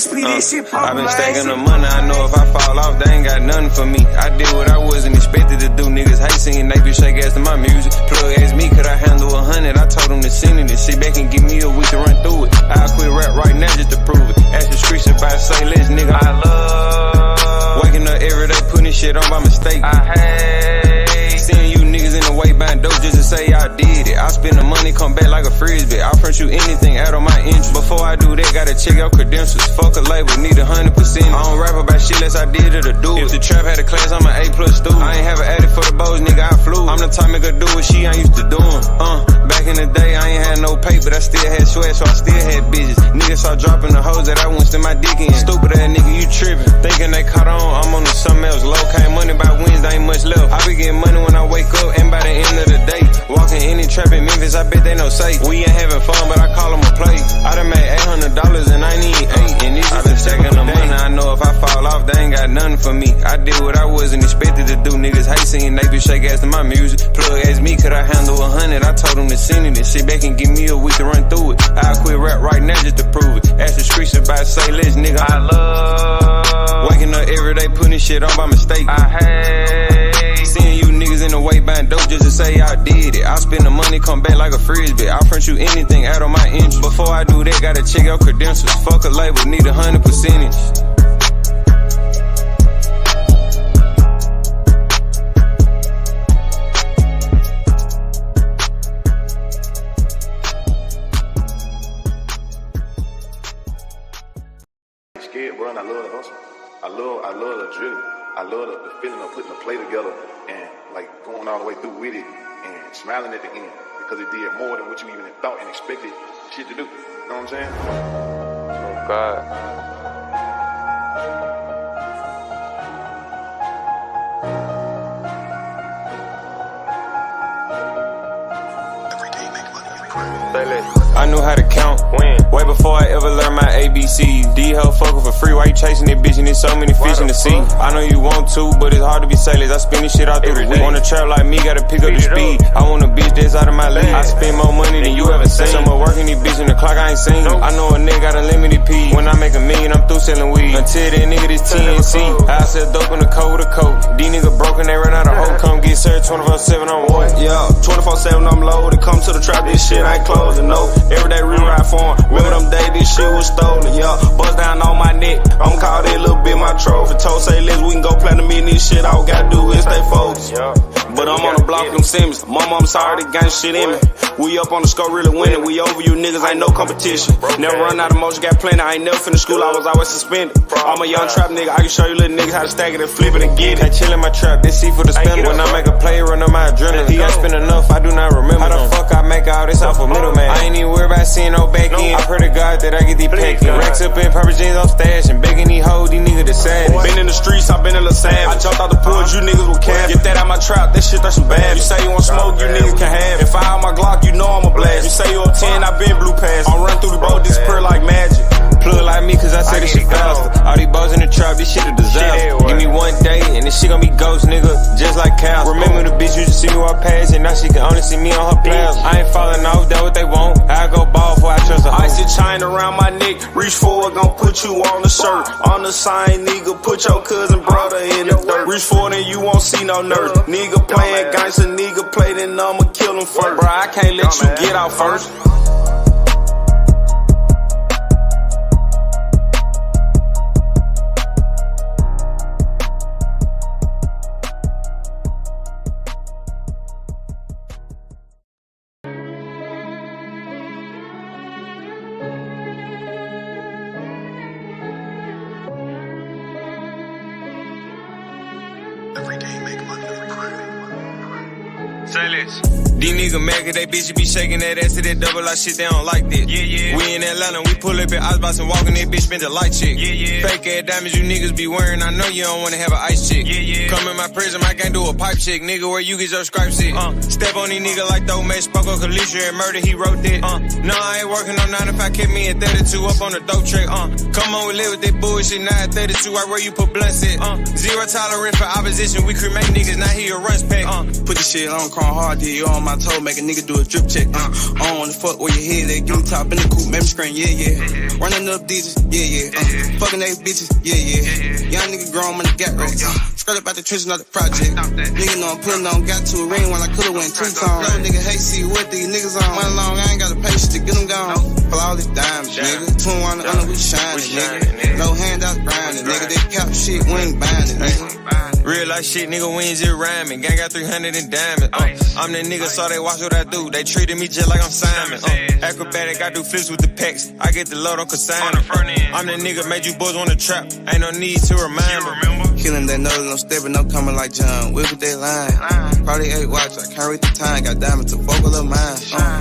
I've been stacking the money, I know if I fall off, they ain't got nothing for me. I did what I wasn't expected to do. Niggas hate singing, they bitch shake ass to my music. Plug asked me, could I handle 100? I told him to send it and sit back and give me a week to run through it. I'll quit rap right now just to prove it. Ask the streets if I say less, nigga. I love waking up every day, putting shit on by mistake. I hate seeing you niggas in the way buying dope just to say I did it. I spend the money, come back like a frisbee. I'll front you anything out of my interest. Before I do that, gotta check out credentials. Fuck a label, need 100%. I don't rap about shit unless I did it or do it. If the trap had a class, I'm an A+ student. I ain't have an addict for the bows, nigga, I flew. I'm the type nigga do what she ain't used to doing. Back in the day, I ain't had no pay, but I still had sweat, so I still had bitches. Niggas start dropping the hoes that I wouldn't stick my dick in. Stupid ass nigga, you trippin'. Thinking they caught on, I'm on to something else. Low came money by Wednesday, ain't much left. I be getting money when I wake up, and by the end of the day, walking any trap in Memphis, I bet they know safe. We ain't having fun, but I call them a play. I done made $800 and I need 8, and this I been stacking the money. I know if I fall off, they ain't got nothing for me. I did what I wasn't expected to do. Niggas hate singing, they bitch shake ass to my music. Plug asked me, could I handle 100? I told him to send it and sit back and give me a week to run through it. I'll quit rap right now just to prove it. Ask the streets if I say less, nigga. I love waking up every day, putting shit on by mistake. I hate seeing you niggas in the way buying dope just to say I did it. I spend the money, come back like a frisbee. I'll front you anything out of my interest. Before I do that, gotta check out credentials. Fuck a label, need 100%. Scared, bro, and I love the hustle. I love the drilling. I love the feeling of putting the play together and like going all the way through with it and smiling at the end because it did more than what you even thought and expected shit to do. You know what I'm saying? Oh God. I knew how to count when way before I ever learned my ABCs. D-Hell fuckin' for free, why you chasing that bitch and there's so many fish in the sea? I know you want to, but it's hard to be sailors. I spend this shit out through the week. On a trap like me, gotta pick up the speed. I want a bitch that's out of my league. I spend more money than you ever seen. Some working these bitches in the clock, I ain't seen. I know a nigga got unlimited P. When I make $1 million, I'm through selling weed. Until that nigga this TNC. I sell dope in the coat with a coat. These niggas broken, they run out of hope. Come get served 24/7 on what? Yeah, 24/7 I'm loaded. Come to the trap, this shit ain't closing, no. Everyday rewrite for him. Remember them days this shit was stolen, yeah. Bust down on my neck. I'm call that little bit my trophy. Told say let's we can go platinum in this shit. All we gotta do is stay focused. But I'm on the block with them Simmons. Mama, I'm sorry, they gang shit in me. We up on the score really winning. We over you niggas, ain't no competition. Never run out of motion, got plenty. I ain't never finished school, I was always suspended. I'm a young trap nigga, I can show you little niggas how to stack it and flip it and get it. I chill in my trap, this see for the spin. When I make a play, run on my adrenaline. He ain't spend enough, I do not remember. How the fuck I make all this off a middleman? I ain't even worried about seeing no back end. I pray to God that I get these packing. Racks up in purple jeans, I'm stashing. Begging these hoes, these niggas the savage. Been in the streets, I been in the savage. I jumped out the pool, you niggas will camp. Get that out my trap, that shit that's some bad. You say you want smoke, you niggas can have it. If I have my Glock, you know I'm a blast. You say you up 10, I been blue pass. I'm run through the boat, disappear like magic. Plug like me, cause I say this shit faster. All these bows in the trap, this shit a disaster. Give me one day, and this shit gon' be ghost, nigga, just like cows. Remember the bitch used to see me walk past, and now she can only see me on her plans. I ain't falling off, that what they want. I go ball before I trust a hoe. Icy chain around my neck, reach forward, gon' put you on the shirt. On the sign, nigga, put your cousin brother in the dirt. Reach forward and you won't see no nurse. Nigga playing gangsta, nigga play, then I'ma kill him first. Bro, I can't let you get out first. Say this. These niggas mad cause they bitches be shaking that ass to that double I shit, they don't like that. We in Atlanta, we pull up at Icebox and walk in that bitch, spend a light check. Fake ass diamonds you niggas be wearing, I know you don't wanna have an ice check. Come in my prison, I can't do a pipe check, nigga, where you get your stripes at. Step on these niggas like those match, spoke on Kalisha and murder, he wrote that. No, I ain't working on 9 to 5, kept me at 32 up on the dope track. Come on, we live with that bullshit, now at 32, right where you put blunts at. Zero tolerance for opposition, we cremate niggas, now he a runs pack. Put this shit on, chrome hard, D, you on my my toe, make a nigga do a drip check. I don't wanna fuck where your head at. Give me top in the coupe, make me scream, yeah. Running up digits, yeah. Fucking they bitches, yeah. Young nigga grown, money got right. Straight up out the trench, not the project. Nigga know I'm putting on, got to a ring when I could've went 2 times. No nigga hate, see what these niggas on. Money long, I ain't got the patience to get them gone. Flawless diamonds, nigga. 21 under, we shining, nigga. No handout grinding, nigga. They cap shit, we ain't buying it, nigga. Real life shit, nigga, we ain't just rhyming. Gang got 300 in diamonds. I'm the nigga, so they watch what I do. They treated me just like I'm Simon. Acrobatic, I do flips with the pecs. I get the load on consignment. I'm the nigga, made you boys wanna trap. Ain't no need to remember. Killing that nose, no stepping, no coming like John. Whip with that line. Probably 8 watch, I can't read the time. Got diamonds to focal of mine.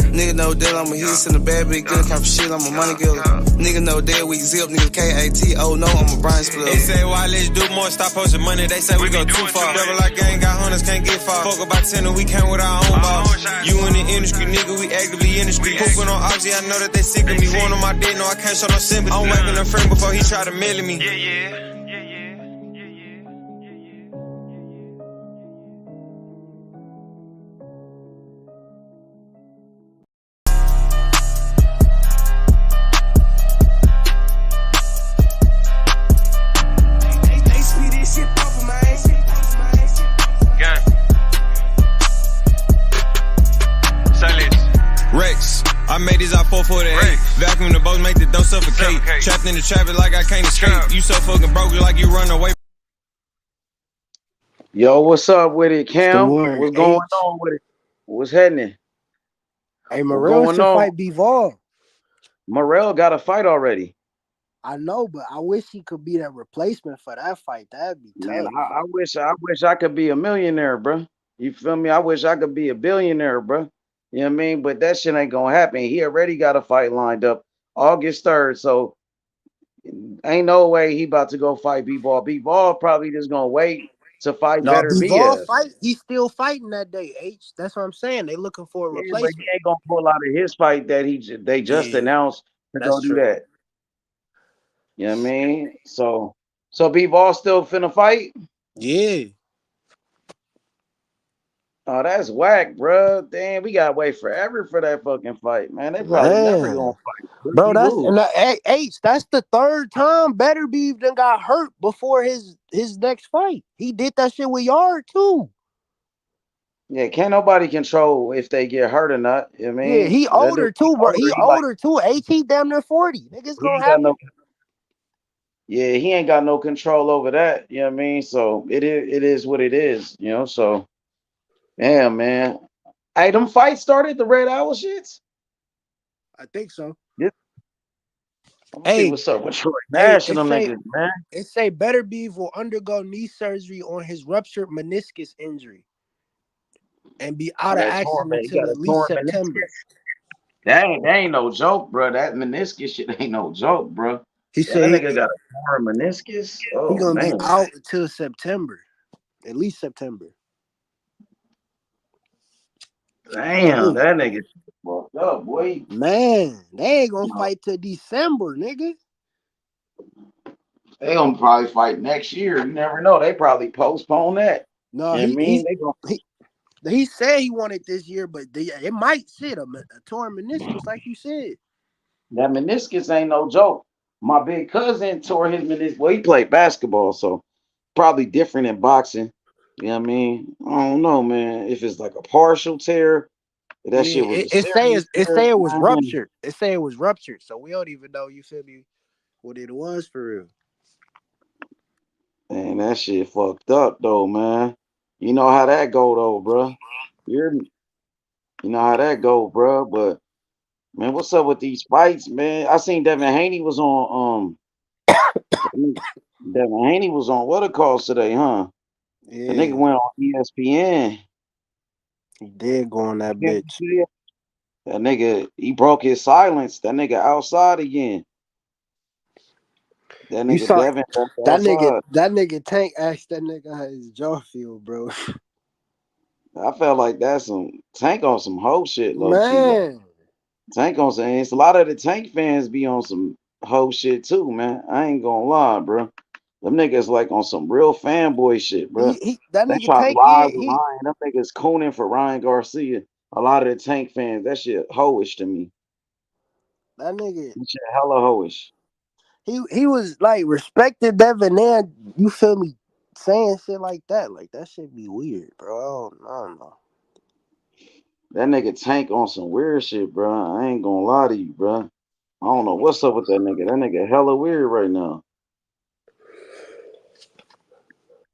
Nigga know that I'm a hit in the bad, big good kind of shit. I'm a money killer. Nigga know that we zip, nigga KAT. Oh no, I'm a Brian Split. They say, why let's do more? Stop posting money. They say we go too far. Double like gang, got hunters, can't get far. Fuck about 10 and we came with our own ball. You in the industry, nigga, we actively in the street. Pooping on Oxy, I know that they sick of me. One on my dick, no, I can't show no sympathy. I'm whacking a friend before he try to mail me. I made these out 4 for the 8. Vacuum the boats, make the dough suffocate. Trapped in the traffic like I can't escape. You so fucking broke like you run away. Yo, what's up with it, Cam? What's going on with it? What's happening? Hey, Morrell should fight Bivol. Morrell got a fight already. I know, but I wish he could be that replacement for that fight. That'd be tough. Man, I wish I could be a millionaire, bro. You feel me? I wish I could be a billionaire, bro. You know what I mean? But that shit ain't gonna happen. He already got a fight lined up August 3rd, so ain't no way he about to go fight B-Ball. B-Ball probably just gonna wait to fight better B-Ball fight. He's still fighting that day, H. That's what I'm saying. They looking for a replacement. But he ain't gonna pull out of his fight that they just announced to go do that. You know what I mean? So B-Ball still finna fight? Yeah. Oh, that's whack, bro. Damn, we gotta wait forever for that fucking fight, man. They probably never gonna fight. Bro, that's the 3rd time Better Beef done got hurt before his next fight. He did that shit with Yard too. Yeah, can't nobody control if they get hurt or not. You know what I mean? Yeah, he older too, bro. He older too. H, he damn near 40. Niggas gonna have Yeah, he ain't got no control over that. You know what I mean? So it is what it is, you know. So damn, man. Hey, them fights started the Red Owl shits? I think so. Yeah. Hey, what's up with Troy Nash and them niggas, man? It say Better Beef will undergo knee surgery on his ruptured meniscus injury and be out of action until at least September. That ain't no joke, bro. That meniscus shit ain't no joke, bro. He said that nigga got a torn meniscus. Oh, he's gonna be out until September, at least September. Damn, that nigga fucked up, boy. Man, they ain't gonna fight till December, nigga. They gonna probably fight next year. You never know. They probably postpone that. No, he said he wanted this year, but it might sit a torn meniscus, like you said. That meniscus ain't no joke. My big cousin tore his meniscus. Well, he played basketball, so probably different in boxing. You know what I mean? I don't know, man. If it's like a partial tear, that shit was. It say it was ruptured. It say it was ruptured, so we don't even know. You feel me? What it was for real. Man, that shit fucked up though, man. You know how that go though, bro. You know how that go, bro. But man, what's up with these fights, man? I seen Devin Haney was on Devin Haney was on what it calls today, huh? Yeah. The nigga went on ESPN. He did go on that bitch. That nigga, he broke his silence. That nigga outside again. That nigga Devin. That nigga Tank asked that nigga how his jaw feel, bro. I felt like that's some Tank on some hoe shit, low man. Key. Tank on some. It's a lot of the Tank fans be on some hoe shit too, man. I ain't gonna lie, bro. Them niggas like on some real fanboy shit, bro. That they nigga try Tank, live with Ryan. Them niggas cooning for Ryan Garcia. A lot of the Tank fans, that shit hoish to me. That nigga, That shit hella hoish. he was like respected Devin Haney. You feel me? Saying shit like that shit be weird, bro. I don't know. That nigga Tank on some weird shit, bro. I ain't gonna lie to you, bro. I don't know what's up with that nigga. That nigga hella weird right now.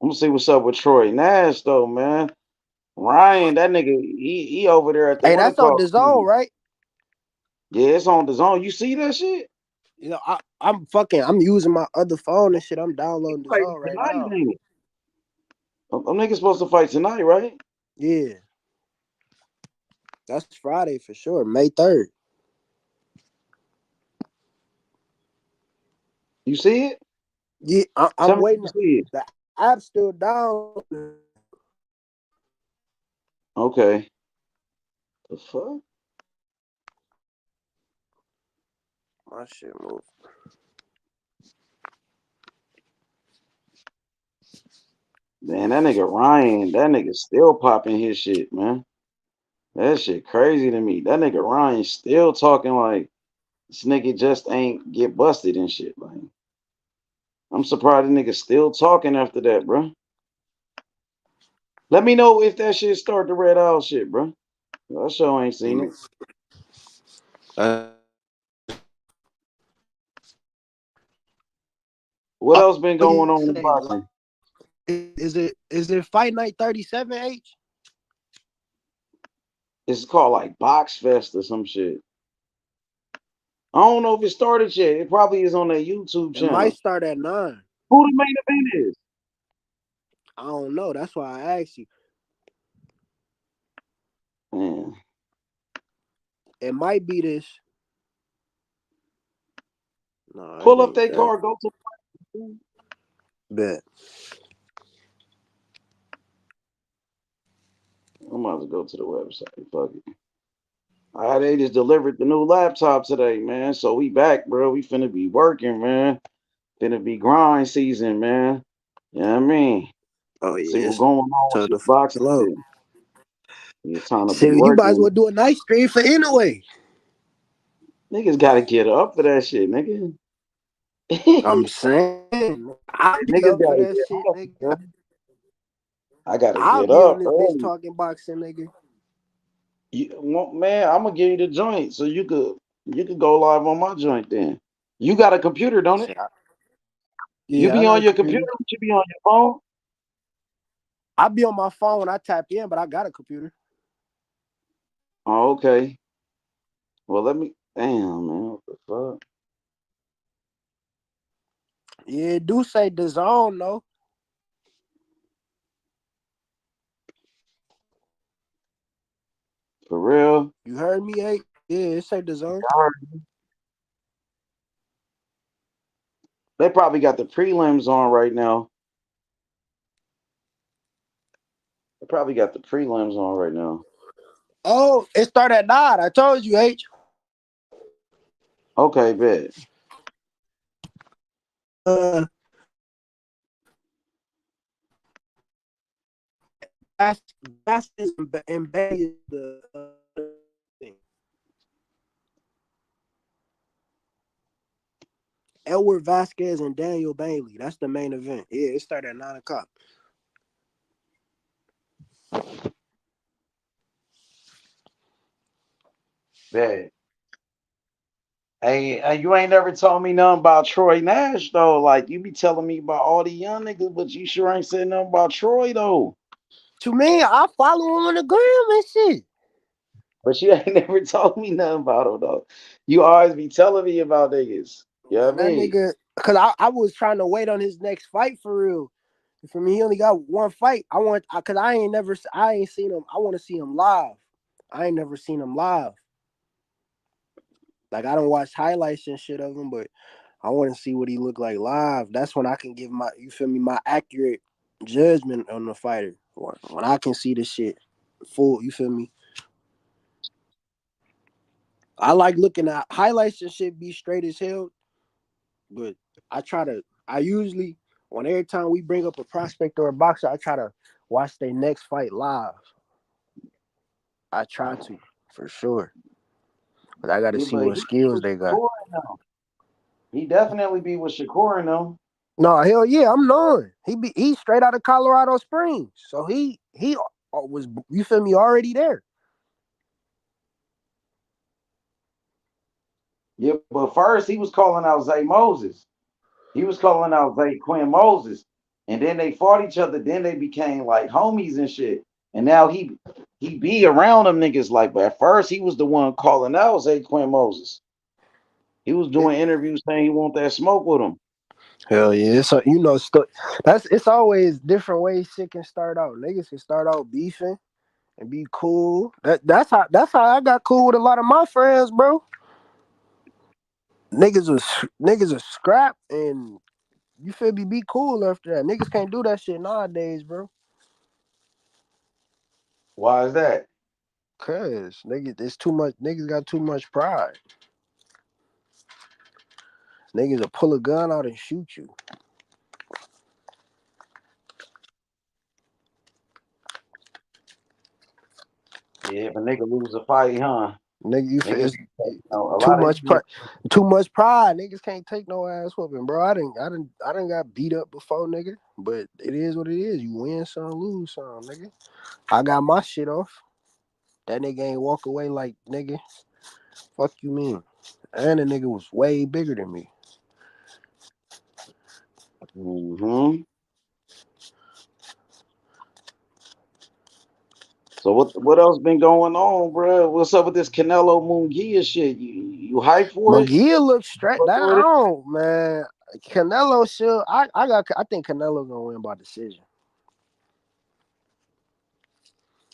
I'm gonna see what's up with Troy Nash though, man. Ryan, that nigga, he over there at the Hey, what it that's on called? the zone, right? Yeah, it's on the zone. You see that shit? You know, I'm using my other phone and shit. I'm downloading the Fight zone right tonight, now. ain't it? Them niggas supposed to fight tonight, right? Yeah, that's Friday for sure, May 3rd. You see it? Yeah, Tell I'm me if waiting. you see it. The app's still down. Okay. The fuck? My shit move. Man, that nigga Ryan, that nigga still popping his shit, man. That shit crazy to me. That nigga Ryan still talking like this nigga just ain't get busted and shit. Like, I'm surprised the nigga still talking after that, bro. Let me know if that shit start the Red Owl shit, bro. I sure ain't seen it. Uh, What else been going on in say, boxing? is it Fight Night 37H? It's called like Box Fest or some shit. I don't know if it started yet. It probably is on their YouTube It might channel. start at 9. Who the main event is? I don't know. That's why I asked you. Man. It might be this. No, it Pull up ain't that that. card, go to Bet. I'm about to go to the website. Fuck it. They just delivered the new laptop today, man. So we back, bro. We finna be working, man. Finna be grind season, man. You know what I mean? Oh See yeah, what's it's going on with to this the boxing flow. shit. It's time to be Shit, you might as working. well do a night stream for anyway. Niggas gotta get up for that shit, nigga. I'm saying I'll get Niggas up for gotta that get shit, up, nigga. man. I gotta I'll get be on up this bitch early. talking boxing, nigga. Man, I'm gonna give you the joint so you could go live on my joint then. You got a computer, don't it? Shit, You yeah, I be got on a your computer, computer. you be on your phone. I be on my phone when I tap in, but I got a computer. Oh, okay. Well, let me. Damn, man, what the fuck? Yeah, it do say the zone though. For real? You heard me, hey? Yeah, it say the zone. They probably got the prelims on right now. They probably got the prelims on right now. Oh, it started at 9. I told you, H. Okay, bet. Uh, that's embedded the thing. Edward Vasquez and Daniel Bailey. That's the main event. Yeah, it started at 9 o'clock. Bet. Hey, you ain't never told me nothing about Troy Nash though. Like you be telling me about all the young niggas, but you sure ain't said nothing about Troy though. To me, I follow him on the gram and shit. But you ain't never told me nothing about him though. You always be telling me about niggas. You know Man, what I that mean? nigga, cause I was trying to wait on his next fight for real. For me, he only got one fight. Cause I ain't seen him. I want to see him live. I ain't never seen him live. Like I don't watch highlights and shit of him, but I want to see what he look like live. That's when I can give my accurate judgment on the fighter. When I can see the shit full, you feel me? I like looking at highlights and shit be straight as hell, but I usually, when every time we bring up a prospect or a boxer, I try to watch their next fight live. I try to, for sure. But I got to Yeah, see but what he skills was they got. Shakur and them. He definitely be with Shakur and them. No, hell yeah, I'm knowing. He's straight out of Colorado Springs. So he was, you feel me, already there. Yeah, but first he was calling out Zay Moses. He was calling out Zay Quinn Moses. And then they fought each other. Then they became like homies and shit. And now he be around them niggas like, but at first he was the one calling out Zay Quinn Moses. He was It, doing interviews saying he want that smoke with him. hell yeah. So that's it's always different ways shit can start out. Niggas can start out beefing and be cool. That's how I got cool with a lot of my friends, bro. Niggas was scrap and you feel me, be cool after that. Niggas can't do that shit nowadays, bro. Why is that? Cause niggas, it's too much. Niggas got too much pride. Niggas will pull a gun out and shoot you. Yeah, if a nigga lose a fight, huh? Nigga, you feel Niggas, it's a too lot of much these niggas, pride. Too much pride. Niggas can't take no ass whooping, bro. I didn't got beat up before, nigga. But it is what it is. You win some, lose some, nigga. I got my shit off. That nigga ain't walk away like nigga. Fuck you mean? And the nigga was way bigger than me. mm-hmm. So what else been going on, bro? What's up with this Canelo Mungia shit? You hype for it? McGee look straight. Fuck That I with it? don't, man. Canelo should. I think Canelo gonna win by decision.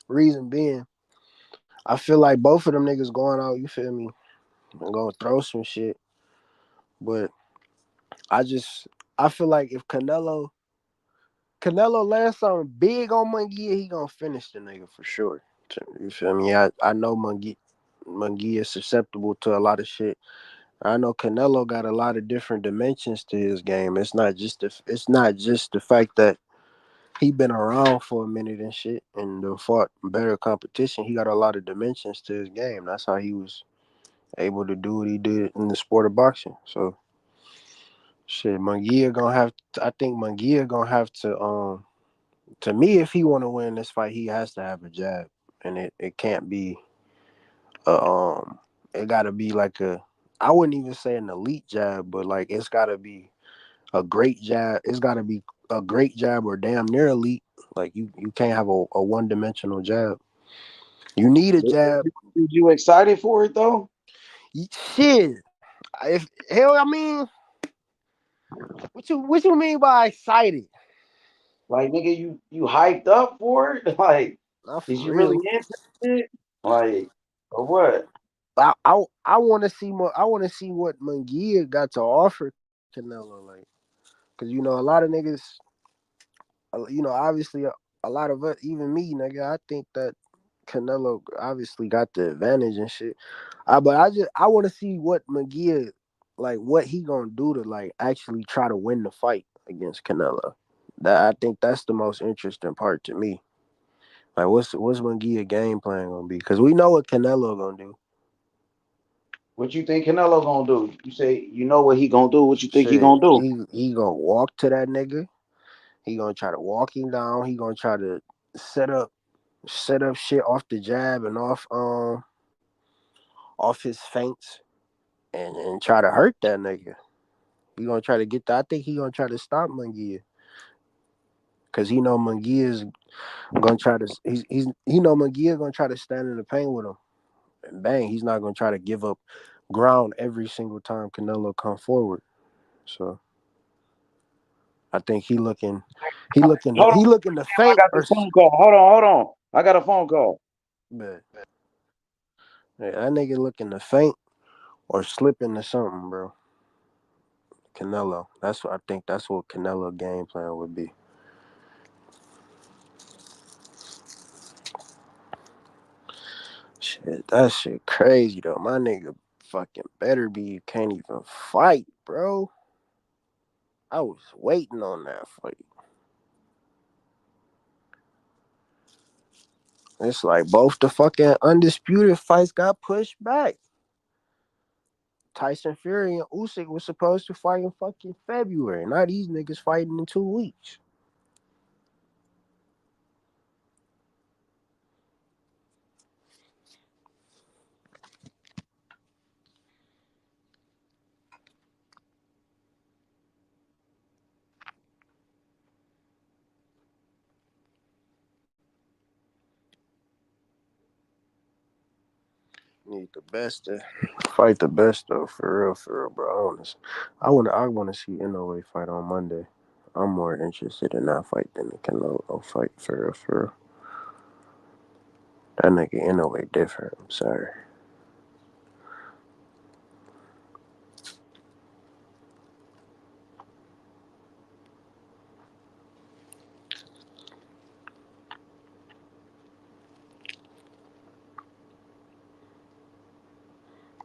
Reason being, I feel like both of them niggas going out. You feel me? And gonna throw some shit. But I just I feel like if Canelo lands something big on Munguia, he gonna finish the nigga for sure. You feel me? I know Munguia is susceptible to a lot of shit. I know Canelo got a lot of different dimensions to his game. It's not just the fact that he been around for a minute and shit and fought better competition. He got a lot of dimensions to his game. That's how he was able to do what he did in the sport of boxing. So shit, Munguia gonna have. I think Munguia gonna have to. To me, if he want to win this fight, he has to have a jab, and it can't be. A, it got to be like a. I wouldn't even say an elite jab, but like it's got to be a great jab. It's got to be a great jab or damn near elite. Like you can't have a one dimensional jab. You need a jab. You excited for it though? Shit. If hell, I mean, what you mean by excited? Like nigga, you hyped up for it? Like, Not is for you really real. interested? Like, or what? I want to see more. I want to see what Munguia got to offer Canelo. Like, cause a lot of niggas, obviously a lot of us, even me, nigga. I think that Canelo obviously got the advantage and shit. But I want to see what Munguia, like, what he gonna do to like actually try to win the fight against Canelo. That I think that's the most interesting part to me. Like, what's Munguia game plan gonna be? Cause we know what Canelo gonna do. What you think Canelo gonna do? You say you know what he gonna do. What you think he Shit, gonna do? he gonna walk to that nigga. He gonna try to walk him down. He gonna try to set up shit off the jab and off his feints and try to hurt that nigga. He gonna try to get that. I think he gonna try to stop Munguia. Cause he know Munguia is gonna try to he know Munguia gonna try to stand in the paint with him. And bang, he's not gonna try to give up ground every single time Canelo come forward. So I think Hold on, he looking to I feint got or this phone call. Hold on. I got a phone call. but yeah, that nigga looking to feint or slip into something, bro. Canelo. That's what I think. That's what Canelo game plan would be. Shit, that shit crazy though. My nigga fucking better be. You can't even fight, bro. I was waiting on that fight. It's like both the fucking undisputed fights got pushed back. Tyson Fury and Usyk was supposed to fight in fucking February. Now these niggas fighting in 2 weeks. Need the best to fight the best though, for real, bro. Honest. I wanna see Inoue fight on Monday. I'm more interested in that fight than the Canelo fight, for real. That nigga Inoue different. I'm sorry.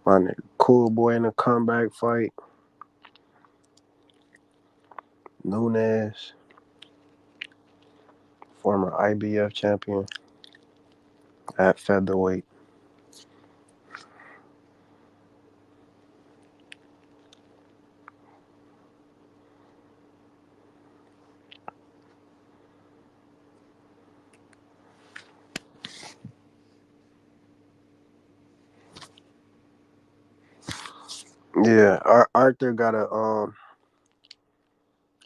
My nigga Cool Boy in a comeback fight. Nunes, former IBF champion at featherweight. Yeah, Arthur got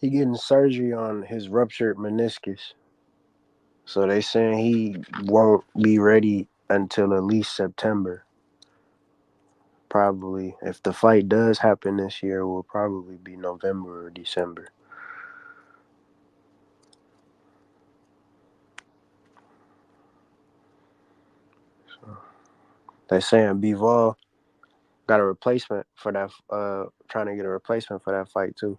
he getting surgery on his ruptured meniscus. So they saying he won't be ready until at least September. Probably, if the fight does happen this year, it will probably be November or December. So they saying Bivol got a replacement for that. Trying to get a replacement for that fight too.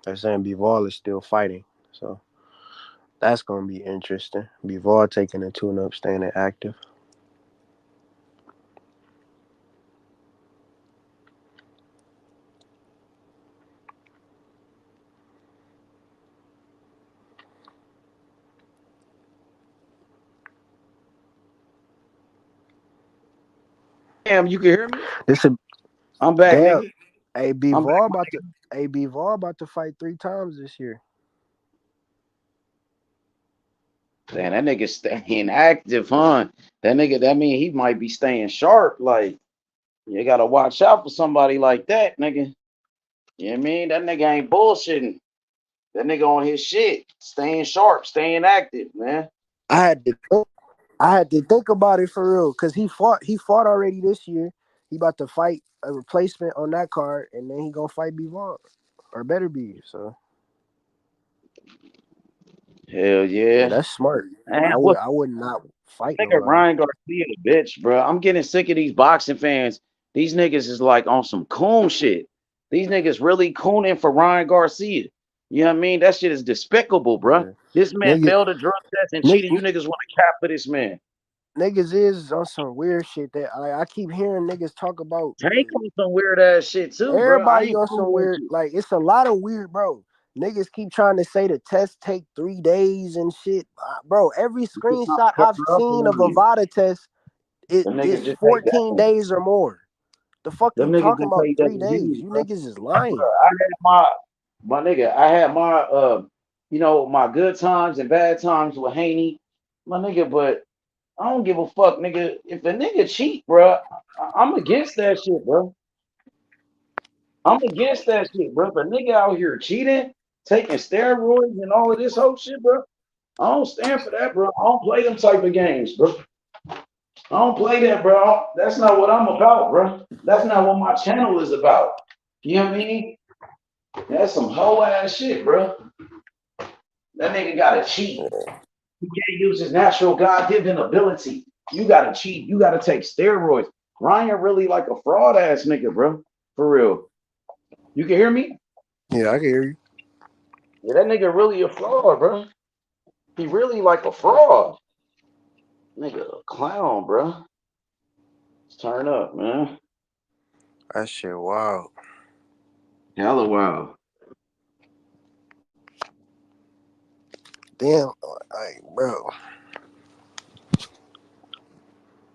They're saying Bivol is still fighting, so that's gonna be interesting. Bivol taking a tune-up, staying active. Damn, you can hear me? This a I'm back, damn. nigga. Hey, I'm back. Bivol about to fight 3 times this year. Damn, that nigga staying active, huh? That mean he might be staying sharp. Like, you gotta watch out for somebody like that, nigga. You know what I mean? That nigga ain't bullshitting. That nigga on his shit, staying sharp, staying active, man. I had to think about it for real, cause he fought already this year. He about to fight a replacement on that card, and then he gonna fight Bivol, or better be. So Hell yeah, yeah. that's smart. Man, I would not fight nigga nobody. Ryan Garcia the bitch, bro. I'm getting sick of these boxing fans. These niggas is like on some coon shit. These niggas really cooning for Ryan Garcia. You know what I mean? That shit is despicable, bro. Yeah. This man Nigga, failed a drug test and cheated. You niggas want to cap for this man. niggas is on some weird shit that I keep hearing niggas talk about. Tank on some weird ass shit too, bro. I Everybody ain't on cool some with weird, you. like it's a lot of weird, bro. Niggas keep trying to say the test take 3 days and shit, bro. Every You keep trying screenshot to I've cover up seen on of a you. VADA test, The it's nigga just take that 14 one. days or more. The fuck are Them you niggas talking just about take that 3 days? disease, You bro. niggas is Bro, lying. I had my nigga, I had my my good times and bad times with Haney, my nigga, but I don't give a fuck, nigga. If a nigga cheat, bro, I'm against that shit, bro. I'm against that shit, bro. If a nigga out here cheating, taking steroids and all of this whole shit, bro, I don't stand for that, bro. I don't play them type of games, bro. I don't play that, bro. That's not what I'm about, bro. That's not what my channel is about. You know what I mean? That's some whole ass shit, bro. That nigga gotta cheat. He can't use his natural God given ability. You gotta cheat. You gotta take steroids. Ryan really like a fraud ass nigga, bro. For real. You can hear me? Yeah, I can hear you. Yeah, that nigga really a fraud, bro. He really like a fraud. Nigga, a clown, bro. Let's turn up, man. That shit wild. Hella wild. Damn, like, bro.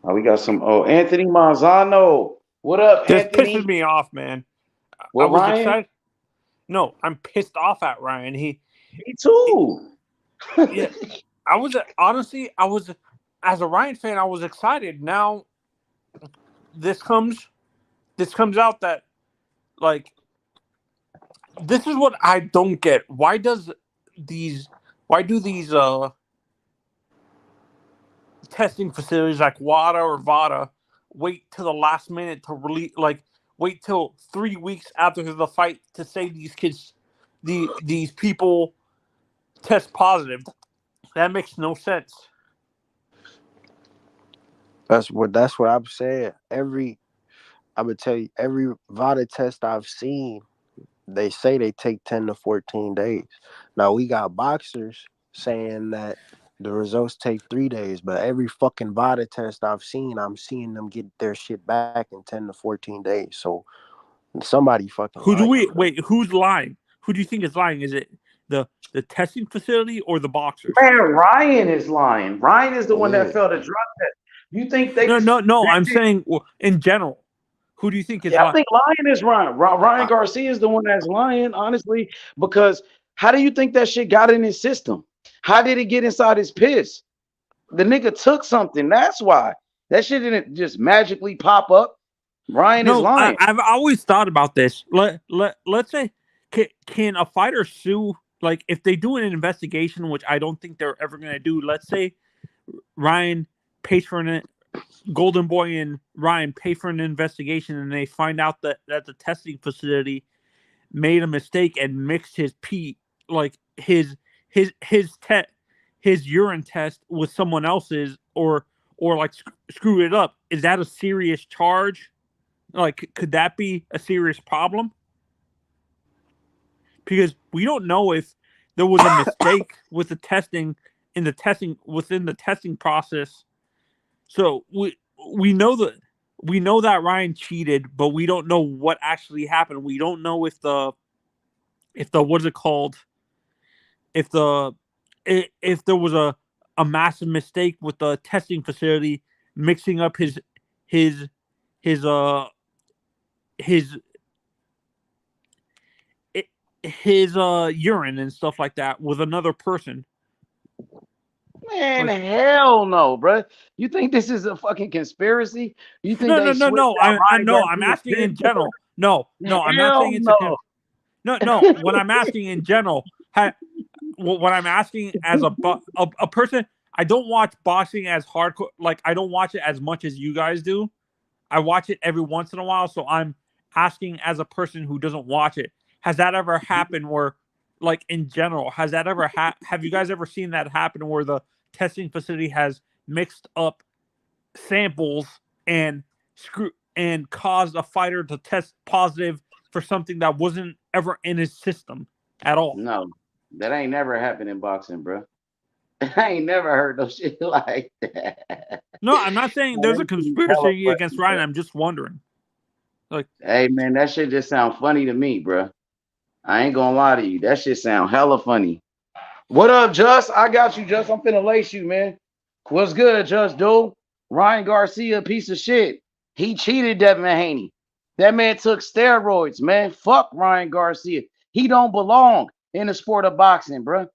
Oh, we got some. Oh, Anthony Manzano. What up, This pisses Anthony? me off, man. I What, was Ryan? excited. No, I'm pissed off at Ryan. Me too. Yeah, I was honestly, I was as a Ryan fan, I was excited. Now this comes, this comes out that like this is what I don't get. These, why do these testing facilities like WADA or VADA wait till the last minute to release, like wait till 3 weeks after the fight to say these kids, these people test positive? That makes no sense. That's what I'm saying. I would tell you, every VADA test I've seen, they say they take 10 to 14 days. Now we got boxers saying that the results take 3 days, but every fucking VADA test I've seen, I'm seeing them get their shit back in 10 to 14 days. So somebody fucking Who do lying, we bro. wait? Who's lying? Who do you think is lying? Is it the testing facility or the boxers? Man, Ryan is lying. Ryan is the one that Yeah. failed the drug test. You think they? No. That I'm shit, saying in general. Who do you think is yeah, I lying? think Ryan is Ryan. Ryan I, Garcia is the one that's lying, honestly. Because how do you think that shit got in his system? How did it get inside his piss? The nigga took something. That's why that shit didn't just magically pop up. Ryan is No, lying. I've always thought about this. Let's say, can a fighter sue? Like, if they do an investigation, which I don't think they're ever going to do. Let's say Ryan pays for an Golden Boy and Ryan pay for an investigation, and they find out that the testing facility made a mistake and mixed his pee, like his urine test with someone else's, or like screw it up. Is that a serious charge? Like, could that be a serious problem? Because we don't know if there was a mistake with the testing within the testing process. So we know that Ryan cheated, but we don't know what actually happened. We don't know if the what's it called, if there was a massive mistake with the testing facility mixing up his his uh his his urine and stuff like that with another person. Man, Like, hell no, bro. You think this is a fucking conspiracy? You think they switched no. out I Ryan know. I'm Garcia's asking in piss? general. No, I'm not Hell saying it's a no. no. When I'm asking in general, what I'm asking as a person, I don't watch boxing as hardcore. Like, I don't watch it as much as you guys do. I watch it every once in a while. So I'm asking as a person who doesn't watch it. Has that ever happened where, like, in general, has that ever have you guys ever seen that happen where the testing facility has mixed up samples and caused a fighter to test positive for something that wasn't ever in his system at all? No, that ain't never happened in boxing, bro. I ain't never heard no shit like that. No, I'm not saying there's a That shit hella conspiracy against funny, Ryan. bro. I'm just wondering. Like, Hey man, that shit just sound funny to me, bro. I ain't gonna lie to you. That shit sound hella funny. What up, Just? I got you, Just. I'm finna lace you, man. What's good, Just, dude? Ryan Garcia, piece of shit. He cheated Devin Haney. That man took steroids, man. Fuck Ryan Garcia. He don't belong in the sport of boxing, bro.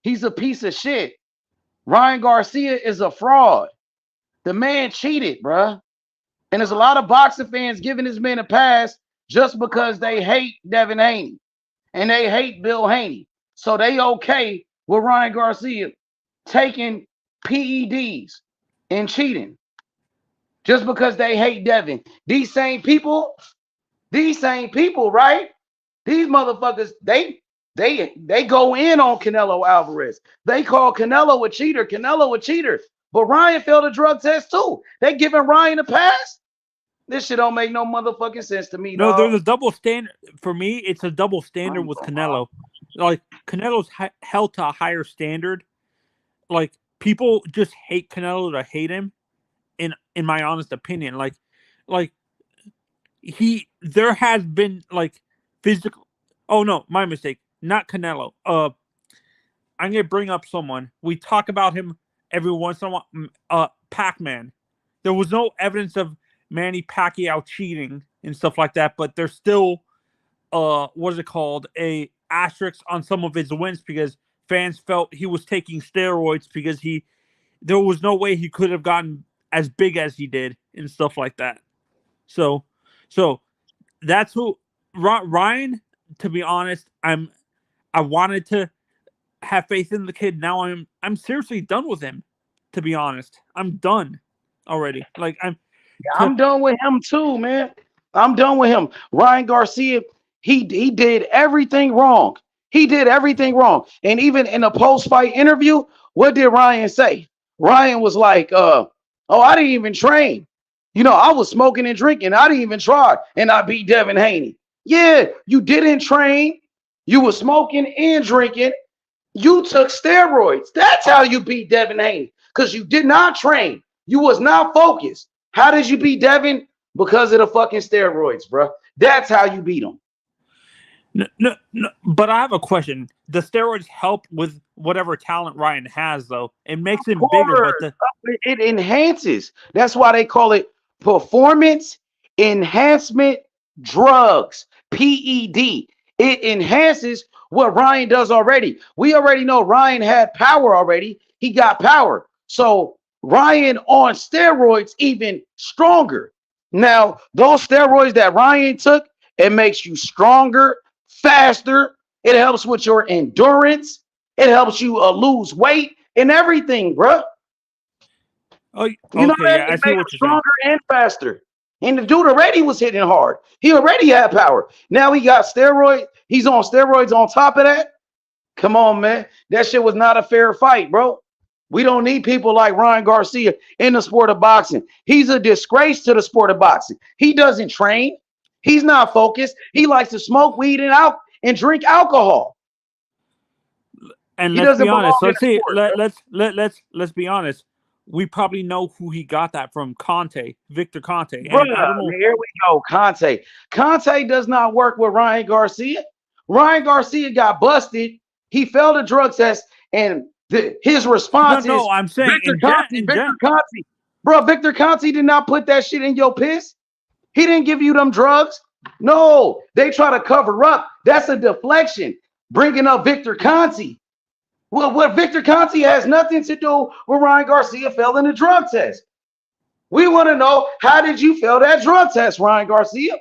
He's a piece of shit. Ryan Garcia is a fraud. The man cheated, bro. And there's a lot of boxing fans giving this man a pass just because they hate Devin Haney and they hate Bill Haney. So they okay with Ryan Garcia taking PEDs and cheating just because they hate Devin. These same people, right? These motherfuckers, they go in on Canelo Alvarez. They call Canelo a cheater. But Ryan failed a drug test too. They giving Ryan a pass. This shit don't make no motherfucking sense to me, no, dog. there's a double standard for me. It's a double standard with Canelo. Like, Canelo's held to a higher standard. Like, people just hate Canelo to hate him. In my honest opinion, like there has been like physical. Oh no, my mistake. Not Canelo. I'm gonna bring up someone. We talk about him every once in a while. Pac-Man. there was no evidence of Manny Pacquiao cheating and stuff like that, but there's still what is it called, a asterisk on some of his wins because fans felt he was taking steroids because there was no way he could have gotten as big as he did and stuff like that. So that's who Ryan. To be honest, I wanted to have faith in the kid. Now I'm seriously done with him. To be honest, I'm done already. Like I'm done with him too, man. I'm done with him. Ryan Garcia, he did everything wrong. He did everything wrong. And even in a post-fight interview, what did Ryan say? Ryan was like, oh, I didn't even train. I was smoking and drinking. I didn't even try. And I beat Devin Haney. Yeah, you didn't train. You were smoking and drinking. You took steroids. That's how you beat Devin Haney. Because you did not train. You was not focused. How did you beat Devin? Because of the fucking steroids, bro. That's how you beat him. No, but I have a question. The steroids help with whatever talent Ryan has, though. It makes him bigger, but it enhances. That's why they call it performance enhancement drugs, PED. It enhances what Ryan does already. We already know Ryan had power already. He got power. So Ryan on steroids even stronger. Now, those steroids that Ryan took, it makes you stronger, faster. It helps with your endurance. It helps you lose weight and everything, bro. Oh, okay, yeah, I see what you're stronger saying. And faster. And the dude already was hitting hard. He already had power. Now he got steroids. He's on steroids on top of that. Come on, man. That shit was not a fair fight, bro. We don't need people like Ryan Garcia in the sport of boxing. He's a disgrace to the sport of boxing. He doesn't train. He's not focused. He likes to smoke weed and drink alcohol. And let's be honest. Let's be honest. We probably know who he got that from. Victor Conte. And Bruh, I don't know. Here we go. Conte does not work with Ryan Garcia. Ryan Garcia got busted. He failed a drug test, and his response is, I'm saying Victor Conte. Bro, Victor Conte did not put that shit in your piss. He didn't give you them drugs. No, they try to cover up. That's a deflection. Bringing up Victor Conte. Well, what Victor Conte has nothing to do with Ryan Garcia failing the drug test. We want to know, how did you fail that drug test, Ryan Garcia?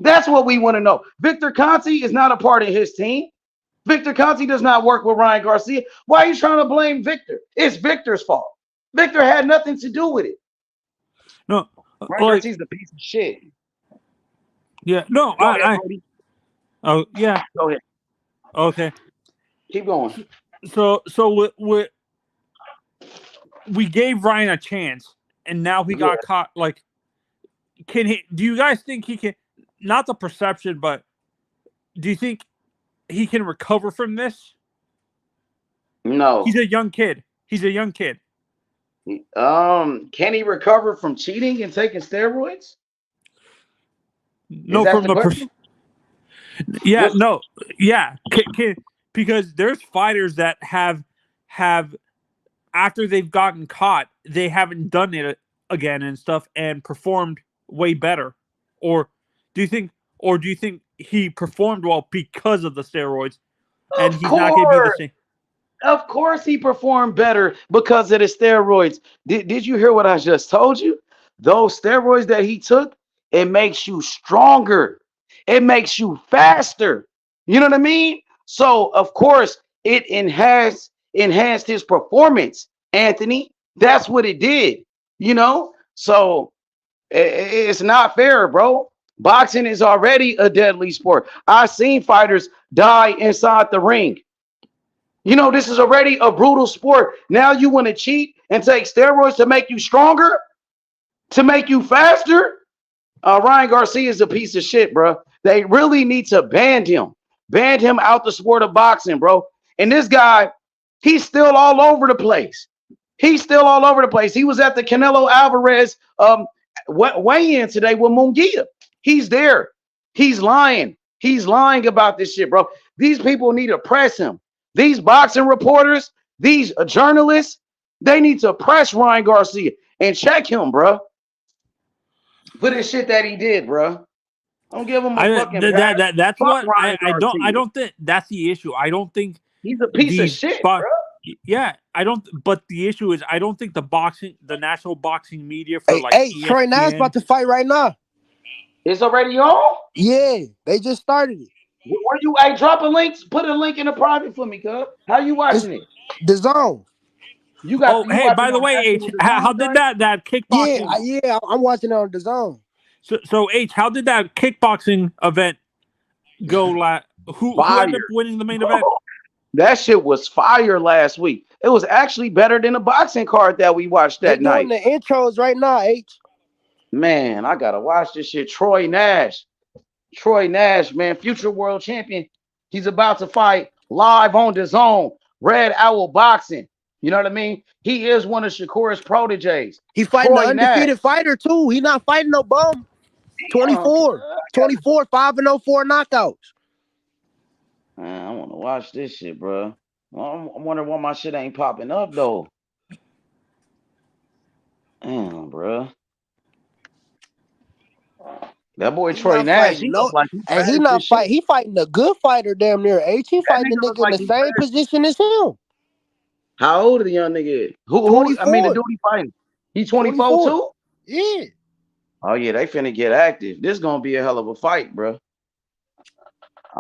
That's what we want to know. Victor Conte is not a part of his team. Victor Conte does not work with Ryan Garcia. Why are you trying to blame Victor? It's Victor's fault. Victor had nothing to do with it. No, Ryan Garcia's a piece of shit. Yeah, no, oh yeah. Go ahead. Okay. Keep going. So we gave Ryan a chance, and now he got caught. Like, do you guys think he can? Not the perception, but do you think he can recover from this? No. He's a young kid. Can he recover from cheating and taking steroids? No, from the because there's fighters that have after they've gotten caught, they haven't done it again and stuff and performed way better. Or do you think he performed well because of the steroids and he's not going to be the same? Of course he performed better because of the steroids. Did you hear what I just told you? Those steroids that he took, it makes you stronger. It makes you faster. You know what I mean? So, of course, it enhanced his performance, Anthony. That's what it did, So, it's not fair, bro. Boxing is already a deadly sport. I've seen fighters die inside the ring. This is already a brutal sport. Now you want to cheat and take steroids to make you stronger, to make you faster? Ryan Garcia is a piece of shit, bro. They really need to ban him. Ban him out the sport of boxing, bro. And this guy, he's still all over the place. He was at the Canelo Alvarez weigh-in today with Munguia. He's there. He's lying. He's lying about this shit, bro. These people need to press him. These boxing reporters, these journalists, They need to press Ryan Garcia and check him, bro. For the shit that he did, bro. Don't give him a fucking pass. That's Fuck what Ryan Garcia. I don't think that's the issue. I don't think He's a piece of shit, bro. Yeah, I don't. But the issue is, I don't think the national boxing media for like Hey, ESPN, Troy Nash about to fight right now. It's already on? Yeah, they just started it. Where you? Hey, drop a link. Put a link in the private for me, cuz. How you watching it? The Zone. You got. hey, by the way, H, how did that kickboxing? Yeah, I'm watching it on The Zone. So H, how did that kickboxing event go? Who ended up winning the main event? That shit was fire last week. It was actually better than the boxing card that we watched that night. They're doing the intros right now, H. Man, I gotta watch this shit. Troy Nash, man, future world champion. He's about to fight live on the Zone. Red Owl Boxing. You know what I mean? He is one of Shakur's proteges. He fighting an undefeated fighter too. He not fighting no bum. 24, 5-0, 4 knockouts. Man, I want to watch this shit, bro. I'm wondering why my shit ain't popping up though. Damn, bro. That boy Troy Nash, he fighting a good fighter, damn near. He fighting the nigga in the same position as him. How old are the young nigga? Who? I mean, the dude he fighting. He 24 too? Yeah. Oh yeah, they finna get active. This gonna be a hell of a fight, bro.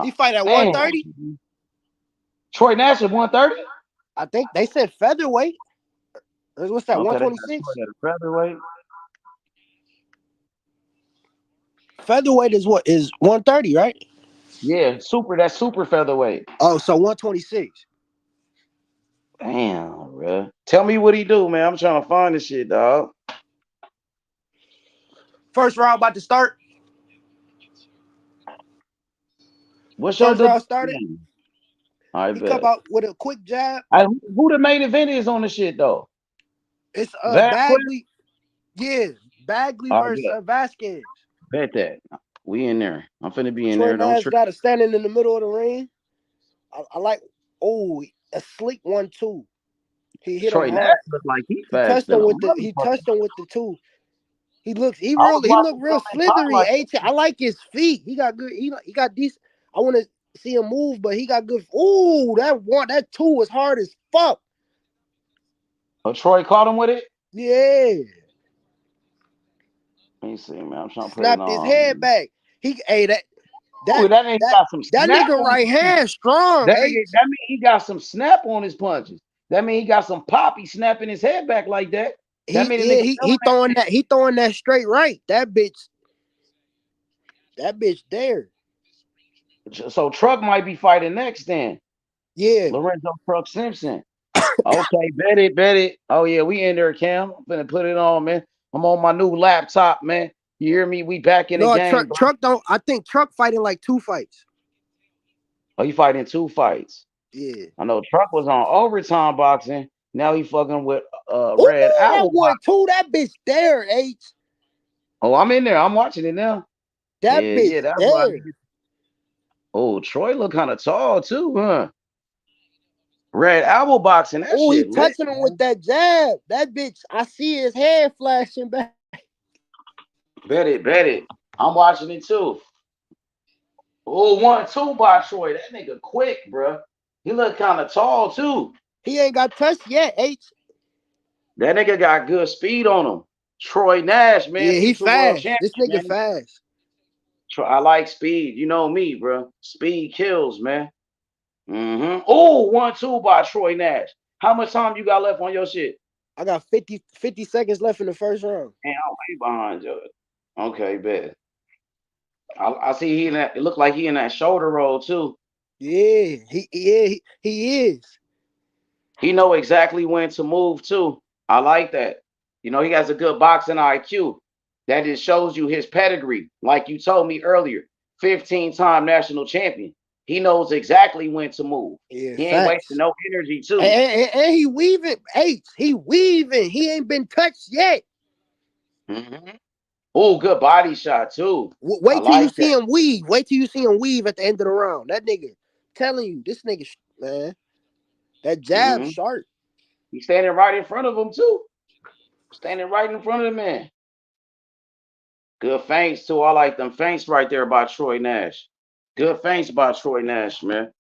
He fight at 130. Troy Nash at 130. I think they said featherweight. What's that? 126. Featherweight. Featherweight is what? Is 130, right? Yeah, that's super featherweight. Oh, so 126. Damn, bro. Tell me what he do, man. I'm trying to find this shit, dog. First round about to start. What's your round started? He come out with a quick jab. Who the main event is on the shit though? It's Bagley. Yeah, Bagley versus Vasquez. Bet that. We in there. I'm finna be in Troy there. Nash got it standing in the middle of the ring. I like. Oh, a sleek 1-2. He hit Troy him Nash hard. look like he touched him with the. He touched him with the 2. He looked real slithery. I like his feet. He got good. He got decent. I want to see him move, but he got good. Ooh, that 2 was hard as fuck. Oh, Troy caught him with it? Yeah. Let me see, man. I'm trying to put it on. Snapped his head back. That nigga got some snap. That nigga right hand strong. That mean he got some snap on his punches. That mean he got some pop. He snapping his head back like that. He throwing that straight right. That bitch there. So Truck might be fighting next then. Yeah. Lorenzo Truck Simpson. Okay, bet it. Oh yeah, we in there, Cam. I'm finna put it on, man. I'm on my new laptop, man. You hear me? We back in the game. I think Truck fighting like 2 fights. Oh, he fighting 2 fights. Yeah. I know Truck was on Overtime Boxing. Now he fucking with Red Owl. That 1-2, that bitch there, H. Oh, I'm in there. I'm watching it now. That bitch that's there. Oh, Troy look kind of tall too, huh? Red Owl Boxing. That shit he touching him with that jab. That bitch, I see his head flashing back. Bet it. I'm watching it too. Oh, 1-2 by Troy. That nigga quick, bro. He look kind of tall too. He ain't got touched yet, H. That nigga got good speed on him. Troy Nash, man. Yeah, he fast. This nigga fast. I like speed. You know me, bro. Speed kills, man. Oh, 1-2 by Troy Nash. How much time you got left on your shit? I got 50 seconds left in the first round. Man, I'm way behind you. Okay, bet. I see he in that. It looked like he in that shoulder roll too. Yeah, he is. He know exactly when to move too. I like that. You know, he has a good boxing IQ. That just shows you his pedigree. Like you told me earlier, 15-time national champion. He knows exactly when to move. Yeah, he ain't wasting no energy too. And he weaving. He weaving. He ain't been touched yet. Oh, good body shot too. Wait till you see him weave. Wait till you see him weave at the end of the round. That nigga, telling you, this nigga, man, that jab sharp. He's standing right in front of him too. Standing right in front of the man. Good feints too. I like them feints right there by Troy Nash. Good feints by Troy Nash, man.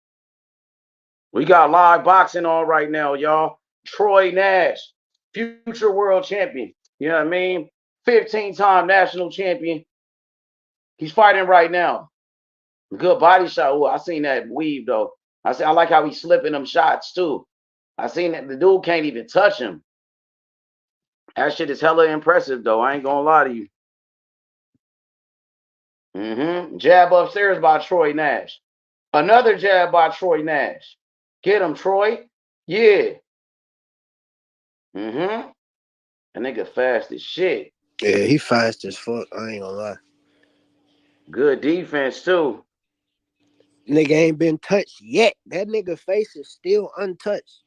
We got live boxing on right now, y'all. Troy Nash, future world champion. You know what I mean? 15-time national champion. He's fighting right now. Good body shot. Ooh, I seen that weave though. I like how he's slipping them shots too. I seen that the dude can't even touch him. That shit is hella impressive though. I ain't gonna lie to you. Jab upstairs by Troy Nash. Another jab by Troy Nash. Get him, Troy. Yeah. That nigga fast as shit. Yeah, he fast as fuck. I ain't gonna lie. Good defense too. Nigga ain't been touched yet. That nigga face is still untouched.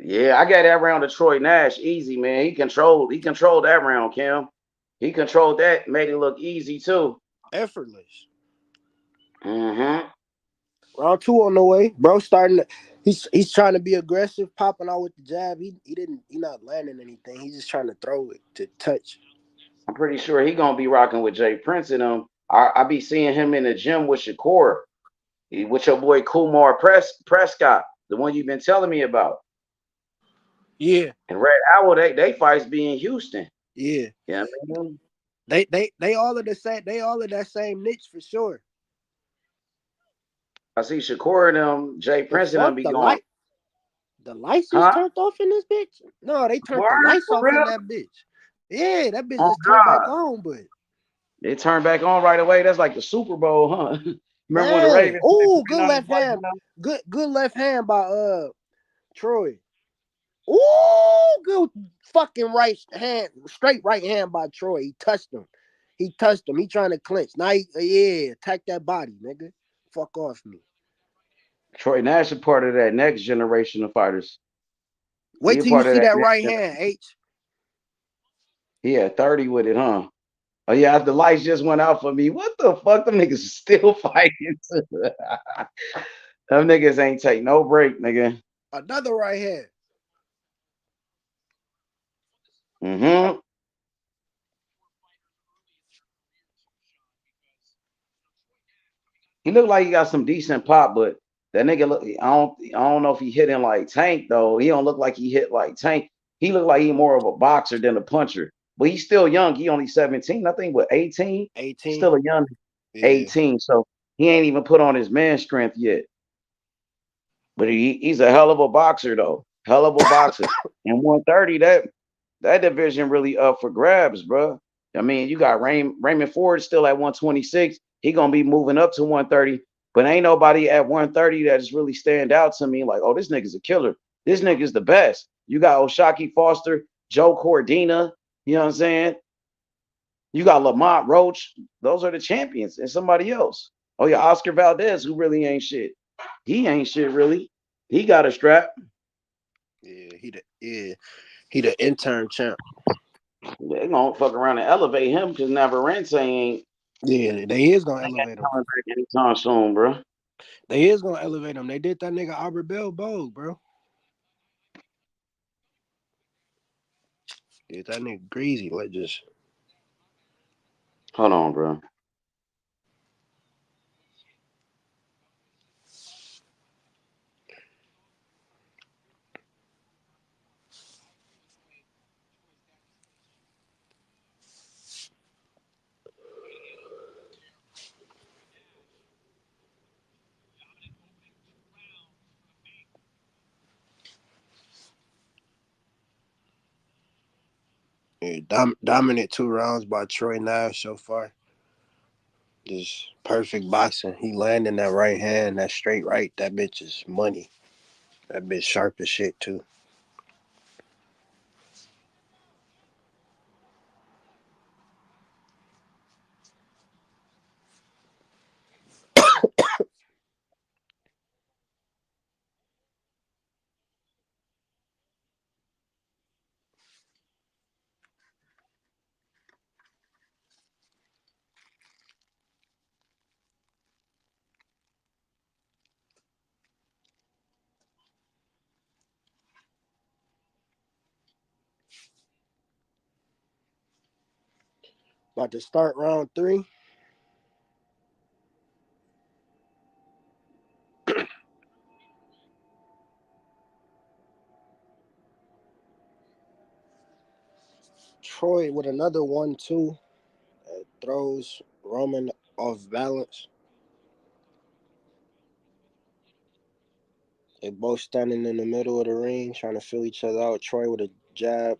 Yeah, I got that round to Troy Nash easy, man. He controlled that round, Kim. He controlled that, made it look easy too. Effortless. Round Round 2 on the way. Bro starting to, he's trying to be aggressive, popping out with the jab. He not landing anything. He's just trying to throw it to touch. I'm pretty sure he gonna be rocking with Jay Prince and him. I be seeing him in the gym with Shakur, with your boy Kumar Prescott, the one you've been telling me about. Yeah. And Red Owl, they fights be in Houston. Yeah. Yeah, you know I mean? They all of the same. They all of that same niche for sure. I see Shakur and them, Jay Prince and them be going. The lights is turned off in this bitch. No, they turned the lights off real? in that bitch. Yeah, that bitch Oh, just turned back on, but they turned back on right away. That's like the Super Bowl, huh? Remember when the man, Ravens? ooh, good left hand. Good left hand by Troy. Ooh, good fucking right hand, straight right hand by Troy. He touched him. He trying to clinch. Now attack that body, nigga. Fuck off me. Troy Nash is part of that next generation of fighters. Wait till you see that right hand, H. He had 30 with it, huh? Oh yeah, the lights just went out for me. What the fuck? Them niggas still fighting. Them niggas ain't take no break, nigga. Another right hand. He looked like he got some decent pop, but that nigga look. I don't know if he hitting like Tank though. He don't look like he hit like Tank. He looked like he more of a boxer than a puncher. But he's still young. He only 17. I think what 18? 18. Still a young 18. So he ain't even put on his man strength yet. But he's a hell of a boxer though. Hell of a boxer. And 130, that division really up for grabs, bro. I mean, you got Raymond Ford still at 126. He gonna be moving up to 130, but ain't nobody at 130 that just really stand out to me like, oh, this nigga's a killer. This nigga's the best. You got Oshaki Foster, Joe Cordina, you know what I'm saying? You got Lamont Roach. Those are the champions, and somebody else. Oh yeah, Oscar Valdez, who really ain't shit. He ain't shit really. He got a strap. Yeah, he the intern champ. They gonna fuck around and elevate him because Navarrete ain't. Yeah, they is gonna elevate him. Coming back anytime soon, bro. They is gonna elevate him. They did that nigga Albert Bell Bogue, bro. Did that nigga greasy like just. Hold on, bro. Yeah, dominant 2 rounds by Troy Nash so far. Just perfect boxing. He landing that right hand, that straight right. That bitch is money. That bitch sharp as shit too. About to start round 3. Troy with another 1-2. Throws Roman off balance. They both standing in the middle of the ring trying to feel each other out. Troy with a jab,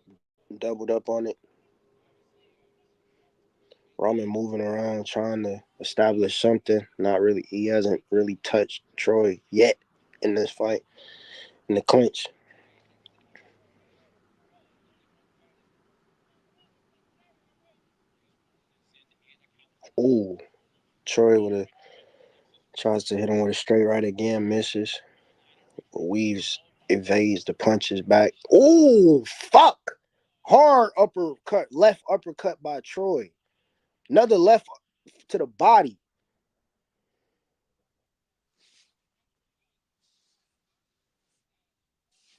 doubled up on it. Roman moving around trying to establish something. Not really. He hasn't really touched Troy yet in this fight, in the clinch. Ooh, Troy with a tries to hit him with a straight right again, misses. Weaves, evades the punches back. Ooh, fuck! Hard uppercut, left uppercut by Troy. Another left to the body.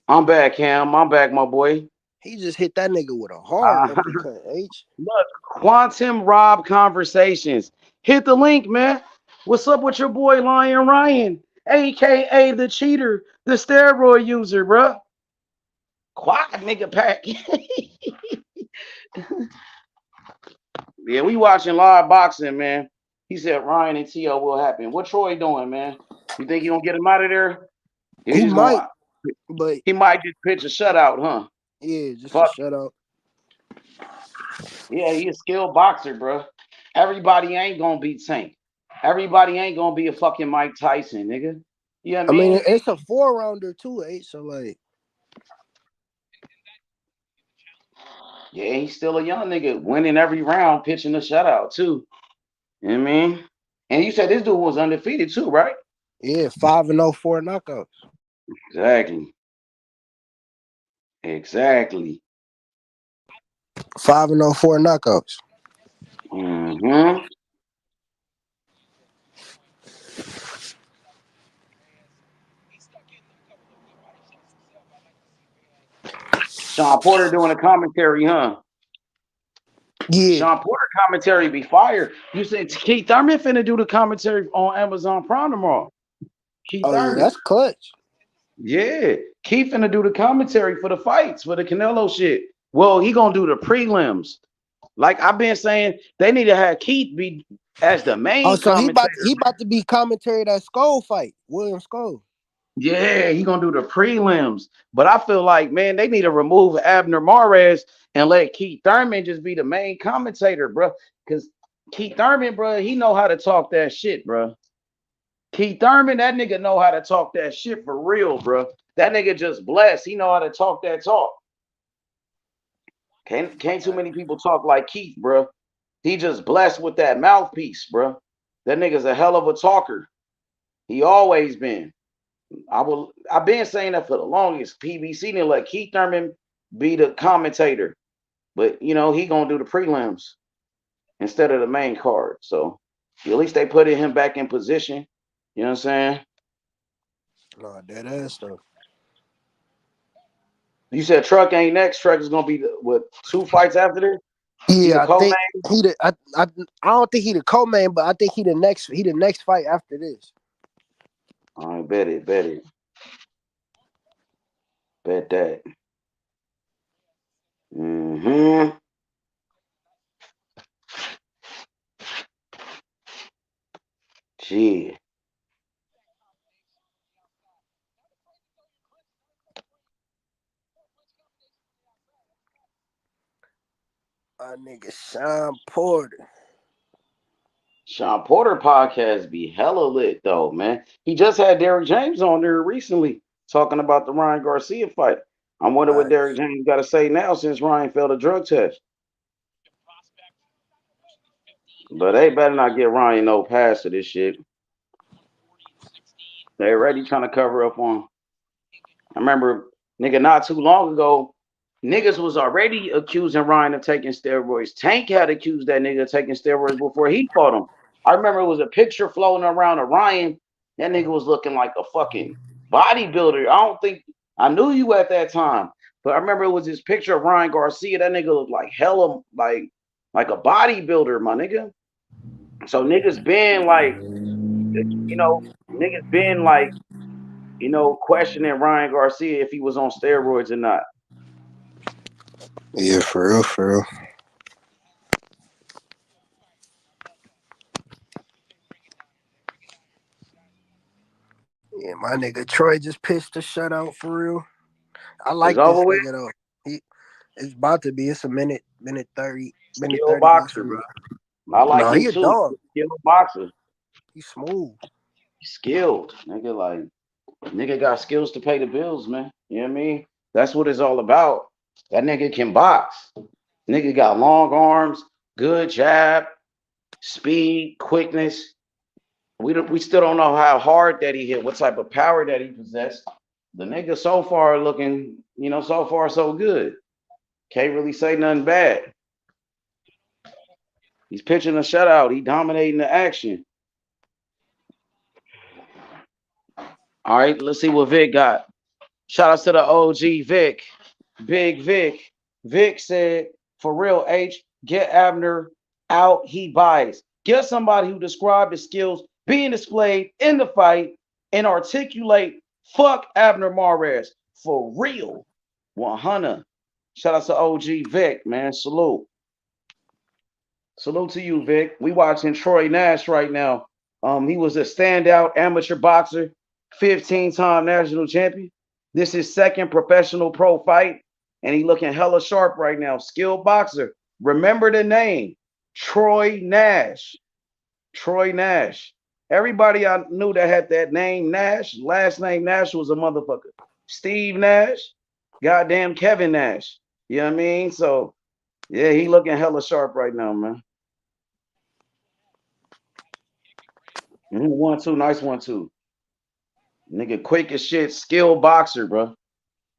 I'm back, Cam. I'm back, my boy. He just hit that nigga with a hard Uh, uppercut, H. look, Quantum Rob Conversations. Hit the link, man. What's up with your boy Lion Ryan, aka the cheater, the steroid user, bro? Quad nigga pack. Yeah, we watching live boxing, man. He said Ryan and T.O. will happen. What Troy doing, man? You think he gonna get him out of there? He He just might, gonna but he might just pitch a shutout, huh? yeah, just a Fuck. shutout. Yeah, he a skilled boxer, bro. Everybody ain't gonna be Tank. Everybody ain't gonna be a fucking Mike Tyson, nigga. You know what I I mean, mean? it's a 4-rounder too, H. So like, Yeah, he's still a young nigga, winning every round, pitching a shutout too. You know what I mean? And you said this dude was undefeated too, right? yeah, 5-0, 4 knockouts. Exactly. Exactly. 5-0, 4 knockouts. Mm-hmm. Sean Porter doing a commentary, huh? Yeah. Sean Porter commentary be fire. You said Keith Thurman finna do the commentary on Amazon Prime tomorrow. Keith Oh yeah, Thurman. that's clutch. Yeah. Keith finna do the commentary for the fights, for the Canelo shit. Well, he gonna do the prelims. Like I've been saying, they need to have Keith be as the Oh, main so commentator. he about to be commentary that Skull fight, William Skull. Yeah, he gonna do the prelims. But I feel like, man, they need to remove Abner Mares and let Keith Thurman just be the main commentator, bro. Because Keith Thurman, bro, he know how to talk that shit, bro. Keith Thurman, that nigga know how to talk that shit for real, bro. That nigga just blessed. He know how to talk that talk. Can't too many people talk like Keith, bro. He just blessed with that mouthpiece, bro. That nigga's a hell of a talker. He always been. I've been saying that for the longest. PBC didn't let Keith Thurman be the commentator, but you know he gonna do the prelims instead of the main card. So at least they put him back in position. You know what I'm saying? No, dead ass stuff. You said Truck ain't next. Truck is gonna be what 2 fights after this? He the Yeah, I co-main. think he the I don't think he the co-main, but I think he the next fight after this. I bet it. Bet that. Mm-hmm. Gee. Nigga Sean Porter. Sean Porter podcast be hella lit though, man. He just had Derrick James on there recently talking about the Ryan Garcia fight. I wonder what Uh, Derrick James got to say now since Ryan failed a drug test. But they better not get Ryan no pass to this shit. They already trying to cover up on. I remember, nigga, not too long ago, niggas was already accusing Ryan of taking steroids. Tank had accused that nigga of taking steroids before he fought him. I remember it was a picture floating around of Ryan. That nigga was looking like a fucking bodybuilder. I don't think I knew you at that time, but I remember it was this picture of Ryan Garcia. That nigga looked like hella like like a bodybuilder, my nigga. So niggas been like, niggas been like, questioning Ryan Garcia if he was on steroids or not. Yeah, for real, for real. Yeah, my nigga Troy just pitched a shutout for real. I It's like this over with. nigga though. It's about to be. It's a minute 30, minute Skill 30 left boxer, for me. bro. I like No, him he a too. dog. Skill boxer. He's smooth. Skilled. Nigga got skills to pay the bills, man. You know what I mean? That's what it's all about. That nigga can box. Nigga got long arms, good jab, speed, quickness. We still don't know how hard that he hit, what type of power that he possessed. The nigga so far looking, so far so good. Can't really say nothing bad. He's pitching a shutout. He dominating the action. All right, let's see what Vic got. Shout out to the OG Vic. Big Vic. Vic said, for real, H, get Abner out, he buys. Get somebody who described his skills being displayed in the fight and articulate, fuck Abner Mares. For real. 100. Shout out to OG Vic, man. Salute. Salute to you, Vic. We watching Troy Nash right now. He was a standout amateur boxer, 15-time national champion. This is second professional pro fight, and he looking hella sharp right now. Skilled boxer. Remember the name, Troy Nash. Troy Nash. Everybody I knew that had that name Nash, last name Nash was a motherfucker. Steve Nash, goddamn Kevin Nash. You know what I mean? So, yeah, he looking hella sharp right now, man. 1-2, nice 1-2. Nigga, quick as shit, skilled boxer, bro.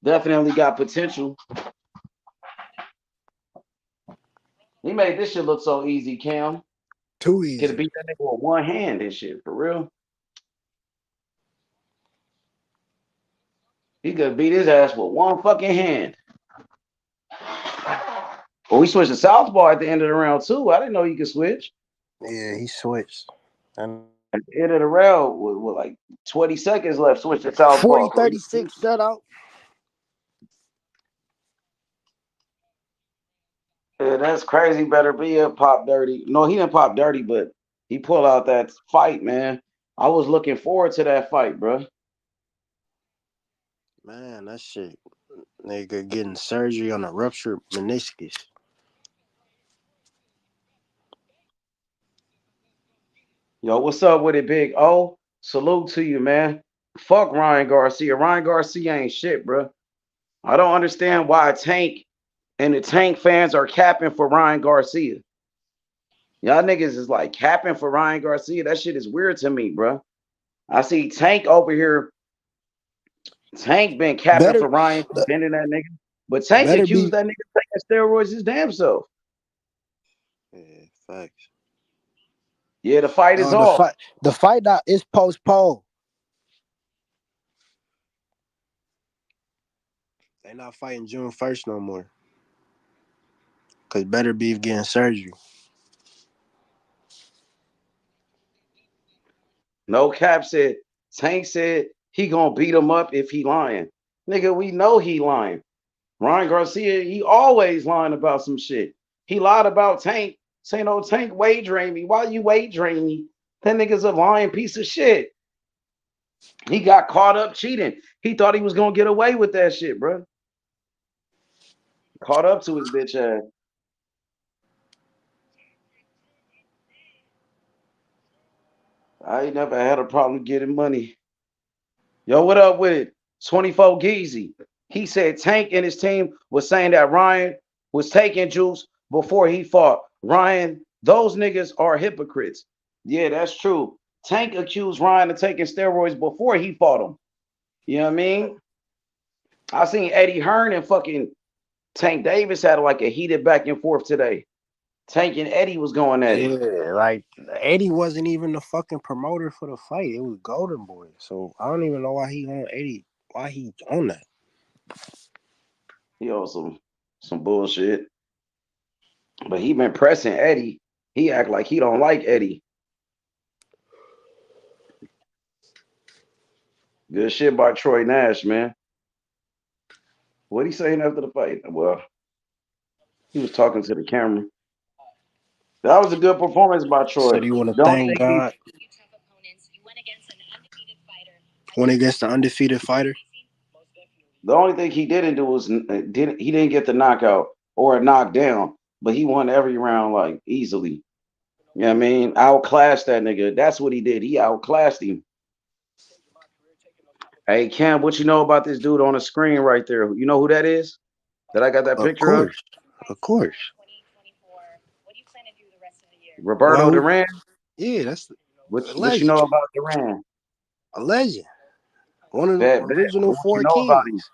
Definitely got potential. He made this shit look so easy, Cam. Too Could have easy. beat that nigga with one hand and shit, for real. He could beat his ass with one fucking hand. Well, we switched to southpaw at the end of the round, too. I didn't know you could switch. Yeah, he switched. And At the end of the round, with like 20 seconds left, switch to southpaw. 40-36 shutout. Yeah, that's crazy. Better be a pop dirty. No, he didn't pop dirty, but he pulled out that fight, man. I was looking forward to that fight, bro. Man, that shit. Nigga getting surgery on a ruptured meniscus. Yo, what's up with it, Big O? Salute to you, man. Fuck Ryan Garcia. Ryan Garcia ain't shit, bro. I don't understand why Tank and the Tank fans are capping for Ryan Garcia. Y'all niggas is like capping for Ryan Garcia. That shit is weird to me, bro. I see Tank over here. Tank been capping Better, for Ryan, defending that nigga. But Tank better accused be. that nigga of taking steroids his damn self. Yeah, facts. Yeah, the fight is off. The fight now is postponed. They not fighting June 1st no more. Cause Better Beef getting surgery. No cap said, Tank said he gonna beat him up if he lying. Nigga, we know he lying. Ryan Garcia, he always lying about some shit. He lied about Tank, saying, "Oh, Tank wagering me. Why you wagering me?" That nigga's a lying piece of shit. He got caught up cheating. He thought he was gonna get away with that shit, bro. Caught up to his bitch ass. I ain't never had a problem getting money. Yo, what up with it? 24 Geezy. He said Tank and his team was saying that Ryan was taking juice before he fought. Ryan, those niggas are hypocrites. Yeah, that's true. Tank accused Ryan of taking steroids before he fought him. You know what I mean? I seen Eddie Hearn and fucking Tank Davis had like a heated back and forth today. Tank and Eddie was going at it. Yeah, like Eddie wasn't even the fucking promoter for the fight. It was Golden Boy. So I don't even know why he on Eddie. Why he on that? He on some bullshit. But he been pressing Eddie. He act like he don't like Eddie. Good shit by Troy Nash, man. What he saying after the fight? Well, he was talking to the camera. That was a good performance by Troy. So do you want to The only thank thing he, God? Went against the undefeated fighter. the only thing he didn't do was he didn't get the knockout or a knockdown, but he won every round like easily. You know what I mean? Outclassed that nigga. That's what he did. He outclassed him. Hey Cam, what you know about this dude on the screen right there? You know who that is? That I got that Of picture of? course, of course. Roberto Well, Duran. yeah, that's a What you know legend. about Duran? A legend. One of the Bet. original What you four know about him? kings.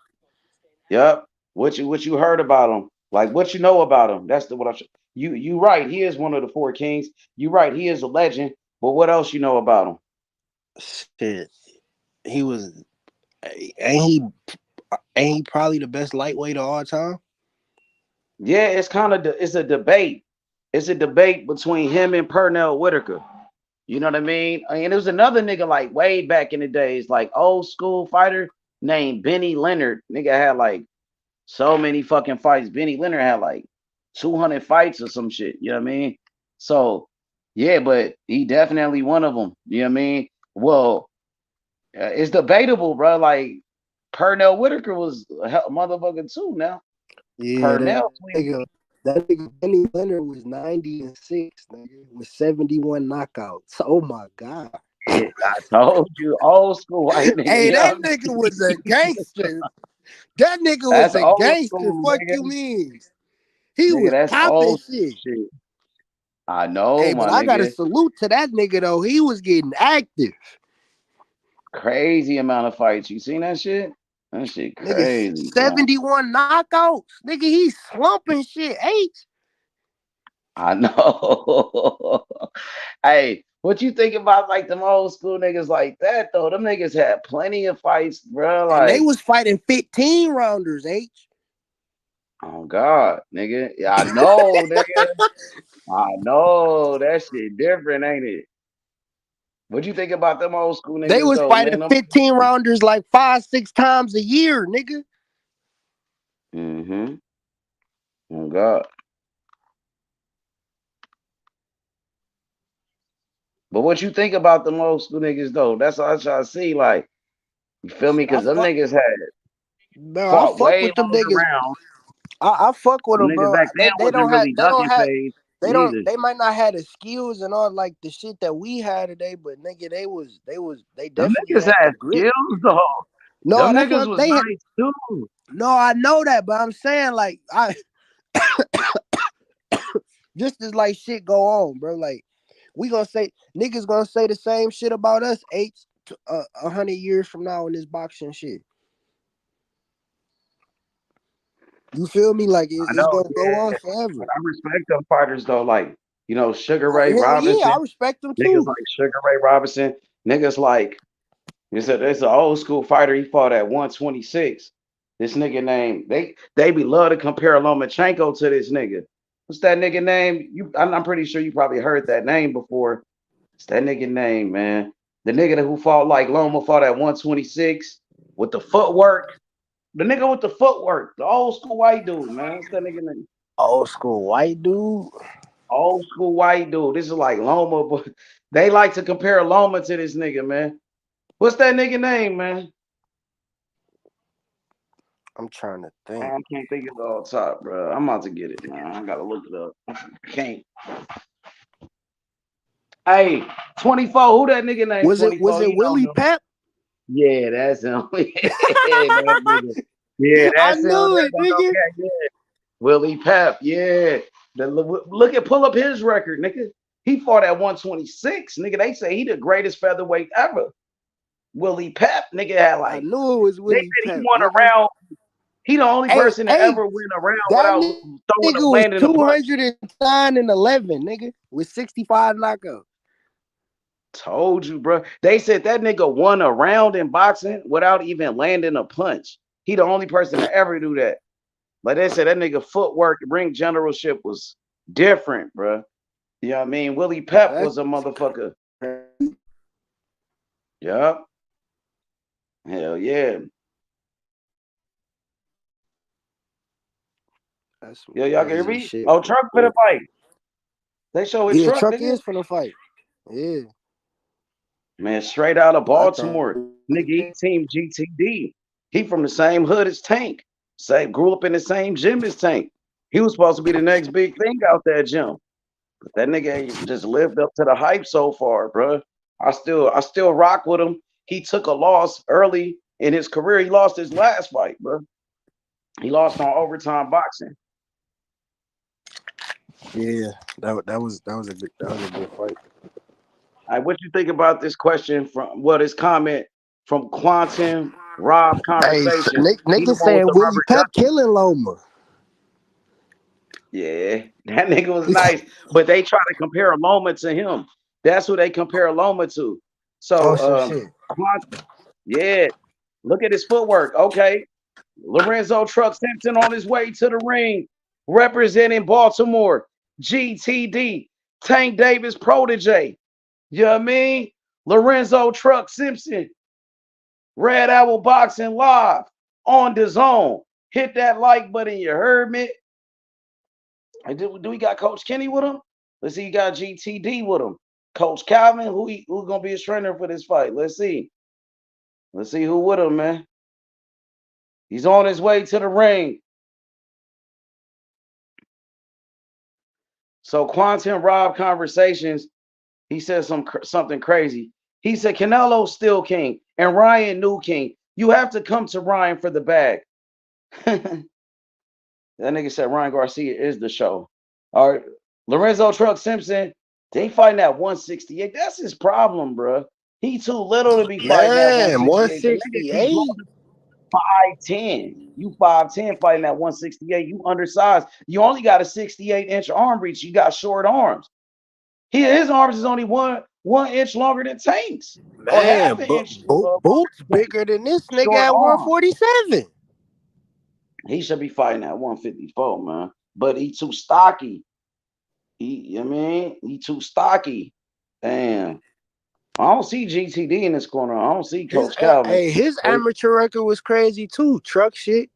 Yep. What you heard about him? Like what you know about him? That's the what I'm. You right. He is one of the four kings. You right. He is a legend. But what else you know about him? Shit, he was. Ain't he probably the best lightweight of all time? Yeah, it's kind of it's a debate. It's a debate between him and Pernell Whitaker. You know what I mean? And there was another nigga like way back in the days, like old school fighter named Benny Leonard. Nigga had like so many fucking fights. Benny Leonard had like 200 fights or some shit. You know what I mean? So yeah, but he definitely one of them. You know what I mean? Well, it's debatable, bro. Like Pernell Whitaker was a motherfucker too. Now Yeah, Pernell, that nigga Benny Leonard was 90-6, nigga, with 71 knockouts. Oh my god. I told you, old school white nigga. Hey, that Yo, nigga was a gangster. That nigga was that's a old gangster. school, Fuck you nigga. mean? He Nigga, was that's popping old shit. shit. I know, Hey, my but I got to nigga. salute to that nigga though. He was getting active. Crazy amount of fights. You seen that shit? That shit Nigga, crazy, bro. 71 knockouts. Nigga, he's slumping shit. H. I know. Hey, what you think about like them old school niggas like that though? Them niggas had plenty of fights, bro. And they Like, was fighting 15 rounders, H. oh God, nigga. Yeah, I know, nigga. I know that shit different, ain't it? What you think about them old school They niggas was though, fighting man? Them 15 rounders like 5-6 times a year, nigga. mm-hmm. Oh God. But what you think about them old school niggas though? That's all I try to see. Like, you feel me? Shit, Because them niggas had I fought fuck way with them longer niggas. rounds. I fuck with Them them, niggas bro. back then They wasn't don't have really they don't ducking have phase they don't neither. they might not have the skills and all like the shit that we had today, but nigga, they Them definitely niggas had the had grip. skills though. No, Them that's niggas what was they had. nice too. No, I know that, but I'm saying like I just as like shit go on, bro. Like we gonna say niggas gonna say the same shit about us 100 years from now in this boxing shit. You feel me? Like I it's know, gonna go on yeah. forever. But I respect them fighters though. Like, Sugar Ray Hell yeah, Robinson, I respect them niggas too. like Sugar Ray Robinson, niggas like there's an old school fighter. He fought at 126. This nigga name they be love to compare Lomachenko to this nigga. What's that nigga name? I'm pretty sure you probably heard that name before. It's that nigga name, man. The nigga who fought like Loma fought at 126 with the footwork. The nigga with the footwork, the old school white dude, man. What's that nigga name? Old school white dude. Old school white dude. This is like Loma, but they like to compare Loma to this nigga, man. What's that nigga name, man? I'm trying to think. I can't think of it all top, bro. I'm about to get it, man. I gotta look it up. I can't. Hey, 24. Who that nigga named Was it 24? You know Willie him. Pep? Yeah, that's him. Yeah, that nigga. Yeah, I that's him. knew it, That's nigga. okay. Yeah. Willie Pep. Yeah. Pull up his record, nigga. He fought at 126, nigga. They say he the greatest featherweight ever. Willie Pep, nigga, had I like knew it was they Willie said he Pep, won a nigga. round. He the only Hey, person to hey, ever win a round that without throwing nigga a was landing a punch. 209-11, nigga, with 65 knockouts. Told you, bro. They said that nigga won a round in boxing without even landing a punch. He the only person to ever do that. But they said that nigga footwork, ring generalship was different, bro. You know what I mean? Willie Pep That's was a motherfucker. crazy. Yup. Hell yeah. That's some Yo, y'all can hear crazy me? shit Oh, for Truck for the real. fight. They show his Yeah, truck, Truck nigga. is finna fight. Yeah. Man, straight out of I thought Baltimore. Nigga, he team GTD. He from the same hood as Tank. Same grew up in the same gym as Tank. He was supposed to be the next big thing out that gym. But that nigga ain't just lived up to the hype so far, bro. I still rock with him. He took a loss early in his career. He lost his last fight, bro. He lost on overtime boxing. yeah, that was a good fight. All right, what you think about this question from this comment from Quantum Rob Hey, Conversations? He the niggas one with saying the Willie rubber Pep ducky. killing Loma. Yeah, that nigga was nice, but they try to compare Loma to him. That's who they compare Loma to. Oh, So, some shit. yeah, look at his footwork. Okay, Lorenzo Truck Simpson on his way to the ring, representing Baltimore. GTD, Tank Davis protege. You know what I mean? Lorenzo Truck Simpson, Red Owl Boxing Live on the zone. Hit that like button. You heard me? And do we got Coach Kenny with him? Let's see. You got GTD with him. Coach Calvin, who gonna be his trainer for this fight? Let's see. Let's see who with him, man. He's on his way to the ring. So Quantum Rob Conversations, he said something crazy. He said Canelo's still king and Ryan new king. You have to come to Ryan for the bag. That nigga said Ryan Garcia is the show. All right. Lorenzo Truck Simpson, they fighting at 168. That's his problem, bro. He too little to be fighting at Damn, 168. The nigga can 168. go 5'10". You 5'10" fighting at 168. You undersized. You only got a 68-inch arm reach. You got short arms. His arms is only one inch longer than Tank's, or half Man, an inch longer Boot's than Tank's. bigger than this nigga Short at arm. 147. He should be fighting at 154, man. But he too stocky. You know what I mean? He too stocky. Damn. I don't see GTD in this corner. I don't see Coach Calvin. His They amateur record was crazy too. Truck shit.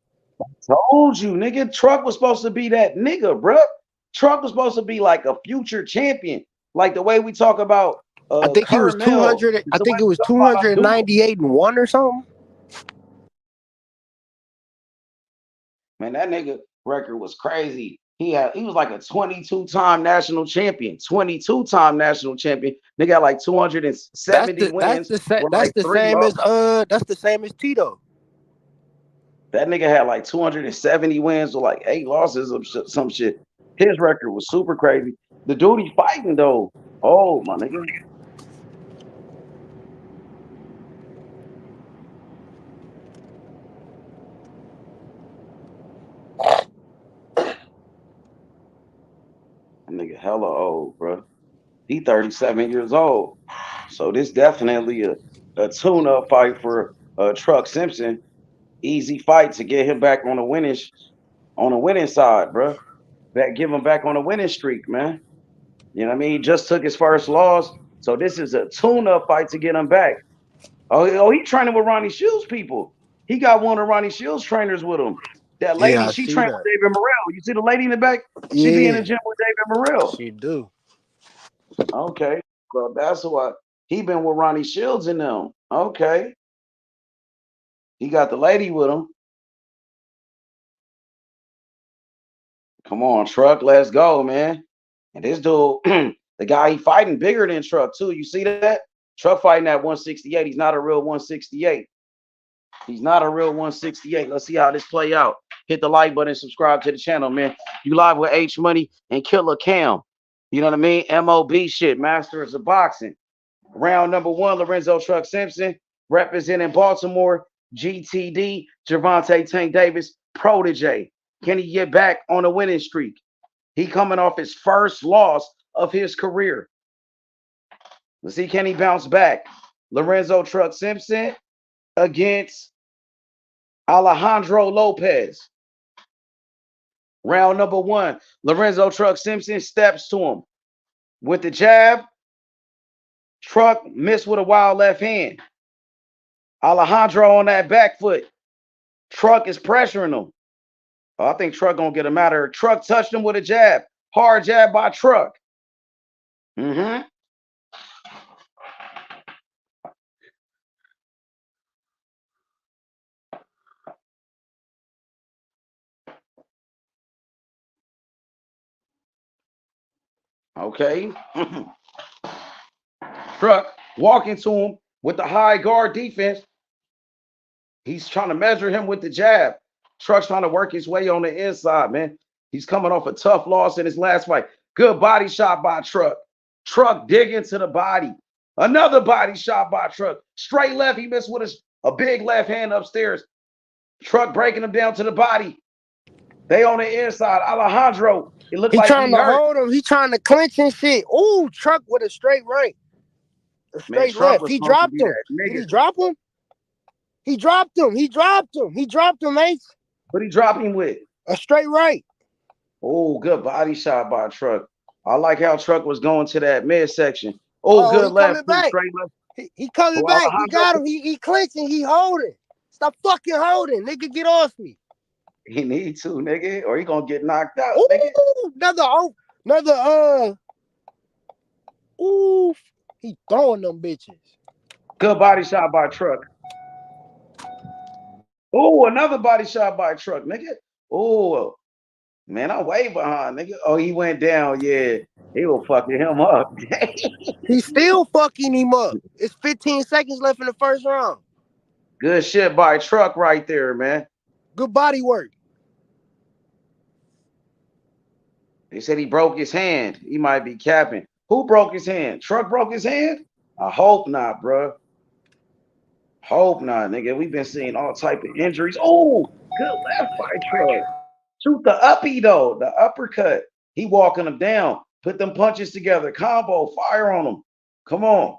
told you, nigga. Truck was supposed to be that nigga, bruh. Truck was supposed to be like a future champion. Like the way we talk about I think he was Carmel. 200. I The way think it we was talk about Abdul. 298 and one or something. Man, that nigga record was crazy. He was like a 22-time national champion. 22-time national champion. Nigga had like That's 270 the that's wins the sa- with that's like the 3 same as losses. that's the same as Tito. That nigga had like 270 wins with like 8 losses of some shit. His record was super crazy. The dude he fighting though, oh my nigga. That nigga hella old, bro. He 37 years old. So this definitely a tune-up fight for Truck Simpson. Easy fight to get him back on the winning side, bro. Give him back on a winning streak, man. You know what I mean? He just took his first loss. So this is a tune-up fight to get him back. Oh, he training with Ronnie Shields people. He got one of Ronnie Shields trainers with him. That Yeah, lady, I she see trained that. with David Morrell. You see the lady in the back? She be in the Yeah, gym with David Morrell. she do. Okay. Well, that's why he been with Ronnie Shields and them. Okay. He got the lady with him. Come on, Truck. Let's go, man. And this dude, the guy he fighting bigger than Truck, too. You see that? Truck fighting at 168. He's not a real 168. He's not a real 168. Let's see how this play out. Hit the like button, subscribe to the channel, man. You live with H Money and Killer Cam. You know what I mean? MOB shit, Masters of Boxing. Round number 1, Lorenzo Truck Simpson, representing Baltimore, GTD, Gervonta Tank Davis, protege. Can he get back on a winning streak? He coming off his first loss of his career. Let's see, can he bounce back? Lorenzo Truck Simpson against Alejandro Lopez. Round number 1. Lorenzo Truck Simpson steps to him with the jab. Truck missed with a wild left hand. Alejandro on that back foot. Truck is pressuring him. I think Truck gonna get him out of here. Truck touched him with a jab. Hard jab by Truck. Mm-hmm. Okay. Truck walking to him with the high guard defense. He's trying to measure him with the jab. Truck's trying to work his way on the inside, man. He's coming off a tough loss in his last fight. Good body shot by Truck. Truck digging to the body. Another body shot by Truck. Straight left. He missed with a big left hand upstairs. Truck breaking him down to the body. They on the inside. Alejandro. It looked like trying he to hurt. hold him. He trying to clinch and shit. Ooh, Truck with a straight right. A straight left. He dropped him. Did he drop him? He dropped him. He dropped him. He dropped him, mate. What he dropped him with? A straight right. Oh, good body shot by Truck. I like how Truck was going to that midsection. Oh, good left. Straight left. He coming back. He got him. He clinching. He holding. Stop fucking holding. Nigga, get off me. He need to, nigga, or he gonna get knocked out. Ooh, nigga. Another ooh, he throwing them bitches. Good body shot by Truck. Oh, another body shot by Truck, nigga. Oh, man, I'm way behind, nigga. Oh, he went down. Yeah, he was fucking him up. He's still fucking him up. It's 15 seconds left in the first round. Good shit by Truck right there, man. Good body work. They said he broke his hand. He might be capping. Who broke his hand? Truck broke his hand? I hope not, bro. Hope not, nigga. We've been seeing all type of injuries. Oh, good left by Truck. Shoot the uppie, though. The uppercut. He walking him down. Put them punches together. Combo. Fire on him. Come on.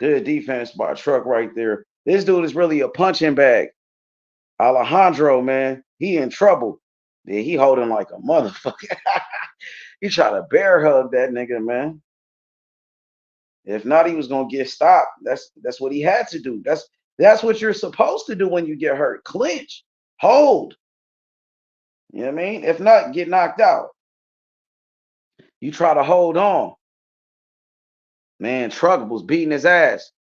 Good defense by Truck right there. This dude is really a punching bag. Alejandro, man. He in trouble. Yeah, he holding like a motherfucker. He try to bear hug that nigga, man. If not, he was gonna get stopped. That's what he had to do. That's what you're supposed to do when you get hurt. Clinch, hold. You know what I mean? If not, get knocked out. You try to hold on. Man, Truck was beating his ass.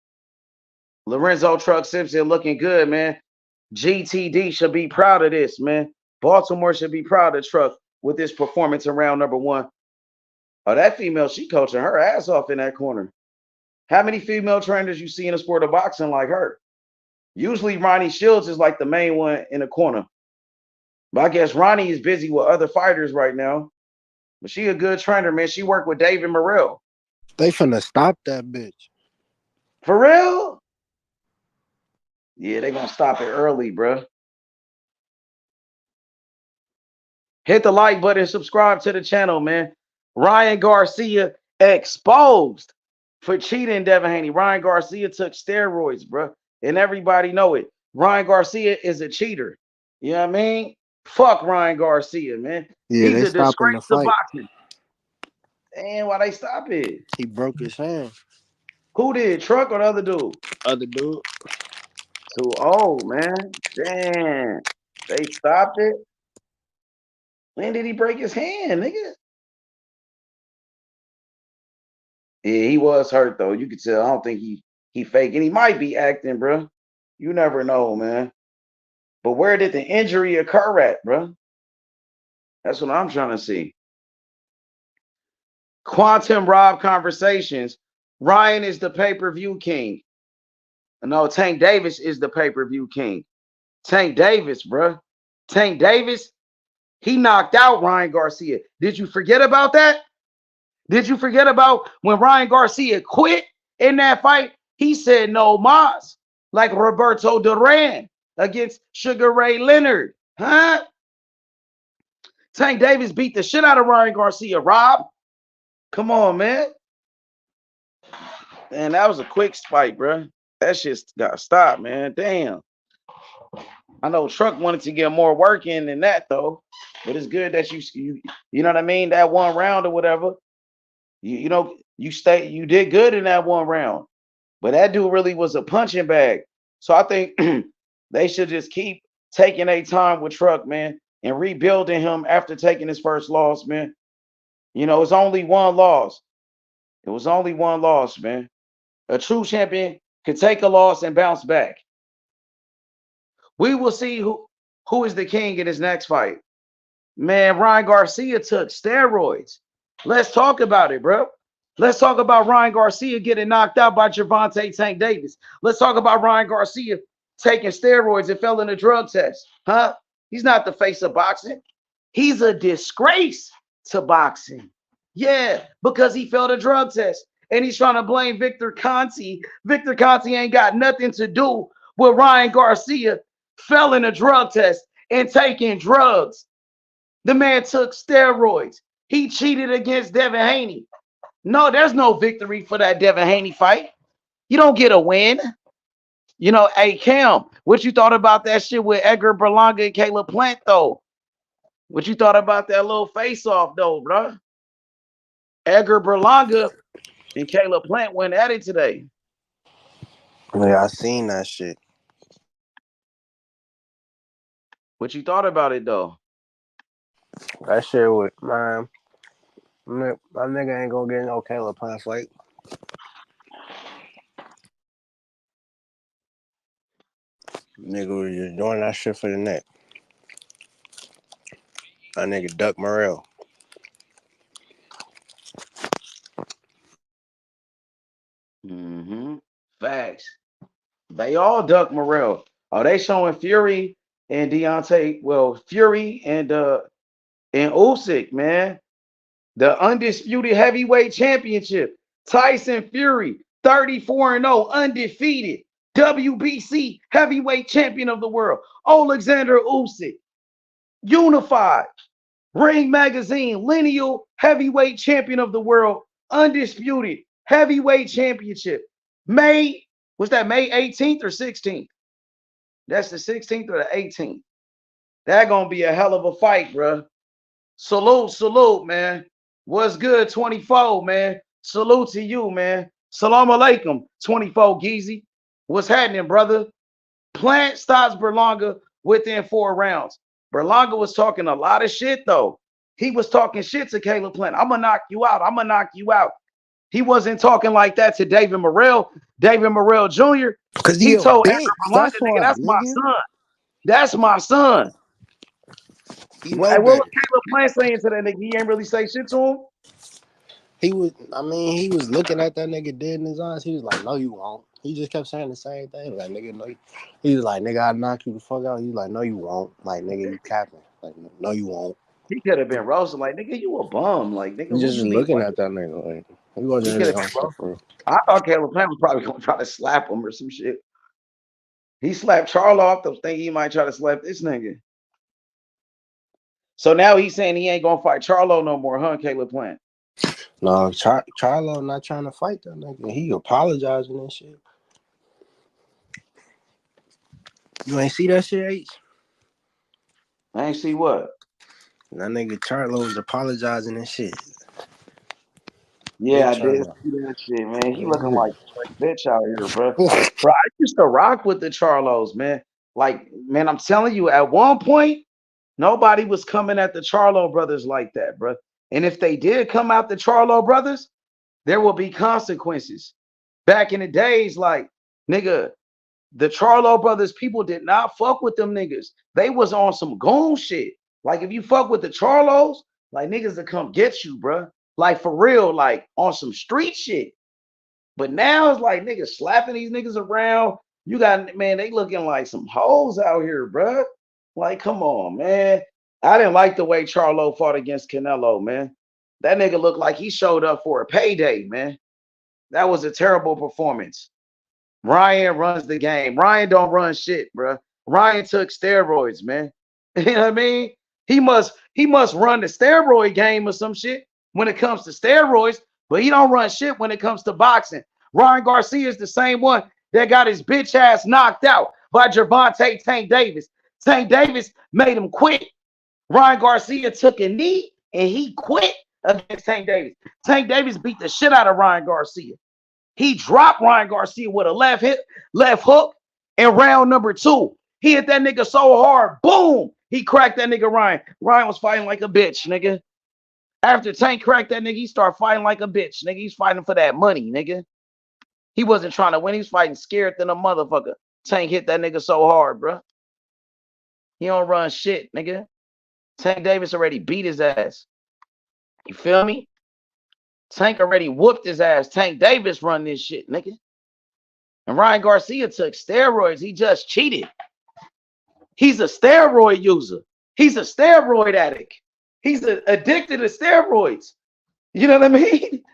Lorenzo Truck Simpson looking good, man. GTD should be proud of this, man. Baltimore should be proud of Truck with this performance in round number 1. Oh, that female, she coaching her ass off in that corner. How many female trainers you see in the sport of boxing like her? Usually Ronnie Shields is like the main one in the corner. But I guess Ronnie is busy with other fighters right now. But she a good trainer, man. She worked with David Morrell. They finna stop that bitch. For real? Yeah, they gonna stop it early, bro. Hit the like button, subscribe to the channel, man. Ryan Garcia exposed for cheating Devin Haney. Ryan Garcia took steroids, bro. And everybody know it. Ryan Garcia is a cheater. You know what I mean? Fuck Ryan Garcia, man. Yeah, he's they a disgrace the to fight. boxing. And why they stop it? He broke his hand. Who did? Truck or the other dude? Other dude. Too old, man. Damn. They stopped it. When did he break his hand, nigga? Yeah, he was hurt though. You could tell. I don't think he faking. He might be acting, bro. You never know, man. But where did the injury occur at, bro? That's what I'm trying to see. Quantum Rob Conversations. Ryan is the pay-per-view king. No, Tank Davis is the pay-per-view king. Tank Davis, bro. Tank Davis, he knocked out Ryan Garcia. Did you forget about that? Did you forget about when Ryan Garcia quit in that fight? He said no mas, like Roberto Duran against Sugar Ray Leonard. Huh? Tank Davis beat the shit out of Ryan Garcia, Rob. Come on, man. Man, that was a quick spike, bro. That shit's got to stop, man. Damn. I know Truck wanted to get more work in than that, though. But it's good that you know what I mean. That one round or whatever. You know you did good in that one round. But that dude really was a punching bag. So I think they should just keep taking a time with Truck, man, and rebuilding him after taking his first loss, man. You know, it's only one loss. It was only one loss, man. A true champion could take a loss and bounce back. We will see who is the king in his next fight. Man, Ryan Garcia took steroids. Let's talk about it, bro. Let's talk about Ryan Garcia getting knocked out by Gervonta Tank Davis. Let's talk about Ryan Garcia taking steroids and failing a drug test. Huh? He's not the face of boxing. He's a disgrace to boxing. Yeah, because he failed a drug test. And he's trying to blame Victor Conte. Victor Conte ain't got nothing to do with Ryan Garcia failing a drug test and taking drugs. The man took steroids. He cheated against Devin Haney. No, there's no victory for that Devin Haney fight. You don't get a win. You know, hey, Cam, what you thought about that shit with Edgar Berlanga and Caleb Plant, though? What you thought about that little face-off, though, bro? Edgar Berlanga and Caleb Plant went at it today. Yeah, I seen that shit. What you thought about it, though? That shit was, man, my nigga ain't gonna get no Caleb Plant fight. Nigga was just doing that shit for the neck. That nigga Duck Morrell. Facts. They all duck Morrell. Oh, they showing Fury and Deontay. Well, Fury and Usyk, man. The undisputed heavyweight championship. Tyson Fury, 34-0, undefeated. WBC heavyweight champion of the world. Alexander Usyk, unified. Ring Magazine, lineal heavyweight champion of the world. Undisputed heavyweight championship. Was that May 18th or 16th? That's the 16th or the 18th. That gonna be a hell of a fight, bro. Salute, man. What's good, 24, man? Salute to you, man. Salam alaikum, 24, Geezy. What's happening, brother? Plant stops Berlanga within 4 rounds. Berlanga was talking a lot of shit, though. He was talking shit to Caleb Plant. I'm going to knock you out. I'm going to knock you out. He wasn't talking like that to David Morrell. David Morrell Jr. Because he told Berlanga, that's my son. That's my son. He what was Caleb Plant saying to that nigga? He ain't really say shit to him. He was looking at that nigga dead in his eyes. He was like, no, you won't. He just kept saying the same thing. Like, nigga, no. He was like, nigga, I'll knock you the fuck out. He was like, no, you won't. Like, nigga, you capping. Like, no, you won't. He could have been roasting. Like, nigga, you a bum. Like, nigga, he just looking at that nigga. Like, he wasn't really on stuff for real. I thought Caleb Plant was probably going to try to slap him or some shit. He slapped Charlo off the thing. He might try to slap this nigga. So now he's saying he ain't going to fight Charlo no more, huh, Caleb Plant? No, Charlo not trying to fight that nigga. He apologizing and shit. You ain't see that shit, H? I ain't see what? That nigga Charlo was apologizing and shit. Yeah, I did see that shit, man. He looking like a straight bitch out here, bro. Bro, I used to rock with the Charlos, man. Like, man, I'm telling you, at one point, nobody was coming at the Charlo brothers like that, bro. And if they did come out the Charlo brothers, there will be consequences. Back in the days, like, nigga, the Charlo brothers, people did not fuck with them niggas. They was on some goon shit. Like, if you fuck with the Charlos, like, niggas to come get you, bro. Like, for real, like, on some street shit. But now it's like niggas slapping these niggas around. You got, man, they looking like some hoes out here, bro. Like, come on, man. I didn't like the way Charlo fought against Canelo, man. That nigga looked like he showed up for a payday, man. That was a terrible performance. Ryan runs the game. Ryan don't run shit, bro. Ryan took steroids, man. You know what I mean? He must run the steroid game or some shit when it comes to steroids, but he don't run shit when it comes to boxing. Ryan Garcia is the same one that got his bitch ass knocked out by Gervonta Tank Davis. Tank Davis made him quit. Ryan Garcia took a knee and he quit against Tank Davis. Tank Davis beat the shit out of Ryan Garcia. He dropped Ryan Garcia with a left hook in round number 2. He hit that nigga so hard, boom, he cracked that nigga Ryan. Ryan was fighting like a bitch, nigga. After Tank cracked that nigga, he started fighting like a bitch, nigga. He's fighting for that money, nigga. He wasn't trying to win. He was fighting scared than a motherfucker. Tank hit that nigga so hard, bro. He don't run shit, nigga. Tank Davis already beat his ass. You feel me? Tank already whooped his ass. Tank Davis run this shit, nigga. And Ryan Garcia took steroids. He just cheated. He's a steroid user. He's a steroid addict. He's addicted to steroids. You know what I mean?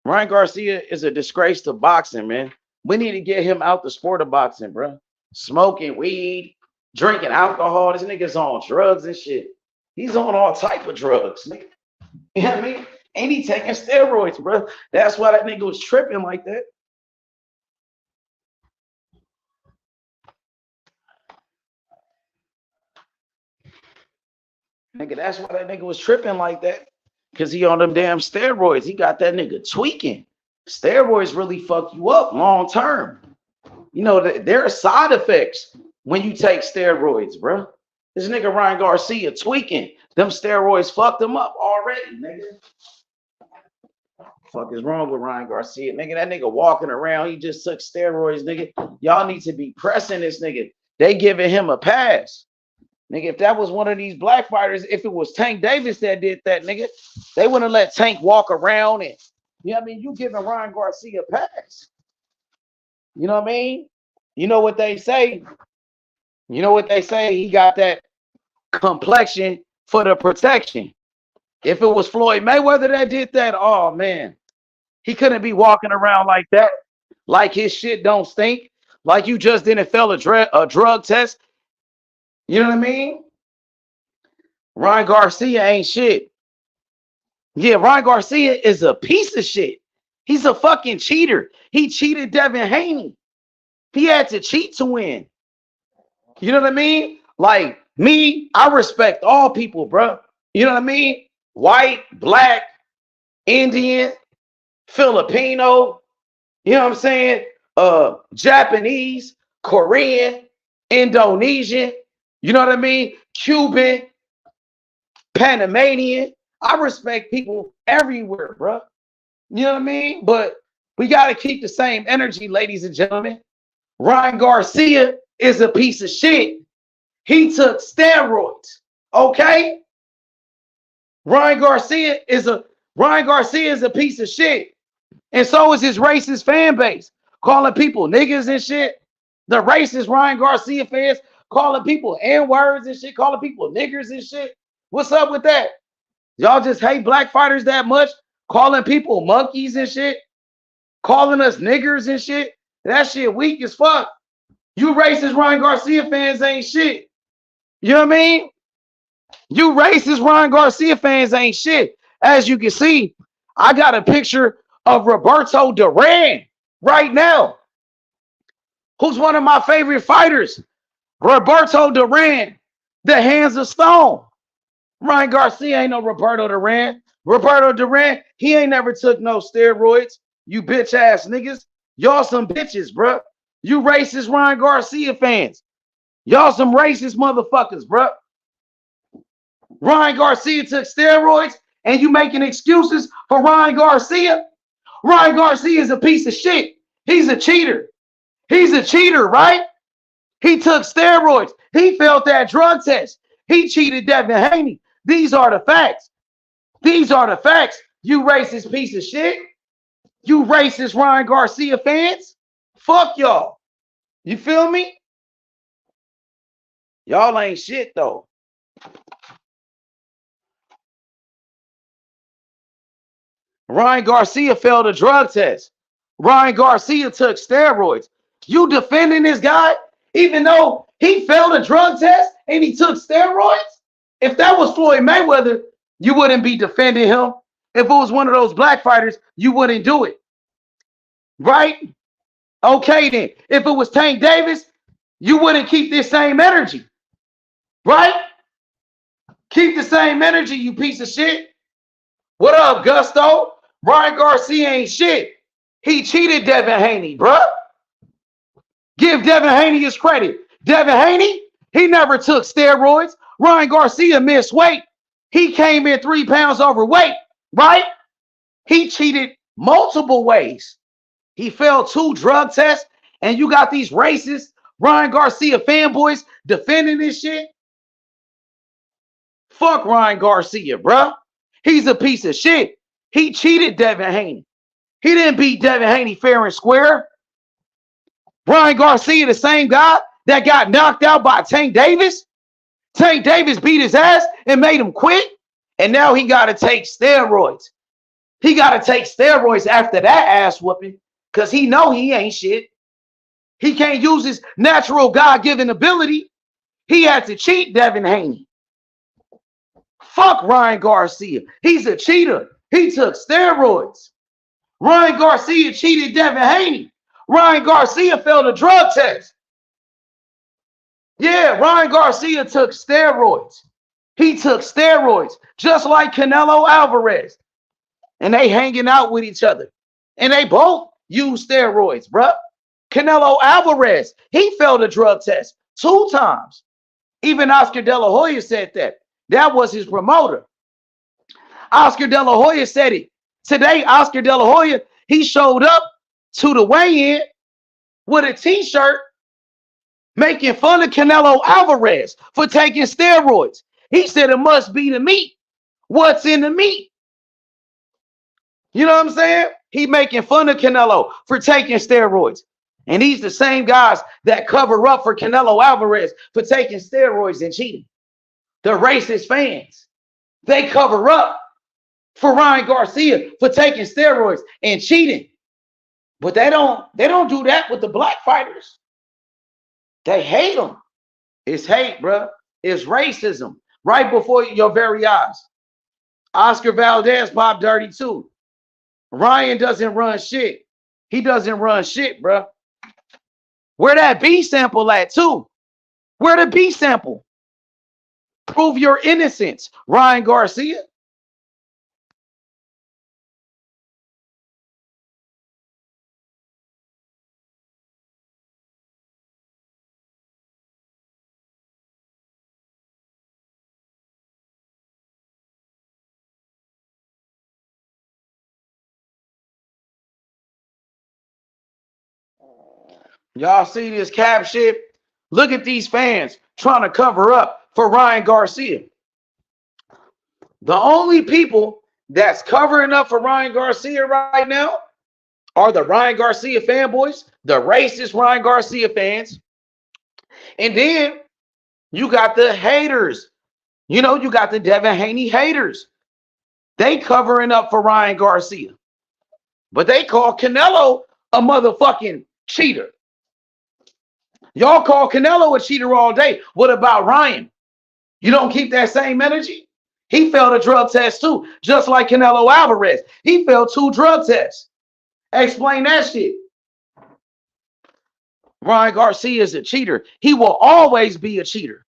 Ryan Garcia is a disgrace to boxing, man. We need to get him out the sport of boxing, bro. Smoking weed, drinking alcohol. This nigga's on drugs and shit. He's on all type of drugs, nigga. You know what I mean? Ain't he taking steroids, bro? That's why that nigga was tripping like that. Nigga, that's why that nigga was tripping like that. Because he on them damn steroids. He got that nigga tweaking. Steroids really fuck you up long term. You know, there are side effects when you take steroids, bro. This nigga Ryan Garcia tweaking. Them steroids fucked him up already, nigga. Fuck is wrong with Ryan Garcia, nigga? That nigga walking around, he just took steroids, nigga. Y'all need to be pressing this nigga. They giving him a pass. Nigga, if that was one of these black fighters, if it was Tank Davis that did that, nigga, they wouldn't let Tank walk around and, you know what I mean? You giving Ryan Garcia a pass. You know what I mean? You know what they say? You know what they say? He got that complexion for the protection. If it was Floyd Mayweather that did that, oh, man. He couldn't be walking around like that. Like his shit don't stink. Like you just didn't fail a drug test. You know what I mean? Ryan Garcia ain't shit. Yeah, Ryan Garcia is a piece of shit. He's a fucking cheater. He cheated Devin Haney. He had to cheat to win. You know what I mean? Like me, I respect all people, bro. You know what I mean? White, black, Indian, Filipino, you know what I'm saying? Japanese, Korean, Indonesian, you know what I mean? Cuban, Panamanian. I respect people everywhere, bro. You know what I mean? But we got to keep the same energy, ladies and gentlemen. Ryan Garcia is a piece of shit. He took steroids, okay? Ryan Garcia is a piece of shit. And so is his racist fan base, calling people niggas and shit. The racist Ryan Garcia fans calling people N-words and shit, calling people niggers and shit. What's up with that? Y'all just hate black fighters that much? Calling people monkeys and shit? Calling us niggers and shit? That shit weak as fuck. You racist Ryan Garcia fans ain't shit. You know what I mean? You racist Ryan Garcia fans ain't shit. As you can see, I got a picture of Roberto Duran right now, who's one of my favorite fighters. Roberto Duran, the hands of stone. Ryan Garcia ain't no Roberto Duran. Roberto Duran, he ain't never took no steroids. You bitch ass niggas. Y'all some bitches, bro. You racist Ryan Garcia fans. Y'all some racist motherfuckers, bro. Ryan Garcia took steroids and you making excuses for Ryan Garcia? Ryan Garcia is a piece of shit. He's a cheater. He's a cheater, right? He took steroids. He failed that drug test. He cheated Devin Haney. These are the facts. These are the facts. You racist piece of shit. You racist Ryan Garcia fans. Fuck y'all. You feel me? Y'all ain't shit though. Ryan Garcia failed a drug test. Ryan Garcia took steroids. You defending this guy even though he failed a drug test and he took steroids? If that was Floyd Mayweather, you wouldn't be defending him. If it was one of those black fighters, you wouldn't do it. Right? Okay then. If it was Tank Davis, you wouldn't keep this same energy. Right? Keep the same energy, you piece of shit. What up, Gusto? Ryan Garcia ain't shit. He cheated Devin Haney, bruh. Give Devin Haney his credit. Devin Haney, he never took steroids. Ryan Garcia missed weight. He came in 3 pounds overweight, right? He cheated multiple ways. He failed 2 drug tests, and you got these racist Ryan Garcia fanboys defending this shit. Fuck Ryan Garcia, bruh. He's a piece of shit. He cheated Devin Haney. He didn't beat Devin Haney fair and square. Ryan Garcia, the same guy that got knocked out by Tank Davis. Tank Davis beat his ass and made him quit. And now he got to take steroids. He got to take steroids after that ass whooping because he know he ain't shit. He can't use his natural God-given ability. He had to cheat Devin Haney. Fuck Ryan Garcia. He's a cheater. He took steroids. Ryan Garcia cheated Devin Haney. Ryan Garcia failed a drug test. Yeah, Ryan Garcia took steroids. He took steroids just like Canelo Alvarez. And they hanging out with each other. And they both use steroids, bruh. Canelo Alvarez, he failed a drug test 2 times. Even Oscar De La Hoya said that. That was his promoter. Oscar De La Hoya said it. Today, Oscar De La Hoya, he showed up to the weigh-in with a t-shirt making fun of Canelo Alvarez for taking steroids. He said it must be the meat. What's in the meat? You know what I'm saying? He making fun of Canelo for taking steroids. And he's the same guys that cover up for Canelo Alvarez for taking steroids and cheating. The racist fans. They cover up for Ryan Garcia for taking steroids and cheating. But they don't do that with the black fighters. They hate them. It's hate, bro. It's racism right before your very eyes. Oscar Valdez popped dirty too. Ryan doesn't run shit. He doesn't run shit, bro. Where that B sample at too? Where the B sample? Prove your innocence, Ryan Garcia. Y'all see this cap shit? Look at these fans trying to cover up for Ryan Garcia. The only people that's covering up for Ryan Garcia right now are the Ryan Garcia fanboys, the racist Ryan Garcia fans. And then you got the haters. You know, you got the Devin Haney haters. They covering up for Ryan Garcia. But they call Canelo a motherfucking cheater. Y'all call Canelo a cheater all day. What about Ryan? You don't keep that same energy? He failed a drug test too, just like Canelo Alvarez. He failed 2 drug tests. Explain that shit. Ryan Garcia is a cheater. He will always be a cheater.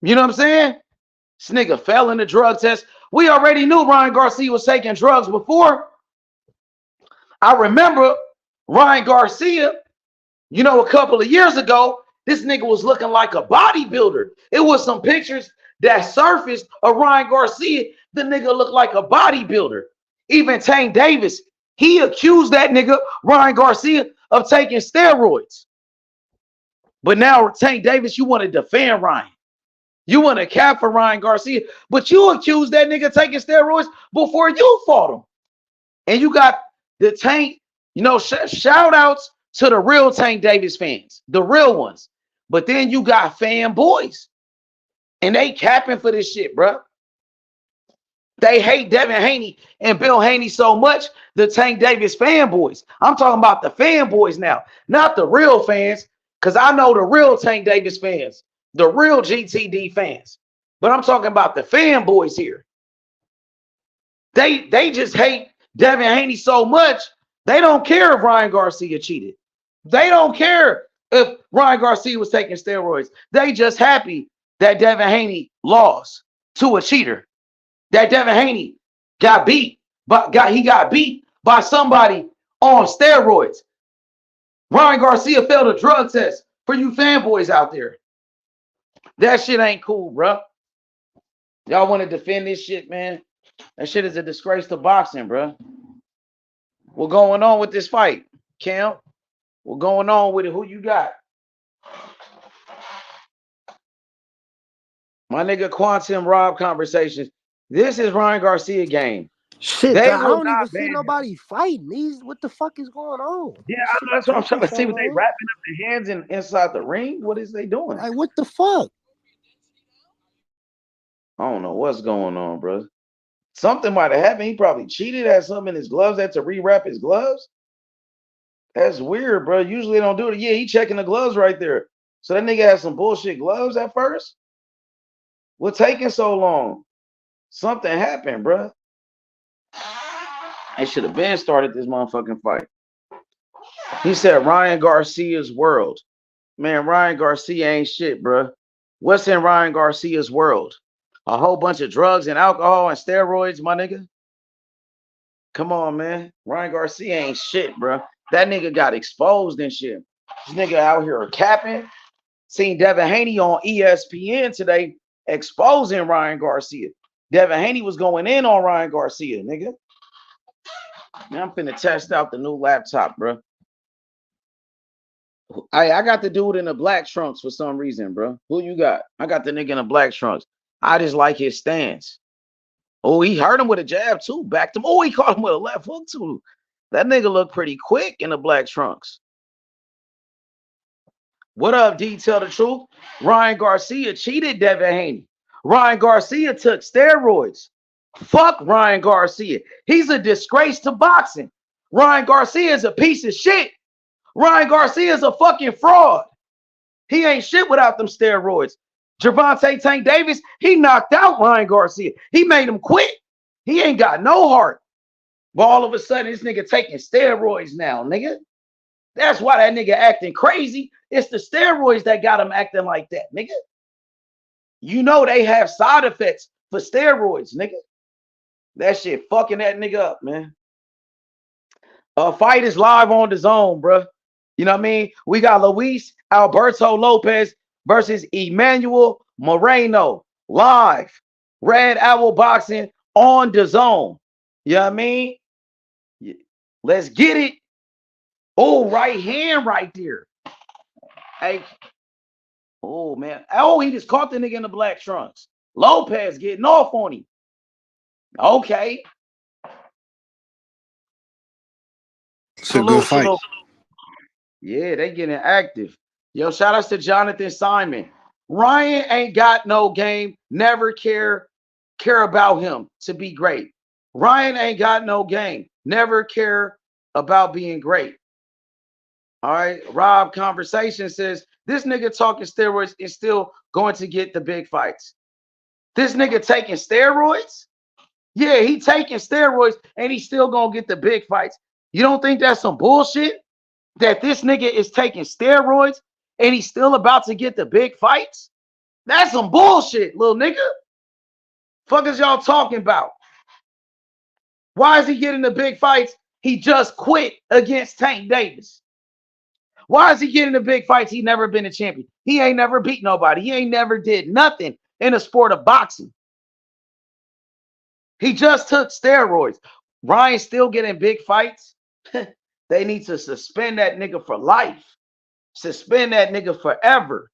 You know what I'm saying? This nigga fell in the drug test. We already knew Ryan Garcia was taking drugs before. I remember Ryan Garcia, you know, a couple of years ago, this nigga was looking like a bodybuilder. It was some pictures that surfaced of Ryan Garcia. The nigga looked like a bodybuilder. Even Tank Davis, he accused that nigga, Ryan Garcia, of taking steroids. But now, Tank Davis, you want to defend Ryan. You want to cap for Ryan Garcia, but you accused that nigga taking steroids before you fought him. And you got the Tank, you know, shout outs to the real Tank Davis fans, the real ones. But then you got fanboys, and they capping for this shit, bro. They hate Devin Haney and Bill Haney so much, the Tank Davis fanboys. I'm talking about the fanboys now, not the real fans, because I know the real Tank Davis fans, the real GTD fans. But I'm talking about the fanboys here. They just hate Devin Haney so much, they don't care if Ryan Garcia cheated. They don't care if Ryan Garcia was taking steroids. They just happy that Devin Haney lost. to a cheater. That Devin Haney got beat, he got beat by somebody on steroids. Ryan Garcia failed a drug test for you fanboys out there. That shit ain't cool, bro. Y'all want to defend this shit, man? That shit is a disgrace to boxing, bro. What's going on with this fight, Cam? What's going on with it? Who you got? My nigga Quantum Rob Conversations. This is Ryan Garcia game. Shit, I don't even see nobody fighting. What the fuck is going on? Yeah, that's what I'm trying to see. What they wrapping up their hands inside the ring? What is they doing? Like, what the fuck? I don't know what's going on, bro. Something might have happened. He probably cheated, had something in his gloves, had to rewrap his gloves. That's weird, bro. Usually they don't do it. Yeah, he checking the gloves right there. So that nigga had some bullshit gloves at first. What's taking so long? Something happened, bro. They should have been started this motherfucking fight. He said Ryan Garcia's world. Man, Ryan Garcia ain't shit, bro. What's in Ryan Garcia's world? A whole bunch of drugs and alcohol and steroids, my nigga. Come on, man. Ryan Garcia ain't shit, bro. That nigga got exposed and shit. This nigga out here capping. Seen Devin Haney on ESPN today exposing Ryan Garcia. Devin Haney was going in on Ryan Garcia, nigga. Man, I'm finna test out the new laptop, bro. I got the dude in the black trunks for some reason, bro. Who you got? I got the nigga in the black trunks. I just like his stance. Oh, he hurt him with a jab too. Backed him. Oh, he caught him with a left hook too. That nigga looked pretty quick in the black trunks. What up, D? Tell the truth. Ryan Garcia cheated Devin Haney. Ryan Garcia took steroids. Fuck Ryan Garcia. He's a disgrace to boxing. Ryan Garcia is a piece of shit. Ryan Garcia is a fucking fraud. He ain't shit without them steroids. Gervonta Tank Davis, he knocked out Ryan Garcia. He made him quit. He ain't got no heart. But all of a sudden, this nigga taking steroids now, nigga. That's why that nigga acting crazy. It's the steroids that got him acting like that, nigga. You know they have side effects for steroids, nigga. That shit fucking that nigga up, man. Fight is live on the zone, bro. You know what I mean? We got Luis Alberto Lopez versus Emmanuel Moreno live. Red Owl Boxing on the zone. You know what I mean? Let's get it. Oh, right hand right there. Hey. Oh, man. Oh, he just caught the nigga in the black trunks. Lopez getting off on him. Okay. It's a good fight. Yeah, they getting active. Yo, shout outs to Jonathan Simon. Ryan ain't got no game. Never care about him to be great. Ryan ain't got no game. Never care about being great. All right. Rob Conversation says this nigga talking steroids is still going to get the big fights. This nigga taking steroids? Yeah, he taking steroids and he's still gonna get the big fights. You don't think that's some bullshit? That this nigga is taking steroids and he's still about to get the big fights? That's some bullshit, little nigga. Fuck is y'all talking about? Why is he getting the big fights? He just quit against Tank Davis. Why is he getting the big fights? He never been a champion. He ain't never beat nobody. He ain't never did nothing in the sport of boxing. He just took steroids. Ryan's still getting big fights. They need to suspend that nigga for life. Suspend that nigga forever.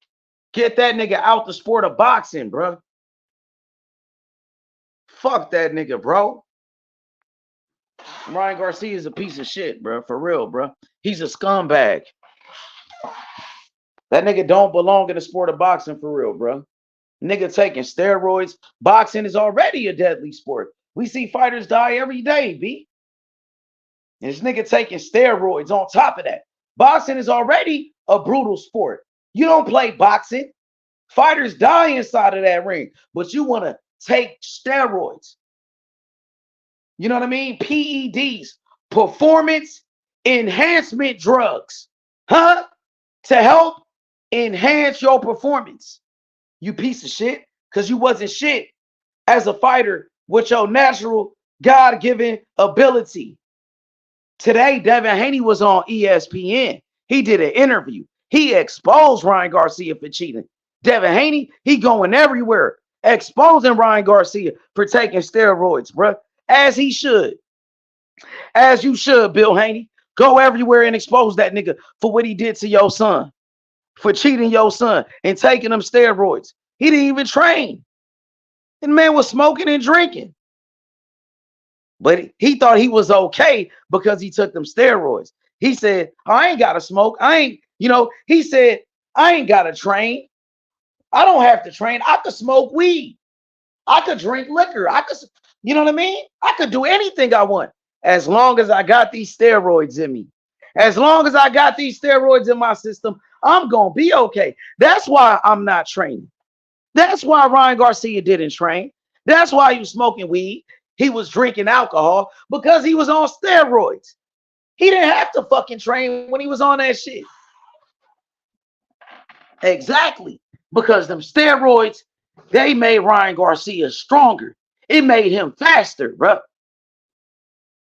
Get that nigga out the sport of boxing, bro. Fuck that nigga, bro. Ryan Garcia is a piece of shit, bro. For real, bro. He's a scumbag. That nigga don't belong in the sport of boxing for real, bro. Nigga taking steroids. Boxing is already a deadly sport. We see fighters die every day, B. And this nigga taking steroids on top of that. Boxing is already a brutal sport. You don't play boxing. Fighters die inside of that ring, but you want to take steroids. You know what I mean? PEDs, performance enhancement drugs, huh? To help enhance your performance. You piece of shit, because you wasn't shit. as a fighter with your natural God-given ability. Today, Devin Haney was on ESPN. He did an interview. He exposed Ryan Garcia for cheating. Devin Haney, he going everywhere, exposing Ryan Garcia for taking steroids, bro. As he should. As you should, Bill Haney. Go everywhere and expose that nigga for what he did to your son. For cheating your son and taking them steroids. He didn't even train. And man was smoking and drinking. But he thought he was okay because he took them steroids. He said, I ain't got to smoke. He said, I ain't got to train. I don't have to train. I could smoke weed. I could drink liquor. You know what I mean? I could do anything I want as long as I got these steroids in me. As long as I got these steroids in my system, I'm going to be okay. That's why I'm not training. That's why Ryan Garcia didn't train. That's why he was smoking weed. He was drinking alcohol because he was on steroids. He didn't have to fucking train when he was on that shit. Exactly. Because them steroids, they made Ryan Garcia stronger. It made him faster, bro.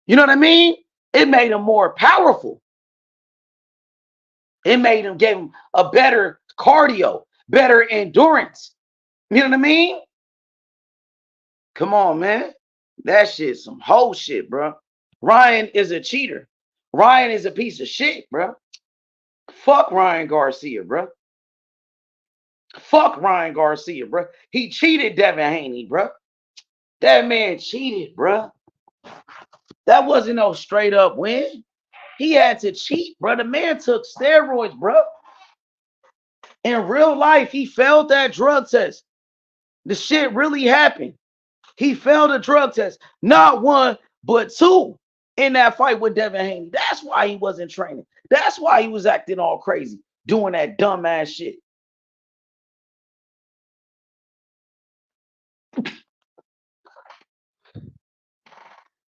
You know what I mean? It made him more powerful. It made him, gave him a better cardio, better endurance. You know what I mean? Come on, man. That shit some whole shit, bro. Ryan is a cheater. Ryan is a piece of shit, bro. Fuck Ryan Garcia, bro. Fuck Ryan Garcia, bro. He cheated Devin Haney, bro. That man cheated, bro. That wasn't no straight up win. He had to cheat, bro. The man took steroids, bro. In real life, he failed that drug test. The shit really happened. He failed a drug test. Not one, but two in that fight with Devin Haney. That's why he wasn't training. That's why he was acting all crazy, doing that dumbass shit.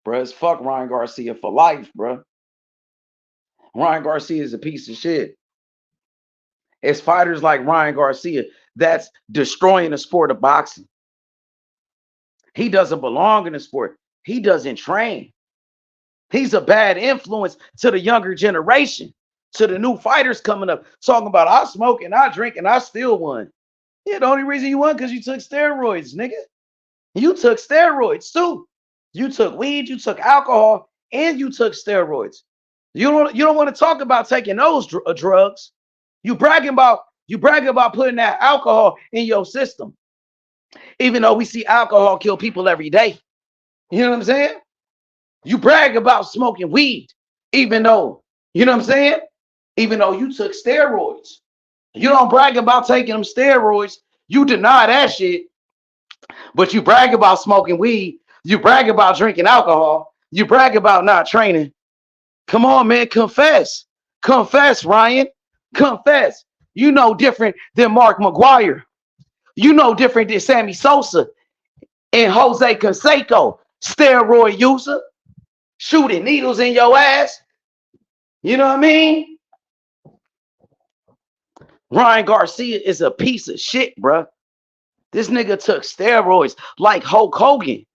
Bro, it's fuck Ryan Garcia for life, bro. Ryan Garcia is a piece of shit. It's fighters like Ryan Garcia that's destroying the sport of boxing. He doesn't belong in the sport. He doesn't train. He's a bad influence to the younger generation, to the new fighters coming up, talking about I smoke and I drink and I still won. Yeah, the only reason you won because you took steroids, nigga. You took steroids too. You took weed, you took alcohol, and you took steroids. You don't want to talk about taking those drugs. You bragging about putting that alcohol in your system. Even though we see alcohol kill people every day. You know what I'm saying? You brag about smoking weed, even though, you know what I'm saying? Even though you took steroids. You don't brag about taking them steroids. You deny that shit. But you brag about smoking weed. You brag about drinking alcohol. You brag about not training. Come on, man. Confess. Confess, Ryan. Confess. You know different than Mark McGuire. You know different than Sammy Sosa and Jose Canseco, steroid user, shooting needles in your ass. You know what I mean? Ryan Garcia is a piece of shit, bro. This nigga took steroids like Hulk Hogan.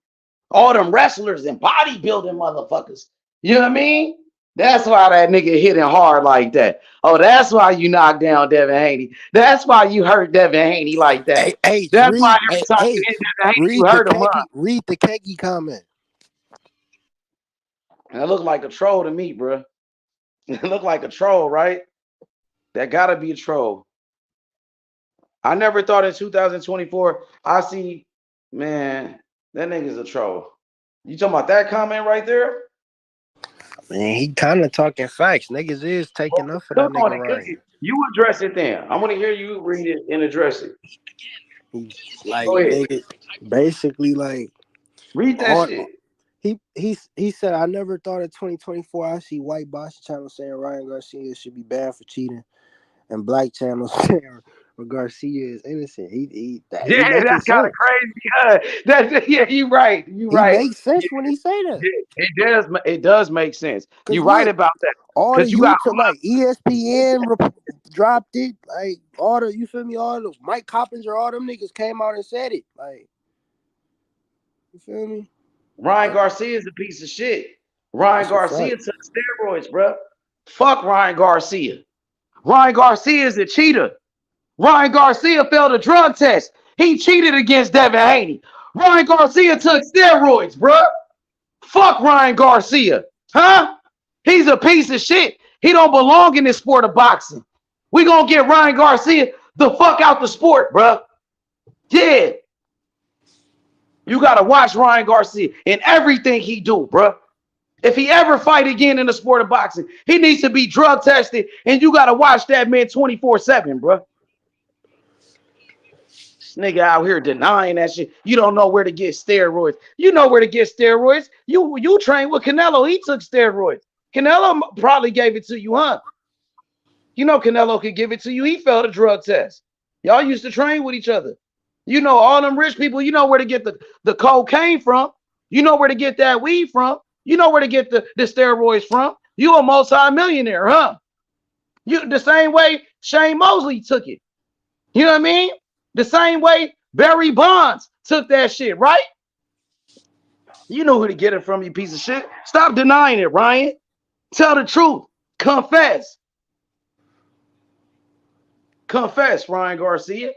All them wrestlers and bodybuilding motherfuckers. You know what I mean? That's why that nigga hitting hard like that. Oh, that's why you knocked down Devin Haney. That's why you hurt Devin Haney like that. That's why every time you hit Devin Haney, you hurt him up. Read the Kegi comment. That looked like a troll to me, bro. It looked like a troll, right? That gotta be a troll. I never thought in 2024 I see, man, that nigga's a troll. You talking about that comment right there? Man, he kind of talking facts. Niggas is taking up for that nigga, right? You address it then. I want to hear you read it and address it. Like, nigga, basically, like, read that shit. He said, I never thought in 2024 I see white boxing channels saying Ryan Garcia should be banned for cheating, and black channels saying Garcia is innocent. That's kind of crazy. Yeah, you right. You right. It makes sense when he say that. It does make sense. You right about that. All the YouTube, like ESPN dropped it. Like all the, you feel me? All the Mike Coppinger, all them niggas came out and said it. Like You feel me? Ryan Garcia is a piece of shit. Ryan That's a Garcia fact. took steroids, bro. Fuck Ryan Garcia. Ryan Garcia is a cheater. Ryan Garcia failed a drug test. He cheated against Devin Haney. Ryan Garcia took steroids, bro. Fuck Ryan Garcia. Huh? He's a piece of shit. He don't belong in this sport of boxing. We gonna get Ryan Garcia the fuck out the sport, bro. Yeah. You gotta watch Ryan Garcia in everything he do, bro. If he ever fight again in the sport of boxing, he needs to be drug tested, and you gotta watch that man 24/7, bro. This nigga out here denying that shit. You don't know where to get steroids. You know where to get steroids. You train with Canelo. He took steroids. Canelo probably gave it to you, huh? You know Canelo could give it to you. He failed a drug test. Y'all used to train with each other. You know all them rich people. You know where to get the cocaine from. You know where to get that weed from. You know where to get the steroids from. You a multi-millionaire, huh? You the same way Shane Mosley took it. You know what I mean? The same way Barry Bonds took that shit, right? You know who to get it from, you piece of shit. Stop denying it, Ryan. Tell the truth. Confess. Confess, Ryan Garcia.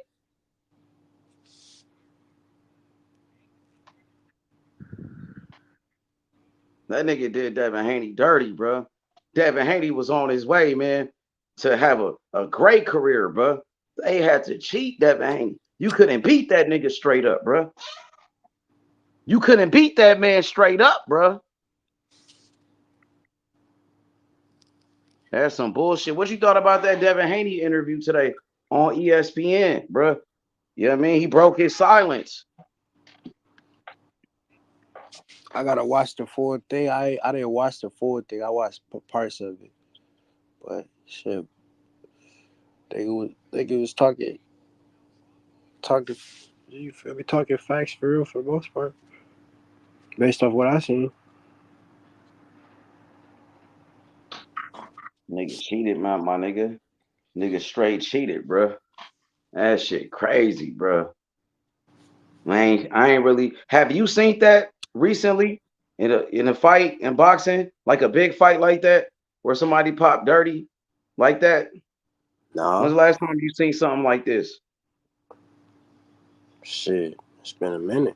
That nigga did Devin Haney dirty, bro. Devin Haney was on his way, man, to have a great career, bro. They had to cheat Devin Haney. You couldn't beat that nigga straight up, bro. You couldn't beat that man straight up, bro. That's some bullshit. What you thought about that Devin Haney interview today on ESPN, bro? You know what I mean? He broke his silence. I gotta watch the full thing. I didn't watch the full thing. I watched parts of it, but shit, they was talking. You feel me? Talking facts for real for the most part, based off what I seen. Nigga cheated, my nigga. Nigga straight cheated, bro. That shit crazy, bro. I ain't really. Have you seen that recently in a fight in boxing, like a big fight like that, where somebody popped dirty like that? When's No, the last time you seen something like this? shit, it's been a minute.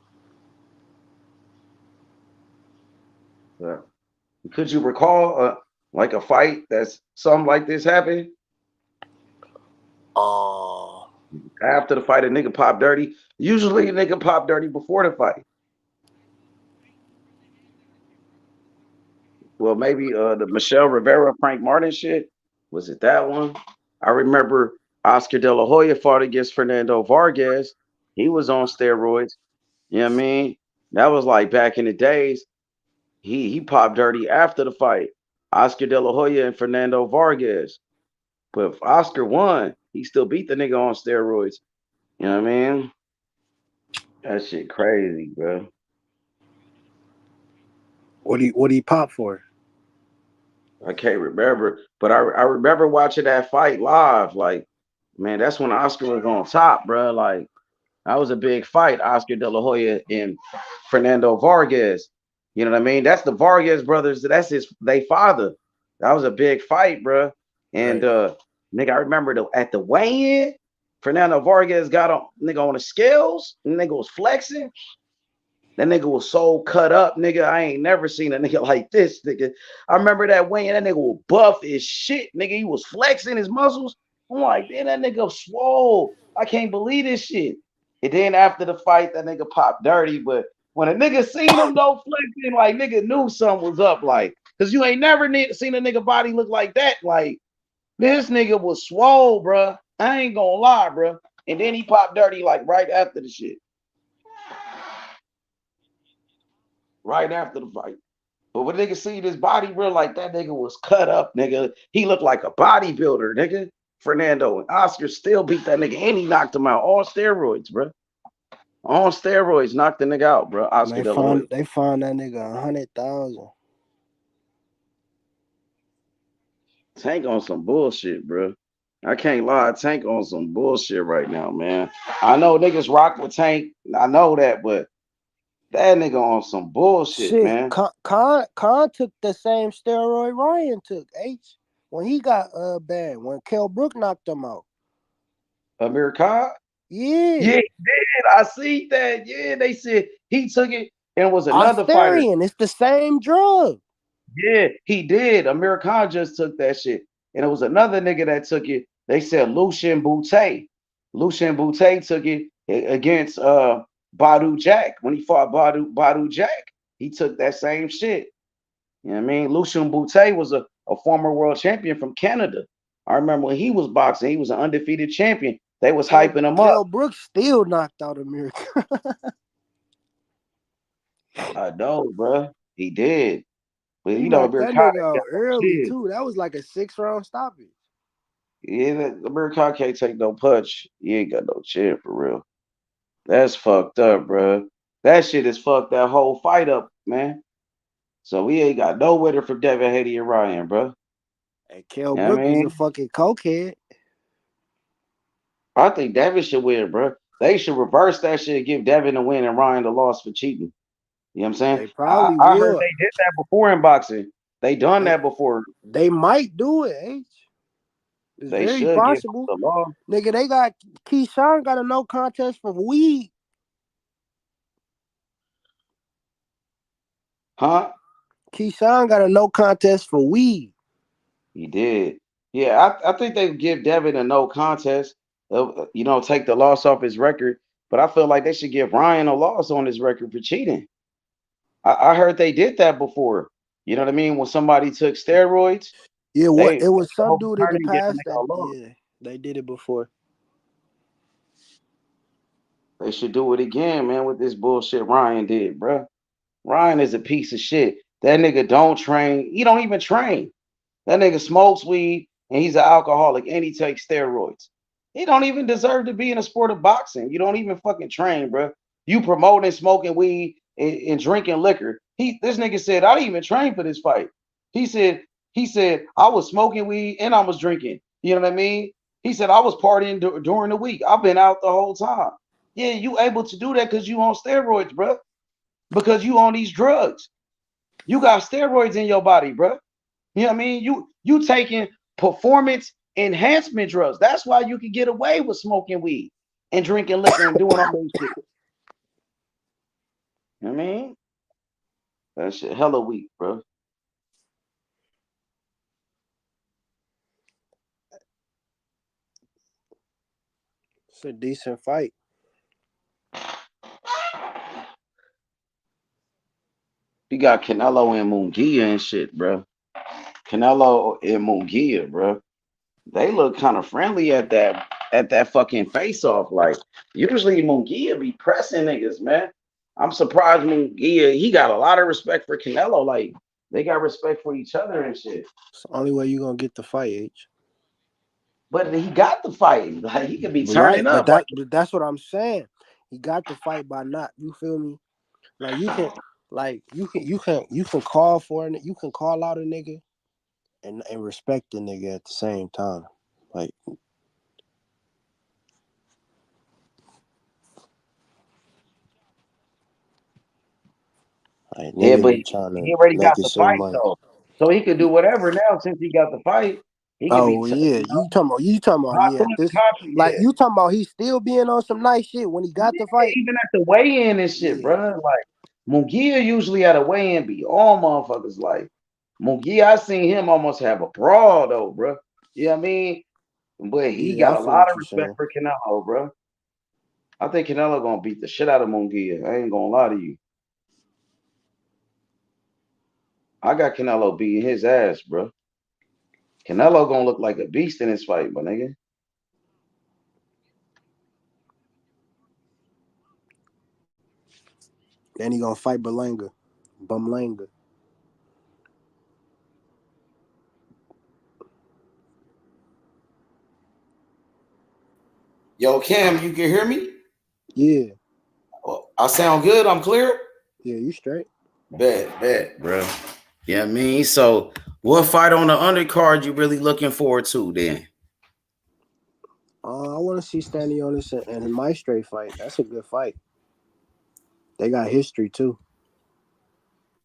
Could you recall like a fight that's something like this happened? After the fight, a nigga pop dirty. Usually a nigga pop dirty before the fight. Well, maybe the Michelle Rivera, Frank Martin shit. Was it that one? I remember Oscar De La Hoya fought against Fernando Vargas. He was on steroids. You know what I mean? That was like back in the days. He popped dirty after the fight. Oscar De La Hoya and Fernando Vargas. But if Oscar won, he still beat the nigga on steroids. You know what I mean? That shit crazy, bro. What do you pop for? I can't remember, but I remember watching that fight live. Like, man, that's when Oscar was on top, bro. Like, that was a big fight, Oscar De La Hoya and Fernando Vargas. You know what I mean? That's the Vargas brothers. That's they father. That was a big fight, bro. And Right. nigga, I remember at the weigh-in, Fernando Vargas got on nigga on the scales. And nigga was flexing. That nigga was so cut up, nigga. I ain't never seen a nigga like this, nigga. I remember that weigh-in. That nigga was buff as shit, nigga. He was flexing his muscles. I'm like, damn, that nigga swole. I can't believe this shit. And then after the fight, that nigga popped dirty. But when a nigga seen him though flexing, like nigga knew something was up. Like, cause you ain't never seen a nigga body look like that. Like, this nigga was swole, bro. I ain't gonna lie, bro. And then he popped dirty like right after the shit. Right after the fight. But when nigga see this body, bro, like that nigga was cut up, nigga. He looked like a bodybuilder, nigga. Fernando and Oscar still beat that nigga, and he knocked him out on steroids, bro. On steroids, knocked the nigga out, bro. Oscar De La Hoya. They found that nigga 100,000. Tank on some bullshit, bro. I can't lie, Tank on some bullshit right now, man. I know niggas rock with Tank. I know that, but That nigga on some bullshit, man. Khan took the same steroid Ryan took, H. When he got banned, when Kell Brook knocked him out. Amir Khan? Yeah. Yeah, he did. I see that. Yeah, they said he took it and was another fighter. It's the same drug. Yeah, he did. Amir Khan just took that shit. And it was another nigga that took it. They said Lucien Boutte. Lucien Boutte took it against Badu Jack. When he fought Badu Jack, he took that same shit. You know what I mean? Lucien Boutte was a former world champion from Canada. I remember when he was boxing, he was an undefeated champion. They was hyping him Kell up. Brooks still knocked out Amir. I know, bro. He did. But He you know, knocked Amir that Khan nigga out got no early shit. too. That was like a 6-round stoppage. Yeah, Amir Khan can't take no punch. He ain't got no chin for real. That's fucked up, bro. That shit is fucked that whole fight up, man. So we ain't got no winner for Devin Haney and Ryan, bro. And Kell You know what Brook I was mean? a fucking cokehead. I think Devin should win, bro. They should reverse that shit and give Devin the win and Ryan the loss for cheating. You know what I'm saying? They probably I heard will. they did that before in boxing. They done that before. They might do it, H. It's They very should give possible. the law. Nigga, they got Keyshawn got a no contest for weed. Huh? Keyshawn got a no contest for weed. He did. Yeah, I think they give Devin a no contest. Take the loss off his record. But I feel like they should give Ryan a loss on his record for cheating. I heard they did that before. You know what I mean? When somebody took steroids, Yeah, it was some dude in the overturn it, past give them a loss. yeah, they did it before. They should do it again, man, with this bullshit Ryan did, bro. Ryan is a piece of shit. That nigga don't train. He don't even train. That nigga smokes weed and he's an alcoholic and he takes steroids. He don't even deserve to be in a sport of boxing. You don't even fucking train, bro. You promoting smoking weed and drinking liquor. This nigga said, I didn't even train for this fight. He said, I was smoking weed and I was drinking. You know what I mean? He said, I was partying during the week. I've been out the whole time. Yeah, you able to do that because you on steroids, bro. Because you on these drugs. You got steroids in your body, bro. You know what I mean? You taking performance enhancement drugs. That's why you can get away with smoking weed and drinking liquor and doing all those shit. You know what I mean? That shit hella weak, bro. It's a decent fight. You got Canelo and Munguia and shit, bro. Canelo and Munguia, bro. They look kind of friendly at that fucking face off. Like usually Munguia be pressing niggas, man. I'm surprised Munguia, he got a lot of respect for Canelo. Like they got respect for each other and shit. It's the only way you gonna get the fight, H. But he got the fight. Like he could be turning Right, up. but that's what I'm saying. He got the fight by not. You feel me? Like you can call for it. You can call out a nigga and respect the nigga at the same time. Like Yeah, but be trying he to already make got it the seem fight like, though. So he could do whatever now since he got the fight. He could be oh yeah, you talking about not yeah, feeling this confident like yet. you talking about he still being on some nice shit when he got the fight. Even at the weigh-in and shit, Yeah. brother. Like Munguia usually at a weigh-in be all motherfuckers like Munguia. I seen him almost have a brawl though, bro. You know what I mean? But he Yeah, got I a feel lot what of you're respect saying. for Canelo, bro. I think Canelo gonna beat the shit out of Munguia. I ain't gonna lie to you. I got Canelo beating his ass, bro. Canelo gonna look like a beast in this fight, my nigga. Then he gonna fight Bumlanga. Yo, Cam, you can hear me? Yeah, I sound good. I'm clear. yeah, you straight. Bet, bro. Yeah, I mean, so what fight on the undercard you really looking forward to then? I want to see Stanley on this and my straight fight. That's a good fight. They got history too.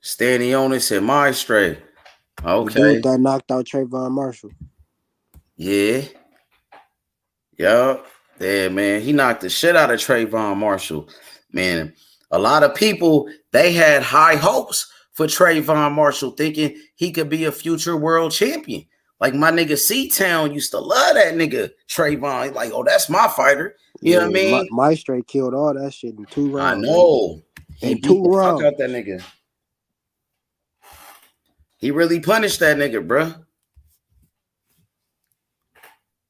Stanionis and Maestre. The dude Okay. that knocked out Trayvon Marshall. Yeah. Yup. Yeah, man. He knocked the shit out of Trayvon Marshall. Man, a lot of people, they had high hopes for Trayvon Marshall, thinking he could be a future world champion. Like my nigga C-Town used to love that nigga Trayvon. He's like, oh, that's my fighter. You know what I mean? Maestre killed all that shit in 2 rounds. I know. He In beat 2 the rounds. fuck out that nigga. He really punished that nigga, bro.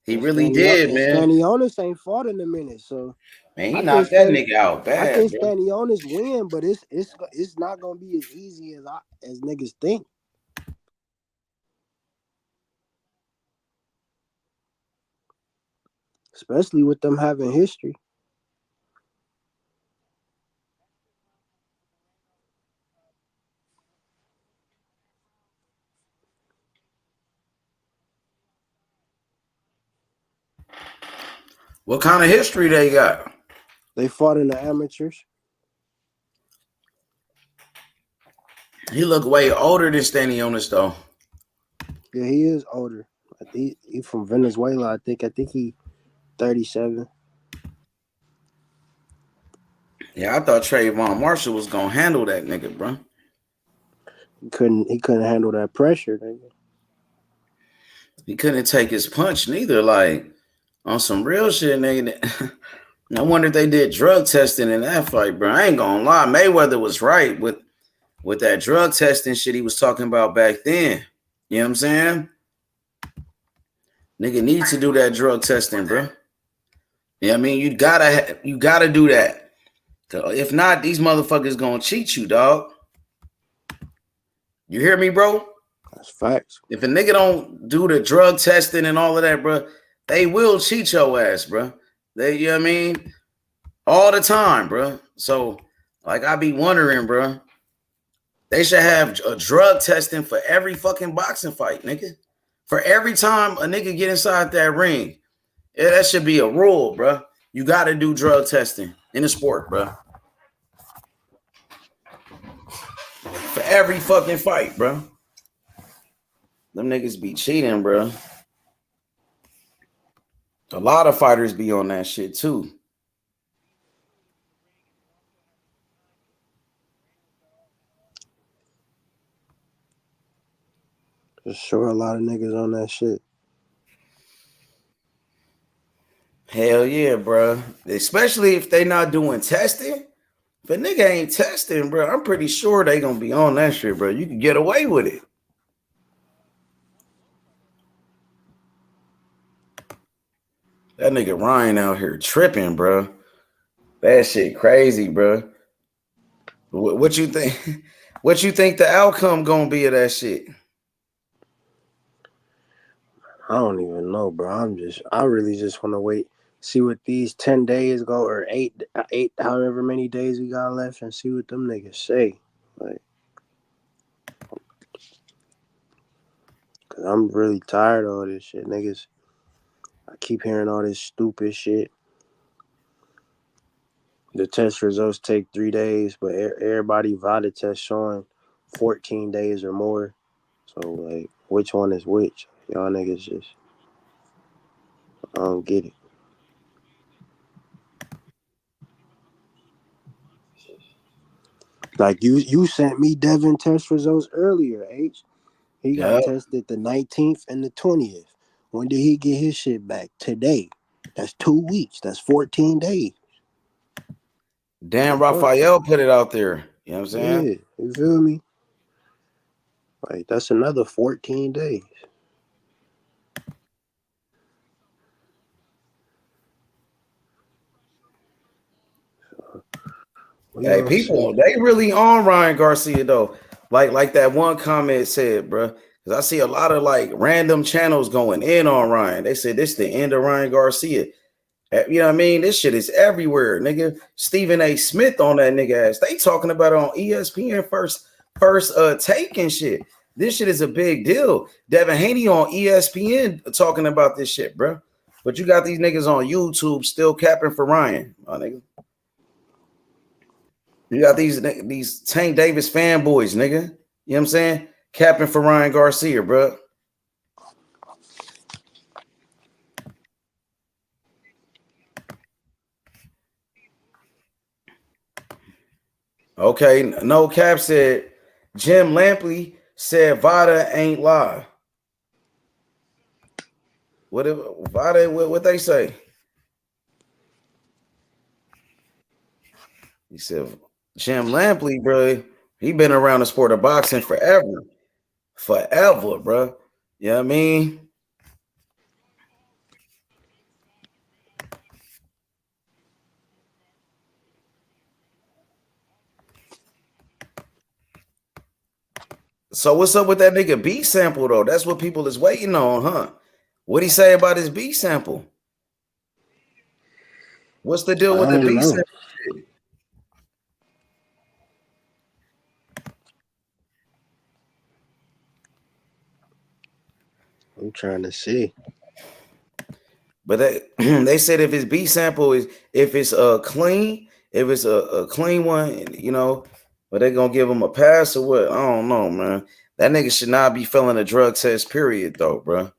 He really did, man. Stanionis ain't fought in a minute, so Man, he knocked that nigga out bad. I think bro. Stanionis win, but it's not gonna be as easy as niggas think. Especially with them having history. What kind of history they got? They fought in the amateurs. He look way older than Stanionis, though. Yeah, he is older. He from Venezuela, I think. I think he 37. Yeah, I thought Trayvon Marshall was gonna handle that nigga, bro. He couldn't handle that pressure, nigga. He couldn't take his punch neither. Like on some real shit, nigga. I wonder if they did drug testing in that fight, bro. I ain't gonna lie, Mayweather was right with that drug testing shit he was talking about back then. You know what I'm saying? Nigga needs to do that drug testing, bro. Yeah, I mean, you gotta do that. If not, these motherfuckers gonna cheat you, dog. You hear me, bro? That's facts. If a nigga don't do the drug testing and all of that, bro, they will cheat your ass, bro. You know what I mean? All the time, bro. So, like, I be wondering, bro. They should have a drug testing for every fucking boxing fight, nigga. For every time a nigga get inside that ring. Yeah, that should be a rule, bro. You got to do drug testing in the sport, bro. For every fucking fight, bro. Them niggas be cheating, bro. A lot of fighters be on that shit, too. For sure, a lot of niggas on that shit. Hell yeah, bro. Especially if they not doing testing. If a nigga ain't testing, bro, I'm pretty sure they gonna be on that shit, bro. You can get away with it. That nigga Ryan out here tripping, bro. That shit crazy, bro. What you think? What you think the outcome gonna be of that shit? I don't even know, bro. I really just want to wait, see what these 10 days go, or eight, however many days we got left, and see what them niggas say. Like, cause I'm really tired of all this shit, niggas. I keep hearing all this stupid shit. The test results take 3 days, but everybody VADA test showing 14 days or more. So, like, which one is which? Y'all niggas just, I don't get it. Like, you sent me Devin test results earlier, H. He got tested the 19th and the 20th. When did he get his shit back? Today. That's 2 weeks. That's 14 days. Damn, Raphael put it out there. You know what I'm saying? Yeah, you feel me? Like, that's another 14 days. Hey, people, they really on Ryan Garcia though. Like that one comment said, bro. Because I see a lot of like random channels going in on Ryan. They said this the end of Ryan Garcia. You know what I mean? This shit is everywhere, nigga. Stephen A. Smith on that nigga ass. They talking about it on ESPN first take and shit. This shit is a big deal. Devin Haney on ESPN talking about this shit, bro. But you got these niggas on YouTube still capping for Ryan, my nigga. You got these Tank Davis fanboys, nigga. You know what I'm saying? Capping for Ryan Garcia, bro. Okay, no cap said Jim Lampley said Vada ain't lie. What they say? He said Jim Lampley, bro. He been around the sport of boxing forever, bro. You know what I mean? So what's up with that nigga B sample though? That's what people is waiting on, huh? What'd he say about his B sample? What's the deal with the B sample? I'm trying to see. But they said if his B sample is if it's clean, if it's a clean one, you know, but they gonna give him a pass or what? I don't know, man. That nigga should not be failing a drug test, period, though, bro.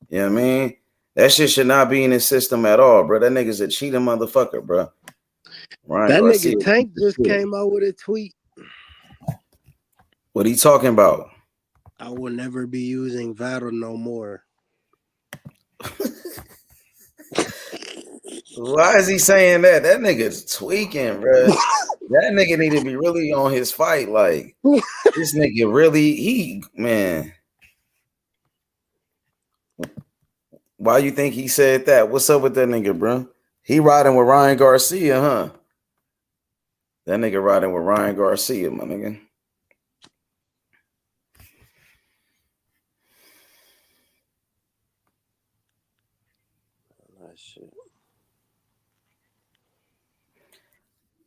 You know what I mean? That shit should not be in his system at all, bro. That nigga's a cheating motherfucker, bro. Ryan That Garcia, nigga Tank just came out with a tweet. What he talking about? I will never be using Vada no more. Why is he saying that? That nigga's tweaking, bro. That nigga need to be really on his fight. Like, this nigga really, man. Why you think he said that? What's up with that nigga, bro? He riding with Ryan Garcia, huh? That nigga riding with Ryan Garcia, my nigga. Oh, shit.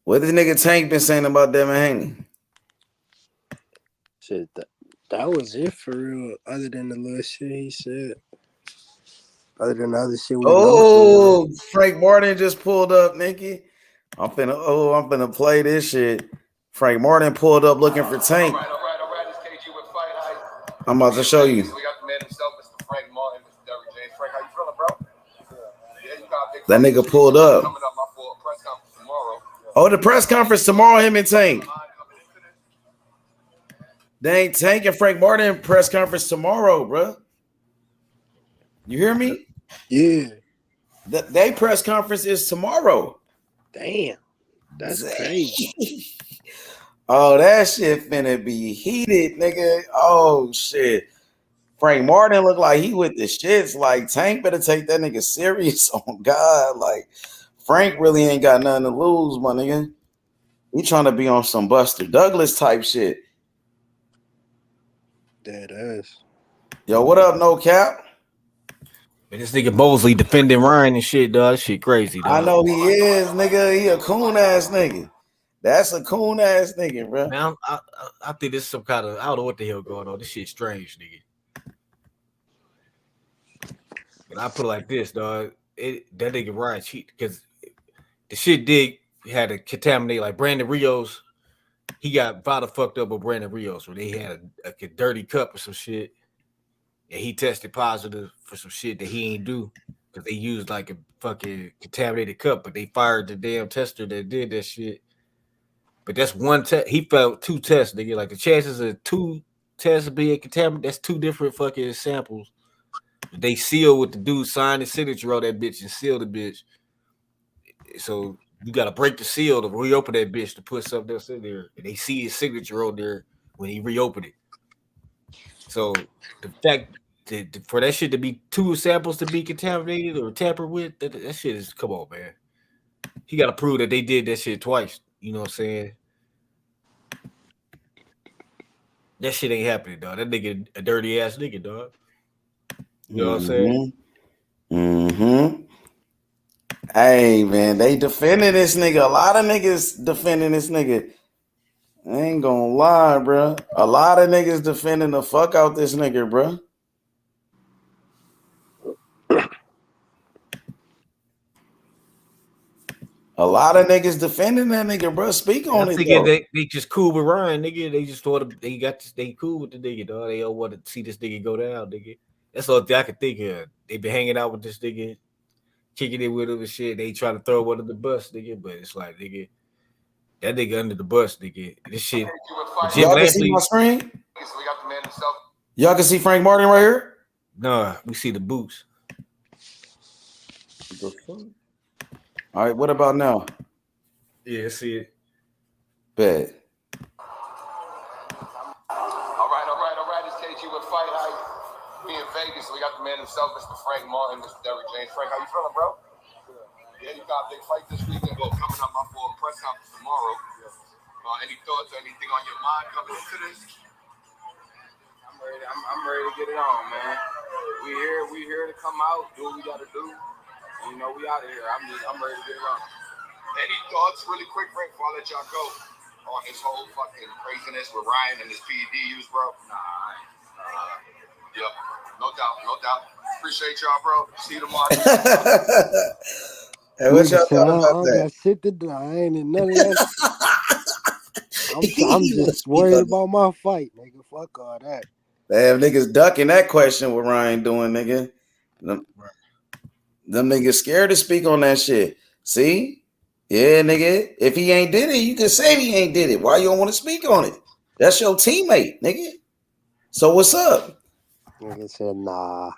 What this nigga Tank been saying about Devin Haney? Shit, that was it for real. Other than the little shit he said. Other than the other shit we know. Frank Martin just pulled up, Nikki. I'm finna play this shit. Frank Martin pulled up looking for Tank. All right. It's KG with Fight Hype. I'm about to show you. So we got the man himself, Mr. Frank Martin, Mr. Derrick James. Frank, how you feeling, bro? Yeah, you got big. That nigga pulled up. Coming up for a press conference tomorrow. Oh, the press conference tomorrow, him and Tank. Dang, Tank and Frank Martin press conference tomorrow, bro. You hear me? Yeah. They press conference is tomorrow. Damn. That's crazy. Oh, that shit finna be heated, nigga. Oh, shit. Frank Martin look like he with the shits. Like, Tank better take that nigga serious on God. Like, Frank really ain't got nothing to lose, my nigga. He trying to be on some Buster Douglas type shit. That is. Yo, what up, No Cap? Man, this nigga Mosley defending Ryan and shit, dog. That shit crazy, dog. I know he is, nigga. He a coon ass nigga. That's a coon ass nigga, bro. Man, I think this is some kind of, I don't know what the hell going on. This shit strange, nigga. But I put it like this, dog. That nigga Ryan cheat because the shit had to contaminate like Brandon Rios. He got Vada fucked up with Brandon Rios where they had a dirty cup or some shit. And he tested positive for some shit that he ain't do because they used like a fucking contaminated cup, but they fired the damn tester that did that shit. But that's one test. He failed 2 tests, nigga. Like the chances of 2 tests being contaminated, that's 2 different fucking samples. They seal with the dude signed the signature on that bitch and seal the bitch. So you gotta break the seal to reopen that bitch to put something else in there. And they see his signature on there when he reopened it. So the fact for that shit to be 2 samples to be contaminated or tampered with, that shit is, come on, man. He got to prove that they did that shit twice. You know what I'm saying? That shit ain't happening, dog. That nigga a dirty ass nigga, dog. You know what I'm saying? Mm-hmm. Hey, man, they defending this nigga. A lot of niggas defending this nigga. I ain't gonna lie, bro. A lot of niggas defending the fuck out this nigga, bro. A lot of niggas defending that nigga, bro. Speak on I it, think though. they just cool with Ryan, nigga. They just thought they got to stay cool with the nigga, dog. They don't want to see this nigga go down, nigga. That's all I could think of. They been hanging out with this nigga, kicking it with him and shit. They try to throw one of the bus, nigga, but it's like, nigga, that nigga under the bus, nigga. This shit. Jim Y'all can see Lampley, my screen? Y'all can see Frank Martin right here? nah, we see the boots. All right, what about now? Yeah, see it. Bet. All right. It's KG with Fight Hype. We in Vegas. We got the man himself, Mr. Frank Martin, Mr. Derrick James. Frank, how you feeling, bro? Yeah, you got a big fight this weekend. Well, coming up for a press conference tomorrow. Any thoughts or anything on your mind coming into this? I'm ready to get it on, man. We here to come out, do what we gotta do. And, you know, we out of here. I'm ready to get it on. Any thoughts, really quick, Frank, before I let y'all go, on this whole fucking craziness with Ryan and his PED use, bro? Yep, no doubt. Appreciate y'all, bro. See you tomorrow. Hey, what y'all thought about I that? got shit to do. I ain't in none of that. I'm just worried about my fight, nigga. Fuck all that. Damn, niggas ducking that question what Ryan doing, nigga. Them niggas scared to speak on that shit. See? Yeah, nigga. If he ain't did it, you can say he ain't did it. Why you don't want to speak on it? That's your teammate, nigga. So what's up? Nigga said, nah.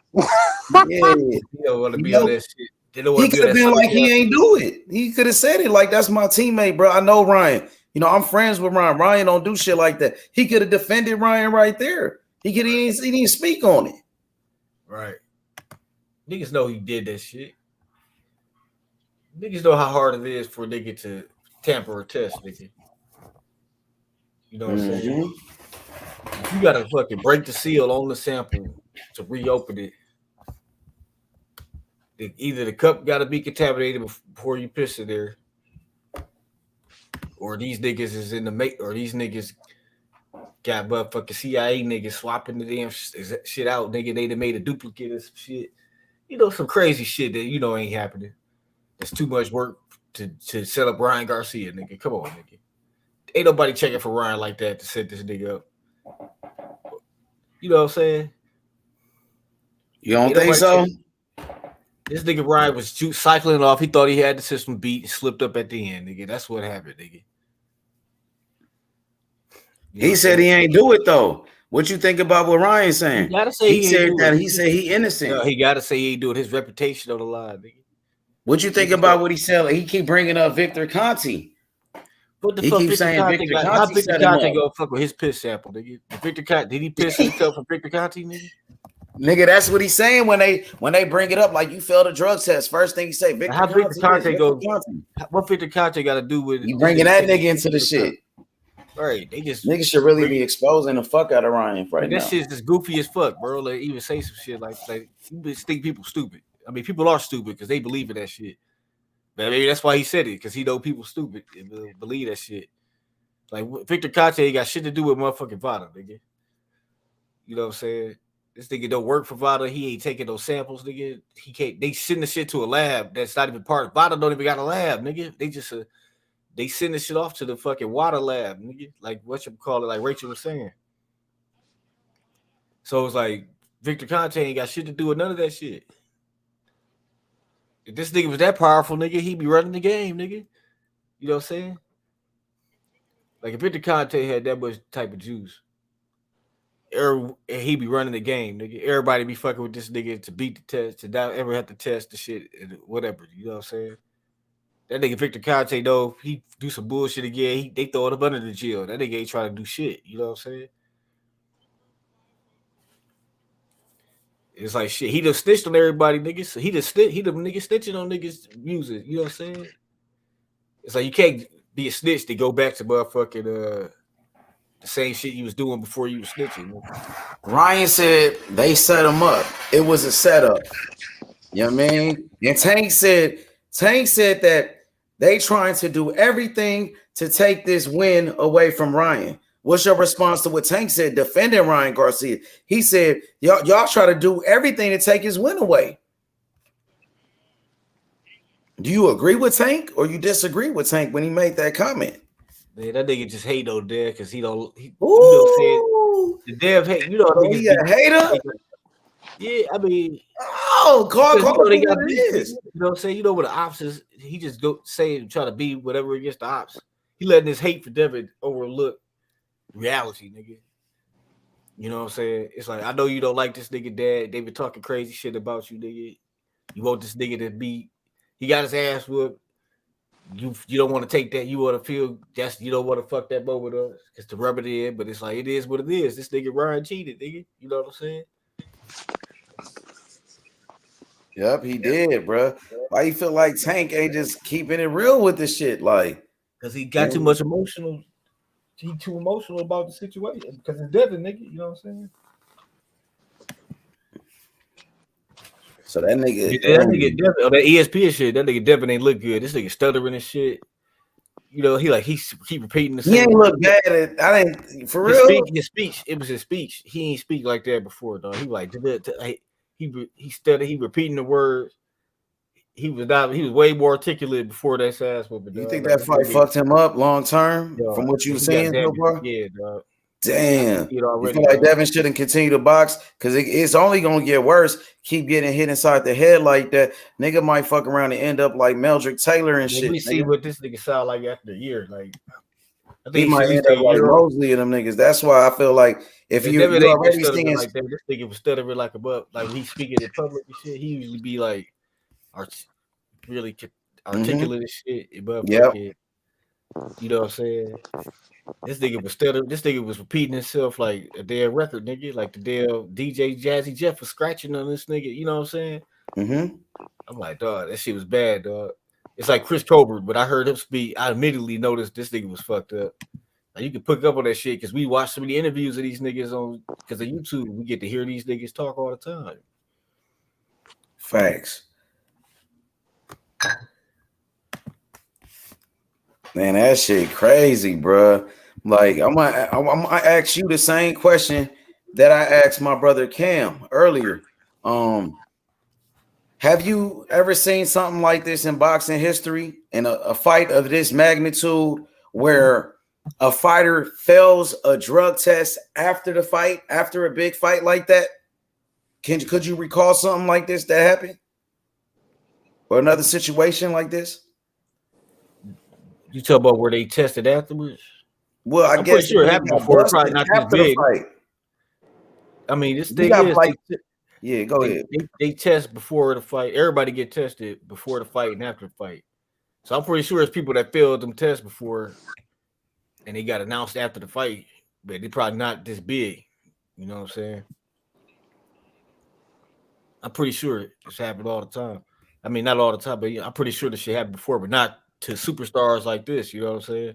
Yeah. He don't want to be on that shit. He could have been like, he ain't do it. He could have said it like, that's my teammate, bro. I know Ryan. You know, I'm friends with Ryan. Ryan don't do shit like that. He could have defended Ryan right there. He didn't speak on it. Right. Niggas know he did that shit. Niggas know how hard it is for a nigga to tamper a test, nigga. You know what I'm saying? You gotta fucking break the seal on the sample to reopen it. Either the cup gotta be contaminated before you piss it there, or these niggas is in the mate, or these niggas got motherfucking CIA niggas swapping the damn shit out. Nigga, they done made a duplicate of some shit. You know, some crazy shit that you know ain't happening. It's too much work to set up Ryan Garcia, nigga. Come on, nigga. Ain't nobody checking for Ryan like that to set this nigga up. You know what I'm saying? You don't think so? This nigga Ryan was cycling off. He thought he had the system beat and slipped up at the end, nigga. That's what happened, nigga. He said he ain't do it though. What you think about what Ryan's saying? You gotta say he said that he said he innocent. No, he gotta say he ain't doing his reputation on the line, nigga. What you think about what he said? He keep bringing up Victor Conte. What the he fuck keeps saying Victor Conte. How Victor Conte go fuck with his piss sample, nigga? Victor Conte, did he piss in the cup from Victor Conte, nigga? Nigga, that's what he's saying when they bring it up. Like, you failed a drug test. First thing he say, Victor How Conte. Victor Conte go? What Victor Conte got to do with it? You bringing that nigga into the shit? Right, they just niggas should really be exposing the fuck out of Ryan right now. That shit's just goofy as fuck, bro. Like, even say some shit like you just think people stupid. I mean, people are stupid because they believe in that shit. But maybe that's why he said it, because he know people stupid and believe that shit. Like, Victor Conte got shit to do with motherfucking Vada, nigga. You know what I'm saying? This nigga don't work for Vada. He ain't taking those samples, nigga. He can't. They send the shit to a lab that's not even part of Vada. Don't even got a lab, nigga. They just they send the shit off to the fucking water lab, nigga. Like what you call it, like Rachel was saying. So it's like Victor Conte ain't got shit to do with none of that shit. If this nigga was that powerful, nigga, he'd be running the game, nigga. You know what I'm saying? Like if Victor Conte had that much type of juice, he'd be running the game, nigga. Everybody be fucking with this nigga to beat the test, to not ever have to test the shit, whatever. You know what I'm saying? That nigga Victor Conte, though, he do some bullshit again. They throw it up under the jail. That nigga ain't trying to do shit. You know what I'm saying? It's like shit. He just snitched on everybody, niggas. So he the nigga snitching on niggas' music. You know what I'm saying? It's like you can't be a snitch to go back to motherfucking the same shit you was doing before you was snitching. Ryan said they set him up. It was a setup. You know what I mean? And Tank said that they trying to do everything to take this win away from Ryan. What's your response to what Tank said defending Ryan Garcia? He said, y'all try to do everything to take his win away. Do you agree with Tank or you disagree with Tank when he made that comment? Man, that nigga just hate on Dev because he don't. You know, saying Ooh, the Dev hate. You know, so niggas he a be. hater? Yeah, I mean, Oh, call because you know it they for got what it beef. You is. know what I'm saying? You know what the ops is? He just go say and try to be whatever against the ops. He letting his hate for Devin overlook reality, nigga. You know what I'm saying? It's like I know you don't like this nigga dad. They been talking crazy shit about you, nigga. You want this nigga to be he got his ass whooped. You don't want to take that. You want to feel that's you don't want to fuck that moment up. It's to rub it in, but it's like it is what it is. This nigga Ryan cheated, nigga. You know what I'm saying? Yep, he did, bro. Why you feel like Tank ain't just keeping it real with this shit? Like, Because he got too much emotional. He too emotional about the situation. Because it's Devin, nigga. You know what I'm saying? so that nigga, Yeah, that nigga Devin, that ESPN shit, that nigga Devin ain't look good. This nigga stuttering and shit. You know, he keep repeating the he same ain't word. look bad at. I didn't for His real. speech. It was his speech. He ain't speak like that before, though. He like he studied. He repeating the words. He was way more articulate before that ass whooping, You dog. think Like that this fight nigga, fucked him up long term dog, from what you've he got seen so damaged. far? Yeah, dog. I can Damn. see it You already, feel like dog. Devin shouldn't continue to box because it's only gonna get worse. Keep getting hit inside the head like that. Nigga might fuck around and end up like Meldrick Taylor and When shit. we see Nigga. what this nigga sound like after a year, like I He think he should might at least end take up a like year off. Mosley and them niggas. That's why I feel like if And you Devin you ain't been already stuttering seeing like that. This nigga was stuttering like above, like when he's speaking in public and shit. He usually be like really articulate and shit, but yep. fucking, you know what I'm saying? This nigga was stuttering. This nigga was repeating himself like a damn record, nigga. Like the damn DJ Jazzy Jeff was scratching on this nigga. You know what I'm saying? Mm-hmm. I'm like, dog, that shit was bad, dog. It's like Chris Colbert, but I heard him speak. I immediately noticed this nigga was fucked up. Like, you can pick up on that shit because we watch so many interviews of these niggas on because of YouTube. We get to hear these niggas talk all the time. Facts. Man, that shit crazy, bro. Like I'm gonna ask you the same question that I asked my brother Cam earlier. Have you ever seen something like this in boxing history in a fight of this magnitude where a fighter fails a drug test after the fight, after a big fight like that? Could you recall something like this that happened? Or another situation like this? You talk about where they tested afterwards? Well, I I'm pretty guess if sure it he happened got before. Probably busted not this after the big. fight. I mean, this You thing got is like, yeah, go ahead. they test before the fight. Everybody get tested before the fight and after the fight. So I'm pretty sure it's people that failed them tests before, and they got announced after the fight, but they probably not this big. You know what I'm saying? I'm pretty sure it's happened all the time. I mean, not all the time, but I'm pretty sure this shit happened before, but not to superstars like this. You know what I'm saying?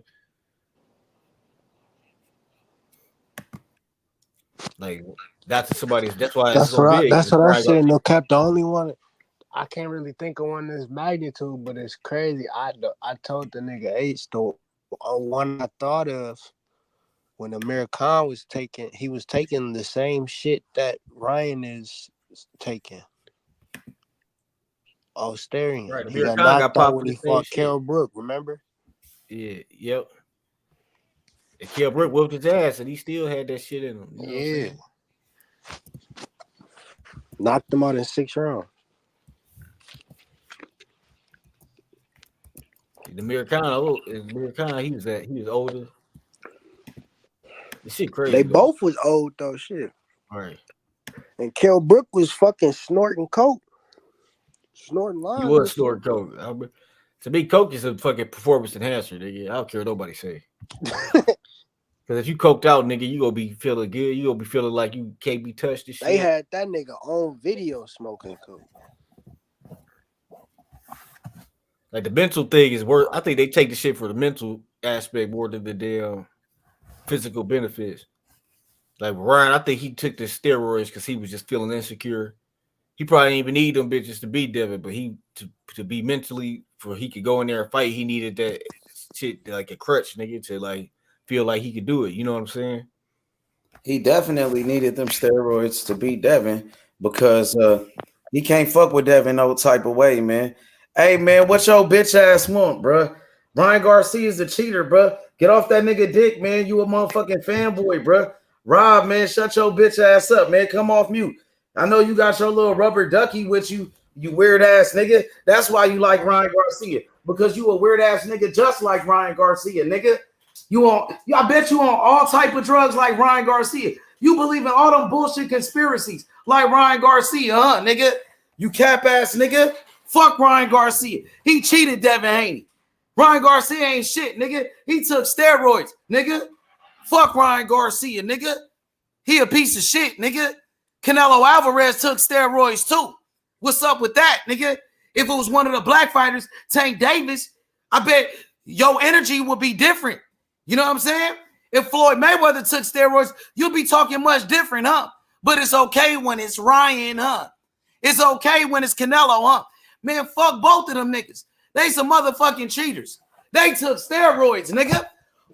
Like not to somebody's. That's why it's so big. That's It's what I probably said. No cap. The only one I can't really think of one this magnitude, but it's crazy. I told the nigga H the one I thought of when Amir Khan was taking. He was taking the same shit that Ryan is taking. Osterian. right. He Amir got Khan got knocked out popped when for he the same fought shit. Kell Brook. Remember? Yeah. Yep. And Kell Brook whooped his ass, and he still had that shit in him. You know what I'm Yeah. saying? Knocked him out in 6 rounds. The Amir Khan, he was older. This shit crazy They though. both was old though. Shit. All right. And Kell Brook was fucking snorting coke. Snorting He lines and was shit. snorting coke. To me, coke is a fucking performance enhancer, nigga. I don't care what nobody say. Because if you coked out, nigga, you gonna be feeling good. You gonna be feeling like you can't be touched and shit. They had that nigga on video smoking coke. Like the mental thing is worth. I think they take the shit for the mental aspect more than the damn physical benefits. Like Ryan, I think he took the steroids because he was just feeling insecure. He probably didn't even need them bitches to beat Devin, but to be mentally for he could go in there and fight, he needed that shit like a crutch, nigga, to like feel like he could do it. You know what I'm saying? He definitely needed them steroids to beat Devin because he can't fuck with Devin no type of way, man. Hey man, what your bitch ass want, bro? Ryan Garcia is a cheater, bro. Get off that nigga dick, man. You a motherfucking fanboy, bro. Rob, man, shut your bitch ass up, man. Come off mute. I know you got your little rubber ducky with you, you weird ass nigga. That's why you like Ryan Garcia, because you a weird ass nigga just like Ryan Garcia, nigga. I bet you on all type of drugs like Ryan Garcia. You believe in all them bullshit conspiracies like Ryan Garcia, huh, nigga? You cap ass nigga. Fuck Ryan Garcia. He cheated Devin Haney. Ryan Garcia ain't shit, nigga. He took steroids, nigga. Fuck Ryan Garcia, nigga. He a piece of shit, nigga. Canelo Alvarez took steroids too. What's up with that, nigga? If it was one of the black fighters, Tank Davis, I bet your energy would be different. You know what I'm saying? If Floyd Mayweather took steroids, you'll be talking much different, huh? But it's okay when it's Ryan, huh? It's okay when it's Canelo, huh? Man, fuck both of them niggas. They some motherfucking cheaters. They took steroids, nigga.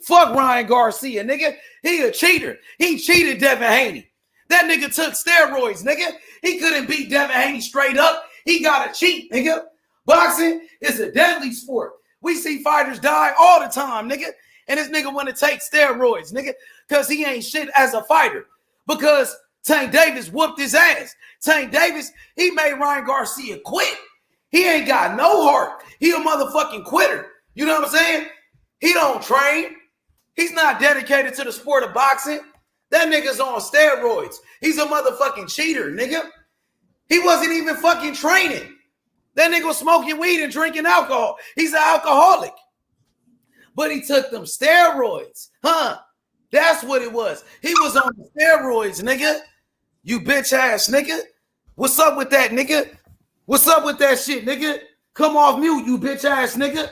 Fuck Ryan Garcia, nigga. He a cheater. He cheated Devin Haney. That nigga took steroids, nigga. He couldn't beat Devin Haney straight up. He got to cheat, nigga. Boxing is a deadly sport. We see fighters die all the time, nigga. And this nigga want to take steroids, nigga, because he ain't shit as a fighter. Because Tank Davis whooped his ass. Tank Davis, he made Ryan Garcia quit. He ain't got no heart. He a motherfucking quitter. You know what I'm saying? He don't train. He's not dedicated to the sport of boxing. That nigga's on steroids. He's a motherfucking cheater, nigga. He wasn't even fucking training. That nigga was smoking weed and drinking alcohol. He's an alcoholic. But he took them steroids, huh? That's what it was. He was on steroids, nigga. You bitch ass nigga. What's up with that, nigga? What's up with that shit, nigga? Come off mute, you bitch ass nigga.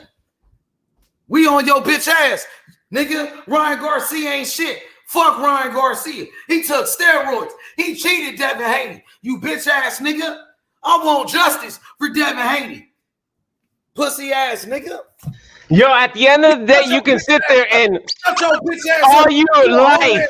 We on your bitch ass, nigga. Ryan Garcia ain't shit. Fuck Ryan Garcia. He took steroids. He cheated Devin Haney. You bitch ass nigga. I want justice for Devin Haney. Pussy ass nigga. Yo, at the end of the day, you can sit there and all your life.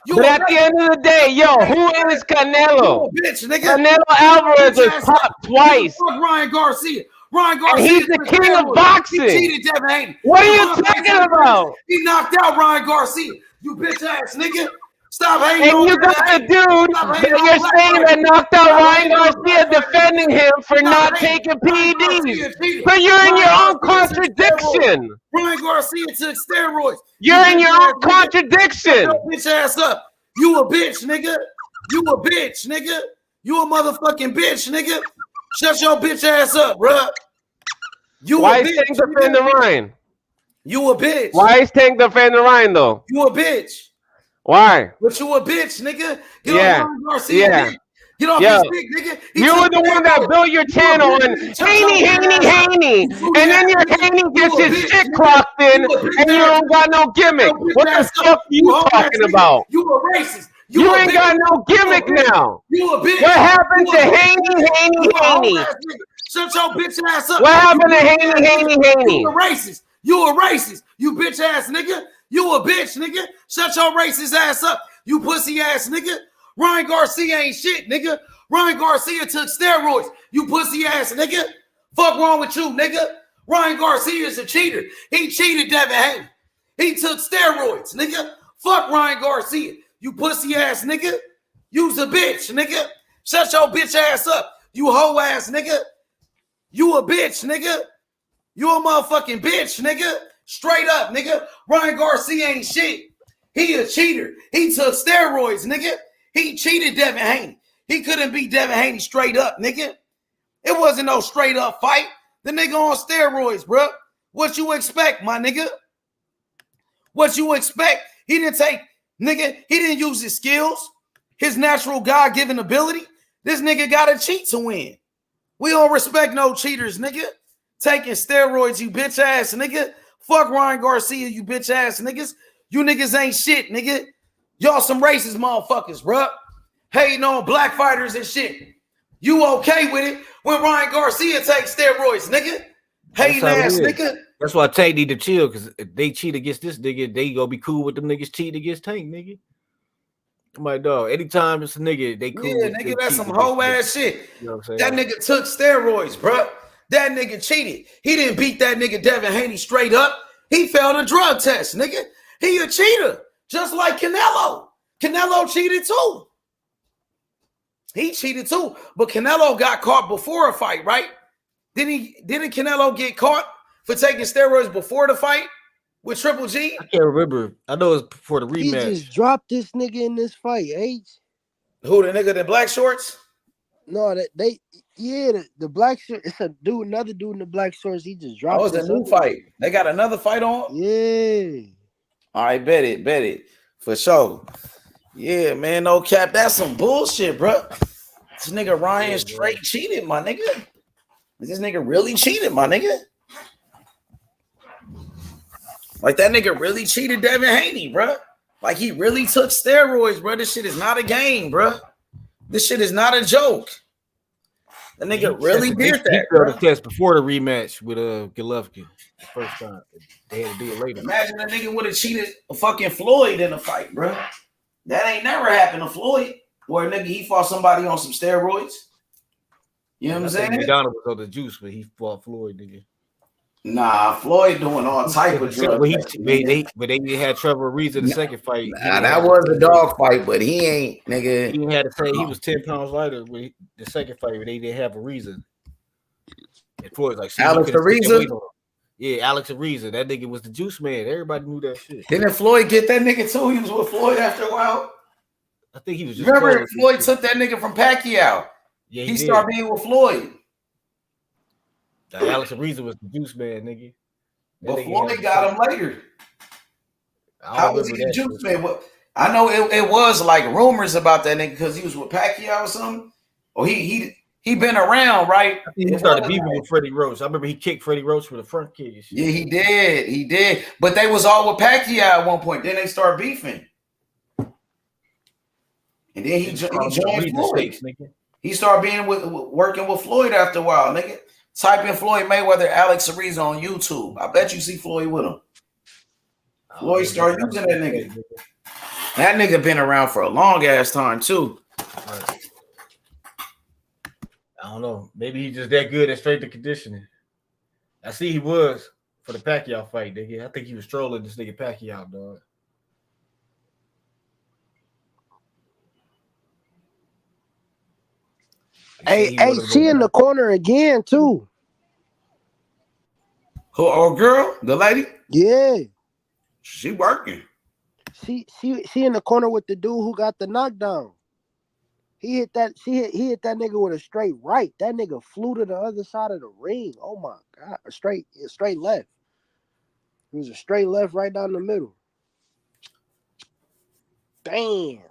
But at the end of the day, yo, who is Canelo? Canelo Alvarez was popped twice. Ryan Garcia. Ryan Garcia. And he's the king of boxing. He cheated Devin Haney. What are you talking about? He knocked out Ryan Garcia. You bitch ass nigga. Stop hating. And you got a dude that you're saying that knocked out Ryan Garcia defending him for not taking PEDs. But you're in your own contradiction. Ryan Garcia took steroids. You're in your own contradiction. Bitch ass up. You a bitch, nigga. You a bitch, nigga. You a motherfucking bitch, nigga. Shut your bitch ass up, bruh. Why is Tank defending Ryan? You a bitch. Why is Tank defending Ryan though? You a bitch. Why? But you a bitch, nigga. Get off Ryan Garcia. Get off his dick, nigga. You were the one that built your channel on Haney. And then your Haney gets his shit clocked in and you don't got no gimmick. What the fuck are you talking about? You a racist. You ain't got no gimmick now. You a bitch. What happened to Haney? Shut your bitch ass up. What happened to Haney? You a racist. You a racist. You bitch ass nigga. You a bitch, nigga. Shut your racist ass up. You pussy ass nigga. Ryan Garcia ain't shit, nigga. Ryan Garcia took steroids. You pussy ass nigga. Fuck wrong with you, nigga. Ryan Garcia is a cheater. He cheated Devin Haney. He took steroids, nigga. Fuck Ryan Garcia. You pussy ass nigga. You's a bitch, nigga. Shut your bitch ass up. You hoe ass nigga. You a bitch, nigga. You a motherfucking bitch, nigga. Straight up, nigga. Ryan Garcia ain't shit. He a cheater. He took steroids, nigga. He cheated Devin Haney. He couldn't beat Devin Haney straight up, nigga. It wasn't no straight up fight. The nigga on steroids, bro. What you expect, my nigga? What you expect? He didn't use his skills, his natural God-given ability. This nigga gotta cheat to win. We don't respect no cheaters, nigga. Taking steroids, you bitch ass nigga. Fuck Ryan Garcia, you bitch ass niggas. You niggas ain't shit, nigga. Y'all some racist motherfuckers, bro. Hating on black fighters and shit. You okay with it when Ryan Garcia takes steroids, nigga? Hating ass nigga. That's why Tank need to chill, because if they cheat against this nigga, they gonna be cool with them niggas cheating against Tank, nigga. My dog, anytime it's a nigga, they cool. Yeah, nigga, that's some hoe ass shit. You know what I'm saying? That nigga took steroids, bro. That nigga cheated. He didn't beat that nigga Devin Haney straight up. He failed a drug test, nigga. He a cheater, just like Canelo. Canelo cheated too. He cheated too, but Canelo got caught before a fight, right? Didn't Canelo get caught for taking steroids before the fight with Triple G? I can't remember. I know it was before the rematch. He just dropped this nigga in this fight, H. Who, the nigga in black shorts? No, the black shorts. It's another dude in the black shorts. He just dropped. Oh, it's a new fight. They got another fight on? Yeah. All right, bet it. For sure. Yeah, man, no cap. That's some bullshit, bro. This nigga Ryan straight cheated, my nigga. This nigga really cheated, my nigga. Like, that nigga really cheated Devin Haney, bro. Like, he really took steroids, bro. This shit is not a game, bro. This shit is not a joke. The nigga really did that. He failed the test before the rematch with Golovkin the first time. They had to do it later. Imagine a nigga would have cheated a fucking Floyd in a fight, bro. That ain't never happened to Floyd. Where a nigga he fought somebody on some steroids. You know what I'm saying? McDonald was on the juice, but he fought Floyd, nigga. Nah, Floyd doing all type of drugs. But they had Trevor Ariza the second fight. Nah, that was a dog fight, but he ain't, nigga. He had to say he was 10 pounds lighter with the second fight, but they didn't have a reason. And Floyd's like, Alex Ariza? Yeah, Alex Ariza. That nigga was the juice man. Everybody knew that shit. Didn't Floyd get that nigga too? He was with Floyd after a while. I think he was just. Remember, Floyd took that nigga from Pacquiao. Yeah, he started being with Floyd. Alex Ariza was the juice man, nigga. But Floyd got him later. How was he the juice man? What? I know it was like rumors about that nigga because he was with Pacquiao or something. Or he been around, right? He started beefing with Freddie Roach. I remember he kicked Freddie Roach with a front kick. And shit. Yeah, he did. But they was all with Pacquiao at one point. Then they started beefing. And then he joined Floyd. He started working with Floyd after a while, nigga. Type in Floyd Mayweather, Alex Ariza on YouTube. I bet you see Floyd with him. Floyd started using that nigga. That nigga been around for a long ass time too. I don't know. Maybe he's just that good at strength and conditioning. I see he was for the Pacquiao fight, nigga. I think he was trolling this nigga Pacquiao, dog. Hey, she in the corner again too. Who? Oh, girl, the lady? Yeah, she working. She in the corner with the dude who got the knockdown. He hit that. He hit that nigga with a straight right. That nigga flew to the other side of the ring. Oh my god, a straight left. It was a straight left right down the middle. Damn.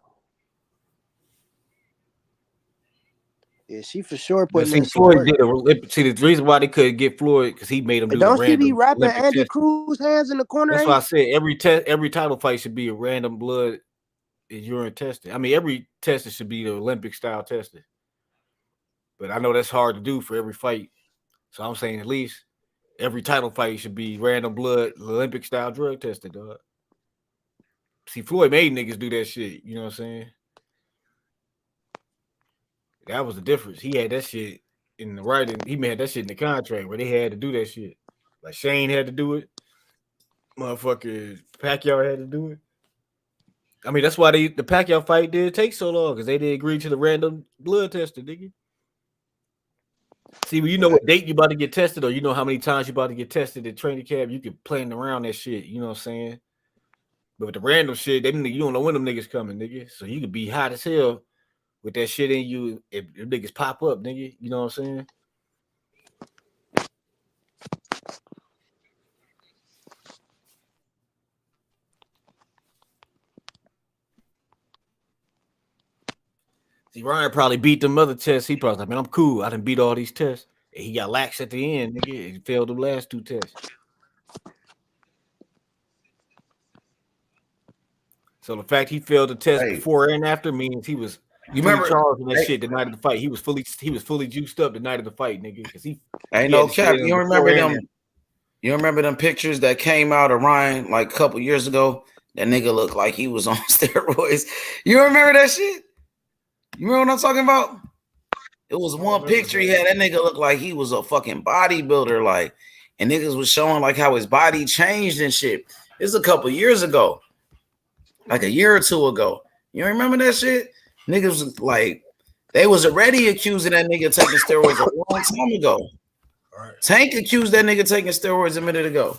Yeah, she for sure putting in Floyd did see the reason why they couldn't get Floyd because he made him do. Don't she be rapping Andy Cruz hands in the corner? That's why I said every title fight should be a random blood and urine testing. I mean, every testing should be the Olympic style testing. But I know that's hard to do for every fight, so I'm saying at least every title fight should be random blood Olympic style drug testing, dog. See, Floyd made niggas do that shit. You know what I'm saying? That was the difference. He had that shit in the writing. He had that shit in the contract where they had to do that shit. Like Shane had to do it. Motherfucker Pacquiao had to do it. I mean, that's why the Pacquiao fight did take so long because they didn't agree to the random blood testing, nigga. See, when you know what date you about to get tested or you know how many times you about to get tested at training camp, you can plan around that shit. You know what I'm saying? But with the random shit, you don't know when them niggas coming, nigga. So you could be hot as hell with that shit in you, if niggas pop up, nigga, you know what I'm saying? See, Ryan probably beat them other tests. He probably like, man, I'm cool. I done beat all these tests. And he got lax at the end, nigga. He failed the last 2 tests. So the fact he failed the test before and after means he was. You remember Charles and that shit the night of the fight? He was fully juiced up the night of the fight, nigga. Because he ain't no cap. You remember them? You remember them pictures that came out of Ryan like a couple years ago? That nigga looked like he was on steroids. You remember that shit? You remember what I'm talking about? It was one picture he had. That nigga looked like he was a fucking bodybuilder, like, and niggas was showing like how his body changed and shit. This is a couple years ago, like a year or two ago. You remember that shit? Niggas was like, they was already accusing that nigga taking steroids a long time ago. Right. Tank accused that nigga taking steroids a minute ago.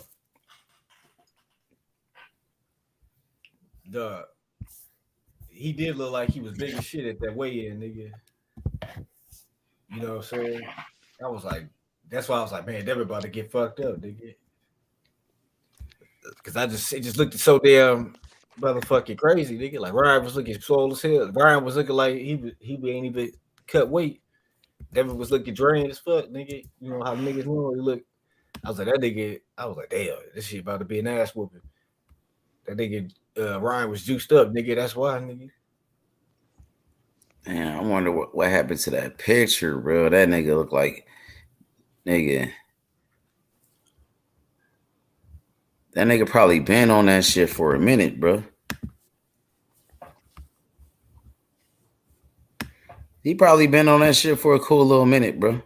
He did look like he was big as shit at that weigh-in, nigga. You know what I'm saying? I was like, that's why I was like, man, they're about to get fucked up, nigga. Because it just looked so damn motherfucking crazy, nigga. Like Ryan was looking swole as hell. Ryan was looking like he ain't even cut weight. Devin was looking drained as fuck, nigga. You know how niggas normally look. I was like, that nigga. I was like, damn, this shit about to be an ass whooping. That nigga Ryan was juiced up, nigga. That's why, nigga. Man, I wonder what happened to that picture, bro. That nigga looked like nigga. That nigga probably been on that shit for a minute, bro. He probably been on that shit for a cool little minute, bro.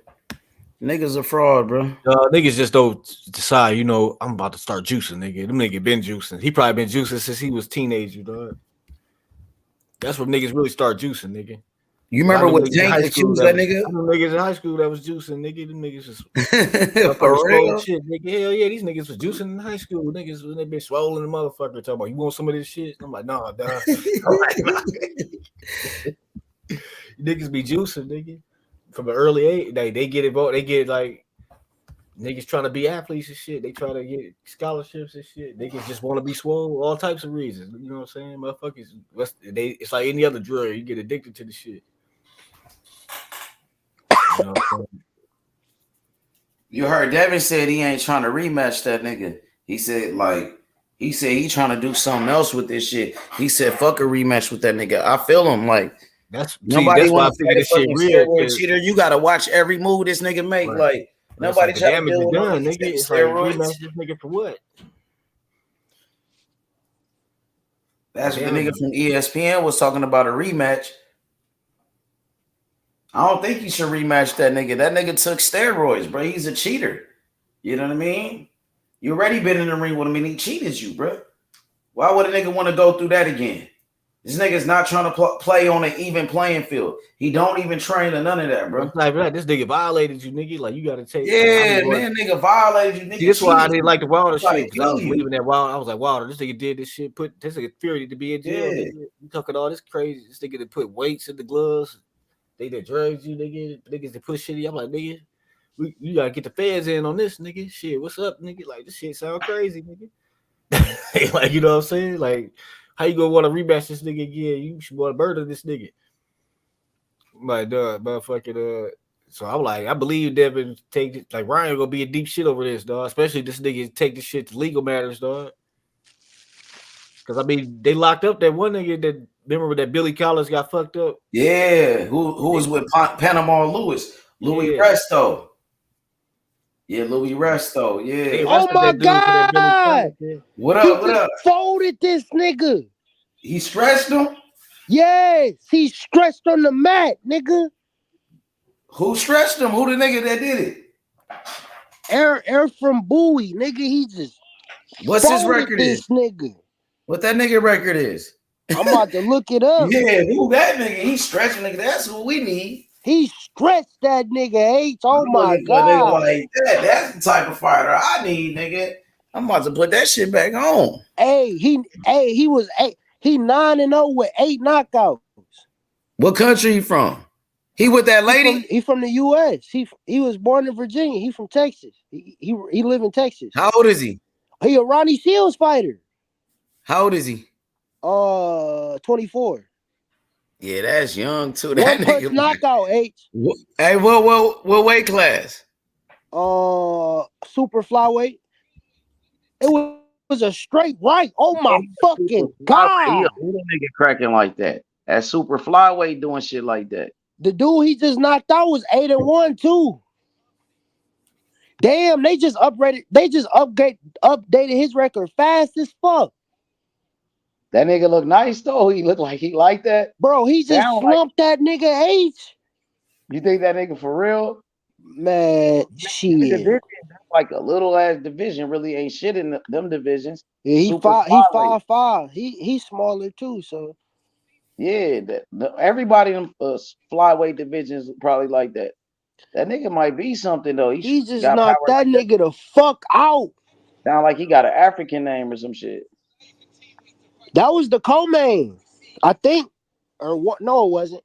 Niggas a fraud, bro. Niggas just don't decide, you know, I'm about to start juicing, nigga. Them nigga been juicing. He probably been juicing since he was teenager, dog. That's when niggas really start juicing, nigga. You remember what Tank accused that nigga? Niggas in high school that was juicing, nigga. Them niggas was for real shit, nigga. Hell yeah, these niggas was juicing in high school. Niggas when they been swollen the motherfucker talking about you want some of this shit. I'm like, nah, dog. Niggas be juicing, nigga. From an early age, they get involved. They get like niggas trying to be athletes and shit. They try to get scholarships and shit. Niggas just want to be swole, all types of reasons. You know what I'm saying? Motherfuckers, it's like any other drug. You get addicted to the shit. You know what I'm saying? You heard Devin said he ain't trying to rematch that nigga. He said he trying to do something else with this shit. He said fuck a rematch with that nigga. I feel him like. That's nobody why I figure this shit real. Cheater, you gotta watch every move this nigga make. Right. Like nobody try to do done, nigga. It's like rematch this nigga for what? That's what the nigga from ESPN was talking about, a rematch. I don't think you should rematch that nigga. That nigga took steroids, bro. He's a cheater. You know what I mean? You already been in the ring with him and he cheated you, bro. Why would a nigga want to go through that again? This nigga's not trying to play on an even playing field. He don't even train or none of that, bro. Like, this nigga violated you, nigga. Like, you got to take. Yeah, man, nigga violated you, nigga. See, this is why I didn't like the Wilder shit. Because I was believing that Wilder. I was like, Wilder, this nigga did this shit. Put this nigga Fury to be in jail. Yeah. You talking all this crazy. This nigga that put weights in the gloves. They that drugs you, nigga. Niggas that push shitty. I'm like, nigga, you got to get the feds in on this, nigga. Shit, what's up, nigga? Like, this shit sound crazy, nigga. Like, you know what I'm saying? Like, how you gonna want to rematch this nigga again? You should want to murder this nigga. My dog, motherfucking So I'm like, I believe Devin take it. Like Ryan gonna be a deep shit over this, dog. Especially this nigga take this shit to legal matters, dog. Because I mean, they locked up that one nigga that remember that Billy Collins got fucked up. Yeah, who was with Panama Louis Resto. Yeah, Louis Resto. Yeah. Oh my God! What up? What up? Folded this nigga. He stretched him? Yes, he stretched on the mat, nigga. Who stretched him? Who the nigga that did it? Air from Bowie, nigga. He just. What's his record is? Nigga. What that nigga record is? I'm about to look it up. Yeah, who that nigga? He stretching nigga. That's what we need. He stretched that nigga H. Oh my God. Like that. That's the type of fighter I need, nigga. I'm about to put that shit back on. He was 9-0 with 8 knockouts. What country he from? He with that lady? He from the US. He was born in Virginia. He from Texas. He live in Texas. How old is he? He a Ronnie Shields fighter. How old is he? 24. Yeah, that's young too. That One punch knockout, H. Hey, what weight class? Super flyweight. It was a straight right. Oh my fucking God. Who the nigga cracking like that? At super flyweight doing shit like that. The dude he just knocked out was 8-1 too. Damn, they just updated his record fast as fuck. That nigga look nice though. He looked like he liked that. Bro, he just slumped that nigga H. You think that nigga for real? Man, The shit. division, that's like a little ass division. Really ain't shit in them divisions. Yeah, Super he flyweight. 5'5". He's smaller too, so Yeah, everybody in them flyweight divisions probably like that. That nigga might be something though. he just Got knocked power that like that. nigga the fuck out. Sound like he got an African name or some shit. That was the co-main, I think, or what? No, it wasn't.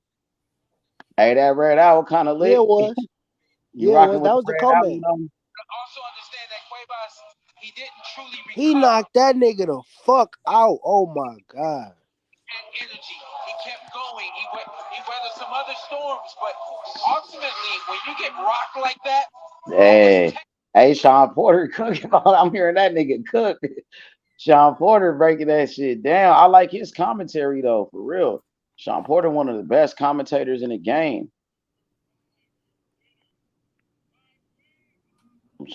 Hey, that Red Owl kind of Yeah, lit. it was. You Yeah, it rocking was. with That the was the Red Owl? co-main. Also understand that Cuevas, he didn't truly He recover knocked that nigga the fuck out. Oh my god. that energy. He kept going. He weathered some other storms, but ultimately, when you get rocked like that, Hey, Sean Porter cooking. I'm hearing that nigga cook. Sean Porter breaking that shit down. I like his commentary though, for real. Sean Porter, one of the best commentators in the game.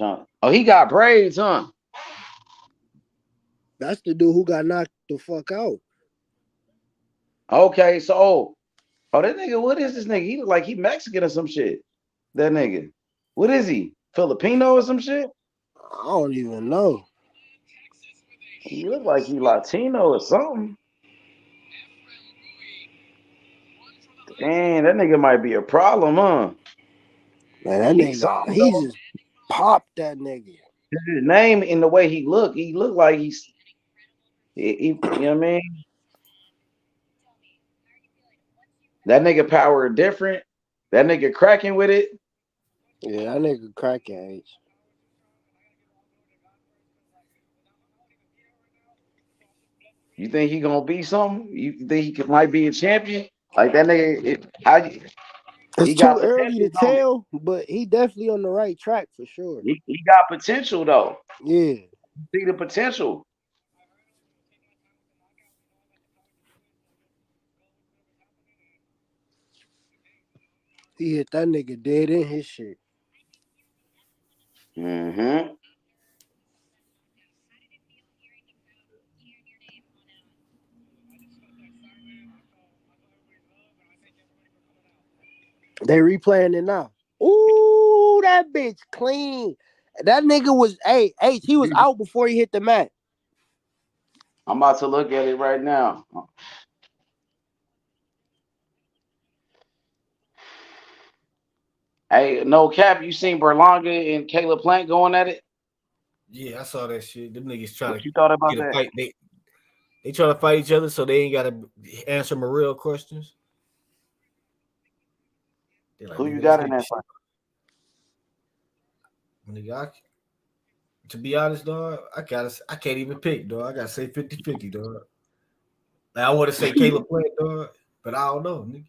Oh, he got braids, huh? That's the dude who got knocked the fuck out. Okay, so that nigga, what is this nigga? He look like he Mexican or some shit. That nigga. What is he? Filipino or some shit? I don't even know. He look like he Latino or something. Damn, that nigga might be a problem, huh? Man, that He's nigga, something he though. just popped that nigga. His name in the way he look like he you know what I mean? That nigga power different. That nigga cracking with it. Yeah, that nigga cracking age. You think he gonna be something? You think might be a champion? Like that nigga, It's he got too early potential, to don't it? tell, but he definitely on the right track for sure. He got potential though. Yeah. See the potential. He hit that nigga dead in his shit. Mm-hmm. They replaying it now. Ooh, that bitch clean. That nigga was he was out before he hit the mat. I'm about to look at it right now. Hey, no cap, you seen Berlanga and Caleb Plant going at it? Yeah, I saw that shit. Them niggas trying What to you thought about get a that? fight. They try to fight each other so they ain't gotta answer my real questions. They're like, Who you nigga, got let's in get that this fight? shit. Nigga, to be honest, dog, I can't even pick, dog. I gotta say 50-50, dog. Like, I want to say Caleb Plant, dog, but I don't know, nigga.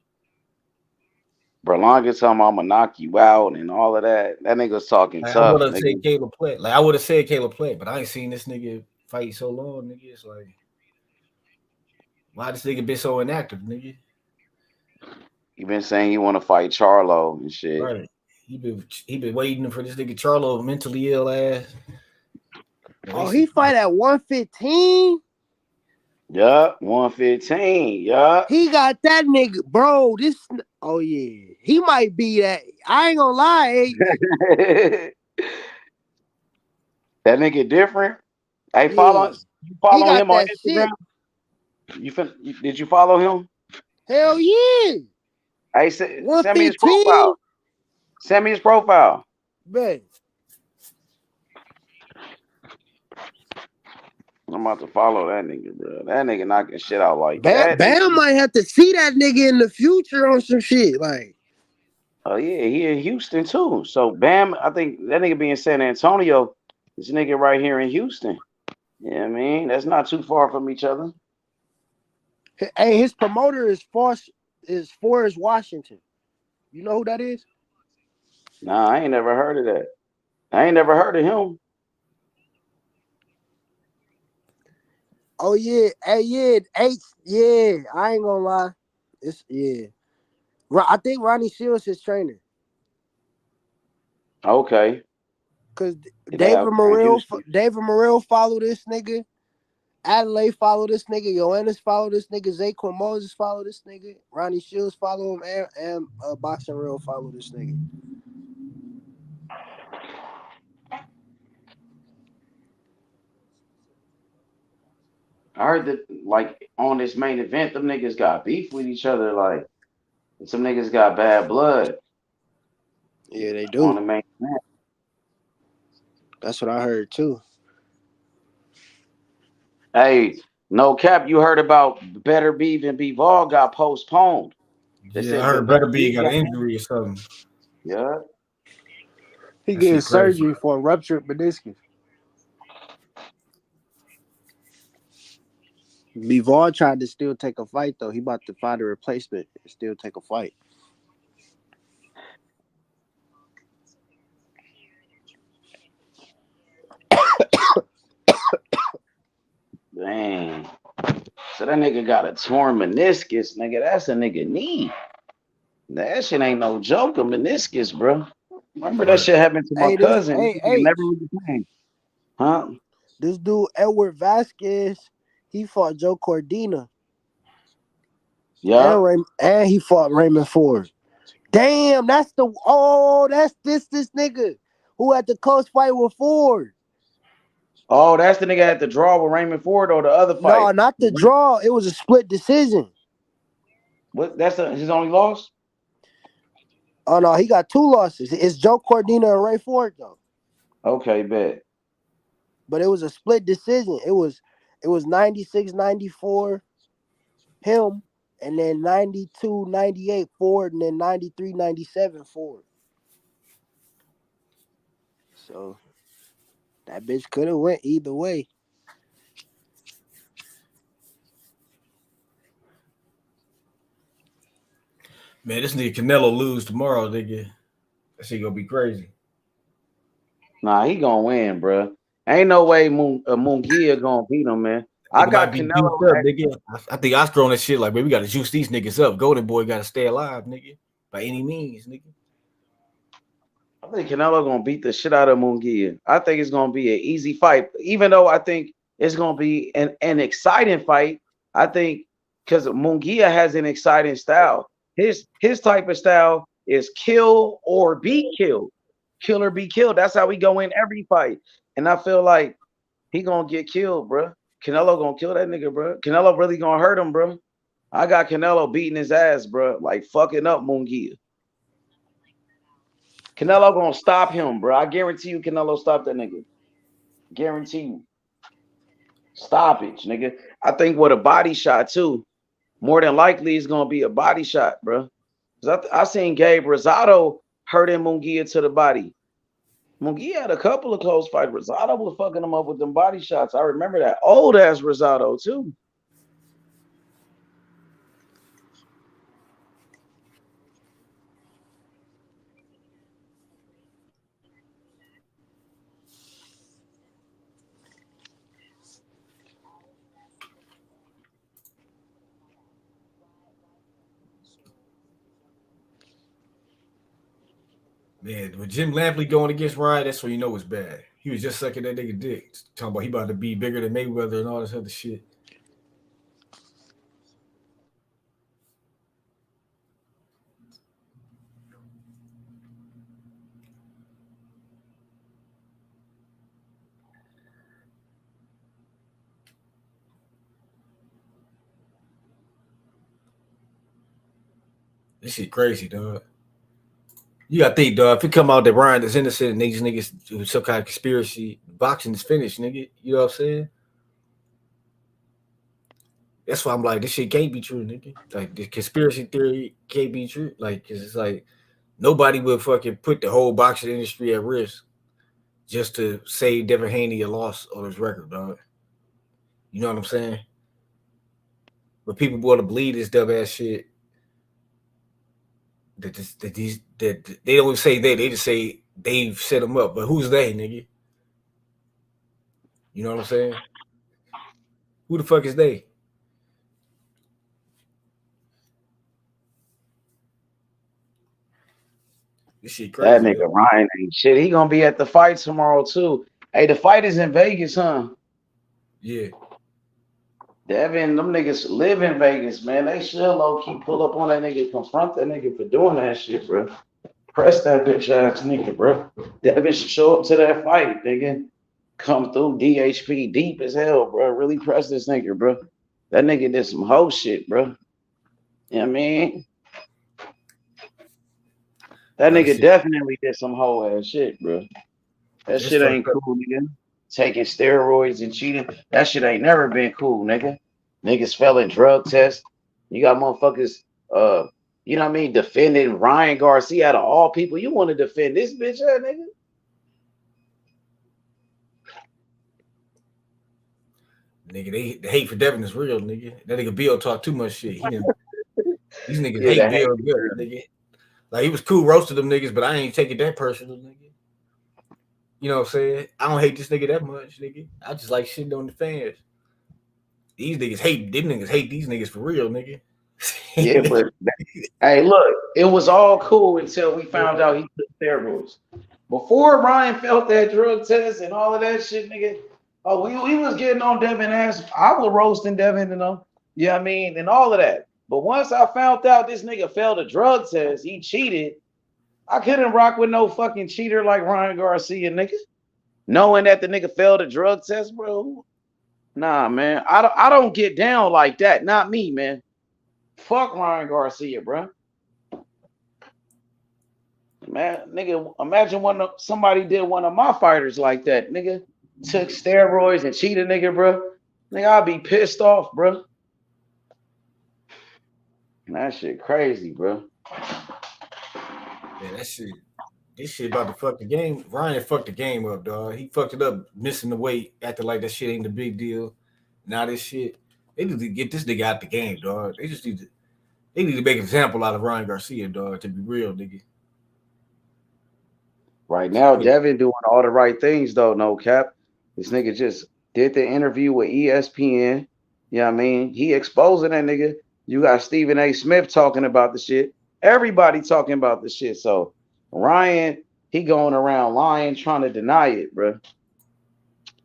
Berlanga telling me I'm gonna knock you out and all of that. That nigga's talking Like, I tough, want to say nigga. Caleb Plant. Like, I would have said Caleb Plant, but I ain't seen this nigga fight so long, nigga. It's like, why this nigga been so inactive, nigga? You been saying you want to fight Charlo and shit. Right. He been waiting for this nigga Charlo mentally ill ass. Oh, he fight at 115? Yup, 115. Yup. He got that nigga, bro. Oh yeah, he might be that. I ain't gonna lie. That nigga different. Hey, Yeah, you he follow got him on that Instagram? shit. Did you follow him? Hell yeah. Hey, send me his 115, profile. Send me his profile. man. I'm about to follow that nigga, bro. That nigga knocking shit out like Bam, that. Bam might have to see that nigga in the future on some shit. Like, Oh yeah, he in Houston too. So Bam, I think that nigga be in San Antonio. This nigga right here in Houston. Yeah, I mean, that's not too far from each other. hey, his promoter is Forrest Washington. You know who that is? Nah, I ain't never heard of that. I ain't never heard of him. Oh yeah, hey yeah, yeah. I ain't gonna lie, it's yeah. I think Ronnie Shields his trainer. Okay. Cause Yeah, David in Houston. Morrell followed this nigga, Adelaide follow this nigga. Joannis follow this nigga. Zaquan Moses follow this nigga. Ronnie Shields follow him. And Boxing Real follow this nigga. I heard that, like, on this main event, them niggas got beef with each other. Like, some niggas got bad blood. Yeah, they On do. the main event. That's what I heard too. Hey, no cap, you heard about Better Beef and Bivol got postponed. They Yeah, I said heard Better Be got an injury or something. Yeah. He That getting shit crazy. surgery for a ruptured meniscus. Bivol tried to still take a fight though. He about to find a replacement and still take a fight. Dang. So that nigga got a torn meniscus, nigga. That's a nigga knee. That shit ain't no joke, a meniscus, bro. Remember that shit happened to my Hey, cousin. He never H. was the same. Huh? This dude Edward Vasquez, he fought Joe Cordina. Yeah. And he fought Raymond Ford. Damn, that's this nigga who had the close fight with Ford. Oh, that's the nigga that had the draw with Raymond Ford or the other fight? No, not the draw. It was a split decision. What? That's his only loss? Oh no, he got 2 losses. It's Joe Cordina and Ray Ford though. Okay, bet. But it was a split decision. It was 96-94 him, and then 92-98 Ford, and then 93-97 Ford. So that bitch could have went either way. Man, this nigga Canelo lose tomorrow, nigga. That shit gonna be crazy. Nah, he gonna win, bro. Ain't no way Munguia gonna beat him, man. I got Canelo. Up, nigga. I think I was throwing that shit like, man, we gotta juice these niggas up. Golden Boy gotta stay alive, nigga. By any means, nigga. I think Canelo gonna beat the shit out of Munguia. I think it's gonna be an easy fight, even though I think it's gonna be an exciting fight. I think because Munguia has an exciting style. His type of style is kill or be killed, kill or be killed. That's how we go in every fight. And I feel like he gonna get killed, bro. Canelo gonna kill that nigga, bro. Canelo really gonna hurt him, bro. I got Canelo beating his ass, bro, like fucking up Munguia. Canelo gonna stop him, bro. I guarantee you Canelo stop that nigga. Guarantee you. Stoppage, nigga. I think with a body shot too. More than likely it's gonna be a body shot, bro. Cause I seen Gabe Rosado hurting Munguia to the body. Munguia had a couple of close fights. Rosado was fucking him up with them body shots. I remember that. Old ass Rosado too. Man, with Jim Lampley going against Ryan, that's when you know it's bad. He was just sucking that nigga dick. Talking about he about to be bigger than Mayweather and all this other shit. This shit crazy, dog. You gotta think, dog. If it come out that Ryan is innocent and these niggas do some kind of conspiracy, boxing is finished, nigga. You know what I'm saying? That's why I'm like, this shit can't be true, nigga. Like, the conspiracy theory can't be true. Like, cause it's like nobody would fucking put the whole boxing industry at risk just to save Devin Haney a loss on his record, dog. You know what I'm saying? But people want to believe this dumb ass shit. That they don't say they just say they've set them up. But who's they, nigga? You know what I'm saying? Who the fuck is they? This shit crazy. That nigga Ryan ain't shit. He gonna be at the fight tomorrow too. Hey, the fight is in Vegas, huh? Yeah. Devin, them niggas live in Vegas, man. They should low key pull up on that nigga, confront that nigga for doing that shit, bro. Press that bitch ass nigga, bro. Devin should show up to that fight, nigga. Come through DHP deep as hell, bro. Really press this nigga, bro. That nigga did some hoe shit, bro. You know what I mean? That nigga definitely did some hoe ass shit, bro. That shit ain't cool, nigga. Taking steroids and cheating. That shit ain't never been cool, nigga. Niggas failing drug tests. You got motherfuckers, you know what I mean, defending Ryan Garcia out of all people. You want to defend this bitch, nigga? Nigga, the hate for Devin is real, nigga. That nigga Bill talk too much shit. These niggas hate Bill good, nigga. Like, he was cool roasting them niggas, but I ain't taking that personal, nigga. You know what I'm saying? I don't hate this nigga that much, nigga. I just like shitting on the fans. These niggas hate these niggas for real, nigga. Yeah, but hey, look, it was all cool until we found out he took steroids. Before Ryan felt that drug test and all of that shit, nigga. Oh, we was getting on Devin ass. I was roasting Devin, you know what I mean, and all of that. But once I found out this nigga failed a drug test, he cheated. I couldn't rock with no fucking cheater like Ryan Garcia, nigga. Knowing that the nigga failed a drug test, bro. Nah, man. I don't get down like that. Not me, man. Fuck Ryan Garcia, bro. Man, nigga, imagine somebody did one of my fighters like that, nigga. Took steroids and cheated, nigga, bro. Nigga, I'll be pissed off, bro. That shit crazy, bro. Yeah, this shit about to fuck the game. Ryan fucked the game up, dog. He fucked it up, missing the weight, acting like that shit ain't the big deal. Now this shit, they need to get this nigga out the game, dog. They need to make an example out of Ryan Garcia, dog, to be real, nigga. Right now, Devin doing all the right things, though, no cap. This nigga just did the interview with ESPN. You know what I mean? He exposing that nigga. You got Stephen A. Smith talking about the shit. Everybody talking about the shit. So Ryan, he going around lying, trying to deny it, bro.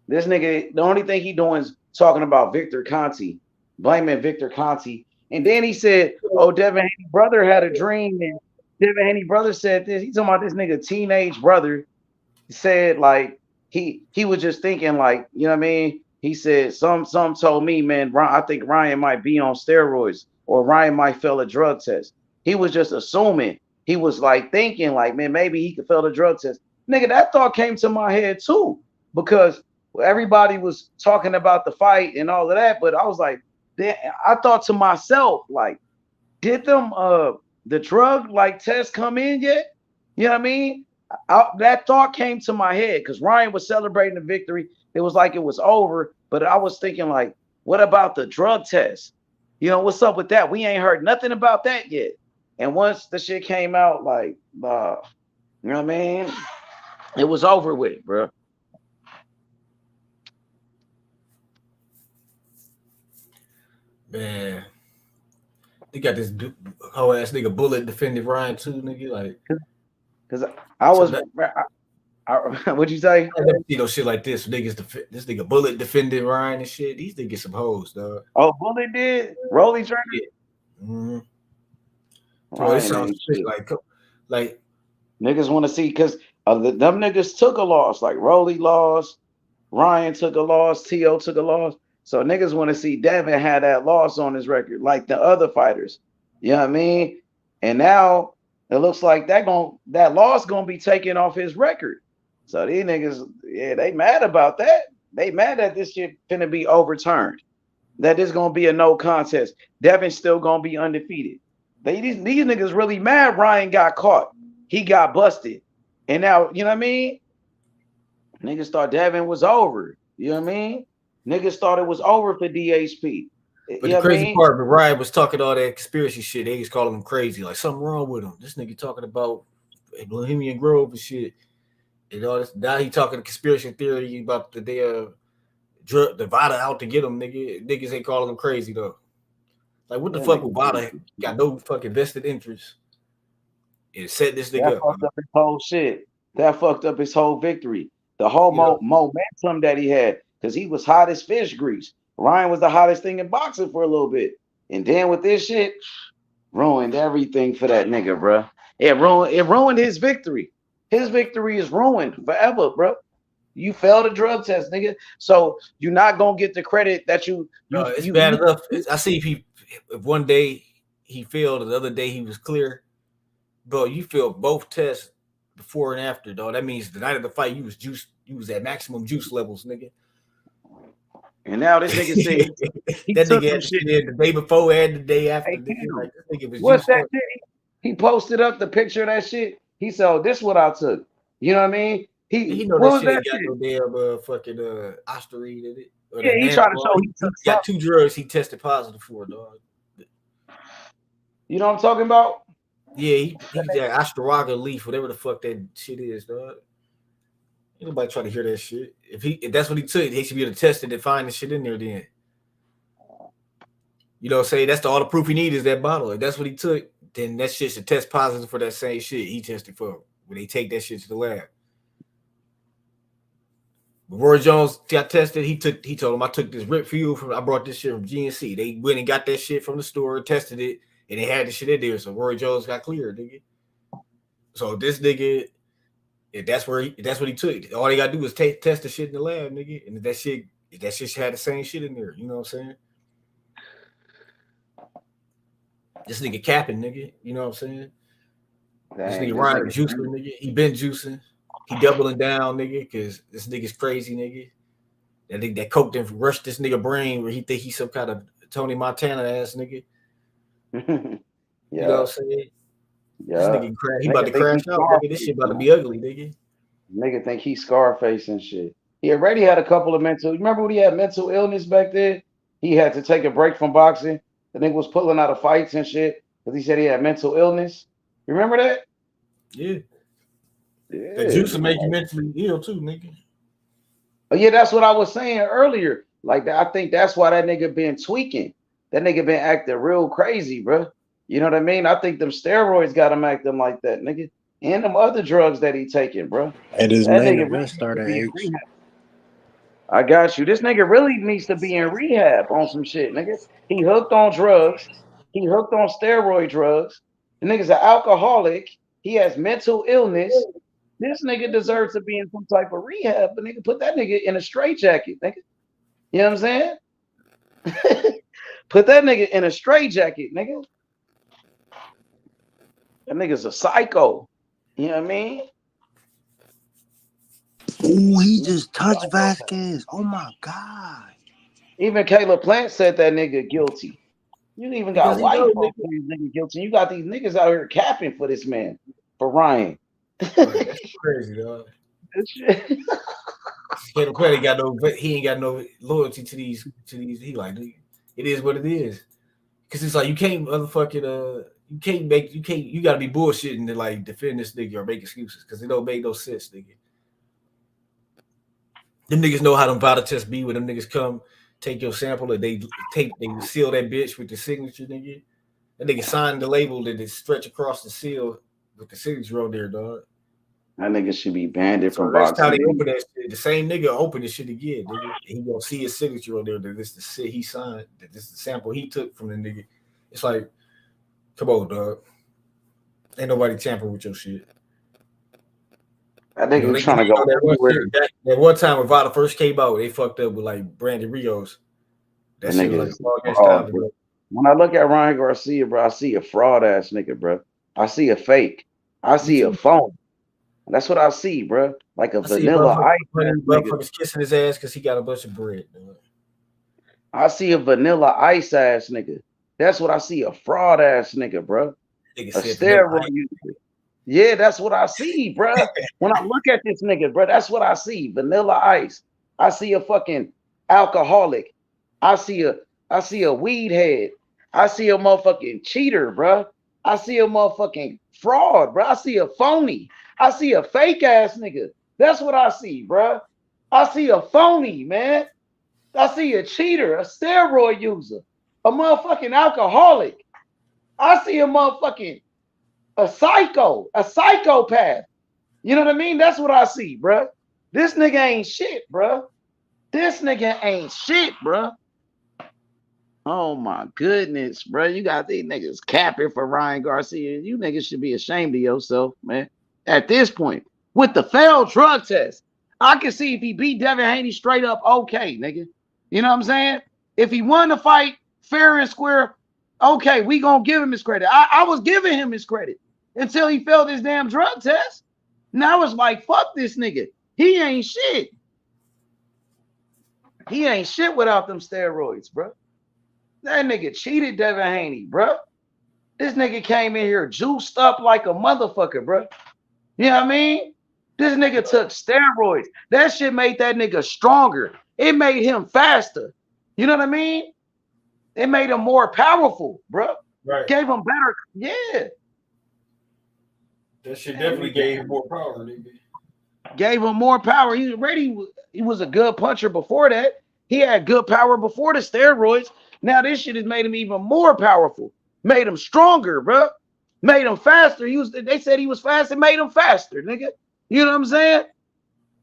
This nigga, the only thing he doing is talking about Victor Conti, blaming Victor Conti. And then he said, oh, Devin Haney brother had a dream. And Devin Haney brother said this. He's talking about this nigga teenage brother. He said, like, he was just thinking, like, you know what I mean? He said, some told me, man, I think Ryan might be on steroids or Ryan might fail a drug test. He was just assuming. He was like thinking, like, man, maybe he could fail the drug test. Nigga, that thought came to my head too, because everybody was talking about the fight and all of that. But I was like, I thought to myself, like, did them the drug like test come in yet? You know what I mean? That thought came to my head because Ryan was celebrating the victory. It was like it was over, but I was thinking, like, what about the drug test? You know, what's up with that? We ain't heard nothing about that yet. And once the shit came out, like, you know what I mean? It was over with, bro. Man, they got this whole ass nigga Bullet defended Ryan too, nigga. Like, because I was, what'd you say? I never see no shit like this. Niggas, this nigga Bullet defended Ryan and shit. These niggas some hoes, dog. Oh, Bullet did? Rolly Trainer? Yeah. Mm-hmm. Bro, this sounds shit like niggas want to see because them niggas took a loss. Like Rolly lost, Ryan took a loss, T.O. took a loss. So niggas want to see Devin had that loss on his record, like the other fighters. You know what I mean? And now it looks like that loss gonna be taken off his record. So these niggas, yeah, they mad about that. They mad that this shit finna be overturned. That this gonna be a no contest. Devin's still gonna be undefeated. These niggas really mad Ryan got caught. He got busted. And now, you know what I mean? Niggas thought Devin was over. You know what I mean? Niggas thought it was over for DHP. But the crazy part, but Ryan was talking all that conspiracy shit. They was calling him crazy, like something wrong with him. This nigga talking about Bohemian Grove and shit. And all this. Now he talking conspiracy theory about the Vada out to get him, nigga. Niggas ain't calling him crazy though. Like, what the fuck with Vada? Got no fucking vested interest. It set this nigga up. Fucked up his whole shit. That fucked up his whole victory. The whole momentum that he had, because he was hot as fish grease. Ryan was the hottest thing in boxing for a little bit. And then with this shit, ruined everything for that nigga, bro. It ruined his victory. His victory is ruined forever, bro. You failed a drug test, nigga. So you're not gonna get the credit that it's bad enough. I see if one day he failed, the other day he was clear. Bro, you failed both tests before and after, dog. That means the night of the fight, you was at maximum juice levels, nigga. And now this nigga said that nigga had shit the day before and the day after. Hey, nigga. Like, this nigga was what's that up. shit? He posted up the picture of that shit. He said, oh, this is what I took. You know what I mean? He know that shit ain't got no damn fucking Osterine in it. Yeah, he tried to show he got 2 drugs he tested positive for, dog. You know what I'm talking about? Yeah, he got Astrawaga leaf, whatever the fuck that shit is, dog. Ain't nobody trying to hear that shit. If that's what he took, he should be able to test it and find the shit in there then. You know, say that's all the proof he needs is that bottle. If that's what he took, then that shit should test positive for that same shit he tested for when they take that shit to the lab. But Roy Jones got tested. He told him I took this Rip Fuel I brought this shit from GNC. They went and got that shit from the store, tested it, and they had the shit in there. So Roy Jones got cleared, nigga. So this nigga, if that's what he took, all they gotta do is test the shit in the lab, nigga. And if that shit had the same shit in there, you know what I'm saying? This nigga capping, nigga. You know what I'm saying? This nigga Ryan juicing, nigga. He been juicing. He doubling down, nigga, because this nigga's crazy, nigga. That coke done rushed this nigga brain where he think he's some kind of Tony Montana ass nigga. Yeah. You know what I'm saying? Yeah. This nigga he about to crash out, nigga. This shit about to be ugly, nigga. Nigga think he's Scarface and shit. He already had a couple of remember when he had mental illness back then? He had to take a break from boxing. The nigga was pulling out of fights and shit because he said he had mental illness. You remember that? Yeah. The juice will make you mentally ill too, nigga. Oh yeah, that's what I was saying earlier. Like I think that's why that nigga been tweaking. That nigga been acting real crazy, bro. You know what I mean? I think them steroids got him acting like that, nigga. And them other drugs that he taking, bro. And his that main nigga event really started H. I got you. This nigga really needs to be in rehab on some shit, nigga. He hooked on drugs. He hooked on steroid drugs. The nigga's an alcoholic. He has mental illness. This nigga deserves to be in some type of rehab, but nigga, put that nigga in a straitjacket, nigga. You know what I'm saying? Put that nigga in a straitjacket, nigga. That nigga's a psycho. You know what I mean? Ooh, he just touched Vasquez. Oh my God. Even Caleb Plant said that nigga guilty. You even got white folks saying nigga guilty. You got these niggas out here capping for this man, for Ryan. That's crazy, dog. Caleb Plant he ain't got no loyalty to these. He like, it is what it is. Cause it's like you can't motherfucking you gotta be bullshitting to like defend this nigga or make excuses because it don't make no sense, nigga. Them niggas know how them vital tests be when them niggas come take your sample and they seal that bitch with the signature, nigga. That nigga signed the label that it stretch across the seal with the signature on there, dog. That nigga should be banned from boxing. Next time they open that shit, the same nigga open this shit again, nigga. And he gonna see his signature on there that this the shit he signed, that this is the sample he took from the nigga. It's like, come on, dog. Ain't nobody tampering with your shit. I think he's trying to go that one time when Vada first came out, they fucked up with like Brandon Rios. That shit was like time, bro. When I look at Ryan Garcia, bro, I see a fraud ass nigga, bro. I see a fake. I see a phone. That's what I see, bro. Like a vanilla ice. Motherfuckers kissing his ass because he got a bunch of bread. Bro. I see a vanilla ice ass nigga. That's what I see. A fraud ass nigga, bro. A steroid user. Yeah, that's what I see, bro. When I look at this nigga, bro, that's what I see. Vanilla ice. I see a fucking alcoholic. I see a weed head. I see a motherfucking cheater, bro. I see a motherfucking fraud, bro. I see a phony. I see a fake ass nigga. That's what I see, bro. I see a phony, man. I see a cheater, a steroid user, a motherfucking alcoholic. I see a psycho, a psychopath. You know what I mean? That's what I see, bro. This nigga ain't shit, bro. This nigga ain't shit, bro. Oh my goodness, bro. You got these niggas capping for Ryan Garcia. You niggas should be ashamed of yourself, man. At this point, with the failed drug test, I can see if he beat Devin Haney straight up, okay, nigga. You know what I'm saying? If he won the fight fair and square, okay, we gonna give him his credit. I was giving him his credit until he failed his damn drug test. Now it's like, fuck this nigga. He ain't shit. He ain't shit without them steroids, bro. That nigga cheated Devin Haney, bro. This nigga came in here juiced up like a motherfucker, bro. You know what I mean? This nigga took steroids. That shit made that nigga stronger. It made him faster. You know what I mean? It made him more powerful, bro. Right. Gave him better. Yeah. That shit definitely gave him more power, nigga. Gave him more power. He was a good puncher before that. He had good power before the steroids. Now this shit has made him even more powerful. Made him stronger, bro. Made him faster. They said he was fast. It made him faster, nigga. You know what I'm saying?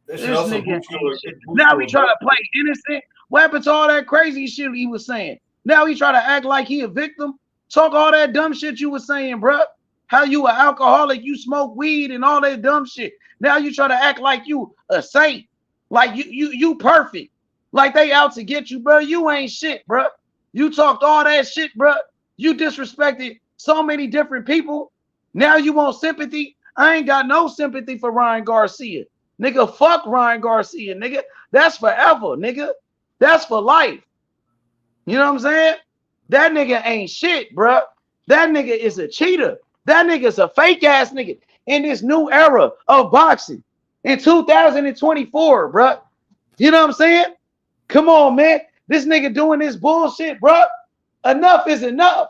That shit also now he trying to play innocent. What happened to all that crazy shit he was saying? Now he try to act like he a victim. Talk all that dumb shit you was saying, bro. How you an alcoholic, you smoke weed and all that dumb shit. Now you try to act like you a saint. Like you perfect. Like they out to get you, bro. You ain't shit, bro. You talked all that shit, bro. You disrespected so many different people. Now you want sympathy? I ain't got no sympathy for Ryan Garcia. Nigga, fuck Ryan Garcia, nigga. That's forever, nigga. That's for life. You know what I'm saying? That nigga ain't shit, bro. That nigga is a cheater. That nigga's a fake ass nigga in this new era of boxing in 2024, bro. You know what I'm saying? Come on, man. This nigga doing this bullshit, bro. Enough is enough.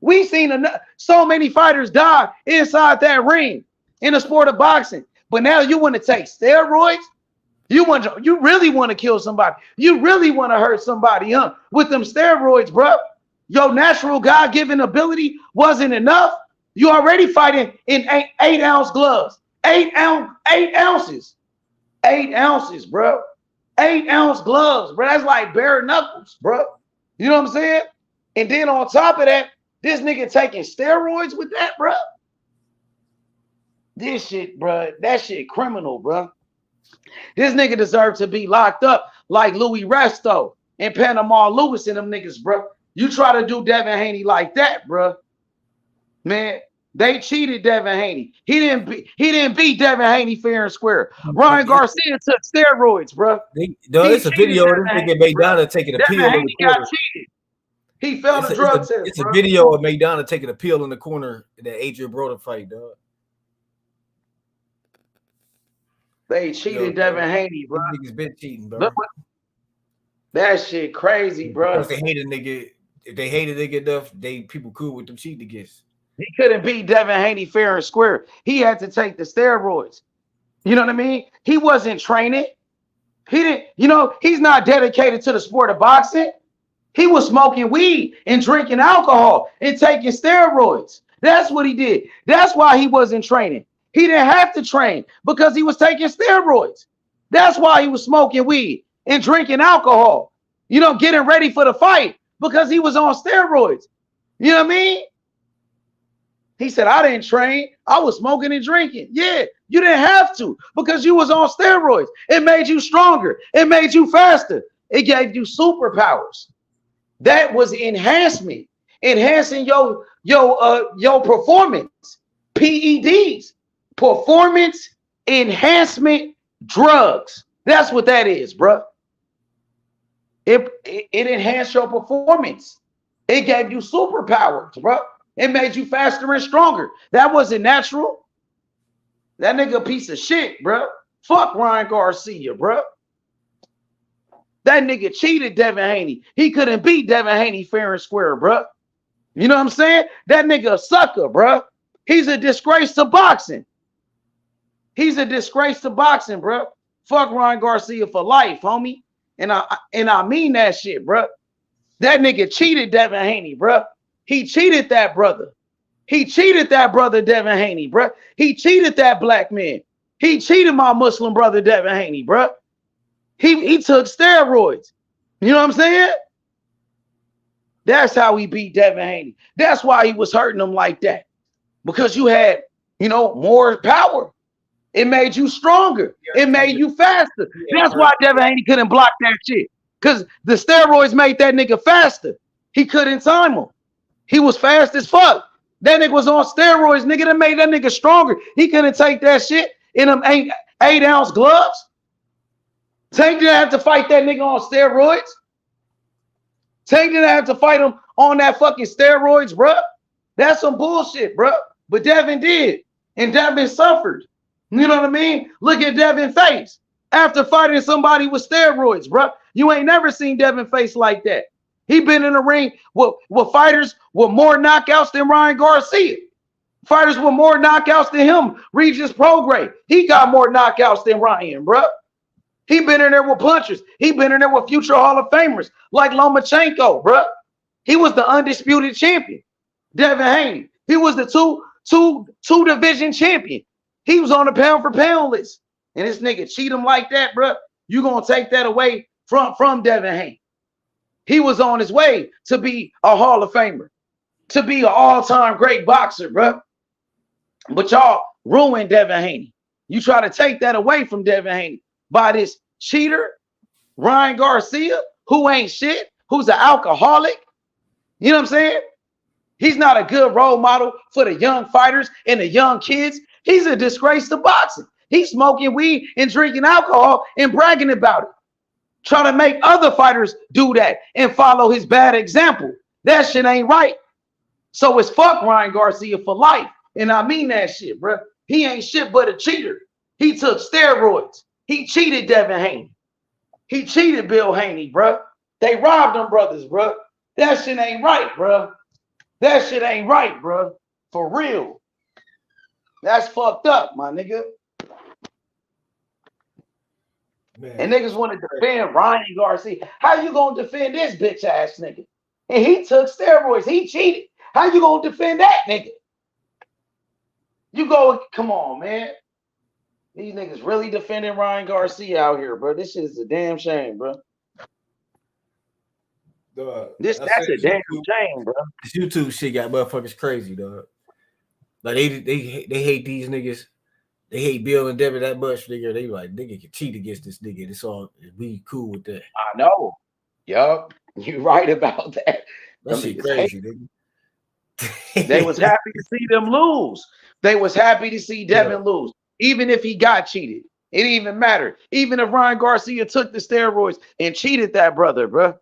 We seen enough. So many fighters die inside that ring in the sport of boxing. But now you want to take steroids? You really want to kill somebody? You really want to hurt somebody, huh? With them steroids, bro. Your natural God-given ability wasn't enough. You already fighting in 8-ounce gloves. 8 ounces. 8 ounces, bro. 8-ounce gloves, bro. That's like bare knuckles, bro. You know what I'm saying? And then on top of that, this nigga taking steroids with that, bro. This shit, bro. That shit criminal, bro. This nigga deserves to be locked up like Louis Resto and Panama Lewis and them niggas, bro. You try to do Devin Haney like that, bro. Man, they cheated Devin Haney. He didn't beat Devin Haney fair and square. Ryan Garcia took steroids, bro. It's a video of this nigga Maidana taking a pill in the corner. He failed the drug test. It's a video of Maidana taking a pill in the corner in that Adrian Broder fight, dog. They cheated Devin Haney, bro. Niggas been cheating, bro. That shit crazy, bro. If they hate a nigga, if they hate a nigga enough, people cool with them cheating against. He couldn't beat Devin Haney fair and square. He had to take the steroids. You know what I mean? He wasn't training. He didn't, he's not dedicated to the sport of boxing. He was smoking weed and drinking alcohol and taking steroids. That's what he did. That's why he wasn't training. He didn't have to train because he was taking steroids. That's why he was smoking weed and drinking alcohol, getting ready for the fight because he was on steroids. You know what I mean? He said, I didn't train. I was smoking and drinking. Yeah, you didn't have to because you was on steroids. It made you stronger. It made you faster. It gave you superpowers. That was enhancement, enhancing your performance. PEDs, performance enhancement drugs. That's what that is, bro. It enhanced your performance. It gave you superpowers, bro. It made you faster and stronger. That wasn't natural. That nigga a piece of shit, bro. Fuck Ryan Garcia, bro. That nigga cheated Devin Haney. He couldn't beat Devin Haney fair and square, bro. You know what I'm saying? That nigga a sucker, bro. He's a disgrace to boxing. He's a disgrace to boxing, bro. Fuck Ryan Garcia for life, homie. And I mean that shit, bro. That nigga cheated Devin Haney, bro. He cheated that brother. He cheated that brother, Devin Haney, bro. He cheated that black man. He cheated my Muslim brother, Devin Haney, bro. He took steroids. You know what I'm saying? That's how he beat Devin Haney. That's why he was hurting him like that. Because you had, more power. It made you stronger. It made you faster. That's why Devin Haney couldn't block that shit. Because the steroids made that nigga faster. He couldn't time him. He was fast as fuck. That nigga was on steroids, nigga. That made that nigga stronger. He couldn't take that shit in them 8-ounce gloves. Tank didn't have to fight that nigga on steroids. Tank didn't have to fight him on that fucking steroids, bruh. That's some bullshit, bruh. But Devin did. And Devin suffered. You know what I mean? Look at Devin face. After fighting somebody with steroids, bruh. You ain't never seen Devin face like that. He been in the ring with fighters with more knockouts than Ryan Garcia. Fighters with more knockouts than him. Regis Prograis. He got more knockouts than Ryan, bruh. He been in there with punchers. He been in there with future Hall of Famers like Lomachenko, bruh. He was the undisputed champion. Devin Haney. He was the two division champion. He was on the pound for pound list. And this nigga cheat him like that, bruh. You gonna take that away from Devin Haney. He was on his way to be a Hall of Famer, to be an all-time great boxer, bruh. But y'all ruined Devin Haney. You try to take that away from Devin Haney by this cheater, Ryan Garcia, who ain't shit, who's an alcoholic. You know what I'm saying? He's not a good role model for the young fighters and the young kids. He's a disgrace to boxing. He's smoking weed and drinking alcohol and bragging about it. Trying to make other fighters do that and follow his bad example. That shit ain't right. So it's fuck Ryan Garcia for life. And I mean that shit, bro. He ain't shit but a cheater. He took steroids. He cheated Devin Haney. He cheated Bill Haney, bro. They robbed them brothers, bro. That shit ain't right, bro. That shit ain't right, bro. For real. That's fucked up, my nigga. Man. And niggas want to defend Ryan Garcia. How you gonna defend this bitch ass nigga? And he took steroids. He cheated. How you gonna defend that nigga? You go, come on, man. These niggas really defending Ryan Garcia out here, bro. This shit is a damn shame, bro. That's a damn shame, bro. This YouTube shit got motherfuckers crazy, dog. Like they hate these niggas. They hate Bill and Devin that much, nigga. They like, nigga can cheat against this nigga. It's all, we cool with that. I know. Yup. You right about that. That shit crazy, nigga. They was happy to see them lose. They was happy to see Devin lose. Even if he got cheated. It didn't even matter. Even if Ryan Garcia took the steroids and cheated that brother, bro.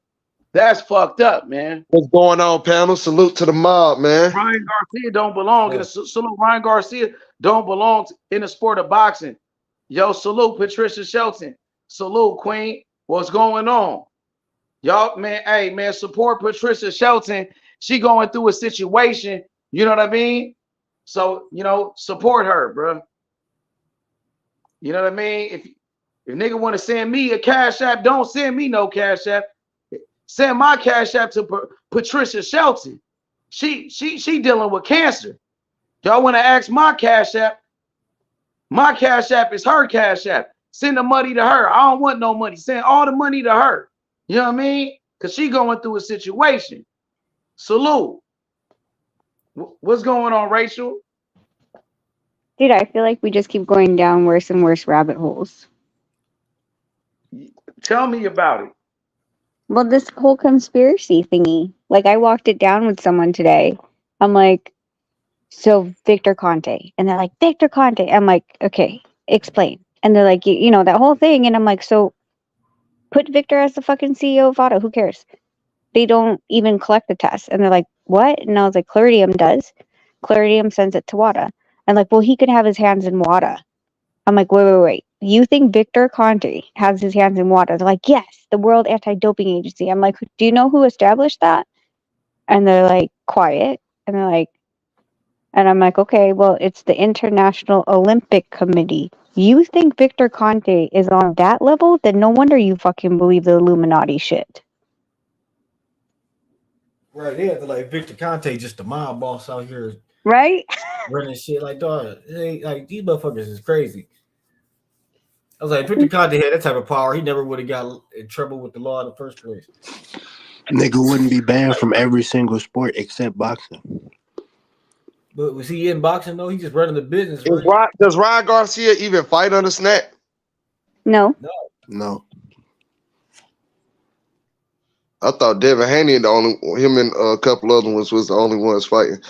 That's fucked up, man. What's going on, panel? Salute to the mob, man. Ryan Garcia don't belong in the salute. Ryan Garcia don't belong in the sport of boxing. Yo, salute Patricia Shelton. Salute, Queen. What's going on? Y'all, man, hey, man, support Patricia Shelton. She going through a situation, you know what I mean? So, support her, bro. You know what I mean? If nigga want to send me a cash app, don't send me no cash app. Send my cash app to Patricia Shelton. She dealing with cancer. Y'all want to ask my cash app? My cash app is her cash app. Send the money to her. I don't want no money. Send all the money to her. You know what I mean? Because she going through a situation. Salute. What's going on, Rachel? Dude, I feel like we just keep going down worse and worse rabbit holes. Tell me about it. Well, this whole conspiracy thingy. Like, I walked it down with someone today. I'm like, so Victor Conte. And they're like, Victor Conte. I'm like, okay, explain. And they're like, you know, that whole thing. And I'm like, so put Victor as the fucking CEO of VADA. Who cares? They don't even collect the test. And they're like, what? And I was like, Claridium does. Claridium sends it to WADA. And like, well, he could have his hands in WADA. I'm like, wait. You think Victor Conte has his hands in WADA? They're like, yes, the World Anti-Doping Agency. I'm like, do you know who established that? And they're like, quiet. And they're like, and I'm like, okay, well, it's the International Olympic Committee. You think Victor Conte is on that level? Then no wonder you fucking believe the Illuminati shit. Right, they have to like Victor Conte, just the mob boss out here. Right? Running shit like, dog, like these motherfuckers is crazy. I was like, Victor Conte had that type of power. He never would have got in trouble with the law in the first place. Nigga wouldn't be banned from every single sport except boxing. But was he in boxing though? He just running the business, right? Does Ryan Garcia even fight under snap? No. No. I thought Devin Haney and him and a couple other ones was the only ones fighting.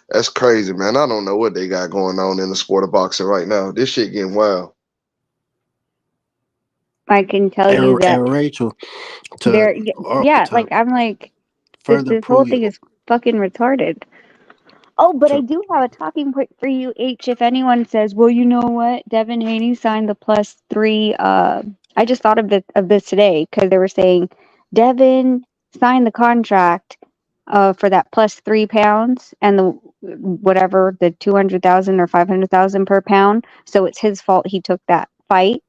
That's crazy, man. I don't know what they got going on in the sport of boxing right now. This shit getting wild. I can tell you that. And Rachel, like I'm like, this whole thing is fucking retarded. Oh, but I do have a talking point for you, H. If anyone says, well, you know what? Devin Haney signed the +3. I just thought of this today because they were saying Devin signed the contract for that +3 pounds and the 200,000 or 500,000 per pound. So it's his fault he took that fight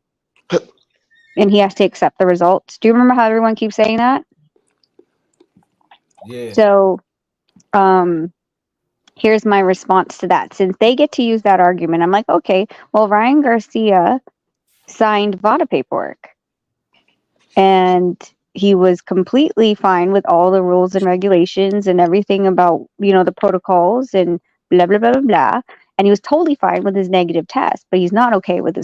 and he has to accept the results. Do you remember how everyone keeps saying that? Yeah. So, here's my response to that. Since they get to use that argument, I'm like, okay, well, Ryan Garcia signed VADA paperwork. And he was completely fine with all the rules and regulations and everything about, the protocols and blah, blah, blah, blah, blah. And he was totally fine with his negative test, but he's not okay with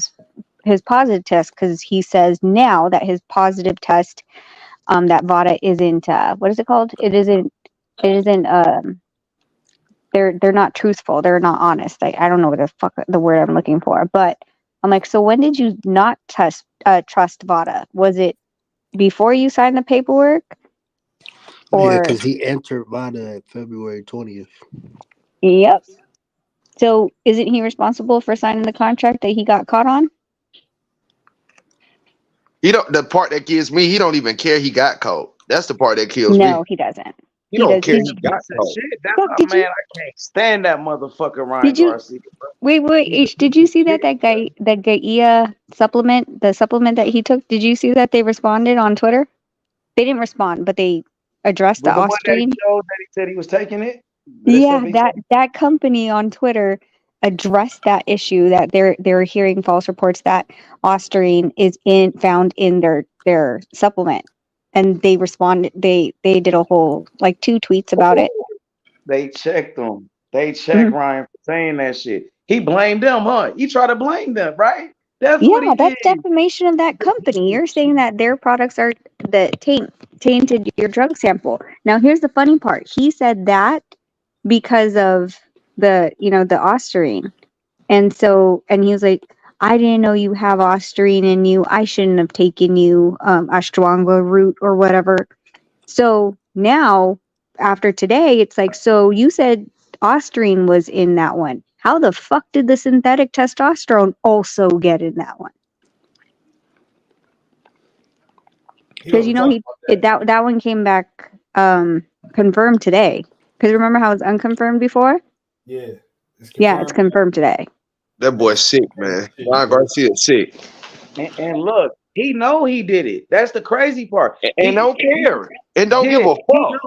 his positive test because he says now that his positive test, that VADA isn't, what is it called? It isn't, they're not truthful. They're not honest. I don't know what the word I'm looking for, but I'm like, so when did you not trust VADA? Was it before you signed the paperwork? Yeah, because he entered VADA February 20th. Yep. So isn't he responsible for signing the contract that he got caught on? The part that kills me, he don't even care he got caught. That's the part that kills me. No, he doesn't. He don't care he got caught. Shit, that's how, man, I can't stand that motherfucker Ryan Garcia. Wait, H, did you see that Garcia supplement, the supplement that he took? Did you see that they responded on Twitter? They didn't respond, but they addressed the Austrian. That he said he was taking it. That company on Twitter addressed that issue that they're hearing false reports that Austrian is found in their supplement. And they responded. They did a whole 2 tweets about it. They checked them. They checked Ryan for saying that shit. He blamed them, huh? He tried to blame them, right? That's defamation of that company. You're saying that their products are that tainted your drug sample. Now here's the funny part. He said that because of the Austrian, and he was like, I didn't know you have Austrian in you. I shouldn't have taken you a stronger route or whatever. So now, after today, it's like, so you said Austrian was in that one. How the fuck did the synthetic testosterone also get in that one? Because that one came back confirmed today. Because remember how it was unconfirmed before? Yeah. It's confirmed today. That boy's sick, man. Ryan Garcia's sick. And look, he know he did it. That's the crazy part. And don't care. And don't give a fuck.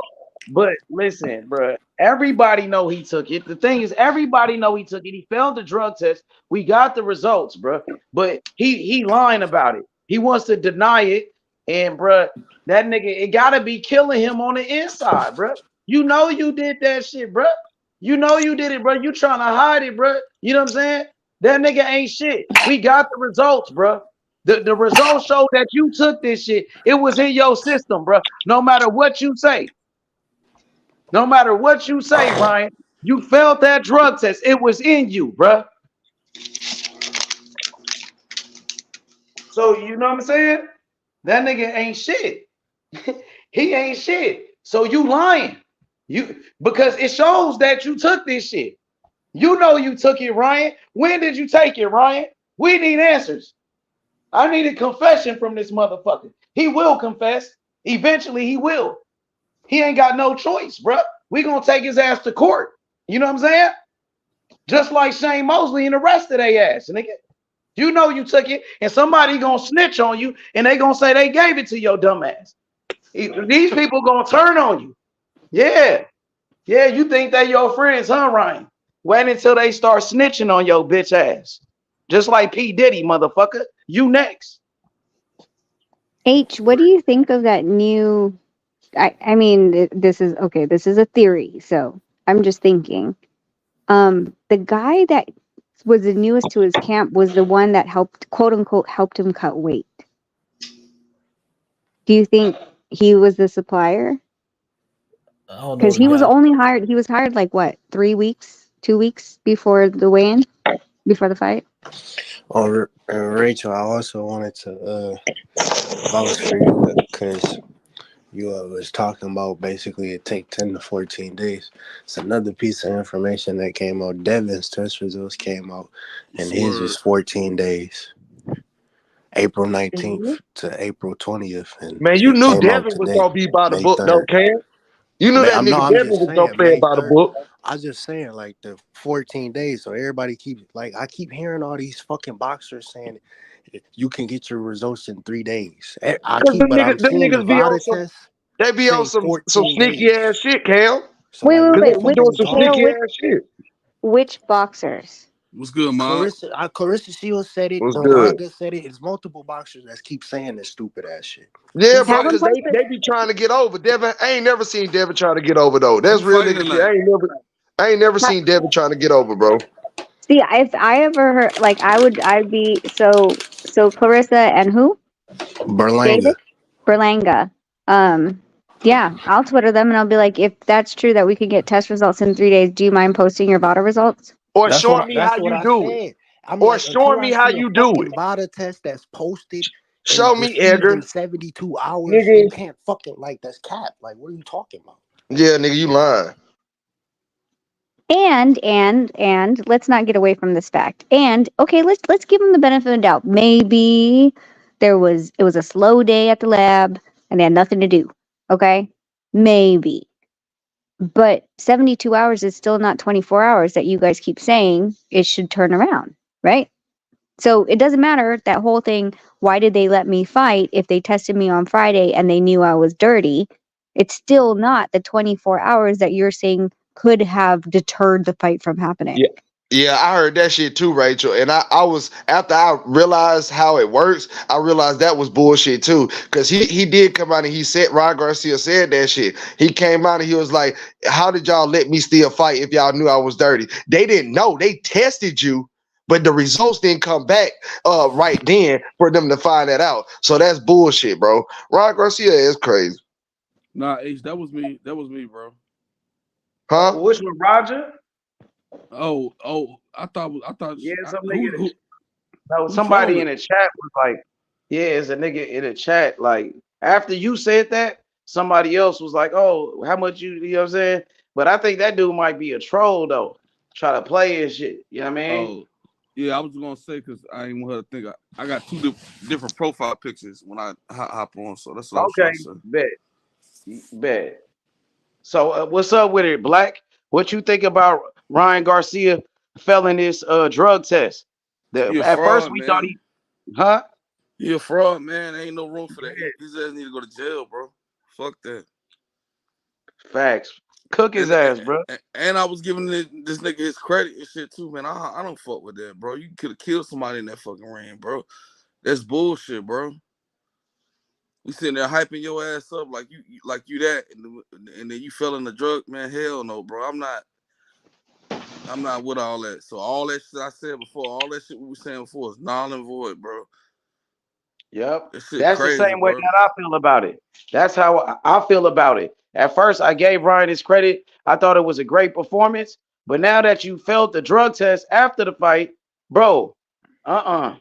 But listen, bro, everybody know he took it. The thing is, everybody know he took it. He failed the drug test. We got the results, bro. But he lying about it. He wants to deny it. And bro, that nigga, it gotta be killing him on the inside, bro. You know you did that shit, bro. You know you did it, bro. You trying to hide it, bro. You know what I'm saying? That nigga ain't shit. We got the results, bro. The results show that you took this shit. It was in your system, bro. No matter what you say. No matter what you say, Ryan, you failed that drug test. It was in you, bro. So you know what I'm saying? That nigga ain't shit. He ain't shit. So you lying. Because it shows that you took this shit. You know you took it, Ryan. When did you take it, Ryan? We need answers. I need a confession from this motherfucker. He will confess. Eventually he will. He ain't got no choice, bro. We gonna take his ass to court. You know what I'm saying? Just like Shane Mosley and the rest of they ass, nigga. You know you took it, and somebody gonna snitch on you, and they gonna say they gave it to your dumb ass. These people gonna turn on you. Yeah, you think they your friends, huh, Ryan? Wait until they start snitching on your bitch ass. Just like P. Diddy, motherfucker. You next. H, what do you think of that new I mean, this is okay. This is a theory, so I'm just thinking. The guy that was the newest to his camp was the one that helped, quote unquote, helped him cut weight. Do you think he was the supplier? I don't know Because the he was guy. only hired. He was hired like what, 3 weeks, 2 weeks before the weigh-in, before the fight. Rachel, I also wanted to vouch for you because you was talking about basically it take 10 to 14 days. It's another piece of information that came out. Devin's test results came out, and his was 14 days. April 19th to April 20th, and Man, you it knew came out Devin was today, gonna be by the May book, though, 3rd. Cam. You knew that I'm nigga Devin just was gonna saying, play it May by the 3rd. book. I was just saying, like the 14 days. So everybody keeps I keep hearing all these fucking boxers saying you can get your results in 3 days. Cause But I'm them seeing the niggas be on VADA some, test they be on say some 14 sneaky days. ass shit, Cam. So Wait, like, wait, what Cause the they wait. be fuck Which are doing we some talking Kale? sneaky about? ass shit. Which boxers? What's good, man? Clarissa Shields said it. What's good? Berlanga said it. It's multiple boxers that keep saying this stupid ass shit. Yeah, bro, Have them cause post it. they be trying to get over. Devin, I ain't never seen Devin trying to get over though. That's Who real fighting nigga shit. tonight? I ain't never seen Devin trying to get over, bro. See, if I ever heard, like, I'd be so Clarissa and who? Berlanga. David Berlanga. Yeah, I'll Twitter them and I'll be like, if that's true that we could get test results in 3 days, do you mind posting your VADA results? Or That's showing me how what you I do it. said. I'm Or like, until showing I me how see a you do fucking it. VADA test that's posted and Show me, received in Edgar. 72 hours, you Nigga. can't fucking that's cap. Like, what are you talking about? Yeah, nigga, you lying. And let's not get away from this fact. And okay, let's give them the benefit of the doubt. Maybe it was a slow day at the lab and they had nothing to do. Okay? Maybe. But 72 hours is still not 24 hours that you guys keep saying it should turn around, right? So it doesn't matter that whole thing. Why did they let me fight if they tested me on Friday and they knew I was dirty? It's still not the 24 hours that you're saying could have deterred the fight from happening. Yeah. Yeah, I heard that shit too, Rachel. And I was, after I realized how it works, I realized that was bullshit too. Cause he did come out and he said, Ryan Garcia said that shit. He came out and he was like, how did y'all let me still fight if y'all knew I was dirty? They didn't know. They tested you, but the results didn't come back right then for them to find that out. So that's bullshit, bro. Ryan Garcia is crazy. Nah, H, that was me. That was me, bro. Huh? Which one, Roger? Oh, I thought Yeah, some nigga. No, who somebody trolled in it? the chat was like, "Yeah, it's a nigga in the chat." Like after you said that, somebody else was like, "Oh, how much you know what I'm saying?" But I think that dude might be a troll though, try to play his shit. You know what I mean? Oh, yeah, I was gonna say because I didn't want her to think I got two different profile pictures when I hop on, so that's what I was Okay, trying to say. bet. So what's up with it, Black? What you think about Ryan Garcia failing his drug test? He a At first fraud, we thought man. he, huh? He a fraud, man. Ain't no room for that. Yeah. His ass need to go to jail, bro. Fuck that. Facts. Cook his And ass, bro. and I was giving this nigga his credit and shit too, man. I don't fuck with that, bro. You could have killed somebody in that fucking ring, bro. That's bullshit, bro. We sitting there hyping your ass up like you that, and then you fell in the drug, man. Hell no, bro. I'm not with all that. So all that shit I said before, all that shit we were saying before is null and void, bro. Yep. That shit That's the crazy, same way bro. that I feel about it. That's how I feel about it. At first, I gave Ryan his credit. I thought it was a great performance. But now that you failed the drug test after the fight, bro, I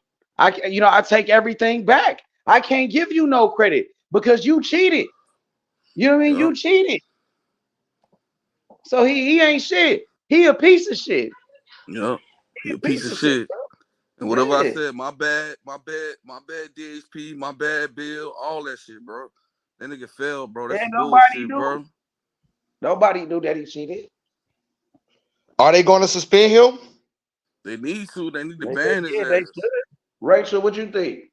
take everything back. I can't give you no credit because you cheated. You know what I mean? Yep. You cheated. So he ain't shit. He a piece of shit. Yep. He a Piece piece of of shit, shit. And bro. whatever I Yeah. said, my bad DHP, my bad Bill, all that shit, bro. That nigga fell, bro. That's And nobody bullshit, knew. bro. Nobody knew that he cheated. Are they going to suspend him? They need to. They need to They ban his did. They ass. should. Rachel, what you think?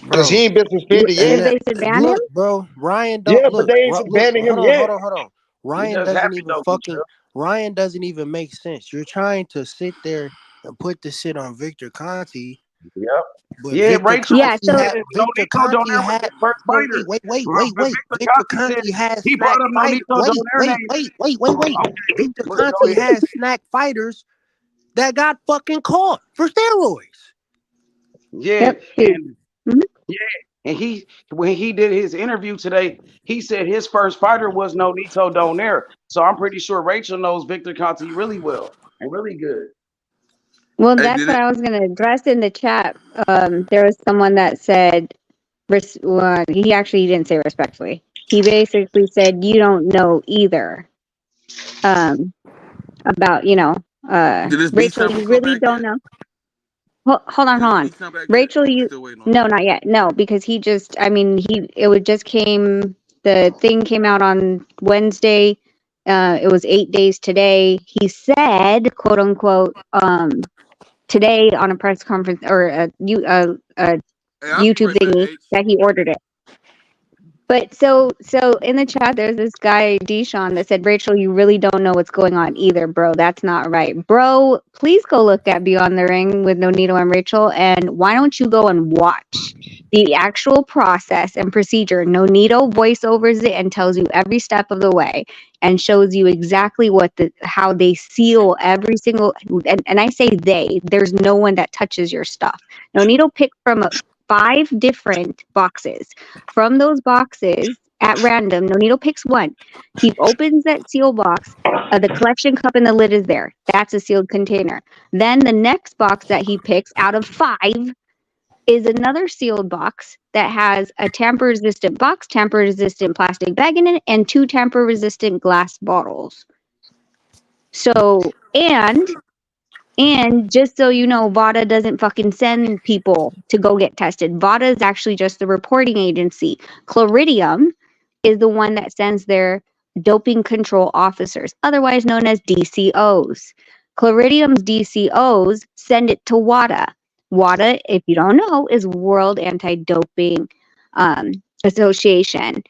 Because he Bro. ain't been suspended And If yet. they should ban him? look, bro, Ryan Yeah, don't but they ain't look. suspended him Hold on, yet. hold on, hold on. He Ryan just happy doesn't even though, Ryan doesn't even make sense. You're trying to sit there and put the shit on Victor Conti Yep. But Yeah, Victor Rachel Yeah, Conti said so had Victor Nonito Conti Donaire was had his first no fighter. Victor Victor Conti said Conti had he brought snack up fighter. Nonito Donaire name. Victor Go Conti ahead. had snack fighters that got fucking caught for steroids. Yeah, yep. and Mhm. yeah, and he when he did his interview today, he said his first fighter was Nonito Donaire. So I'm pretty sure Rachel knows Victor Conti really well and really good. Well, Hey, that's did what it? I was going to address in the chat. There was someone that said, he actually didn't say respectfully. He basically said, you don't know either. About, Did this beef Rachel, sample you come really back don't yet? know. Hold on, Did hold this on. beef come back yet? Rachel, We you, still waiting on it. no, not yet. No, because the thing came out on Wednesday. It was 8 days today. He said, quote unquote, today on a press conference or a Hey, I'll be YouTube right back, thingy H. that he ordered it. But so in the chat, there's this guy, Deshaun, that said, Rachel, you really don't know what's going on either, bro. That's not right. Bro, please go look at Beyond the Ring with Nonito and Rachel. And why don't you go and watch the actual process and procedure? Nonito voiceovers it and tells you every step of the way and shows you exactly how they seal every single, and I say there's no one that touches your stuff. Nonito picked from 5 different boxes. From those boxes, at random, Nonito picks one. He opens that seal box. The collection cup and the lid is there. That's a sealed container. Then the next box that he picks out of 5 is another sealed box that has a tamper-resistant box, tamper-resistant plastic bag in it, and 2 tamper-resistant glass bottles. So, and just so you know, VADA doesn't fucking send people to go get tested. VADA is actually just the reporting agency. Chloridium is the one that sends their doping control officers, otherwise known as DCOs. Chloridium's DCOs send it to WADA. WADA, if you don't know, is World Anti-Doping Association.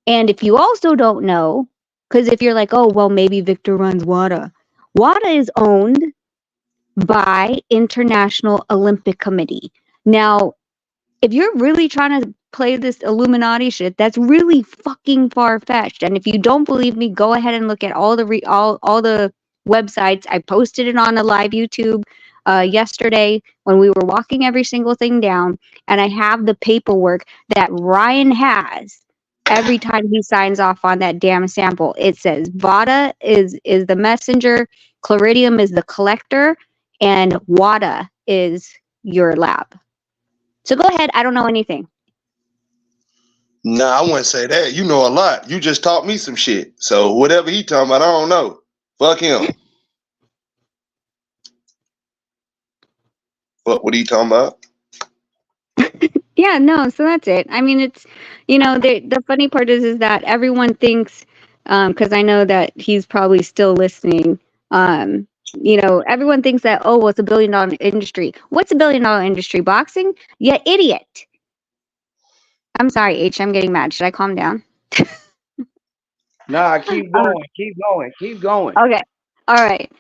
And if you also don't know, because if you're like, oh, well, maybe Victor runs WADA. WADA is owned by International Olympic Committee. Now, if you're really trying to play this Illuminati shit, that's really fucking far-fetched. And if you don't believe me, go ahead and look at all the websites. I posted it on a live YouTube yesterday when we were walking every single thing down, and I have the paperwork that Ryan has every time he signs off on that damn sample. It says VADA is the messenger, Chloridium is the collector, and WADA is your lab. So go ahead. I don't know anything. Nah, I wouldn't say that. You know a lot. You just taught me some shit. So whatever he talking about, I don't know. Fuck him. What are you talking about? Yeah, no, so that's it. I mean, it's, the funny part is that everyone thinks, because I know that he's probably still listening, everyone thinks that, oh, well, it's $1 billion industry. What's $1 billion industry? Boxing? Yeah, idiot. I'm sorry, H, I'm getting mad. Should I calm down? Nah, keep going. Okay. All right.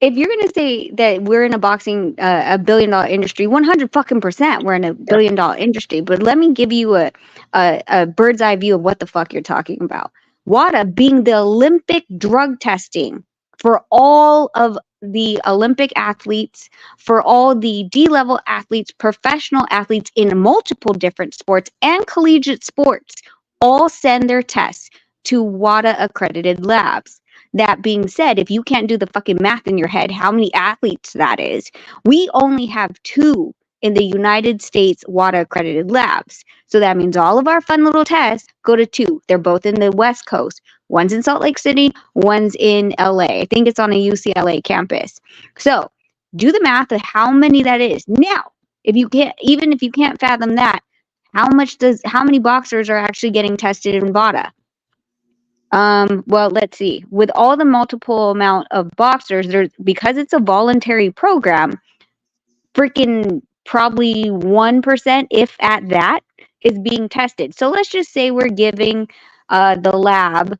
If you're gonna say that we're in a boxing $1 billion industry, 100% we're in a $1 billion industry. But let me give you a bird's eye view of what the fuck you're talking about. WADA being the Olympic drug testing for all of the Olympic athletes, for all the D-level athletes, professional athletes in multiple different sports and collegiate sports, all send their tests to WADA accredited labs. That being said, if you can't do the fucking math in your head, how many athletes that is, we only have 2 in the United States WADA accredited labs. So that means all of our fun little tests go to 2. They're both in the West Coast. One's in Salt Lake City, one's in LA. I think it's on a UCLA campus. So do the math of how many that is. Now, if you can't fathom that, how many boxers are actually getting tested in WADA? Well, let's see. With all the multiple amount of boxers, because it's a voluntary program, freaking probably 1%, if at that, is being tested. So let's just say we're giving the lab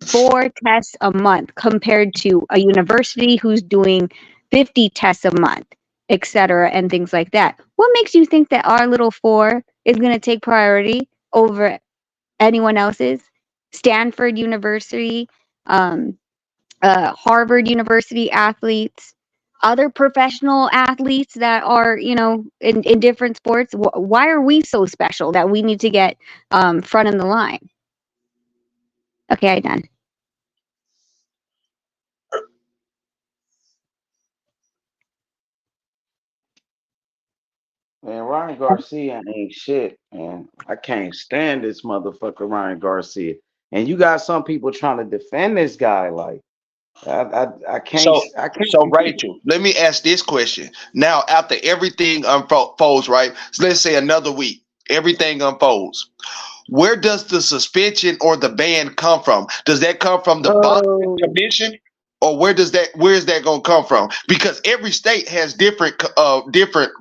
4 tests a month compared to a university who's doing 50 tests a month. etc., and things like that. What makes you think that our little 4 is going to take priority over anyone else's? Stanford University, Harvard University athletes, other professional athletes that are, in different sports. Why are we so special that we need to get front in the line? Okay, I'm done. Man, Ryan Garcia ain't shit, man. I can't stand this motherfucker, Ryan Garcia. And you got some people trying to defend this guy. Like, I can't, So, I can't. so Rachel, let me ask this question. Now, after everything unfolds, right? So let's say another week, everything unfolds. Where does the suspension or the ban come from? Does that come from the boxing commission, or where is that going to come from? Because every state has different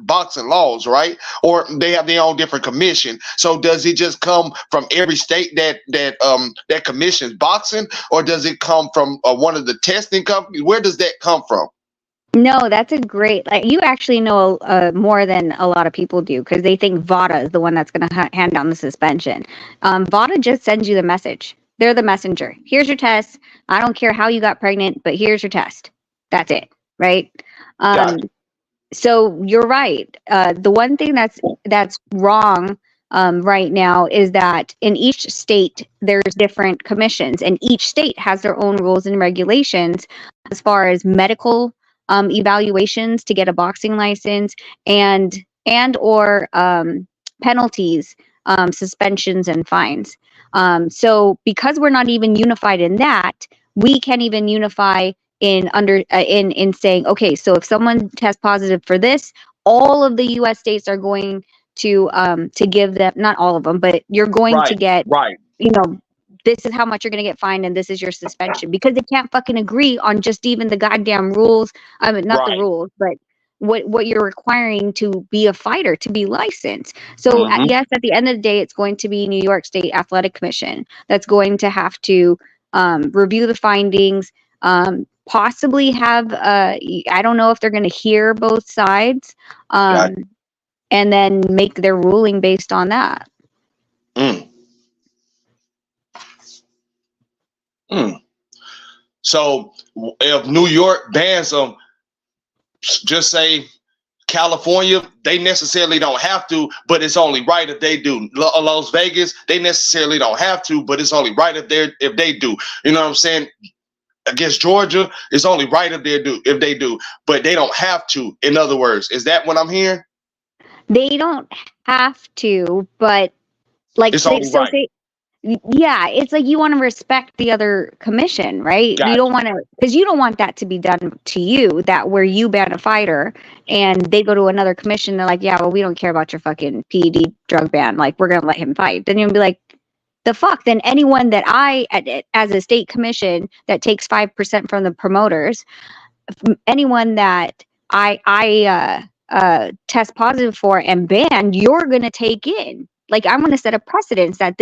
boxing laws, right? Or they have their own different commission. So does it just come from every state that commissions boxing, or does it come from one of the testing companies? Where does that come from? No, that's a great. Like, you actually know more than a lot of people do, because they think VADA is the one that's going to hand down the suspension. VADA just sends you the message. They're the messenger. Here's your test. I don't care how you got pregnant, but here's your test. That's it, right? Gotcha. So you're right. The one thing that's wrong right now is that in each state there's different commissions, and each state has their own rules and regulations as far as medical evaluations to get a boxing license, and or penalties, suspensions, and fines. So because we're not even unified in that, we can't even unify in saying, okay, so if someone tests positive for this, all of the U.S. states are going to give them, not all of them, but you're going to get, this is how much you're going to get fined, and this is your suspension, because they can't fucking agree on just even the goddamn rules. I mean, not the rules, but what you're requiring to be a fighter, to be licensed. So yes, at the end of the day, it's going to be New York State Athletic Commission that's going to have to review the findings, possibly have, I don't know if they're going to hear both sides, and then make their ruling based on that. So if New York bans them, just say California, they necessarily don't have to, but it's only right if they do. Las Vegas, they necessarily don't have to, but it's only right if they do. You know what I'm saying? Against Georgia, it's only right if they do, but they don't have to. In other words, is that what I'm hearing? They don't have to, but like, it's only right. Yeah, it's like you want to respect the other commission, right? Gotcha. You don't want to, because you don't want that to be done to you, that where you ban a fighter and they go to another commission, they're like, yeah, well, we don't care about your fucking PED drug ban, like, we're gonna let him fight. Then you'll be like, the fuck? Then anyone that as a state commission that takes 5% from the promoters, anyone that I test positive for and ban, you're gonna take in. Like, I'm going to set a precedence that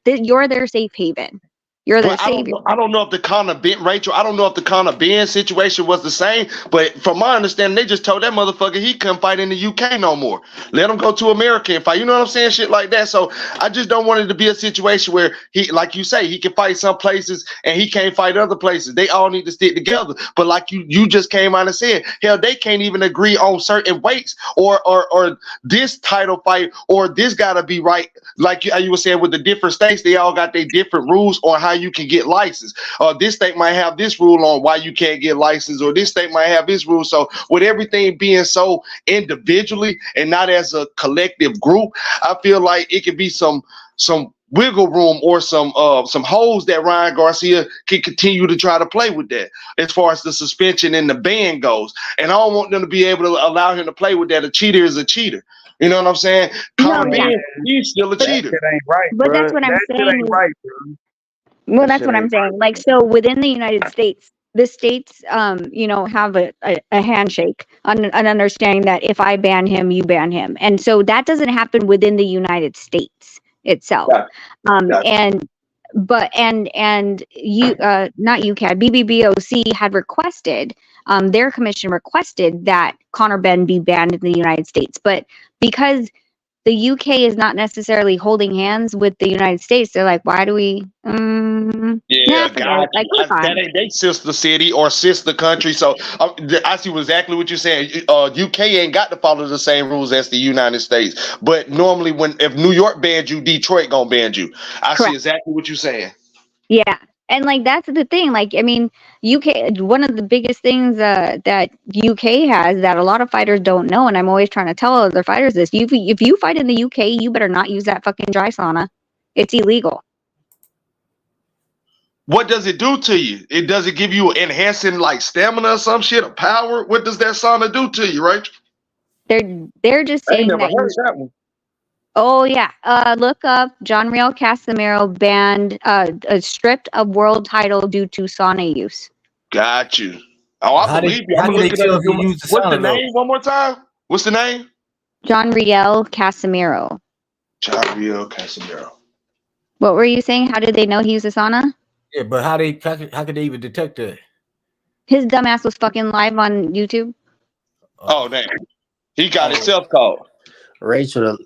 you're their safe haven. You're their savior. I don't know if the Conor Ben, Rachel, I don't know if the Conor Ben situation was the same, but from my understanding, they just told that motherfucker he couldn't fight in the UK no more. Let him go to America and fight. You know what I'm saying? Shit like that. So I just don't want it to be a situation where he, like you say, he can fight some places and he can't fight other places. They all need to stick together. But like you just came out and said, hell, they can't even agree on certain weights or this title fight or this gotta be right. Like you were saying with the different states, they all got their different rules on how you can get licensed. This state might have this rule on why you can't get licensed, or this state might have this rule. So with everything being so individually and not as a collective group, I feel like it could be some wiggle room or some holes that Ryan Garcia can continue to try to play with that as far as the suspension and the ban goes. And I don't want them to be able to allow him to play with that. A cheater is a cheater. You know what I'm saying? Conor Ben, he's still a cheater. That ain't right, but bro. That's what I'm saying. That ain't right, bro. Well, that's what I'm saying. Like, so within the United States, the states, have a handshake on an understanding that if I ban him, you ban him. And so that doesn't happen within the United States itself. And but you not UCAD, BBBOC had requested, their commission requested that Conor Benn be banned in the United States, but because the UK is not necessarily holding hands with the United States, they're like, why do we? Yeah, Forget it. Like, we're that fine. ain't they sister city or sister country. So I see exactly what you're saying. UK ain't got to follow the same rules as the United States. But normally, if New York banned you, Detroit gonna ban you. I see Correct. exactly what you're saying. Yeah. And like that's the thing. Like, I mean, UK. One of the biggest things that UK has that a lot of fighters don't know, and I'm always trying to tell other fighters this: if you fight in the UK, you better not use that fucking dry sauna. It's illegal. What does it do to you? Does it give you enhancing like stamina or some shit or power? What does that sauna do to you, right? They're just I ain't saying never that. heard that one. Oh yeah. Look up John Riel Casimiro banned stripped of world title due to sauna use. Got you. Oh, I believe you. I'm How gonna can look they it up. tell if you use the What's the sauna though? name? One more time. What's the name? John Riel Casimiro. John Riel Casimiro. What were you saying? How did they know he used a sauna? Yeah, but how could they even detect that? His dumbass was fucking live on YouTube. Oh damn. He got himself caught. Rachel,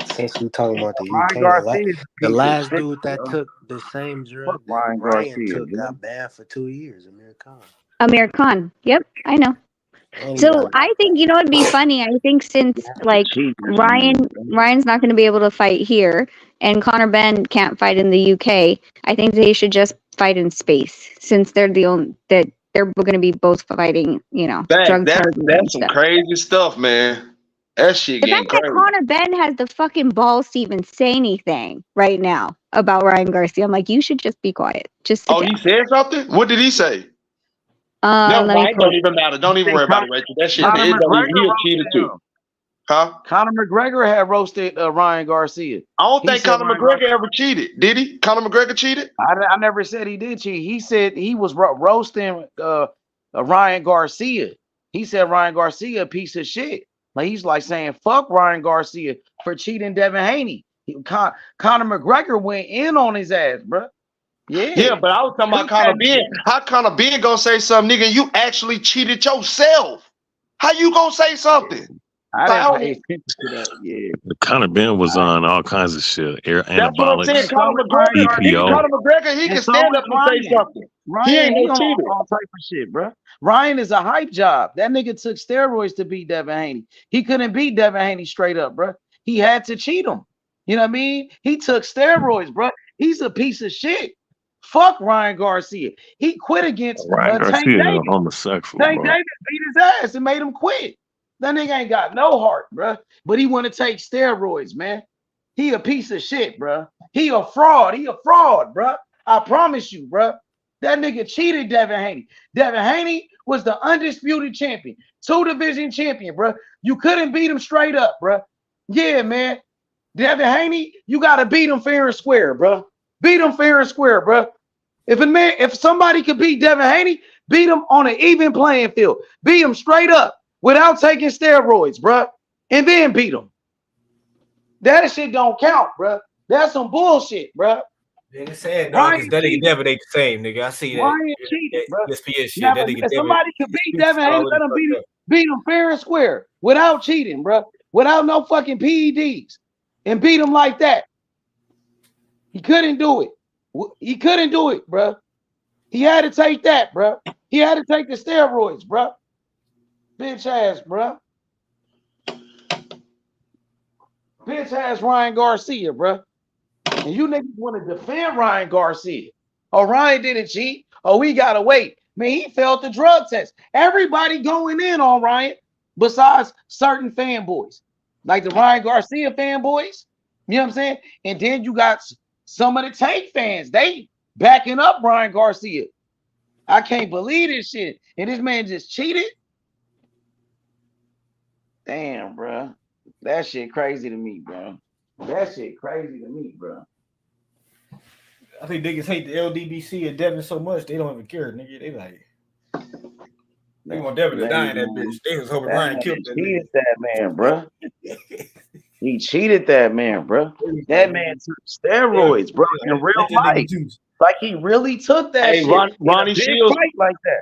since we talking about the Ryan UK, Garcia is a the piece of last shit, dude that bro. took the same drug Fuck that Ryan Ryan Garcia, took bro. got banned for 2 years. Amir Khan. Amir Khan. Yep, I know. And he So got I think, you know, it'd be funny. I think since like Ryan's not going to be able to fight here, and Conor Benn can't fight in the UK, I think they should just fight in space, since they're the only that they're going to be both fighting, you know, drug That's charges and some stuff. crazy stuff, man. That shit The getting fact that crazy. Conor Benn has the fucking balls to even say anything right now about Ryan Garcia, I'm like, you should just be quiet. Just sit Oh, down. he said something? What did he say? Never Let me mind. It pull don't even matter. Don't even worry about it, Rachel. That shit, Conor it don't even, McGregor he cheated roasted too. him. Huh? Conor McGregor had roasted Ryan Garcia. I don't He think said Conor Ryan McGregor ever cheated. Did he? Conor McGregor cheated? I never said he did cheat. He said he was roasting Ryan Garcia. He said Ryan Garcia a piece of shit. Like he's like saying fuck Ryan Garcia for cheating Devin Haney. Conor McGregor went in on his ass, bro. Yeah, but I was talking about Conor Benn. How Conor Benn gonna say something, nigga? You actually cheated yourself. How you gonna say something? I didn't pay attention to that. Yeah. Conor Benn was on all kinds of shit. That's what I'm saying. Anabolics, Conor EPO. McGregor, he can stand up and say something. He Ryan, ain't he no on cheater. all type of shit, bro. Ryan is a hype job. That nigga took steroids to beat Devin Haney. He couldn't beat Devin Haney straight up, bro. He had to cheat him. You know what I mean? He took steroids, bro. He's a piece of shit. Fuck Ryan Garcia. He quit against Ryan Tank Garcia is Davis. a homosexual, Tank bro. Davis beat his ass and made him quit. That nigga ain't got no heart, bro. But he want to take steroids, man. He a piece of shit, bro. He a fraud. He a fraud, bro. I promise you, bro. That nigga cheated Devin Haney. Devin Haney was the undisputed champion, 2-division champion, bro. You couldn't beat him straight up, bro. Yeah, man. Devin Haney, you gotta beat him fair and square, bro. Beat him fair and square, bro. If somebody could beat Devin Haney, beat him on an even playing field. Beat him straight up without taking steroids, bro. And then beat him. That shit don't count, bro. That's some bullshit, bro. Yeah, it's sad, dog, because that nigga Devin ain't the same, nigga. I see that. Ryan cheated, bro. ESPN shit. Now, That nigga if Devin. somebody could beat Devin Haney, let him beat him fair and square without cheating, bro. Without no fucking PEDs. And beat him like that. He couldn't do it. He couldn't do it, bro. He had to take that, bro. He had to take the steroids, bro. Bitch ass, bro. Bitch ass Ryan Garcia, bro. And you niggas want to defend Ryan Garcia. Oh, Ryan didn't cheat. Oh, we gotta wait. Man, he failed the drug test. Everybody going in on Ryan besides certain fanboys. Like the Ryan Garcia fanboys. You know what I'm saying? And then you got some of the Tank fans. They backing up Ryan Garcia. I can't believe this shit. And this man just cheated. Damn, bro. That shit crazy to me, bro. That shit crazy to me, bro. I think niggas hate the LDBC and Devin so much they don't even care, nigga. They like they want Devin to die in that bitch. They was hoping Ryan killed that nigga. He is that man, bro. He cheated that man, bro. That man took steroids, bro, in real Let that nigga life. juice. Like he really took that Hey, shit in a Ronnie big Shields. fight like that.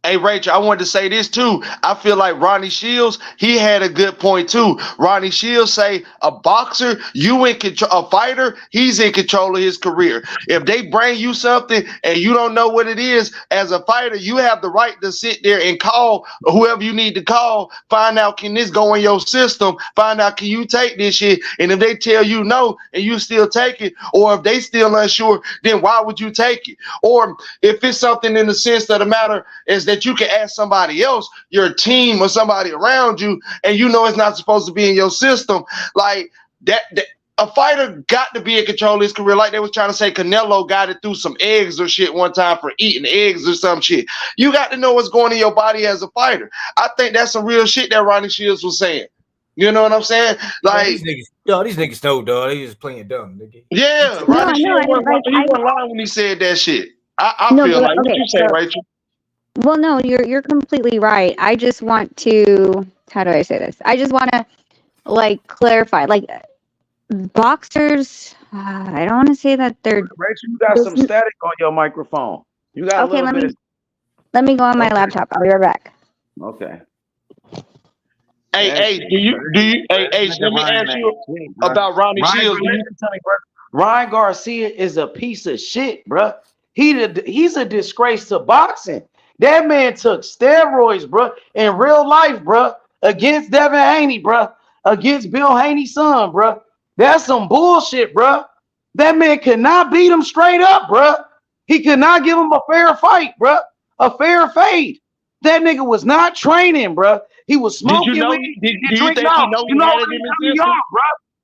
Hey, Rachel, I wanted to say this too. I feel like Ronnie Shields, he had a good point too. Ronnie Shields say a boxer, you in control, a fighter, he's in control of his career. If they bring you something and you don't know what it is, as a fighter, you have the right to sit there and call whoever you need to call, find out can this go in your system, find out can you take this shit, and if they tell you no and you still take it, or if they still unsure, then why would you take it? Or if it's something in the sense of the matter is that you can ask somebody else, your team or somebody around you, and you know it's not supposed to be in your system. Like that a fighter got to be in control of his career. Like they was trying to say Canelo got it through some eggs or shit one time for eating eggs or some shit. You got to know what's going in your body as a fighter. I think that's some real shit that Ronnie Shields was saying. You know what I'm saying? Like these niggas know, dog. They just playing dumb, nigga. Yeah, Ronnie Shields wasn't lying when he said that shit. I feel like what you say, Rachel? Well, no, you're completely right. I just want to, how do I say this? I just want to like clarify, like boxers. I don't want to say that they're. Rachel, you got some static on your microphone. You got okay. a little bit. Let me go on my laptop. I'll be right back. Okay. Hey, let me ask you about Ronnie Shields. Ryan Garcia is a piece of shit, bro. He's a disgrace to boxing. That man took steroids, bro, in real life, bro, against Devin Haney, bro, against Bill Haney's son, bro. That's some bullshit, bro. That man could not beat him straight up, bro. He could not give him a fair fight, bro, a fair fade. That nigga was not training, bro. He was smoking. Do you think he know he had it in his system?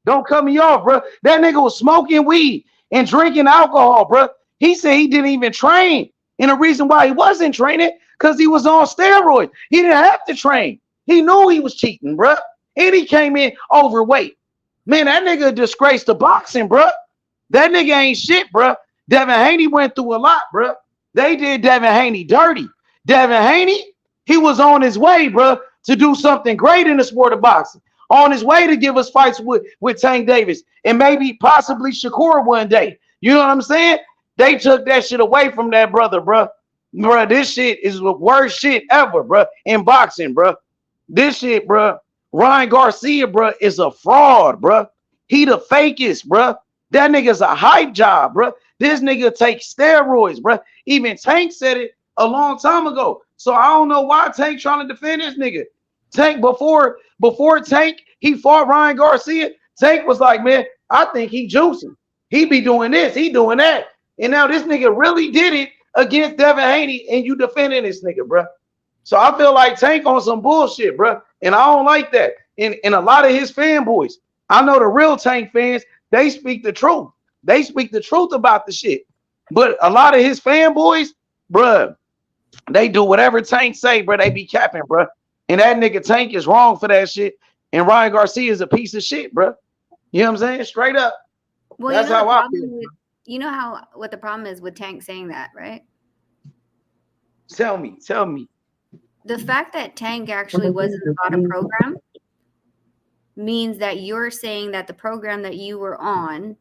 Don't cut me off, bro. That nigga was smoking weed and drinking alcohol, bro. He said he didn't even train. And the reason why he wasn't training, because he was on steroids. He didn't have to train. He knew he was cheating, bro. And he came in overweight. Man, that nigga a disgrace to boxing, bro. That nigga ain't shit, bro. Devin Haney went through a lot, bro. They did Devin Haney dirty. Devin Haney, he was on his way, bro, to do something great in the sport of boxing. On his way to give us fights with Tank Davis and maybe possibly Shakur one day. You know what I'm saying? They took that shit away from that brother, bro. Bro, this shit is the worst shit ever, bro, in boxing, bro. This shit, bro. Ryan Garcia, bro, is a fraud, bro. He the fakest, bro. That nigga's a hype job, bro. This nigga takes steroids, bro. Even Tank said it a long time ago. So I don't know why Tank trying to defend this nigga. Tank before Tank, he fought Ryan Garcia. Tank was like, man, I think he juicing. He be doing this, he doing that. And now this nigga really did it against Devin Haney, and you defending this nigga, bro. So I feel like Tank on some bullshit, bro. And I don't like that. And a lot of his fanboys, I know the real Tank fans, they speak the truth. They speak the truth about the shit. But a lot of his fanboys, bro, they do whatever Tank say, bro. They be capping, bro. And that nigga Tank is wrong for that shit. And Ryan Garcia is a piece of shit, bro. You know what I'm saying? Straight up. Well, that's how I feel. You know what the problem is with Tank saying that, right? Tell me. The fact that Tank actually was in the bottom program means that you're saying that the program that you were on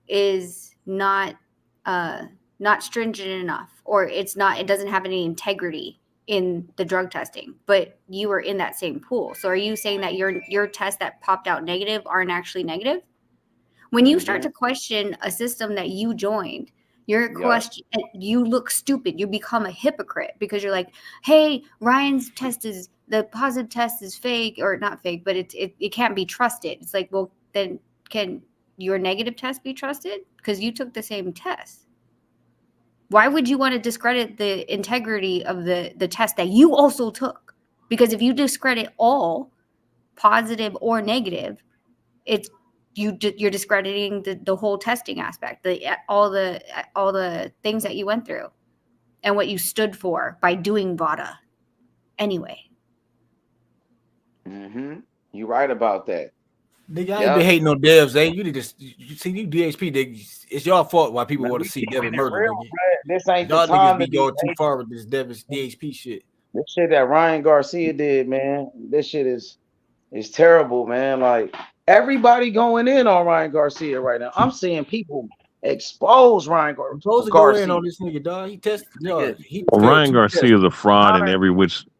is not stringent enough, or it doesn't have any integrity in the drug testing, but you were in that same pool. So are you saying that your tests that popped out negative aren't actually negative? When you start to question a system that you joined, you look stupid. You become a hypocrite because you're like, hey, Ryan's the positive test is fake, or not fake, but it can't be trusted. It's like, well, then can your negative test be trusted? Because you took the same test. Why would you want to discredit the integrity of the test that you also took? Because if you discredit all, positive or negative, you're discrediting the whole testing aspect, all the things that you went through and what you stood for by doing VADA. Anyway. You right about that. Nigga, I ain't been hating on devs, eh? You need to see you DHP, nigga. It's your fault why people want to see Devin murder. This ain't y'all the time niggas be going too far with this Devin's DHP shit. This shit that Ryan Garcia did, man. This shit is terrible, man. Like, Everybody going in on Ryan Garcia right now. I'm seeing people expose Ryan supposed to go in Garcia. on this nigga, dog. He tested, dog. He Well, failed Ryan 2 Garcia tests. is a fraud in Connor,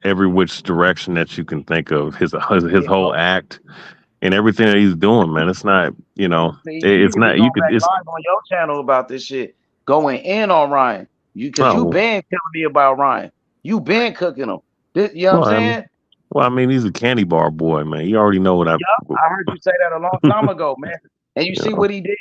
every which direction that you can think of. His yeah, whole act and everything that he's doing, man. It's not, see, you it's need to be not. You going could. back It's live on your channel about this shit. Going in on Ryan. Because you oh been telling me about Ryan. You been cooking him. You know what I'm well. saying? I mean, he's a candy bar boy, man. You already know what I. Yup, I heard you say that a long time ago, man. And you see what he did?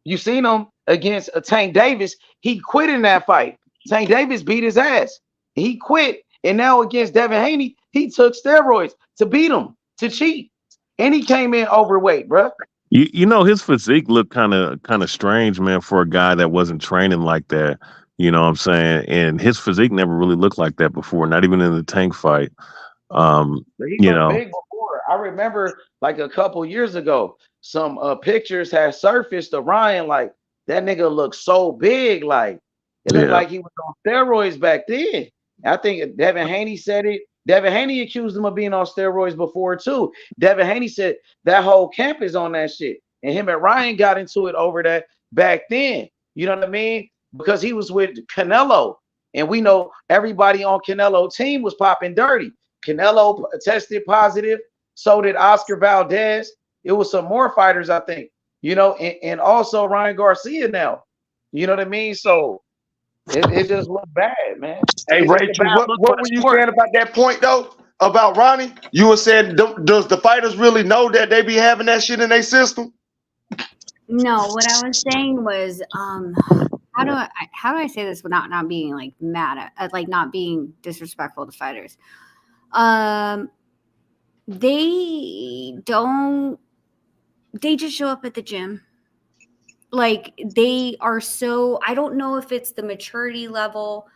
You seen him against Tank Davis. He quit in that fight. Tank Davis beat his ass. He quit. And now against Devin Haney, he took steroids to beat him, to cheat. And he came in overweight, bro. You know his physique looked kind of strange, man, for a guy that wasn't training like that. You know what I'm saying? And his physique never really looked like that before, not even in the Tank fight. But he You looked know, big before. I remember like a couple years ago, some pictures had surfaced of Ryan. Like that nigga looked so big. Like it looked yeah. like he was on steroids back then. I think Devin Haney said it. Devin Haney accused him of being on steroids before too. Devin Haney said that whole camp is on that shit. And him and Ryan got into it over that back then. You know what I mean? Because he was with Canelo. And we know everybody on Canelo team was popping dirty. Canelo tested positive. So did Oscar Valdez. It was some more fighters, I think. And also Ryan Garcia now. You know what I mean? So it just looked bad, man. Hey, It's just a Rachel, bad what look for were the you sport. saying about that point though? About Ronnie? You were saying, does the fighters really know that they be having that shit in their system? No, what I was saying was, how do I say this without not being like mad at like not being disrespectful to fighters? They just show up at the gym. Like they are so, I don't know if it's the maturity level,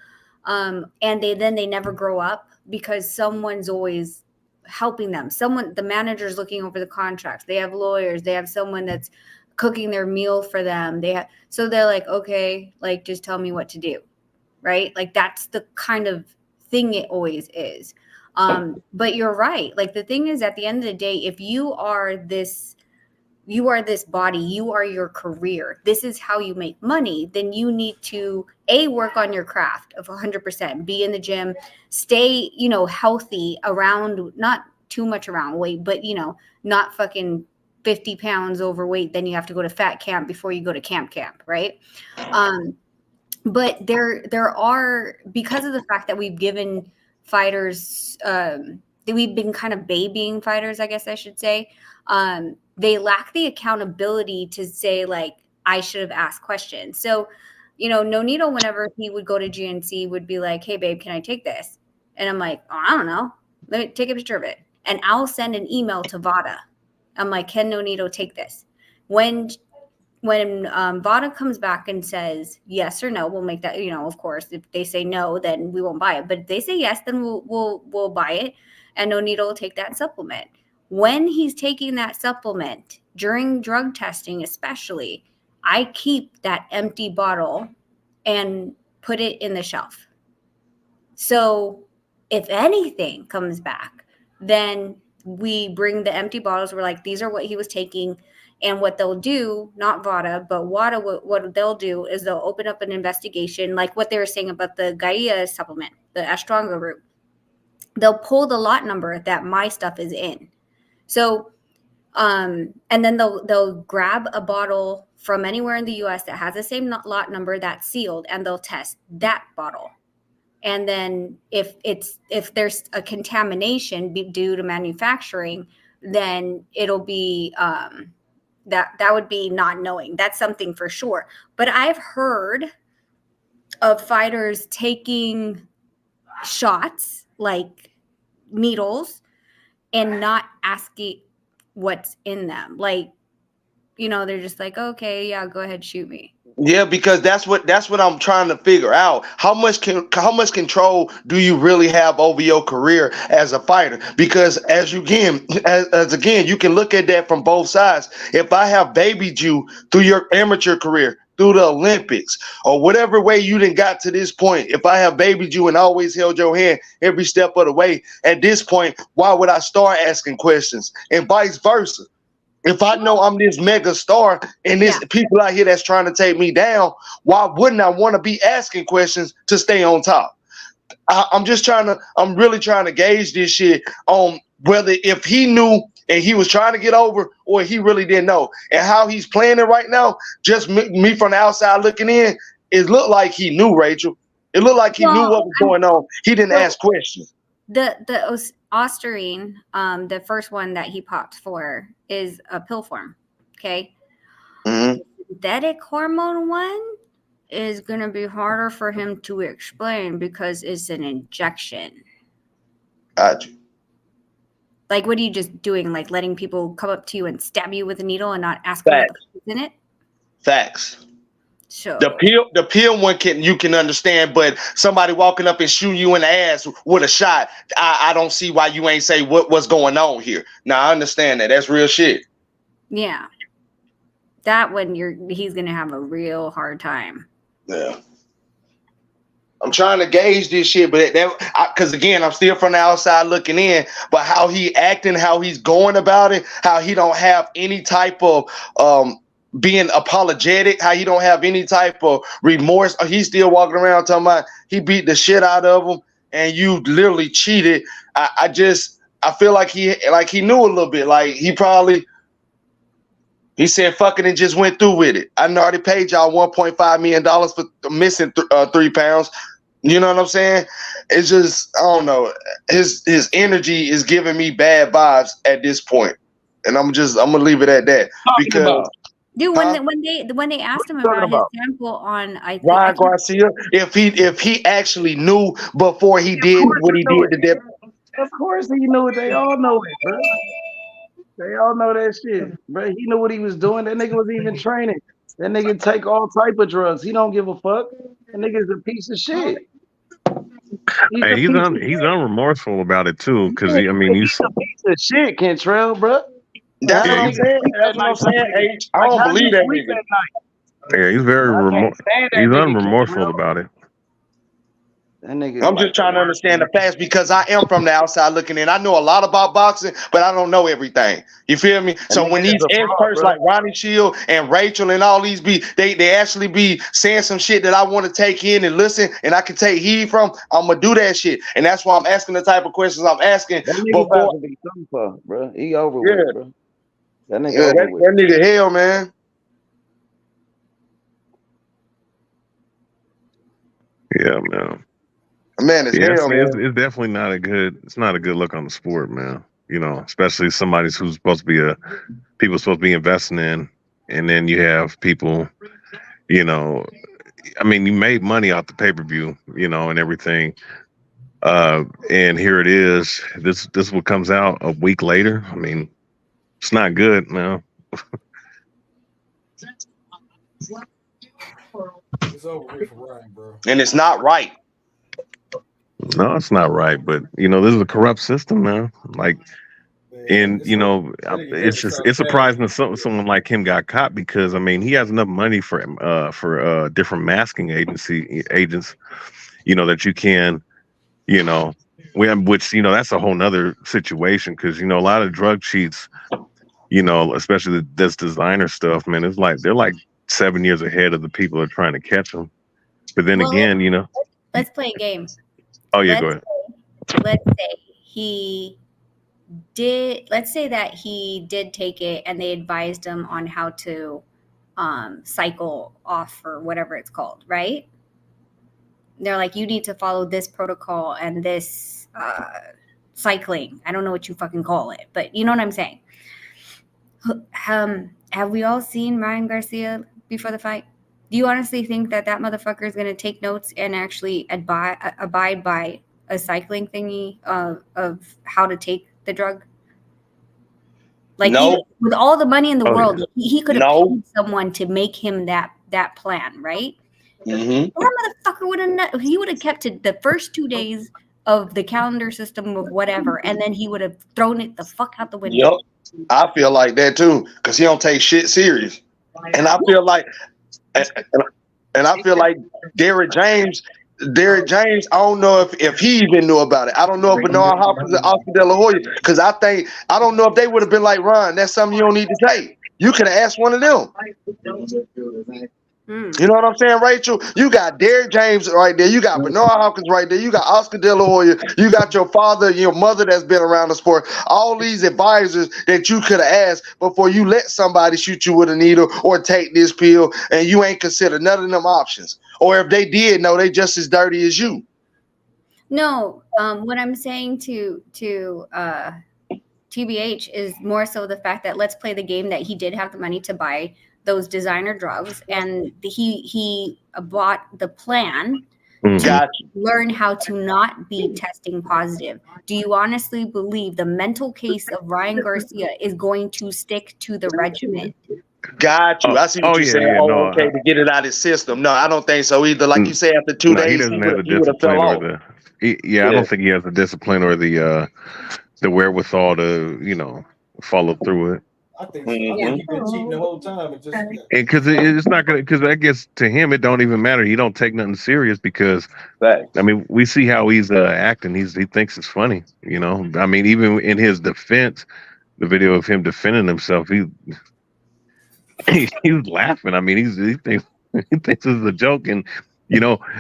and they never grow up because someone's always helping them. The manager's looking over the contracts. They have lawyers. They have someone that's cooking their meal for them. So they're like, okay, like just tell me what to do. Right? Like that's the kind of thing it always is. But you're right. Like the thing is, at the end of the day, if you are this body, you are your career, this is how you make money, then you need to work on your craft of 100%, be in the gym, stay, healthy around, not too much around weight, but, not fucking 50 pounds overweight. Then you have to go to fat camp before you go to camp, right? But there are, because of the fact that we've given fighters, that we've been kind of babying fighters, I guess I should say, they lack the accountability to say, like, I should have asked questions. So, Nonito, whenever he would go to GNC, would be like, hey, babe, can I take this? And I'm like, oh, I don't know. Let me take a picture of it. And I'll send an email to Vada. I'm like, can Nonito take this? When Vada comes back and says yes or no, we'll make that, of course, if they say no, then we won't buy it. But if they say yes, then we'll buy it. And Nonito will take that supplement. When he's taking that supplement during drug testing, especially, I keep that empty bottle and put it in the shelf. So if anything comes back, then we bring the empty bottles. We're like, these are what he was taking. And what they'll do, not Vada, but WADA, what they'll do is they'll open up an investigation, like what they were saying about the Gaia supplement, the Astronga root. They'll pull the lot number that my stuff is in. So, and then they'll grab a bottle from anywhere in the U.S. that has the same lot number that's sealed, and they'll test that bottle. And then if there's a contamination due to manufacturing, then it'll be that would be not knowing. That's something for sure. But I've heard of fighters taking shots like needles and not asking what's in them. Like, they're just like, okay, yeah, go ahead, shoot me. Yeah, because that's what I'm trying to figure out. How much control do you really have over your career as a fighter? Because as you can look at that from both sides. If I have babied you through your amateur career, through the Olympics, or whatever way you done got to this point, if I have babied you and always held your hand every step of the way, at this point, why would I start asking questions? And vice versa. If I know I'm this mega star and there's people out here that's trying to take me down, why wouldn't I want to be asking questions to stay on top? I'm really trying to gauge this shit on whether if he knew and he was trying to get over or he really didn't know. And how he's playing it right now, just me from the outside looking in, it looked like he knew, Rachel. It looked like he knew what was going on. He didn't ask questions. The Osterine, the first one that he popped for is a pill form. Okay. Mm-hmm. The synthetic hormone one is going to be harder for him to explain because it's an injection. Got you. Like, what are you just doing? Like letting people come up to you and stab you with a needle and not ask what the fuck is in it? Facts. So the pill one you can understand, but somebody walking up and shooting you in the ass with a shot, I don't see why you ain't say what's going on here. Now I understand that. That's real shit. Yeah. That one he's gonna have a real hard time. Yeah. I'm trying to gauge this shit, but because again, I'm still from the outside looking in. But how he acting, how he's going about it, how he don't have any type of being apologetic, how he don't have any type of remorse. He's still walking around talking about he beat the shit out of him, and you literally cheated. I feel like he knew a little bit. Like he said fuck it and just went through with it. I already paid y'all $1.5 million for missing 3 pounds. You know what I'm saying? It's just, I don't know. His energy is giving me bad vibes at this point. And I'm gonna leave it at that. Because dude, when they asked him about his sample on Ryan Garcia, if he actually knew before he did what he did to them. Of course he knew it. They all know it, bro. They all know that shit, bro. He knew what he was doing. That nigga was even training. That nigga take all type of drugs. He don't give a fuck. That nigga's a piece of shit. He's unremorseful about it too, because he's a piece of shit, Kentrell, bro. That's what I'm saying. That's what I'm saying. I don't believe that nigga. Yeah, he's unremorseful about it. That nigga. I'm just trying to understand the facts because I am from the outside looking in. I know a lot about boxing, but I don't know everything. You feel me? So when these experts like Ronnie Shield and Rachel and all these they actually be saying some shit that I want to take in and listen and I can take heed from, I'm gonna do that shit. And that's why I'm asking the type of questions I'm asking. That nigga about to be something for, bro. He over with, bro. That nigga that nigga hell, man. Yeah, man. Man, it's hell, man. It's definitely not a good. It's not a good look on the sport, man. You know, especially somebody who's supposed to be people supposed to be investing in, and then you have people. You know, I mean, you made money off the pay-per-view, you know, and everything. And here it is. This what comes out a week later. I mean, it's not good, man. It's over for Ryan, bro. And it's not right. No, it's not right. But you know, this is a corrupt system, man. Like, and you know, it's surprising that someone like him got caught because I mean, he has enough money for different masking agents, you know, that you can, you know, which you know that's a whole nother situation because you know a lot of drug cheats, you know, especially this designer stuff, man. It's like they're like 7 years ahead of the people that are trying to catch them. But then again, you know, let's play a game. Oh yeah, go ahead. Let's say that he did take it and they advised him on how to cycle off or whatever it's called, right? They're like, you need to follow this protocol and this cycling. I don't know what you fucking call it, but you know what I'm saying. Have we all seen Ryan Garcia before the fight? Do you honestly think that motherfucker is going to take notes and actually abide by a cycling thingy of how to take the drug? Like, no. With all the money in the world, yeah. he could have paid someone to make him that plan, right? Mm-hmm. That motherfucker would have kept it the first 2 days of the calendar system of whatever, and then he would have thrown it the fuck out the window. Yep. I feel like that too, because he don't take shit serious. And I feel like Derrick James Derrick James, I don't know if he even knew about it. I don't know if Bernard Hopkins and Oscar De La Hoya, because I don't know if they would have been like, Ron, that's something you don't need to say. You could have asked one of them. You know what I'm saying, Rachel? You got Derrick James right there. You got Bernard Hopkins right there. You got Oscar De La Hoya. You got your father, your mother that's been around the sport. All these advisors that you could have asked before you let somebody shoot you with a needle or take this pill, and you ain't considered none of them options. Or if they did, no, they just as dirty as you. No, what I'm saying to TBH is more so the fact that let's play the game that he did have the money to buy those designer drugs, and he bought the plan to learn how to not be testing positive. Do you honestly believe the mental case of Ryan Garcia is going to stick to the regimen? Got you. I see what you're saying. Okay, to get it out of his system. No, I don't think so either. Like you say, after 2 days, he doesn't have the discipline or I don't think he has the discipline or the wherewithal to follow through it. I think so. I think he's been cheating the whole time. Because it's not gonna. Because I guess to him it don't even matter. He don't take nothing serious because I mean we see how he's acting. He thinks it's funny. I mean even in his defense, the video of him defending himself, he's laughing. I mean he thinks it's a joke. And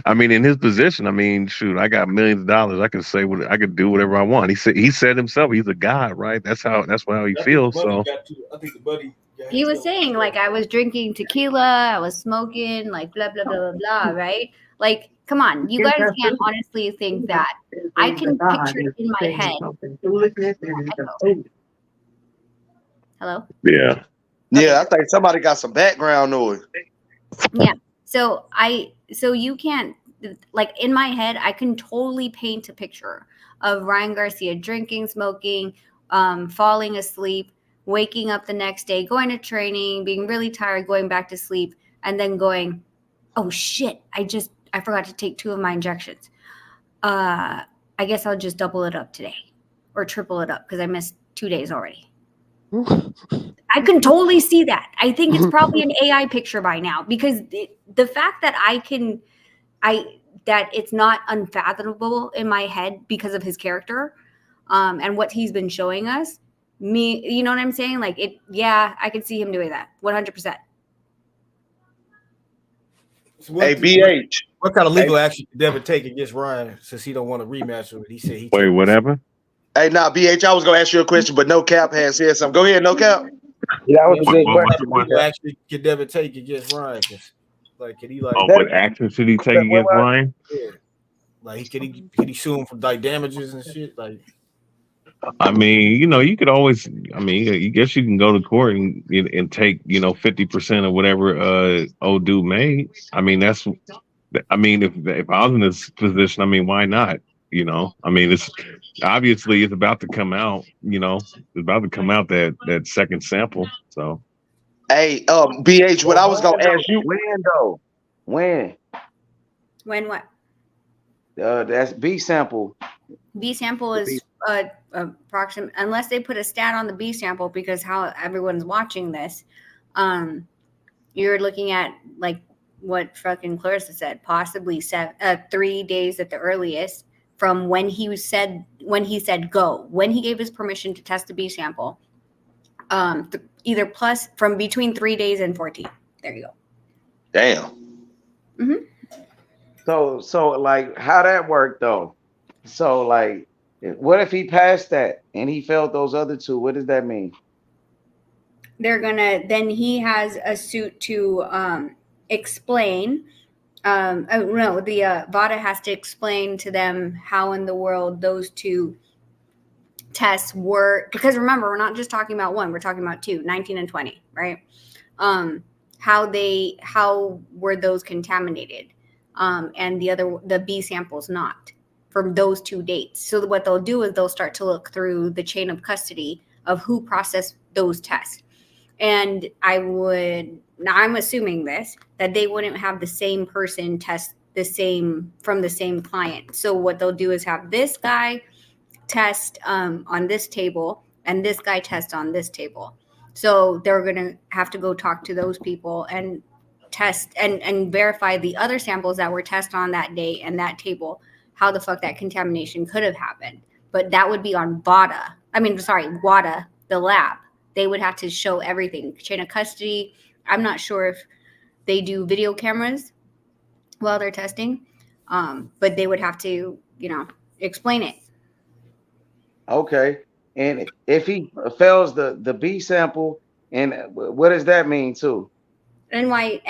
I mean in his position, I mean shoot, I got millions of dollars. I can say what I could do whatever I want. He said himself he's a god, right? That's how he feels. So I think the buddy. He was saying like I was drinking tequila, I was smoking, like blah blah blah blah blah, right? Like, come on, you guys can't honestly think that I can picture it in my head. Hello? Yeah. Yeah, I think somebody got some background noise. Yeah. So you can't, like, in my head, I can totally paint a picture of Ryan Garcia drinking, smoking, falling asleep, waking up the next day, going to training, being really tired, going back to sleep, and then going, oh shit, I forgot to take 2 of my injections. I guess I'll just double it up today or triple it up because I missed 2 days already. I can totally see that. I think it's probably an AI picture by now because the fact that that it's not unfathomable in my head because of his character and what he's been showing us. You know what I'm saying? Like I could see him doing that 100%. Hey, BH. What kind of legal action did Devin take against Ryan since he don't want to rematch with it? He said wait, what happened? Hey, BH, I was gonna ask you a question, but No Cap had said something. Go ahead, No Cap. Yeah, that was a good question. What legal action could Devin take against Ryan? Like, can he what action should he take against Ryan? Yeah. Like, can he sue him for damages and shit? Like, I mean, you could always. I mean, I guess you can go to court and take 50% of whatever old dude made. I mean, I mean, if I was in this position, I mean, why not? I mean, it's obviously it's about to come out. It's about to come out that second sample. So, hey, BH, what I was gonna ask you when what? That's B sample. B sample is approximate, unless they put a stat on the B sample, because how everyone's watching this, you're looking at like what fucking Clarissa said, possibly 3 days at the earliest from when he said go, when he gave his permission to test the B sample, either plus from between 3 days and 14. There you go. Damn. Mm-hmm. So like how that worked though? So like, what if he passed that and he failed those other 2? What does that mean? Then he has a suit to explain. VADA has to explain to them how in the world those 2 tests were, because remember, we're not just talking about 1, we're talking about 2, 19 and 20, right? How were those contaminated? And the B samples not from those 2 dates. So what they'll do is they'll start to look through the chain of custody of who processed those tests. And I'm assuming that they wouldn't have the same person test from the same client. So what they'll do is have this guy test on this table and this guy test on this table. So they're going to have to go talk to those people and test and verify the other samples that were tested on that day and that table, how the fuck that contamination could have happened. But that would be on WADA, the lab. They would have to show everything. Chain of custody. I'm not sure if they do video cameras while they're testing, but they would have to, explain it. Okay. And if he fails the B sample, and what does that mean too? SAC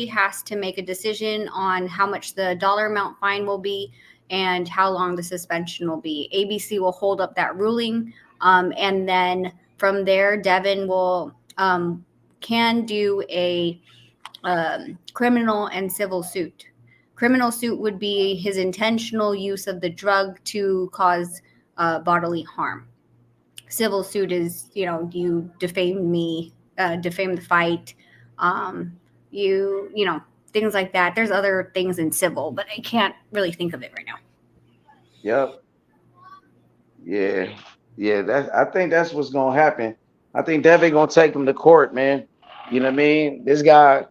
has to make a decision on how much the dollar amount fine will be and how long the suspension will be. ABC will hold up that ruling, and then from there, Devin will can do a criminal and civil suit. Criminal suit would be his intentional use of the drug to cause bodily harm. Civil suit is, you defamed me, defame the fight, things like that. There's other things in civil, but I can't really think of it right now. Yep. Yeah. I think that's what's gonna happen. I think Devin gonna take him to court, man. You know what I mean? This guy,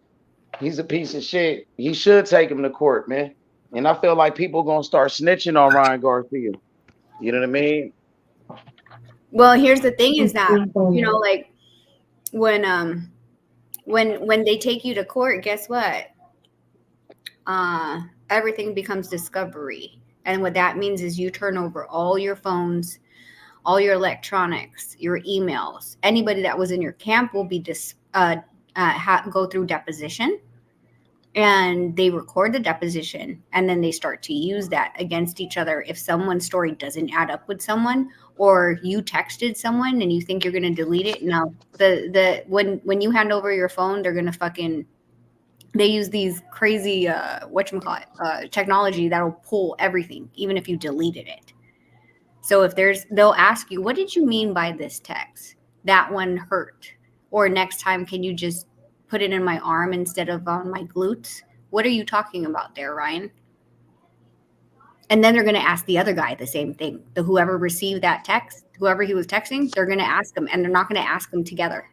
he's a piece of shit. He should take him to court, man. And I feel like people gonna start snitching on Ryan Garcia. You know what I mean? Well, here's the thing: is that like when they take you to court, guess what? Everything becomes discovery, and what that means is you turn over all your phones, all your electronics, your emails. Anybody that was in your camp will be go through deposition, and they record the deposition, and then they start to use that against each other. If someone's story doesn't add up with someone, or you texted someone and you think you're going to delete it, no, when you hand over your phone, they're going to they use these crazy technology that'll pull everything, even if you deleted it. So they'll ask you, what did you mean by this text? That one hurt. Or next time, can you just put it in my arm instead of on my glutes? What are you talking about there, Ryan? And then they're going to ask the other guy the same thing. Whoever received that text, whoever he was texting, they're going to ask him, and they're not going to ask them together.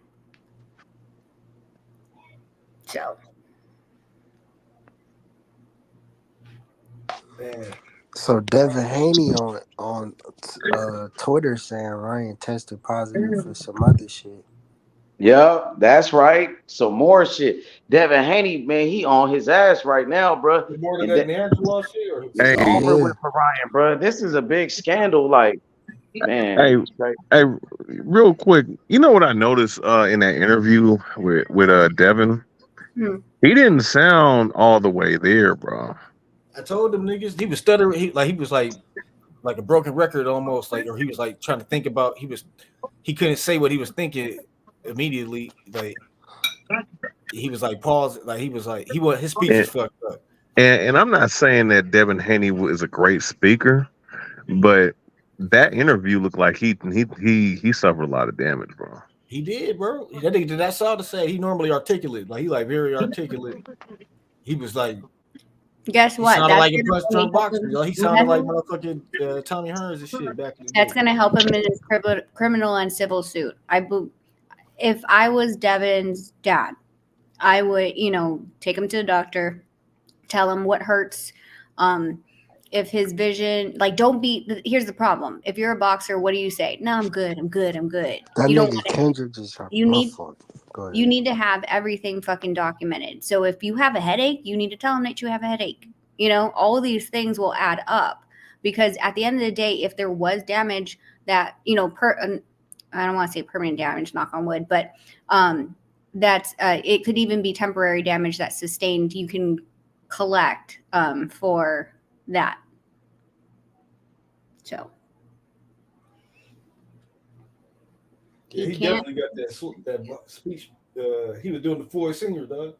So Devin Haney on Twitter saying Ryan tested positive for some other shit. Yeah, that's right. So more shit. Devin Haney, man, he on his ass right now, bro. More than that Angela shit, or It's over with for Ryan, bro. This is a big scandal. Like, man. Hey, real quick, you know what I noticed in that interview with Devin? He didn't sound all the way there, bro. I told them niggas he was stuttering. He was like a broken record almost, or he was like trying to think about. He couldn't say what he was thinking immediately. Like he was like pause. Like his speech is fucked up. And I'm not saying that Devin Haney is a great speaker, but that interview looked like he suffered a lot of damage, bro. He did, bro. That nigga did. That's all to say. He normally articulate. Like he very articulate. He was like. Guess what? He sounded like a plus-term boxer. He sounded like motherfucking Tommy Hearns and shit back in the day. That's gonna help him in his criminal and civil suit. If I was Devin's dad, I would, take him to the doctor, tell him what hurts. If his vision, here's the problem. If you're a boxer, what do you say? No, I'm good. That nigga Kendrick just You need to have everything fucking documented. So if you have a headache, you need to tell them that you have a headache. All of these things will add up, because at the end of the day, if there was damage that, I don't want to say permanent damage, knock on wood, but that's it could even be temporary damage that's sustained. You can collect for that. So. Yeah, he definitely got that speech. He was doing the Floyd Senior, dog.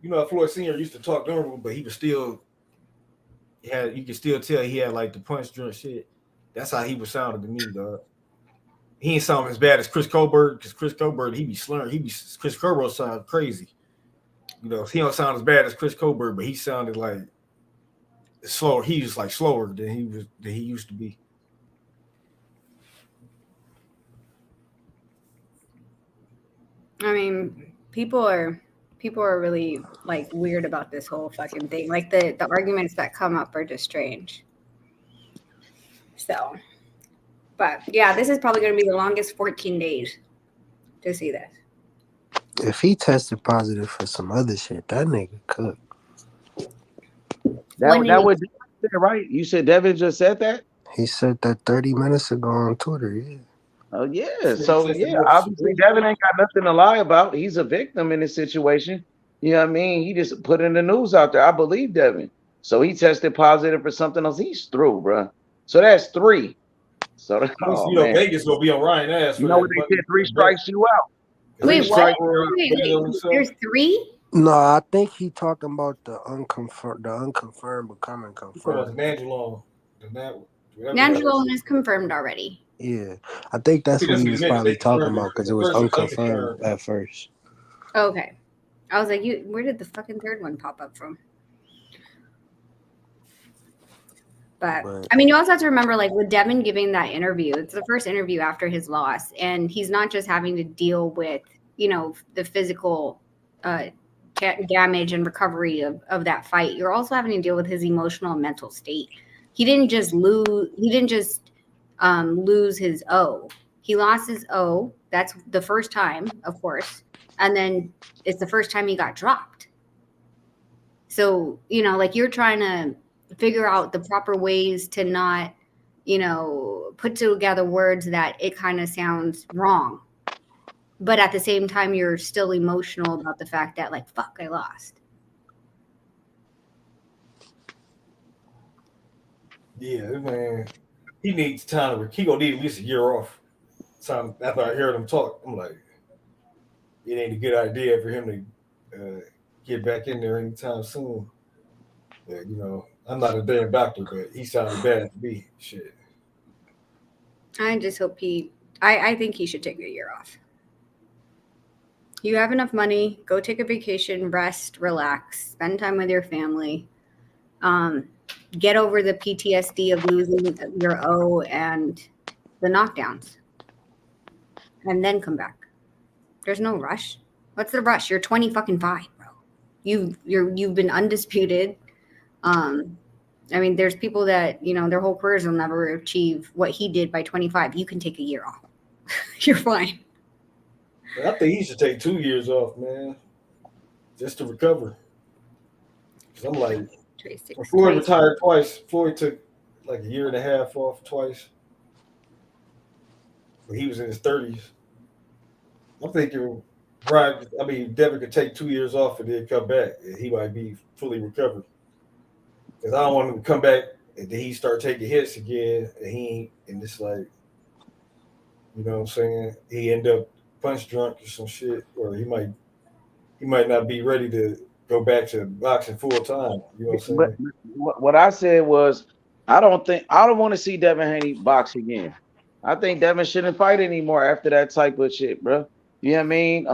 You know, Floyd Senior used to talk normal, but he was still you could still tell he had like the punch drunk shit. That's how he was sounding to me, dog. He ain't sound as bad as Chris Colbert, because Chris Colbert, he be slurring. Chris Colbert sound crazy. He don't sound as bad as Chris Colbert, but he sounded like slower. He was like slower than he used to be. I mean, people are really like weird about this whole fucking thing. Like the arguments that come up are just strange. So, but yeah, this is probably going to be the longest 14 days to see this. If he tested positive for some other shit, that nigga cooked. That would right? You said Devin just said that? He said that 30 minutes ago on Twitter, yeah. Oh yeah. So yeah, obviously Devin ain't got nothing to lie about. He's a victim in this situation. You know what I mean? He just put in the news out there. I believe Devin. So he tested positive for something else. He's through, bro. So that's 3. So oh, you know, man. Vegas gonna be on Ryan ass. You know what they said? 3 strikes you out. Wait, what? Wait, there's 3? No, I think he talking about the unconfirmed becoming confirmed. Nandrolone. Nandrolone is confirmed already. Yeah, I think that's what he was probably talking about because it was unconfirmed at first. Okay, I was like, where did the fucking third one pop up from? But I mean, you also have to remember, like with Devin giving that interview, it's the first interview after his loss, and he's not just having to deal with, you know, the physical damage and recovery of that fight. You're also having to deal with his emotional and mental state. He didn't just lose. He didn't just lose his O. He lost his O. That's the first time, of course, and then it's the first time he got dropped. So, you know, like you're trying to figure out the proper ways to not, you know, put together words that it kind of sounds wrong. But at the same time, you're still emotional about the fact that, like, fuck, I lost. Yeah, man. He needs time. He gonna need at least a year off. Time after I heard him talk, I'm like, it ain't a good idea for him to get back in there anytime soon. Yeah, you know, I'm not a damn doctor, but he sounded bad to me. Shit. I just hope I think he should take a year off. You have enough money, go take a vacation, rest, relax, spend time with your family. Get over the PTSD of losing your O and the knockdowns. And then come back. There's no rush. What's the rush? You're 25, bro. You've been undisputed. I mean, there's people that, you know, their whole careers will never achieve what he did by 25. You can take a year off. You're fine. I think he should take 2 years off, man, just to recover. Because I'm like, Floyd retired twice. Floyd took like a year and a half off twice. But he was in his 30s. I'm thinking, Devin could take 2 years off and then come back, and he might be fully recovered. Because I don't want him to come back and then he start taking hits again, and it's like, you know what I'm saying? He end up punch drunk or some shit, or he might not be ready to go back to boxing full time. You know what I'm saying? But what I said was, I don't want to see Devin Haney box again. I think Devin shouldn't fight anymore after that type of shit, bro. You know what I mean?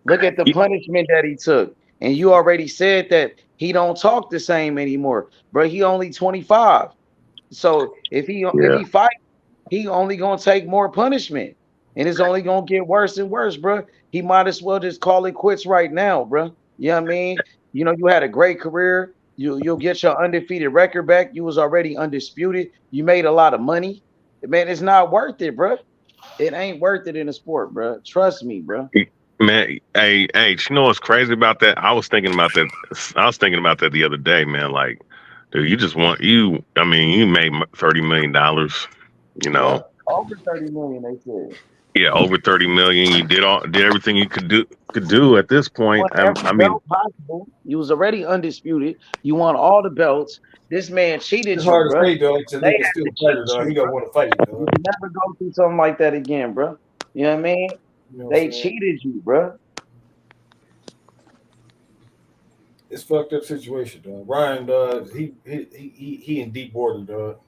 Look at the punishment that he took, and you already said that he don't talk the same anymore, bro. He only 25, so if he fight, he only gonna take more punishment, and it's only gonna get worse and worse, bro. He might as well just call it quits right now, bro. You know what I mean? You know, you had a great career. You'll get your undefeated record back. You was already undisputed. You made a lot of money. Man, it's not worth it, bro. It ain't worth it in the sport, bro. Trust me, bro. Man, hey, you know what's crazy about that? I was thinking about that the other day, man. Like, dude, you made $30 million, you know. Over 30 million, they said. Yeah, over 30 million. You did everything you could do at this point. I mean, possible. You was already undisputed. You won all the belts. This man cheated it's you, hard bro. to say, though. It's a nigga still fighter, though. He don't want to fight, though. You never go through something like that again, bro. You know what I mean? You know they cheated you, bro. It's fucked up situation, dog. Ryan, he in deep water, dog.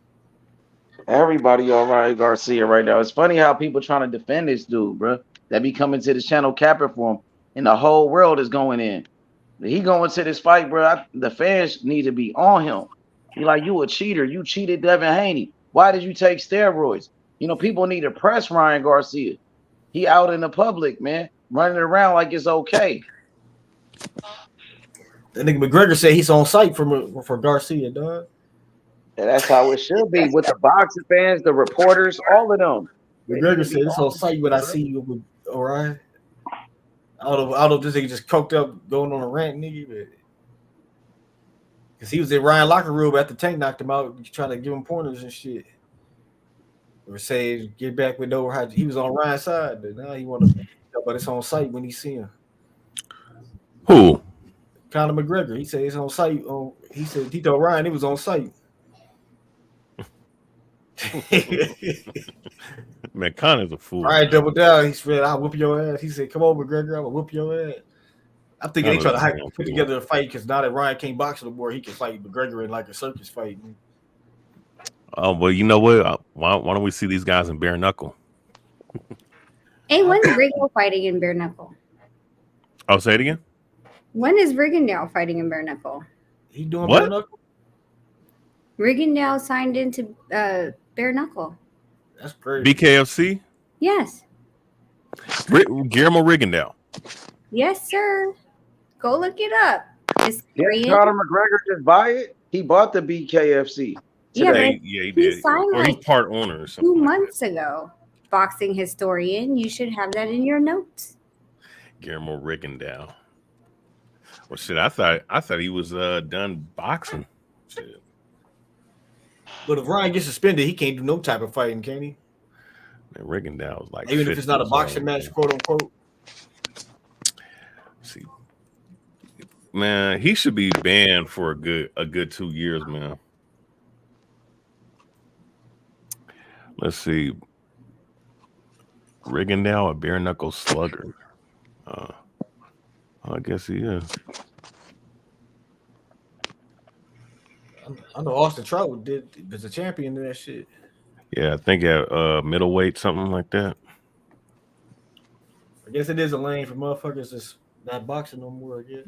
Everybody all right, Garcia right now. It's funny how people trying to defend this dude, bro. That be coming to the channel capping for him, and the whole world is going in. He going to this fight, bro. The fans need to be on him. You're like, you a cheater. You cheated Devin Haney. Why did you take steroids? You know, people need to press Ryan Garcia. He out in the public, man. running around like it's okay. That nigga McGregor said he's on site for Garcia, dog. And that's how it should be with the boxing fans, the reporters, all of them. McGregor said it's on site when I see you with Orion. I don't know if this nigga just coked up going on a rant, nigga, but because he was in Ryan locker room after Tank knocked him out, trying to give him pointers and shit. Or say get back with no how he was on Ryan's side, but now he want to talk about it's on site when he see him. Who? Conor McGregor. He said it's on site. He said he told Ryan it was on site. Man, Conor's a fool. Ryan doubled down. He said, "I'll whoop your ass." He said, "Come on, McGregor, I'm gonna whoop your ass." I'm thinking they try to put together a fight because now that Ryan can't box no more, he can fight McGregor in like a circus fight. Oh, well, you know what? Why don't we see these guys in bare knuckle? Hey, when's Rigo fighting in bare knuckle? Oh, say it again. When is Rigondeaux fighting in bare knuckle? He doing what? bare knuckle? Rigondeaux signed into bare knuckle. That's crazy. BKFC? Yes. Guillermo Rigondeaux. Yes, sir. Go look it up. Did Conor McGregor just buy it? He bought the BKFC. Yeah, he did. Signed or he's part owner or something. 2 months ago. Boxing historian, you should have that in your notes. Guillermo Rigondeaux. Well, shit, I thought he was done boxing. Shit. But if Ryan gets suspended, he can't do no type of fighting, can he? Man, Rigondeaux was like even if it's not a boxing match, quote unquote. See, man, he should be banned for a good 2 years, man. Let's see. Rigondeaux, a bare knuckle slugger. I guess he is. I know Austin Trout was a champion in that shit. Yeah, I think at middleweight, something like that. I guess it is a lane for motherfuckers that's not boxing no more, I guess.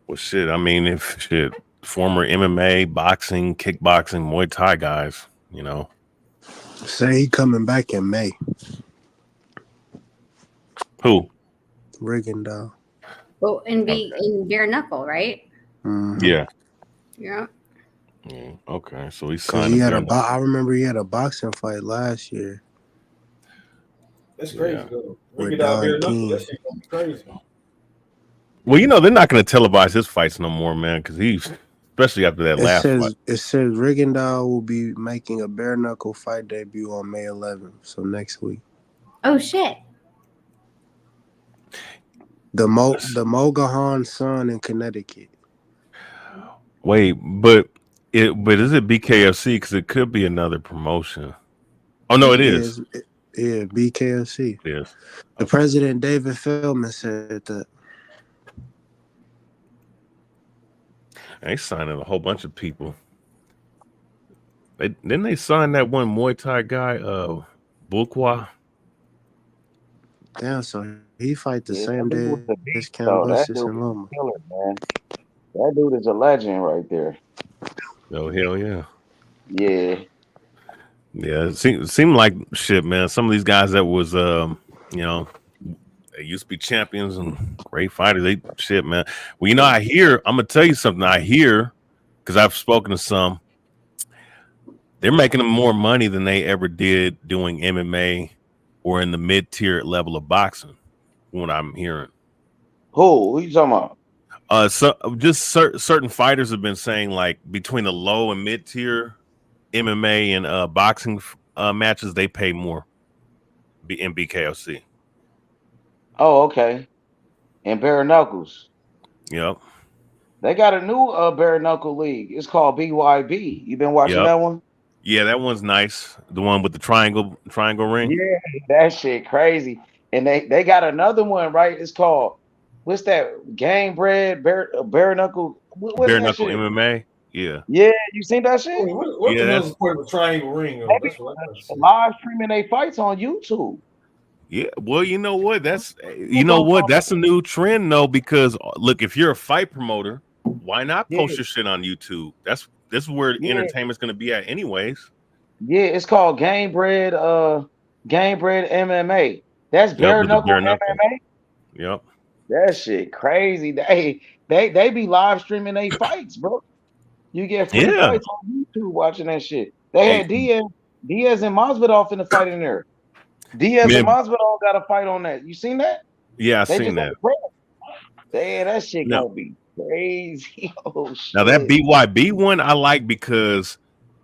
Well, shit, I mean, if shit, former MMA, boxing, kickboxing, Muay Thai guys, you know. Say he coming back in May. Who? Rigondeaux. Well, in bare knuckle, right? Mm-hmm. Yeah. Yeah. Okay, so he signed. He had I remember he had a boxing fight last year. That's crazy, though. With Don King. That shit gonna be crazy. Well, you know, they're not going to televise his fights no more, man, because he's, especially after that last fight. It says Rigondeaux will be making a bare knuckle fight debut on May 11th, so next week. Oh, shit. The Mogahan Sun in Connecticut. Wait, but is it BKFC? Because it could be another promotion. Oh no, it is. Yeah, BKFC. Yes. The president David Feldman said that. They signing a whole bunch of people. Didn't they sign that one Muay Thai guy, Bukwa? Damn, so he fight the same day as That Cambosis dude and Loma. is killer, man. That dude is a legend right there. Oh hell yeah. Yeah. Yeah, it seemed like shit, man. Some of these guys that was you know, they used to be champions and great fighters. They shit, man. Well, you know, I'm gonna tell you something. I hear, because I've spoken to some, they're making them more money than they ever did doing MMA or in the mid-tier level of boxing, from what I'm hearing. Who are you talking about? So just certain fighters have been saying, like, between the low and mid-tier MMA and boxing matches, they pay more in BKFC. Oh, okay. And bare knuckles. Yep. They got a new bare knuckle league. It's called BYB. You been watching that one? Yeah, that one's nice. The one with the triangle ring. Yeah, that shit crazy. And they got another one, right? It's called, what's that? Game Bread bare knuckle. What's bare that knuckle shit? MMA. Yeah. Yeah, you seen that shit? What the hell's the point of a triangle ring? Live streaming they fights on YouTube. Yeah, well, you know what? That's a new trend though, because look, if you're a fight promoter, why not post your shit on YouTube? This is where entertainment's gonna be at anyways. Yeah, it's called Game Bread MMA. That's bare knuckle MMA. Yep. That shit crazy. They be live streaming they fights, bro. You get free Yeah. fights on YouTube watching that shit. They Hey, had Diaz and Masvidal in the fight in there. Diaz and man, Masvidal got a fight on that. You seen that? yeah, I They seen just had that. a press. That shit No, gonna be crazy. Oh now that shit. BYB one I like because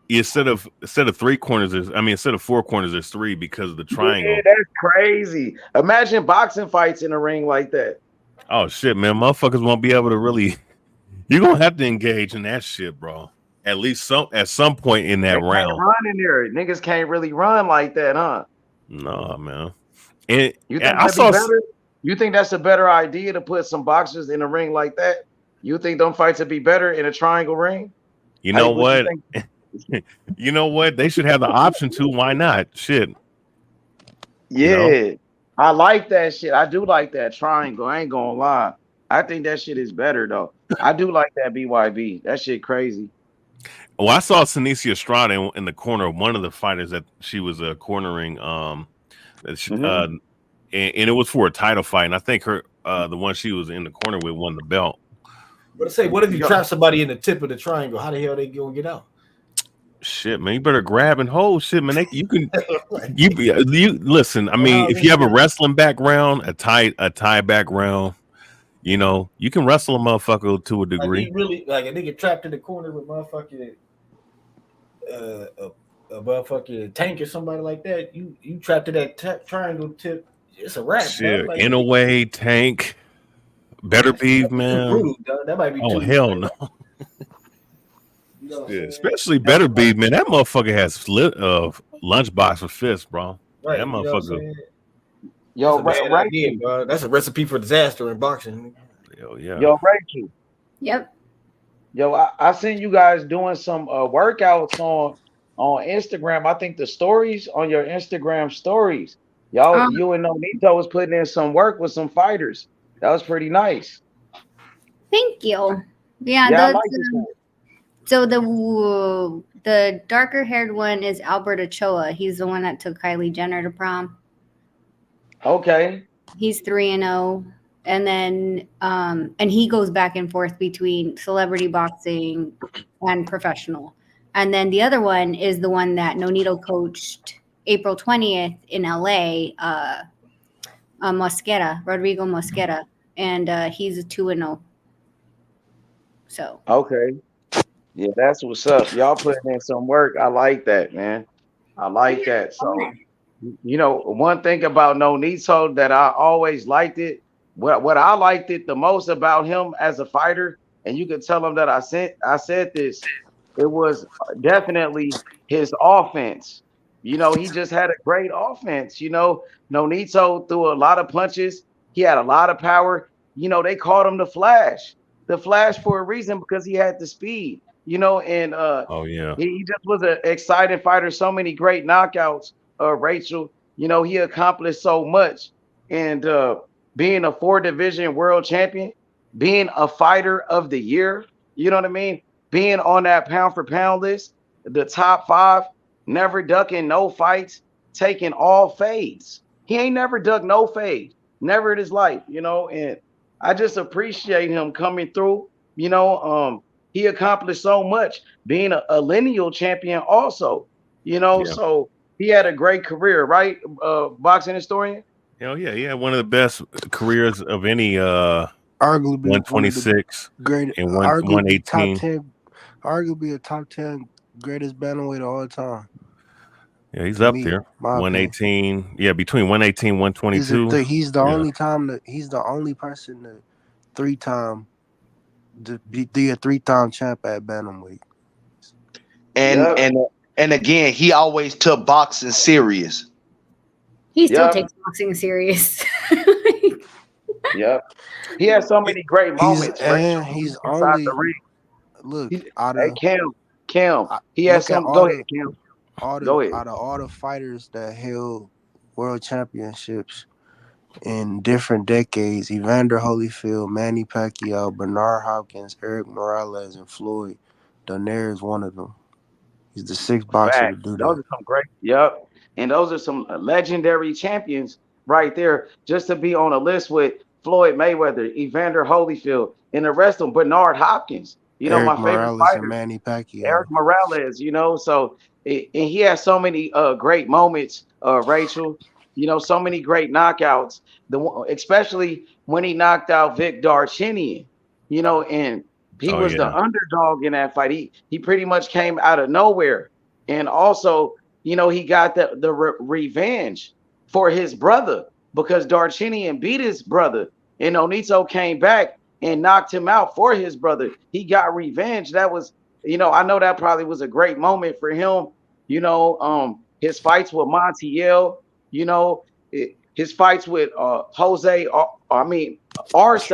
instead of 3 corners, instead of 4 corners, there's 3 because of the Yeah, triangle. that's crazy. Imagine boxing fights in a ring like that. Oh shit, man, motherfuckers won't be able to really. You're gonna have to engage in that shit, bro. At some point in They that can't round. run in there. Niggas can't really run like that, huh? No, man. And You think I that'd be saw. better? You think that's a better idea to put some boxers in a ring like that? You think them fights would be better in a triangle ring? You How know would you what? think? You know what? They should have the option to. Why not? Shit. You know. Yeah, I like that shit. I do like that triangle. I ain't gonna lie. I think that shit is better though. I do like that BYB. That shit crazy. Well, I saw Senicia Estrada in the corner of one of the fighters that she was cornering. Mhm. And it was for a title fight. And I think the one she was in the corner with won the belt. But I say, what if you Yo, trap somebody in the tip of the triangle? How the hell they gonna get out? Shit, man, you better grab and hold. Shit, man, you can. Like, You listen. I mean, how if this you have a shit? wrestling background, a tie background, you can wrestle a motherfucker to a Like degree. he really like a nigga trapped in the corner with motherfucking a motherfucking tank or somebody like that. You trapped to that triangle tip. It's a wrap, bro. Shit, Like in a way, Tank better that be, might be too man. brutal, dog. That might be Oh too. hell Like, no. you know what I'm Yeah, saying? especially better be, man. That motherfucker has lunchbox for fists, bro. That Right. You know what I'm motherfucker. saying? That's yo, a bad idea, Rachel. bro. That's a recipe for disaster in boxing. Hell yeah. Yo, Rachel. Yep. Yo, I seen you guys doing some workouts on Instagram. I think the stories on your Instagram stories. Y'all, Um, you and Nonito was putting in some work with some fighters. That was pretty nice. thank you. Yeah, Yeah, I that's like this one. so the darker haired one is Albert Ochoa. He's the one that took Kylie Jenner to prom. Okay. He's 3-0. And then and he goes back and forth between celebrity boxing and professional. And then the other one is the one that Nonito coached April 20th in LA, Rodrigo Mosquera. And he's a 2-0. So Okay. Yeah, that's what's up. Y'all putting in some work. I like that, man. I like that. So, one thing about Nonito that I always liked it, what I liked it the most about him as a fighter, and you could tell him that I said this, it was definitely his offense. He just had a great offense. Nonito threw a lot of punches. He had a lot of power. They called him the Flash for a reason because he had the speed. And Oh yeah. he just was an exciting fighter. So many great knockouts. Rachel, he accomplished so much, and being a 4 division world champion, being a fighter of the year. You know what I mean? Being on that pound for pound list, the top 5, never ducking no fights, taking all fades. He ain't never ducked no fade, never in his life. And I just appreciate him coming through. He accomplished so much, being a lineal champion also. Yeah. So he had a great career, right? Boxing historian. Hell yeah. Yeah. One of the best careers of any Arguably one of the 126 great, and arguably top 118. 10, arguably a top 10 greatest bantamweight of all time. Yeah, he's To up me, there. my opinion. 118. Yeah, between 118 122. He's the Yeah. only time that he's the only person that 3-time to be a 3-time champ at bantamweight. And Yep. and again, he always took boxing serious. he still Yep. takes boxing serious. Yep. He has so many great moments, Rachel, He's inside only the ring. look He, out hey, of Kim. He has look at some. Go ahead, Kim. Go ahead. out of all the fighters that held world championships in different decades: Evander Holyfield, Manny Pacquiao, Bernard Hopkins, Eric Morales, and Floyd. Donaire is one of them. He's the 6th boxer to Facts. do Those that. are some great. Yep. And those are some legendary champions right there. Just to be on a list with Floyd Mayweather, Evander Holyfield, and the rest of them, Bernard Hopkins, Eric my favorite Morales and fighter, Manny Eric Pacquiao. Morales, so and he has so many great moments, Rachel, so many great knockouts, especially when he knocked out Vic Darchinyan, and he Oh was the yeah. underdog in that fight. He pretty much came out of nowhere. And also, he got the revenge for his brother because Darchinyan beat his brother, and Onito came back and knocked him out for his brother. He got revenge. That was, I know that probably was a great moment for him. His fights with Montiel, his fights with Jose, Arce.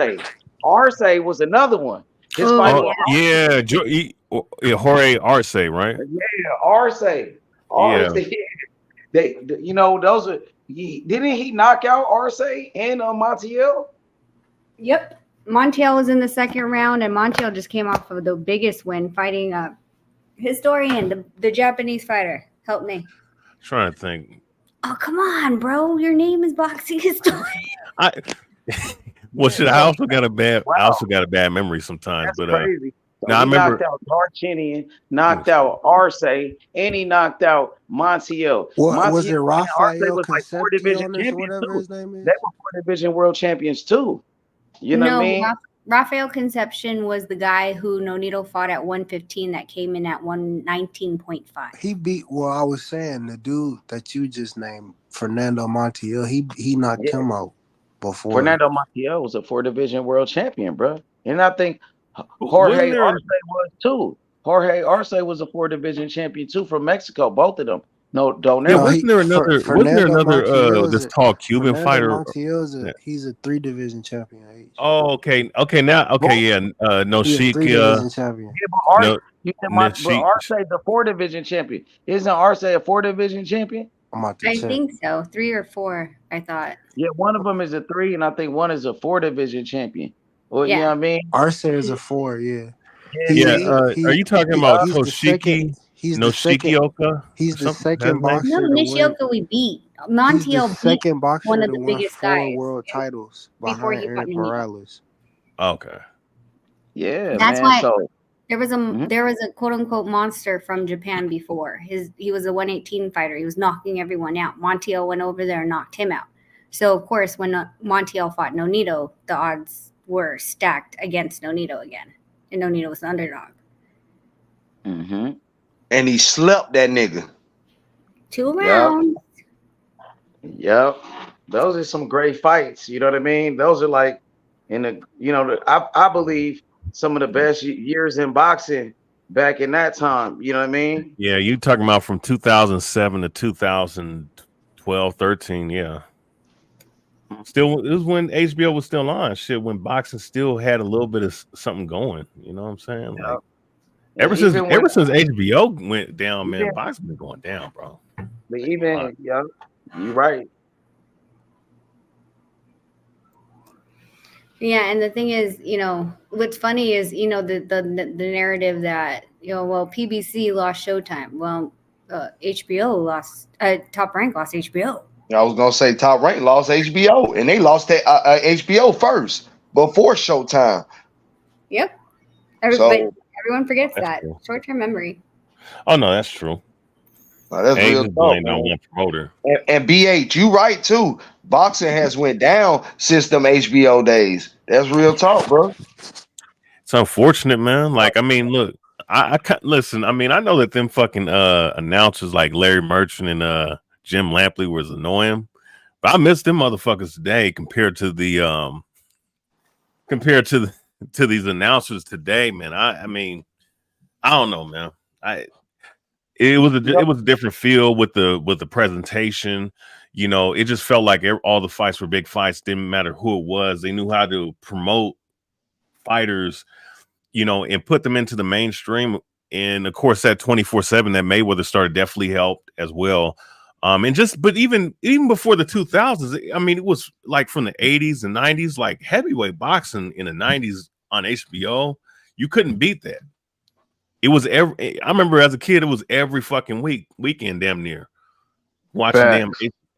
Arce was another one. His fight Oh with yeah, Jorge Arce, right? Arce. Yeah. Those are. Didn't he knock out Arce and Montiel? Yep. Montiel was in the second round, and Montiel just came off of the biggest win fighting historian, the Japanese fighter. Help me. Trying to think. Oh, come on, bro. Your name is boxing historian. Well, shit, I also got a bad memory sometimes. That's but crazy. So now I he remember knocked out Darchinyan, knocked out Arce, and he knocked out Montiel. What was it? Montiel and Arce Rafael was like 4 division Concepcion or champions whatever too. his name is. They were 4 division world champions too. You know what I mean? Rafael Concepcion was the guy who Nonito fought at 115 that came in at 119.5. He beat. Well, I was saying the dude that you just named, Fernando Montiel. He knocked him out before. Fernando Montiel was a 4 division world champion, bro. And I think Jorge Arce was too. Jorge Arce was a 4 division champion too from Mexico. Both of them. wasn't there another this tall Cuban fighter? Montiel he's a 3 division champion. Oh, okay. Yeah. No Sheik. Three division champion. But Arce the 4 division champion. Isn't Arce a 4 division champion? I think so. 3 or 4, I thought. Yeah, one of them is a 3, and I think one is a 4 division champion. Well, you know what I mean? Arce is a 4, yeah. Are you talking about Toshiki? He's no Shikioka? He's the second boxer. No, Nishioka we beat. Montiel beat second boxer one of to the win biggest 4 guys world titles before behind he fought Eric Morales. Okay. Yeah, that's man, why so there was a quote unquote monster from Japan before. He was a 118 fighter. He was knocking everyone out. Montiel went over there and knocked him out. So of course, when Montiel fought Nonito, the odds were stacked against Nonito again, and Nonito was the underdog. Mm-hmm. And he slept that nigga. 2 rounds. Yep. Those are some great fights. You know what I mean? Those are like I believe some of the best years in boxing back in that time. You know what I mean? Yeah, you talking about from 2007 to 2012, 13. Yeah. Still, it was when HBO was still on. Shit, when boxing still had a little bit of something going. You know what I'm saying? Like, ever since HBO went down, man, boxing been going down, bro. But you're right. Yeah, and the thing is, what's funny is, the narrative that, PBC lost Showtime. Well, HBO lost, Top Rank lost HBO. I was gonna say Top Rank lost HBO, and they lost that HBO first before Showtime. Yep. Everyone forgets that. True. Short-term memory. Oh no, that's true. That's real talk, on one promoter. And BH, you right too. Boxing has went down since them HBO days. That's real talk, bro. It's unfortunate, man. Like, I mean, look, I listen. I mean, I know that them fucking announcers like Larry Merchant and Jim Lampley was annoying, but I miss them motherfuckers today compared to these announcers today, man. I mean, I don't know, man. It was a different feel with the presentation. It just felt like all the fights were big fights. Didn't matter who it was. They knew how to promote fighters, and put them into the mainstream. And of course, that 24/7 that Mayweather started definitely helped as well. But even before the 2000s, I mean, it was like from the 80s and 90s, like heavyweight boxing in the 90s on HBO. You couldn't beat that. It was I remember as a kid, it was every fucking weekend, damn near watching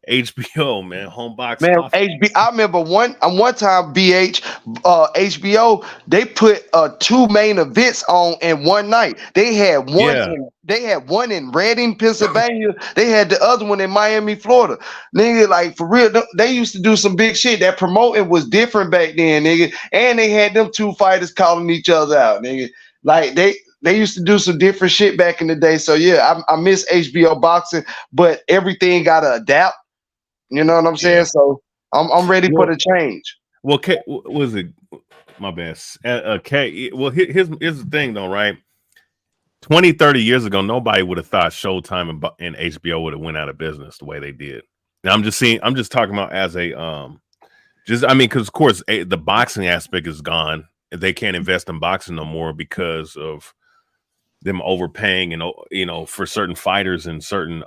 HBO, man, home box Man, office. I remember one time HBO, they put 2 main events on in one night. They had Yeah. one in Reading, Pennsylvania. They had the other one in Miami, Florida. Nigga, like for real, they used to do some big shit. That promoting was different back then, nigga. And they had them 2 fighters calling each other out, nigga. Like they used to do some different shit back in the day. So yeah, I miss HBO boxing, but everything gotta adapt. You know what I'm saying? Yeah. So I'm ready for Well, the change. well, was it my bad? Well, here's the thing though, right? 20, 30 years ago, nobody would have thought Showtime and HBO would have went out of business the way they did. Now I'm just talking about as a because of course the boxing aspect is gone. They can't invest in boxing no more because of them overpaying and for certain fighters and certain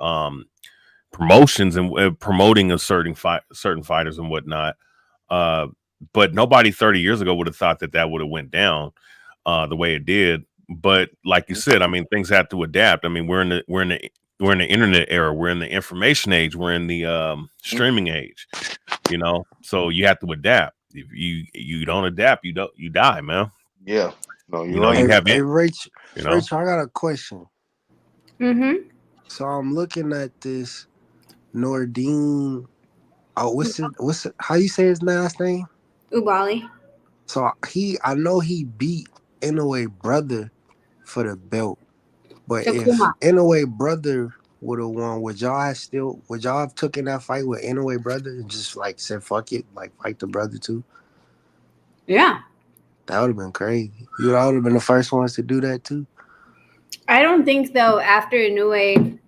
promotions and promoting a certain fighters and whatnot. But nobody 30 years ago would have thought that would have went down the way it did. But like you said, I mean, things have to adapt. I mean, we're in the internet era. We're in the information age. We're in the streaming age. So you have to adapt. If you don't adapt, you die, man. Yeah. No, you're right. Hey, Rachel, I got a question. Mm-hmm. So I'm looking at this Nordine. Oh, what's it? How you say his last name? Ubali. So I know he beat Inoue brother for the belt, but if Inoue brother would have won, would y'all have taken that fight with Inoue brother and just like said fuck it, like fight the brother too? Yeah, that would have been crazy. You would have been the first ones to do that too. I don't think though. After Inoue,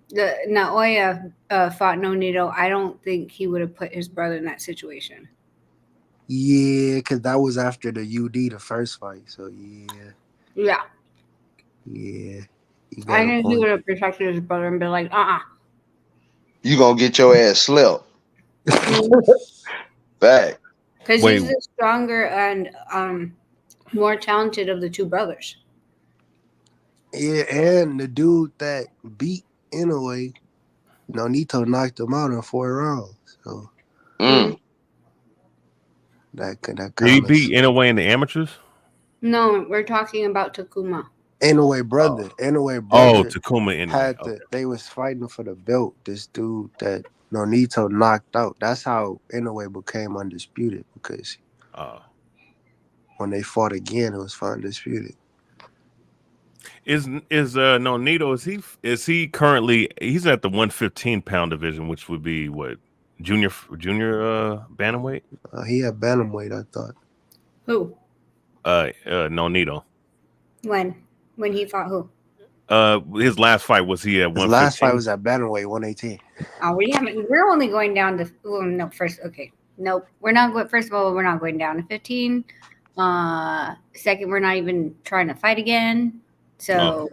Naoya fought Nonito, I don't think he would have put his brother in that situation. Yeah, because that was after the UD, the first fight. So yeah. I think he would have protected his brother and been like, You gonna get your ass slept. Back. Because he's the stronger and more talented of the two brothers. Yeah, and the dude that beat Inoue, Nonito knocked him out in 4 rounds. So that did he beat Inoue in the amateurs? No, we're talking about Takuma. Inoue brother. Inoue brother. Oh, Takuma Inoue. They was fighting for the belt. This dude that Nonito knocked out. That's how Inoue became undisputed, because when they fought again, it was for undisputed. Is Nonito, is he currently, he's at the 115-pound division, which would be what, junior bantamweight? He had bantamweight, I thought. Who? Nonito. When he fought who? His last fight, was he at 115? His last fight was at bantamweight, 118. We're only going down to nope. We're not going. First of all, we're not going down to 15. Second, we're not even trying to fight again. So,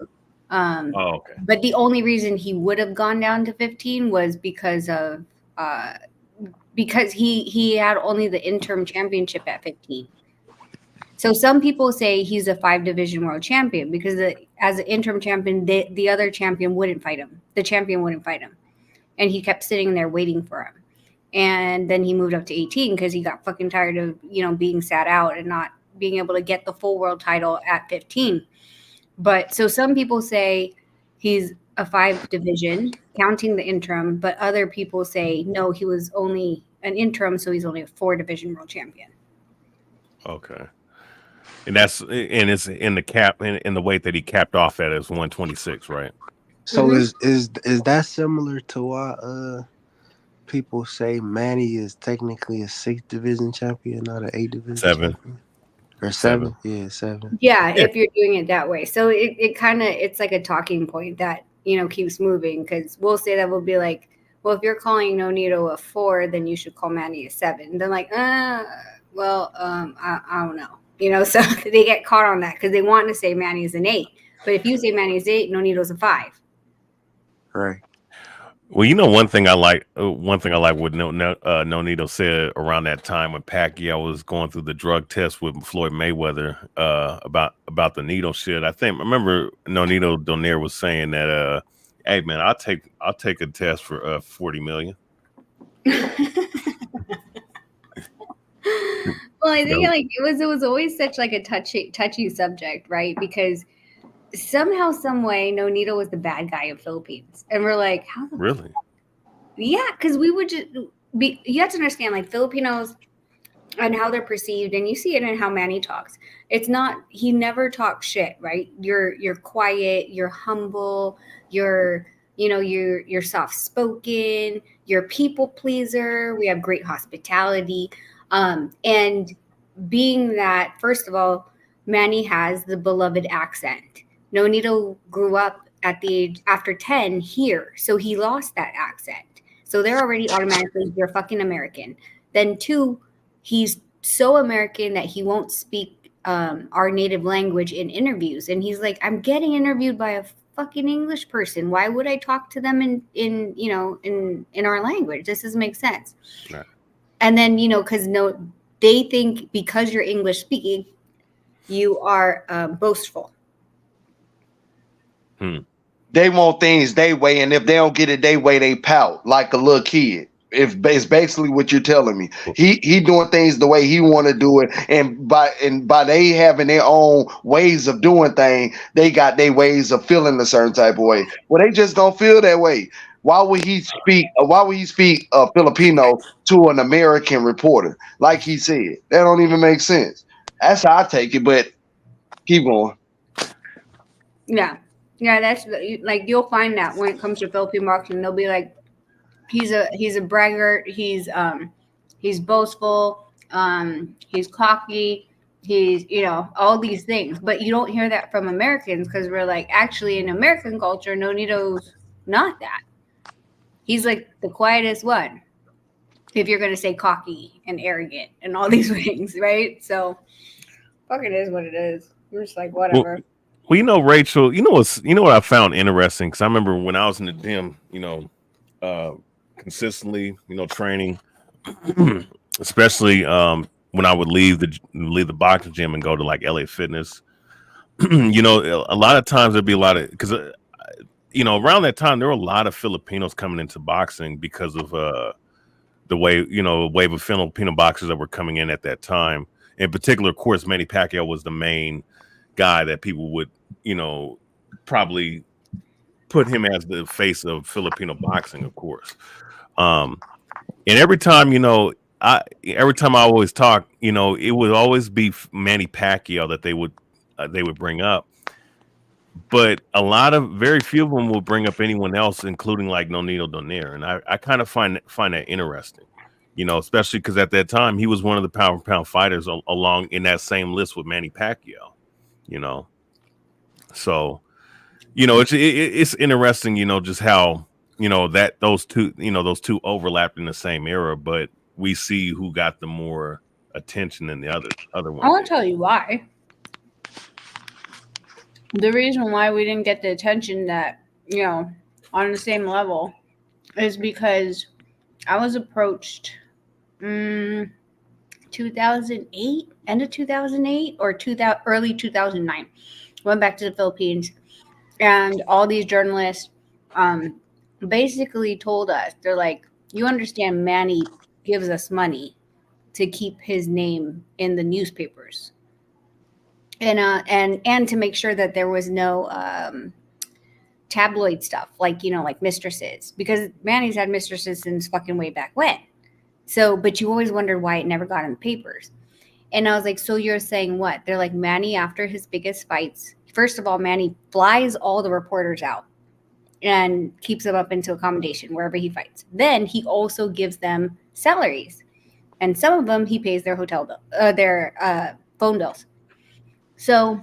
okay. But the only reason he would have gone down to 15 was because of because he had only the interim championship at 15. So some people say he's a 5-division world champion because as an interim champion, the other champion wouldn't fight him. The champion wouldn't fight him, and he kept sitting there waiting for him. And then he moved up to 18 because he got fucking tired of being sat out and not being able to get the full world title at 15. But so some people say he's a 5-division, counting the interim, but other people say no, he was only an interim, so he's only a 4-division world champion. Okay. And it's in the cap in the weight that he capped off at is 126, right? So is that similar to why people say Manny is technically a 6-division champion, not an 8-division 7 champion? Or 7? Yeah, 7. Yeah, if you're doing it that way. So it kind of, it's like a talking point that keeps moving, because we'll say that we'll be like, well, if you're calling Nonito a 4, then you should call Manny a 7. And they're like, I don't know. So they get caught on that because they want to say Manny is an 8. But if you say Manny is 8, Nonito's a 5. Right. Well, one thing I like what Nonito said around that time when Pacquiao was going through the drug test with Floyd Mayweather about the needle shit. I remember Nonito Donaire was saying that, hey man, I'll take a test for $40 million. Well, I think like it was always such like a touchy subject, right? Because somehow, some way, Nonito was the bad guy of Philippines, and we're like, how the Really? yeah, because we would just be. You have to understand, like Filipinos and how they're perceived, and you see it in how Manny talks. It's not he never talks shit, right? You're quiet, you're humble, you're soft spoken, you're people pleaser. We have great hospitality, and being that first of all, Manny has the beloved accent. Nonito grew up at the age after 10 here, so he lost that accent. So they're already automatically you're fucking American. Then two, he's so American that he won't speak our native language in interviews. And he's like, I'm getting interviewed by a fucking English person. Why would I talk to them in our language? This doesn't make sense. Right. And then, because they think because you're English speaking, you are boastful. They want things they way, and if they don't get it they way, they pout like a little kid. If it's basically what you're telling me, he doing things the way he want to do it, and by they having their own ways of doing things, they got their ways of feeling a certain type of way. Well, they just don't feel that way. Why would he speak? Filipino to an American reporter like he said? That don't even make sense. That's how I take it. But keep going. Yeah, that's like you'll find that when it comes to Philippine boxing, they'll be like, he's a braggart, he's boastful, he's cocky, he's all these things, but you don't hear that from Americans because we're like, actually in American culture, Nonito's not that. He's like the quietest one. If you're gonna say cocky and arrogant and all these things, right? So, fucking is what it is. We're just like whatever. Well, Rachel, what I found interesting, because I remember when I was in the gym, consistently, training, especially when I would leave the boxing gym and go to like LA Fitness. A lot of times there'd be a lot of because around that time there were a lot of Filipinos coming into boxing because of the wave of Filipino boxers that were coming in at that time. In particular, of course, Manny Pacquiao was the main guy that people would probably put him as the face of Filipino boxing, of course. And every time I always talk, it would always be Manny Pacquiao that they would bring up, but very few of them will bring up anyone else, including like Nonito Donaire, and I kind of find that interesting, especially because at that time he was one of the pound for pound fighters along in that same list with Manny Pacquiao, so it's interesting, just how that those two overlapped in the same era, but we see who got the more attention than the other one. I want to tell you why. The reason why we didn't get the attention that, on the same level is because I was approached 2008, end of 2008 or early 2009. Went back to the Philippines, and all these journalists basically told us, they're like, you understand Manny gives us money to keep his name in the newspapers. And to make sure that there was no tabloid stuff like mistresses, because Manny's had mistresses since fucking way back when. So, but you always wondered why it never got in the papers. And I was like, so you're saying what? They're like, Manny, after his biggest fights, first of all, Manny flies all the reporters out and keeps them up into accommodation wherever he fights. Then he also gives them salaries, and some of them he pays their hotel bill, their phone bills. So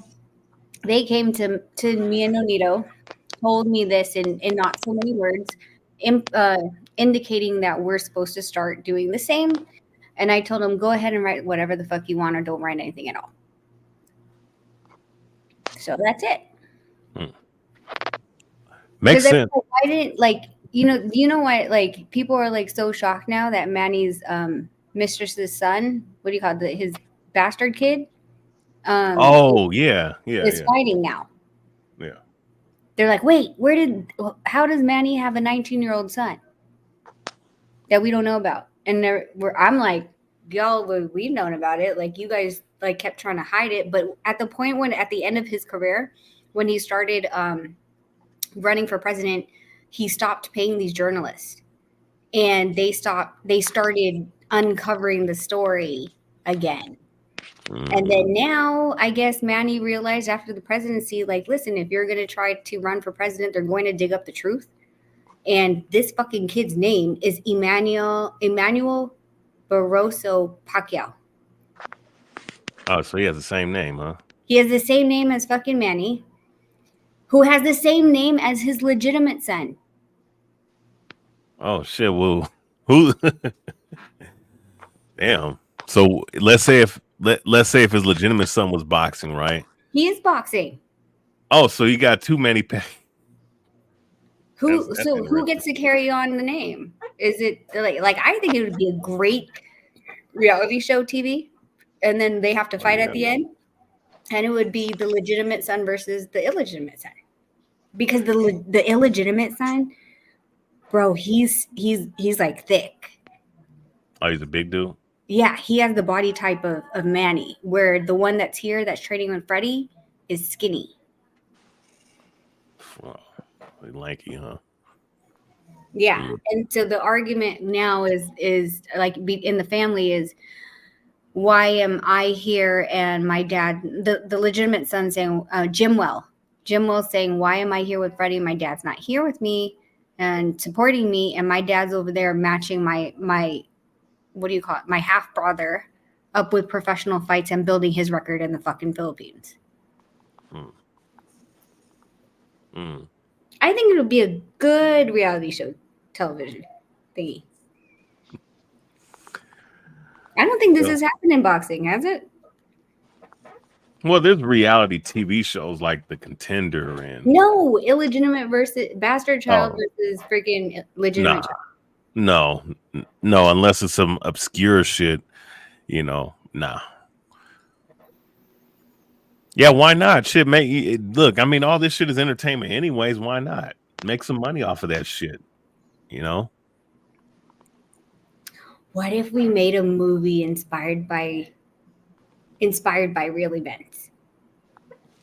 they came to me and Nonito, told me this in not so many words, indicating that we're supposed to start doing the same. And I told them, go ahead and write whatever the fuck you want, or don't write anything at all. So that's it. Makes sense. I didn't you know what? Like, people are like so shocked now that Manny's mistress's son, what do you call it? His bastard kid. Is fighting now. Yeah. They're like, wait, how does Manny have a 19-year-old son? that we don't know about. And I'm like, y'all, we've known about it. Like, you guys like kept trying to hide it. But at the point when, at the end of his career, when he started running for president, he stopped paying these journalists, and they started uncovering the story again. And then now, I guess Manny realized after the presidency, like, listen, if you're going to try to run for president, they're going to dig up the truth. And this fucking kid's name is Emmanuel Barroso Pacquiao. Oh, so he has the same name, huh? He has the same name as fucking Manny, who has the same name as his legitimate son. Oh shit! Well, who? Damn. So let's say if his legitimate son was boxing, right? He is boxing. Oh, so you got too many. Who gets to carry on the name? Is it like I think it would be a great reality show TV, and then they have to fight at the end, and it would be the legitimate son versus the illegitimate son, because the illegitimate son, bro, he's like thick. Oh, he's a big dude. Yeah, he has the body type of Manny, where the one that's here that's training with Freddie is skinny. Wow. Lanky, huh? Yeah. And so the argument now is like in the family is, why am I here and my dad, the legitimate son saying, Jimwell saying, why am I here with Freddie? My dad's not here with me and supporting me, and my dad's over there matching my what do you call it? My half brother up with professional fights and building his record in the fucking Philippines. I think it would be a good reality show television thingy. I don't think this has happened in boxing, has it? Well, there's reality TV shows like The Contender and No, illegitimate versus bastard child versus freaking legitimate child. No, unless it's some obscure shit, nah. Yeah, why not? Shit, look, I mean, all this shit is entertainment anyways. Why not? Make some money off of that shit, What if we made a movie inspired by real events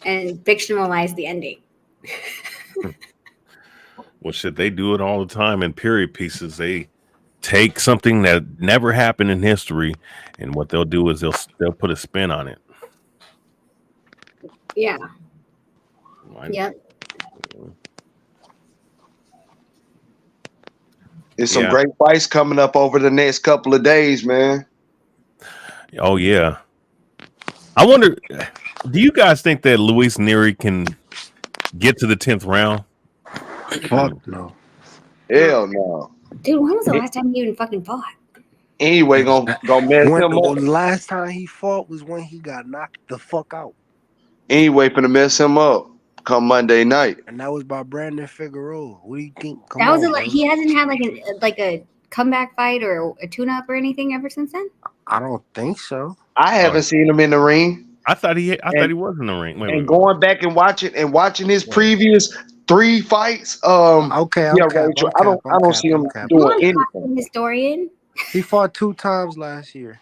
and fictionalized the ending? Well, shit, they do it all the time in period pieces. They take something that never happened in history, and what they'll do is they'll put a spin on it. Yeah. Yep. There's some great fights coming up over the next couple of days, man. Oh yeah. I wonder, do you guys think that Luis Neri can get to the 10th round? Fuck no. Hell no. Dude, when was the last time you even fucking fought? Anyway, gonna mess him up. The last time he fought was when he got knocked the fuck out. Anyway, finna mess him up come Monday night. And that was by Brandon Figueroa. What do you think? He hasn't had like a comeback fight or a tune-up or anything ever since then? I don't think so. I haven't seen him in the ring. I thought he was in the ring. Wait. Going back and watching his previous 3 fights. Okay. Rachel, I don't see him doing anything. Historian. He fought 2 times last year.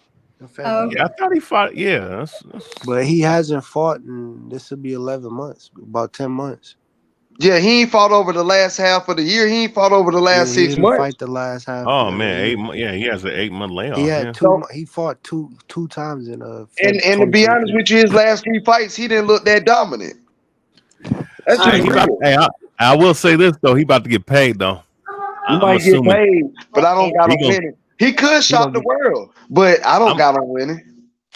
Oh, yeah, I thought he fought. Yeah, but he hasn't fought in this will be 11 months, about 10 months. Yeah, he ain't fought over the last half of the year. He ain't fought over the last 6 months. Fight the last half. Oh man, 8 months. Yeah, he has an 8-month layoff. He had he fought two times in and to be honest with you, his last 3 fights, he didn't look that dominant. That's I will say this though, he about to get paid though. He might get paid, but I don't got him winning. He could shock the world, but I don't got him winning.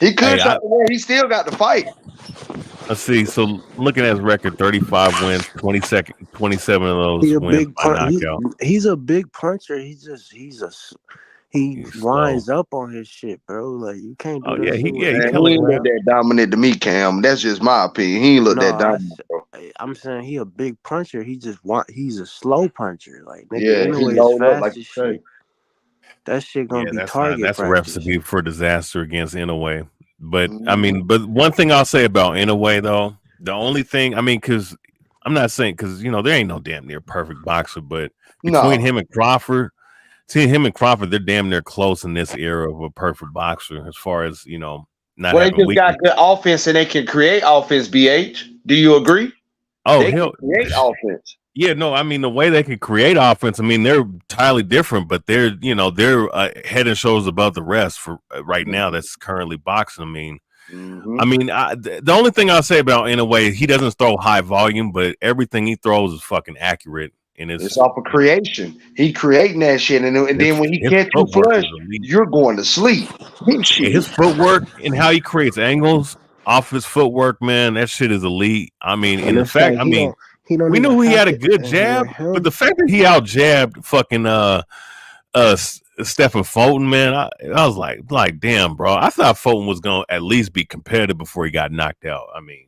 He could shock the world. He still got to fight. Let's see. So looking at his record, 35 wins, 27 of those wins by knockout. He's a big puncher. He winds up on his shit, bro. Like you can't do that. He ain't look that dominant to me, Cam. That's just my opinion. He ain't look that dominant, bro. I'm saying he a big puncher. He's a slow puncher. Like nigga, he loaded up like shit. That shit gonna be target. That's a recipe for disaster against Inoue. But I mean, but one thing I'll say about Inoue though, the only thing because I'm not saying there ain't no damn near perfect boxer, but between him and Crawford, See, him and Crawford, they're damn near close in this era of a perfect boxer as far as, not Well, they having just got weakness. good offense and they can create offense, BH. Do you agree? Oh, They can hell. create offense. Yeah, no, I mean, the way they can create offense, I mean, they're entirely different, but they're head and shoulders above the rest for right now that's currently boxing. The only thing I'll say about, in a way, he doesn't throw high volume, but everything he throws is fucking accurate. And It's off of creation. He creating that shit, and then when he his catch you footwork flush, is elite. you're going to sleep. And his footwork and how he creates angles off his footwork, man, that shit is elite. I mean, And and the it's like fact, he don't we even knew he have had a to. good And jab, with but him, the fact that he out jabbed fucking Stephen Fulton, man, I was like, damn, bro. I thought Fulton was gonna at least be competitive before he got knocked out. I mean,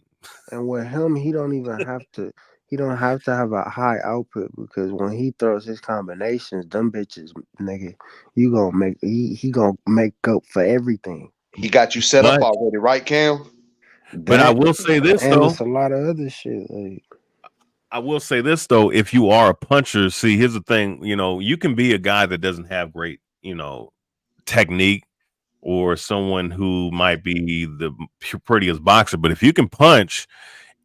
and with him, he don't even have to. He don't have to have a high output because when he throws his combinations, them bitches, nigga, you gonna make he gonna make up for everything. He got you set up already, right, Cam? But I will say this and though. it's a lot of other shit. Like, I will say this though, if you are a puncher, see, here's the thing, you can be a guy that doesn't have great, technique, or someone who might be the prettiest boxer, but if you can punch,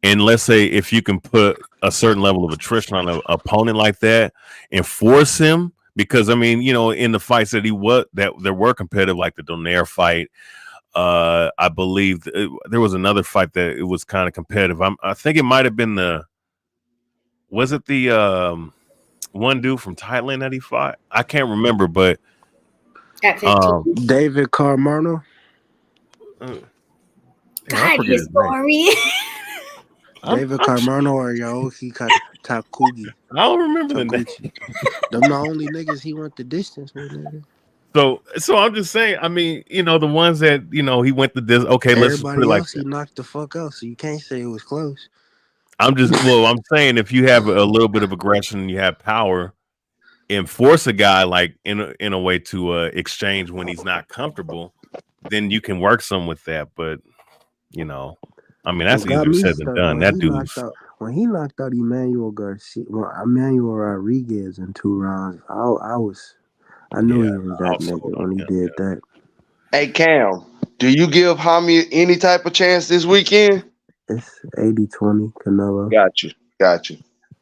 and let's say if you can put a certain level of attrition on an opponent like that and force him, because I mean, in the fights that there were competitive, like the Donaire fight, I believe there was another fight that it was kind of competitive. I think it might have been the one dude from Thailand that he fought? I can't remember, but at 15. David Carmano. God, his story. David Carmano or Yaoki Takugi. I don't remember the name. Them the only niggas he went the distance with. Nigga. So I'm just saying. I mean, the ones that he went the distance. Okay, let's put it like else he knocked the fuck out, so you can't say it was close. I'm saying if you have a little bit of aggression and you have power, and force a guy like in a way to exchange when he's not comfortable, then you can work some with that. But I mean, that's easier said than done. That dude's when he knocked out Emmanuel Rodriguez in 2 rounds, I knew he was that nigga when he did that. Hey Cam, do you give Hami any type of chance this weekend? It's 80-20 Canelo. Got you.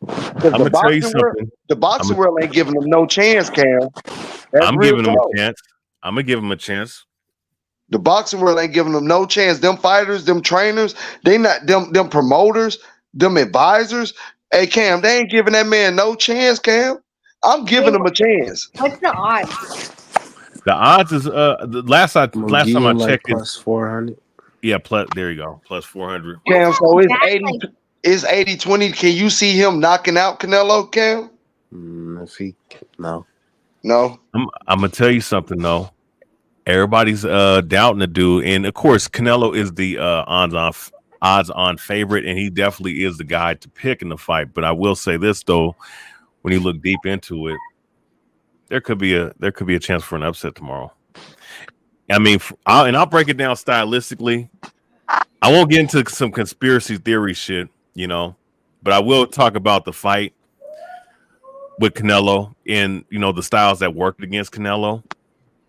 I'm gonna tell you something. The boxing world ain't giving them no chance, Cam. I'm giving them a chance. I'm gonna give them a chance. The boxing world ain't giving them no chance. Them fighters, them trainers, they not them promoters, them advisors. Hey Cam, they ain't giving that man no chance, Cam. I'm giving him a chance. What's the odds? The odds is the last time I checked plus 400. Yeah, there you go. Plus 400. Cam, so it's 80-20. Can you see him knocking out Canelo, Cam? No. I'm gonna tell you something though. Everybody's doubting the dude, and of course Canelo is the odds-on favorite, and he definitely is the guy to pick in the fight. But I will say this though, when you look deep into it, there could be a chance for an upset tomorrow. I mean, I'll break it down stylistically. I won't get into some conspiracy theory shit, but I will talk about the fight with Canelo and the styles that worked against Canelo.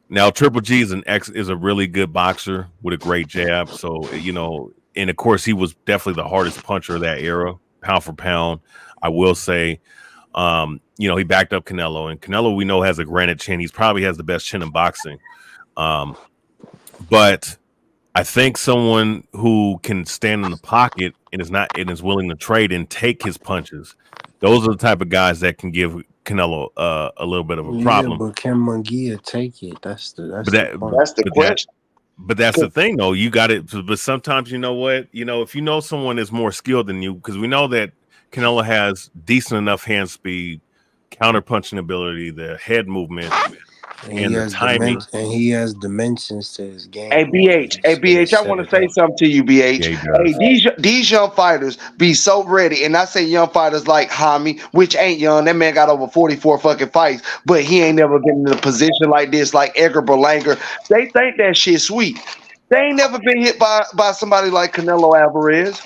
Now, Triple G is a really good boxer with a great jab. So, and of course, he was definitely the hardest puncher of that era, pound for pound. I will say, he backed up Canelo, and Canelo we know has a granite chin. He probably has the best chin in boxing. But I think someone who can stand in the pocket and is willing to trade and take his punches, those are the type of guys that can give Canelo a little bit of a problem. But can Munguia take it? That's the question. But that's the thing, though. You got it. But sometimes, you know what? If you know someone is more skilled than you, because we know that Canelo has decent enough hand speed, counter punching ability, the head movement, and the timing. And he has dimensions to his game. Hey BH, I want to say something to you, BH. Hey, these young fighters be so ready, and I say young fighters like Hami, which ain't young. That man got over 44 fucking fights, but he ain't never been in a position like this, like Edgar Berlanga. They think that shit sweet. They ain't never been hit by somebody like Canelo Alvarez.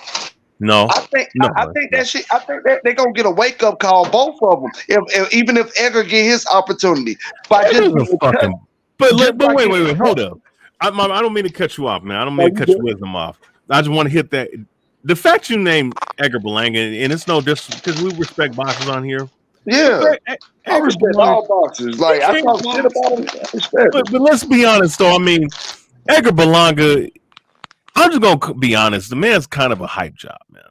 No, I think no, I think that shit. I think that they're gonna get a wake up call, both of them. If even if Edgar get his opportunity by just Edgar's a getting touched, fucking. But just by wait, getting hold touched. up. I don't mean to cut you off, man. I don't No, mean to you cut your good. wisdom off. I just want to hit that. The fact you named Edgar Berlanga, and it's no disrespect because we respect boxers on here. Yeah, I Edgar respect Berlanga, all boxers. he Like I can't talk shit box. about him. I respect him. But let's be honest, though. I mean, Edgar Berlanga. I'm just gonna be honest. The man's kind of a hype job, man.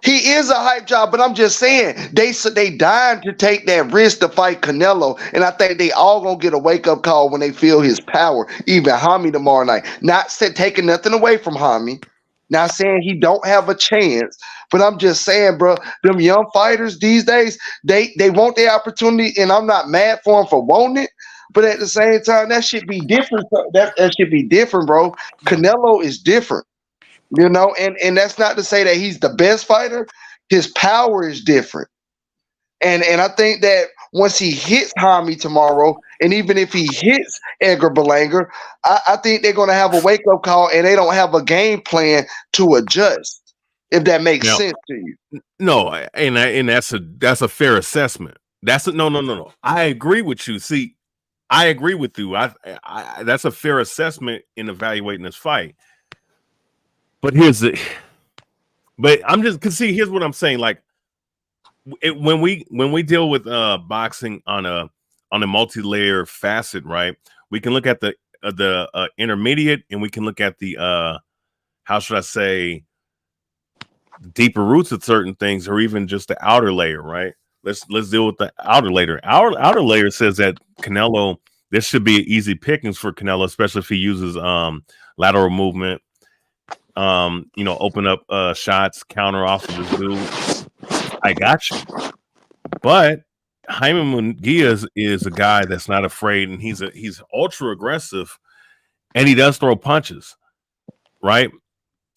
He is a hype job, but I'm just saying they dying to take that risk to fight Canelo, and I think they all gonna get a wake up call when they feel his power. Even Hami tomorrow night. Not taking nothing away from Hami, not saying he don't have a chance, but I'm just saying, bro, them young fighters these days, they want the opportunity, and I'm not mad for them for wanting it. But at the same time, that should be different. That should be different, bro. Canelo is different. You know, and that's not to say that he's the best fighter. His power is different. And I think that once he hits Hami tomorrow, and even if he hits Edgar Berlanga, I think they're gonna have a wake-up call and they don't have a game plan to adjust, if that makes sense to you. No, and that's a fair assessment. No. I agree with you. See, I agree with you. I that's a fair assessment in evaluating this fight. But I'm just, cause see, here's what I'm saying. Like when we deal with boxing on a multi-layer facet, right? We can look at the intermediate, and we can look at the how should I say, deeper roots of certain things, or even just the outer layer, right? Let's deal with the outer layer. Our outer layer says that Canelo, this should be easy pickings for Canelo, especially if he uses lateral movement. Open up shots, counter off of his dude. I got you. But Jaime Munguia is a guy that's not afraid, and he's ultra aggressive, and he does throw punches, right?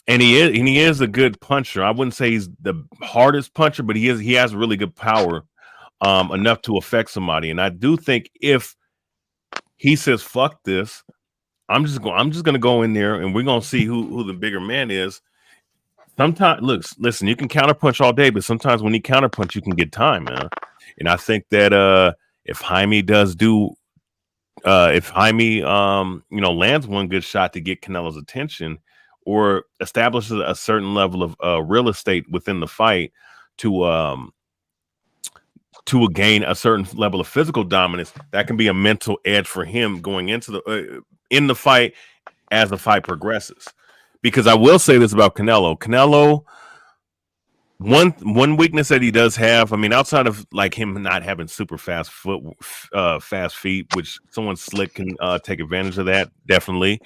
And he is a good puncher. I wouldn't say he's the hardest puncher, but he has really good power, enough to affect somebody. And I do think if he says fuck this, I'm just gonna go in there and we're gonna see who the bigger man is. Sometimes, listen, you can counterpunch all day, but sometimes when you counterpunch, you can get time, man. And I think that if Jaime lands one good shot to get Canelo's attention, or establishes a certain level of real estate within the fight to gain a certain level of physical dominance, that can be a mental edge for him going into the fight as the fight progresses. Because I will say this about Canelo, one weakness that he does have, I mean, outside of like him not having super fast feet, which someone slick can take advantage of that, definitely.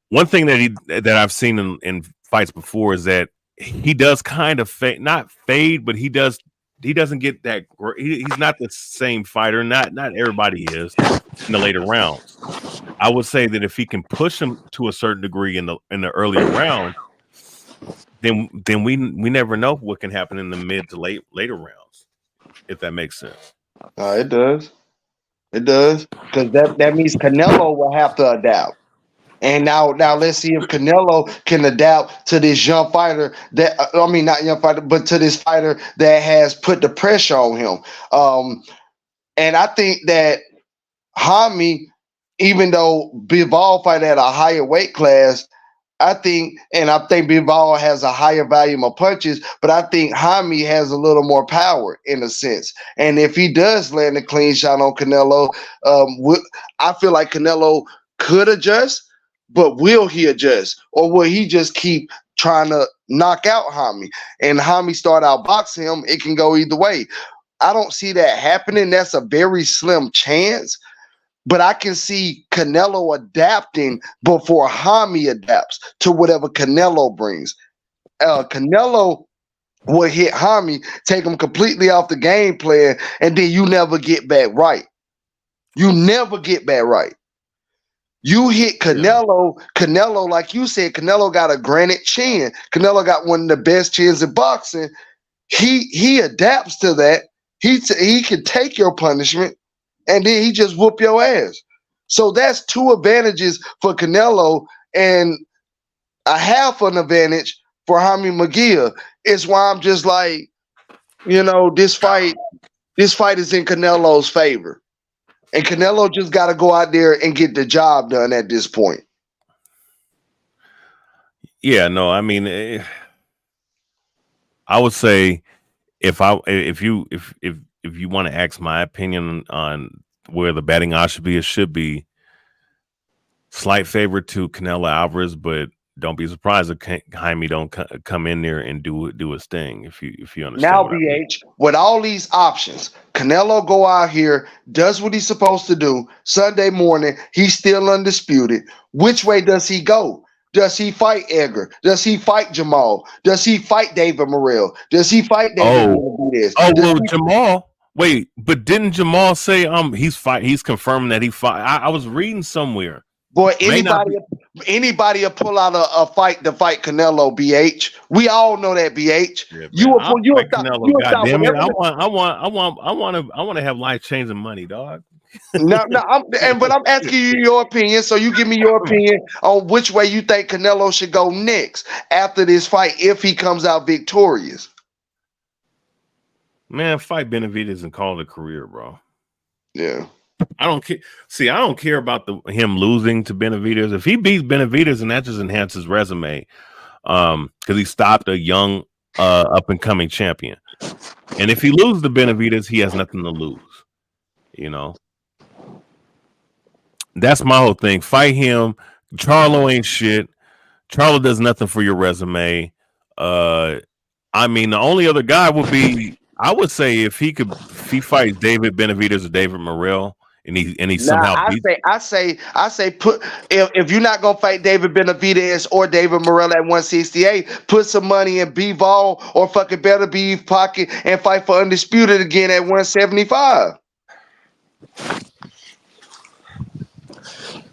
One thing that I've seen in fights before is that he does kind of not fade, but he doesn't get that. He's not the same fighter. Not everybody is in the later rounds. I would say that if he can push him to a certain degree in the earlier round, then we never know what can happen in the mid to later rounds, if that makes sense. It does. It does, because that means Canelo will have to adapt. And now let's see if Canelo can adapt to this young fighter not young fighter, but to this fighter that has put the pressure on him. And I think that Jaime, even though Bivol fight at a higher weight class, I think Bivol has a higher volume of punches, but I think Jaime has a little more power in a sense. And if he does land a clean shot on Canelo, I feel like Canelo could adjust. But will he adjust, or will he just keep trying to knock out Jaime? And Jaime start out boxing him, it can go either way. I don't see that happening. That's a very slim chance. But I can see Canelo adapting before Jaime adapts to whatever Canelo brings. Canelo will hit Jaime, take him completely off the game plan, and then you never get back right. You never get back right. You hit Canelo, like you said, Canelo got a granite chin. Canelo got one of the best chins in boxing. He adapts to that. He can take your punishment, and then he just whoop your ass. So that's two advantages for Canelo, and a half an advantage for Jaime Munguia. It's why I'm just like, you know, this fight is in Canelo's favor. And Canelo just got to go out there and get the job done at this point. Yeah, no, I mean, I would say if you want to ask my opinion on where the betting odds should be, it should be slight favorite to Canelo Alvarez, but don't be surprised if Jaime don't come in there and do his thing. If you understand. Now, what I mean. BH, with all these options, Canelo go out here, does what he's supposed to do. Sunday morning, he's still undisputed. Which way does he go? Does he fight Edgar? Does he fight Jamal? Does he fight David Morrell? Does he fight David Benavidez? Well, Jamal. Wait, but didn't Jamal say he's confirming that he fought? I was reading somewhere. Boy, anybody will pull out a fight to fight Canelo, BH. We all know that, BH. Yeah, you will pull you Canelo. Goddamn it! I want to have life changing money, dog. But I'm asking you your opinion, so you give me your opinion on which way you think Canelo should go next after this fight if he comes out victorious. Man, fight Benavidez and call it a career, bro. Yeah. I don't care. See, I don't care about him losing to Benavidez. If he beats Benavidez, and that just enhances his resume, because he stopped a young, up and coming champion. And if he loses to Benavidez, he has nothing to lose. You know, that's my whole thing. Fight him. Charlo ain't shit. Charlo does nothing for your resume. I mean, the only other guy would be, I would say, if he fights David Benavidez or David Morrell. And he somehow I say put if you're not gonna fight David Benavidez or David Morrell at 168, put some money in B-Vol or fucking Better Beef pocket and fight for undisputed again at 175.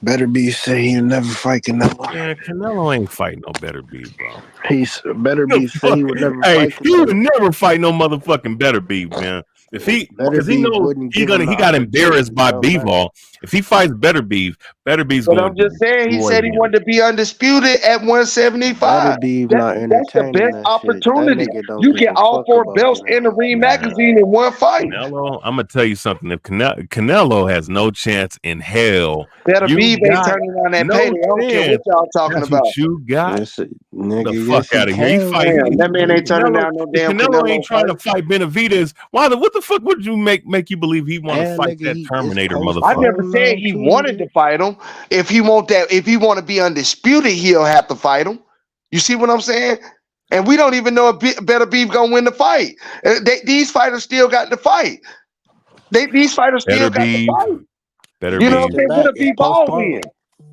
Better Beef say he'll never fight Canelo. Yeah, Canelo ain't fighting no Better Beef, bro. He's Better Beef say he would never fight Canelo. He would never fight no motherfucking Better Beef, man. If because he knows he got embarrassed by B-Vol. If he fights Better Beef's but going. I'm just saying, he said he wanted to be undisputed at 175. That's the best opportunity. You get all 4 belts in the Ring magazine in one fight. Canelo, I'm gonna tell you something. If Canelo has no chance in hell, Better Beef ain't turning on that payday. I don't care what y'all talking about. What you got? Nigga, the fuck out of here. He fighting. That man ain't turning down no damn Canelo ain't trying to fight Benavidez. What the fuck would you make you believe he want to fight that Terminator motherfucker? I never said he wanted to fight him. If he want to be undisputed, he'll have to fight him. You see what I'm saying? And we don't even know if Better Beef gonna win the fight. These fighters still got to fight. These fighters still got to fight. Better you know Beef. what I'm saying? Better Beef all in.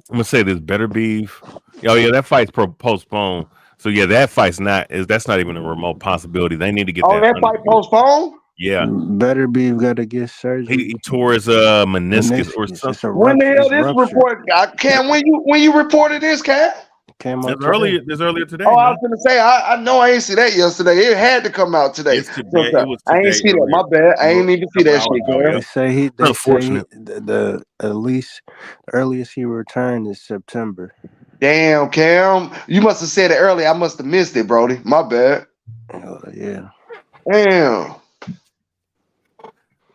I'm gonna say this: Better Beef. Oh yeah, that fight's postponed. So yeah, that fight's that's not even a remote possibility. They need to get that fight postponed. Yeah, Better Beef got to get surgery. He tore his meniscus or something. When the hell this report? Cam, when you reported this, Cam? Came out earlier today. Oh, I was gonna say I know I ain't see that yesterday. It had to come out today. I ain't see that. My bad. I ain't need to see that shit, Cam. They say the at least earliest he returned is September. Damn, Cam, you must have said it earlier. I must have missed it, Brody. My bad. Yeah. Damn.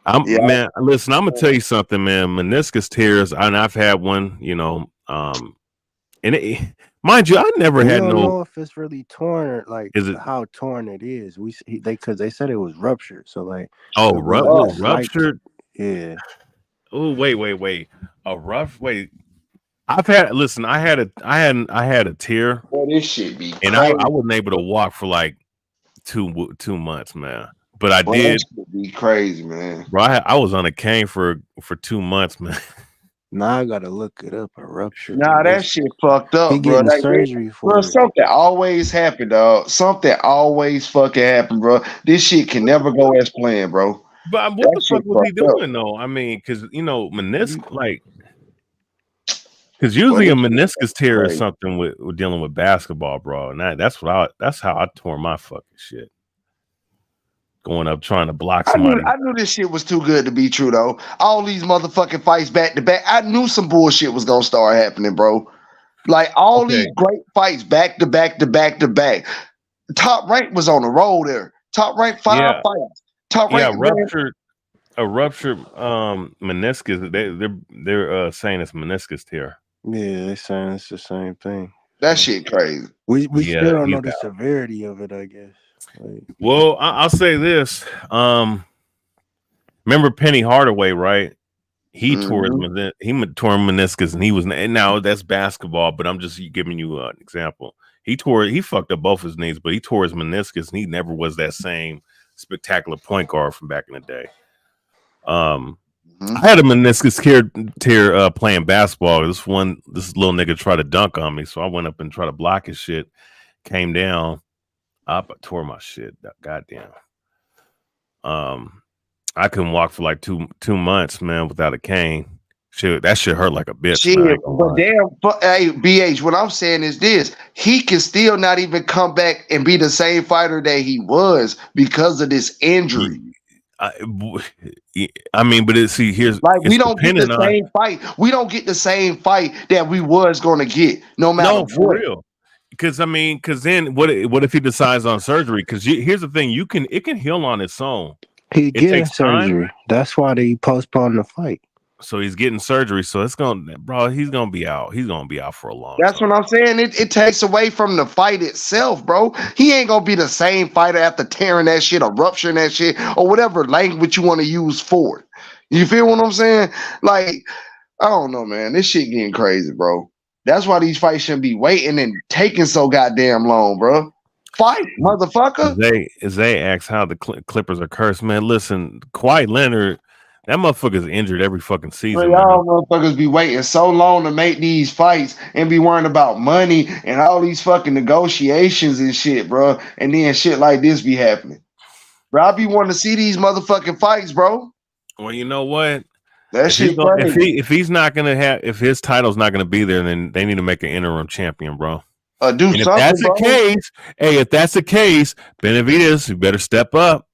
Man, listen, I'm gonna tell you something, man. Meniscus tears, and I've had one, you know, and mind you, I never had don't know if it's really torn or like how torn it is. Because they said it was ruptured, so like ruptured. Yeah. Oh wait, a rough wait. I had a tear. Boy, this shit be and I wasn't able to walk for like 2 months, man. But I did. That be crazy, man. Bro, I was on a cane for 2 months, man. Now I gotta look it up. A rupture. Nah, that shit fucked up, he bro. Getting surgery for it. Something always happen, dog. Something always fucking happen, bro. This shit can never go as planned, bro. But what the fuck was he doing though? I mean, because you know, meniscus, like, because usually a meniscus tear is something with dealing with basketball, bro. And that's how I tore my fucking shit. Going up trying to block somebody. I knew this shit was too good to be true, though. All these motherfucking fights back to back. I knew some bullshit was gonna start happening, bro. Like all these great fights back to back to back to back. Top Rank was on the roll there. Top Rank 5 fights. Top Rank a ruptured meniscus. They're saying it's meniscus tear. Yeah, they saying it's the same thing. That shit crazy. We still don't know the severity of it, I guess. Well, I'll say this. Remember Penny Hardaway, right? He tore his meniscus, and he was now that's basketball, but I'm just giving you an example. He fucked up both his knees, but he tore his meniscus, and he never was that same spectacular point guard from back in the day. I had a meniscus tear playing basketball. This little nigga tried to dunk on me, so I went up and tried to block his shit. Came down, I tore my shit. Goddamn. I couldn't walk for like two months, man, without a cane. Shit, that shit hurt like a bitch. Shit, but damn, hey, BH, what I'm saying is this: he can still not even come back and be the same fighter that he was because of this injury. I mean, but here's like we don't get the same fight. We don't get the same fight that we was going to get, no matter what. For real. Because then what if he decides on surgery? Because here's the thing: it can heal on its own. He getting surgery. That's why they postponed the fight. So he's getting surgery. So he's gonna be out. He's gonna be out for a long That's time. what I'm saying. It takes away from the fight itself, bro. He ain't gonna be the same fighter after tearing that shit or rupturing that shit or whatever language you want to use for it. You feel what I'm saying? Like, I don't know, man. This shit getting crazy, bro. That's why these fights shouldn't be waiting and taking so goddamn long, bro. Fight, motherfucker. They ask how the Clippers are cursed, man. Listen, Kawhi Leonard, that motherfucker's injured every fucking season. Y'all motherfuckers be waiting so long to make these fights and be worrying about money and all these fucking negotiations and shit, bro. And then shit like this be happening. Bro, I be wanting to see these motherfucking fights, bro. Well, you know what? If he's not gonna if his title's not gonna be there, then they need to make an interim champion, bro. If that's the case, if that's the case, Benavidez, you better step up.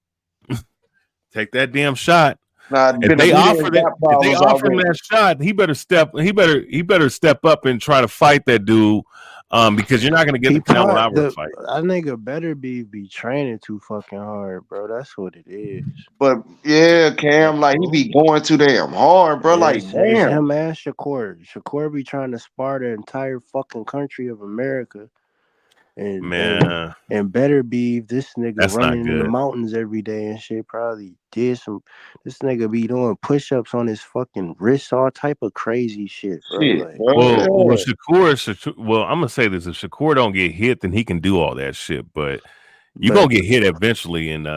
Take that damn shot. If they offer him that shot, he better step up and try to fight that dude. Because you're not gonna get the Canelo Alvarez fight. I nigga better be training too fucking hard, bro. That's what it is. But yeah, Cam, like he be going too damn hard, bro. Like damn. It's him and Shakur. Shakur be trying to spar the entire fucking country of America. And better be this nigga running in the mountains every day and shit. Probably did some. This nigga be doing push-ups on his fucking wrist, all type of crazy shit, bro. Shakur. Well, I'm gonna say this: if Shakur don't get hit, then he can do all that shit. But you gonna get hit eventually, and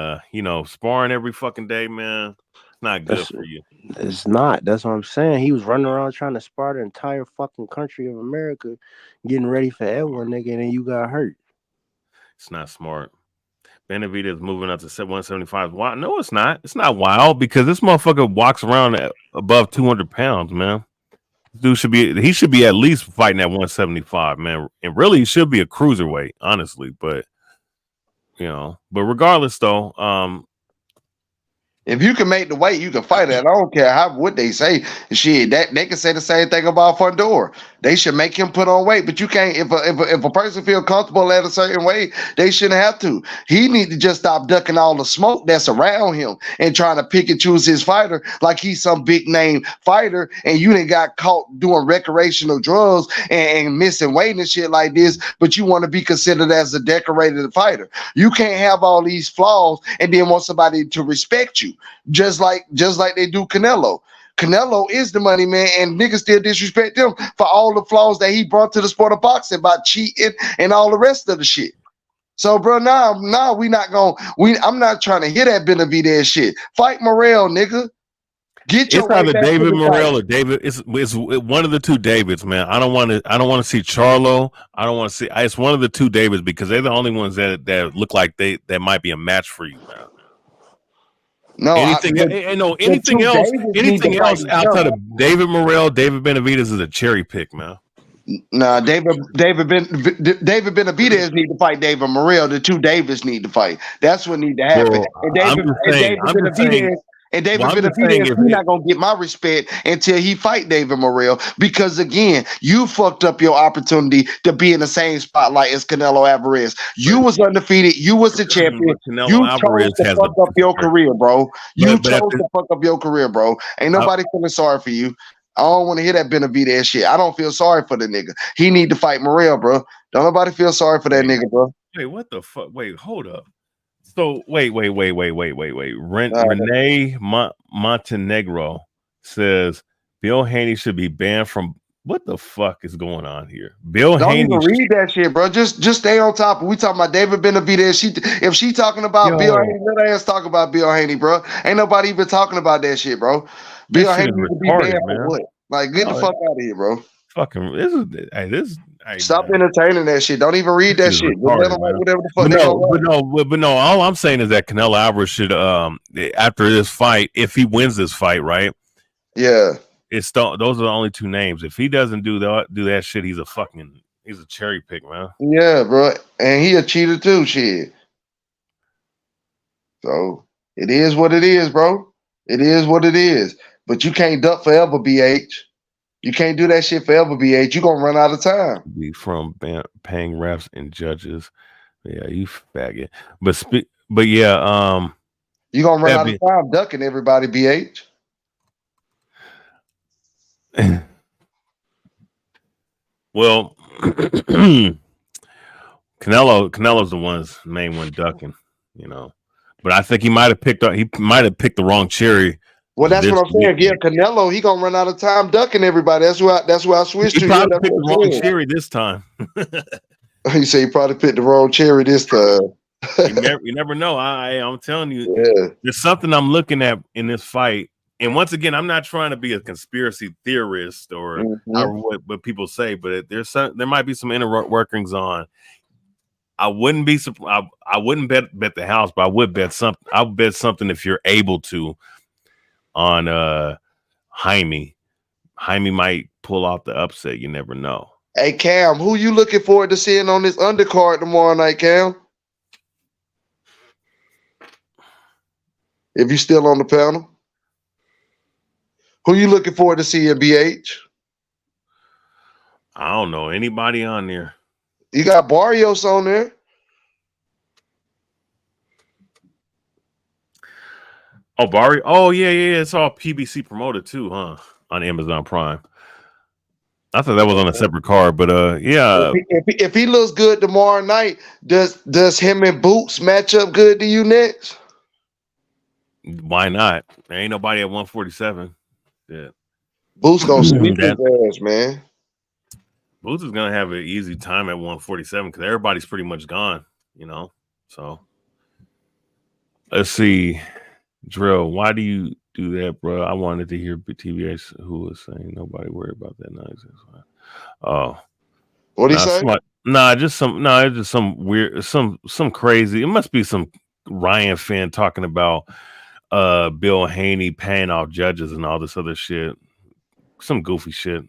sparring every fucking day, man, it's not good for you. It's not. That's what I'm saying. He was running around trying to spar the entire fucking country of America, getting ready for everyone, nigga, and then you got hurt. It's not smart. Benavidez moving up to 175. Wow. No, it's not. It's not wild because this motherfucker walks around above 200 pounds, man. Dude should be at least fighting at 175, man. And really, he should be a cruiserweight, honestly. But regardless, though, if you can make the weight, you can fight it. I don't care what they say. Shit, that they can say the same thing about Fundora. They should make him put on weight, but you can't. If a person feel comfortable at a certain weight, they shouldn't have to. He need to just stop ducking all the smoke that's around him and trying to pick and choose his fighter like he's some big name fighter. And you done got caught doing recreational drugs and missing weight and shit like this. But you want to be considered as a decorated fighter. You can't have all these flaws and then want somebody to respect you. Just like they do Canelo. Canelo is the money man, and niggas still disrespect him for all the flaws that he brought to the sport of boxing by cheating and all the rest of the shit. So, bro, now I'm not trying to hear that Benavidez shit. Fight Morrell, nigga. It's either David Morrell or David. It's one of the two Davids, man. I don't want to see Charlo. I don't want to see. It's one of the two Davids because they're the only ones that look like that might be a match for you, man. No, anything else outside of David Morrell, David Benavidez is a cherry pick, man. Nah, David Benavidez need to fight David Morrell. The two Davids need to fight. That's what need to happen. Well, And David Well, I'm just saying Benavidez, if he's not gonna get my respect until he fight David Morrell. Because again, you fucked up your opportunity to be in the same spotlight as Canelo Alvarez. You was undefeated. You was the champion. but Canelo You chose Alvarez to has fuck up your career, bro. You but at chose to fuck up your career, bro. Ain't nobody feeling sorry for you. I don't want to hear that Benavidez shit. I don't feel sorry for the nigga. He need to fight Morrell, bro. Don't nobody feel sorry for that nigga, bro. Wait, what the fuck? Wait, hold up. So wait. Renee Montenegro says Bill Haney should be banned from. What the fuck is going on here? Bill Don't Haney. even read that shit, bro. Just stay on top. We talking about David Benavidez. If she talking about Bill Haney, let her ass talk about Bill Haney, bro. Ain't nobody even talking about that shit, bro. Bill Haney need to be banned for what? Like, get the fuck out of here, bro. Fucking Stop entertaining that shit. Don't even read that shit. Just let them write whatever the fuck they gonna But no. All I'm saying is that Canelo Alvarez should, after this fight, if he wins this fight, right? Yeah. Those are the only two names. If he doesn't do that shit, he's a cherry pick, man. Yeah, bro. And he a cheater too, shit. So it is what it is, bro. It is what it is. But you can't duck forever, BH. You can't do that shit forever, BH. You gonna run out of time. Be from paying refs and judges. Yeah, you faggot. But yeah, you gonna run out of time ducking everybody, BH. Well, Canelo's the main one ducking, you know. But I think he might have picked the wrong cherry. Well, that's what I'm saying. Yeah, Canelo, he gonna run out of time ducking everybody. That's why I switched to. He probably picked the wrong cherry this time. You say he probably picked the wrong cherry this time. you never know. I'm telling you, there's something I'm looking at in this fight. And once again, I'm not trying to be a conspiracy theorist or what people say, but there might be some inner workings on. I wouldn't be surprised. I wouldn't bet the house, but I would bet something. I'll bet something if you're able to on Jaime. Jaime might pull off the upset. You never know. Hey Cam, who you looking forward to seeing on this undercard tomorrow night, Cam? If you still on the panel, who you looking forward to seeing, BH? I don't know anybody on there. You got Barrios on there. Oh, Barry. Oh, yeah. It's all PBC promoted too, huh? On Amazon Prime. I thought that was on a separate card, but yeah. If he looks good tomorrow night, does him and Boots match up good to you next? Why not? There ain't nobody at 147. Yeah. Boots gonna sweep his ass, man. Boots is gonna have an easy time at 147 because everybody's pretty much gone, you know. So let's see. Drill, why do you do that, bro? I wanted to hear TVH who was saying nobody worried about that noise. Oh, what do you say? It's just some weird, some crazy. It must be some Ryan fan talking about Bill Haney paying off judges and all this other shit. Some goofy shit.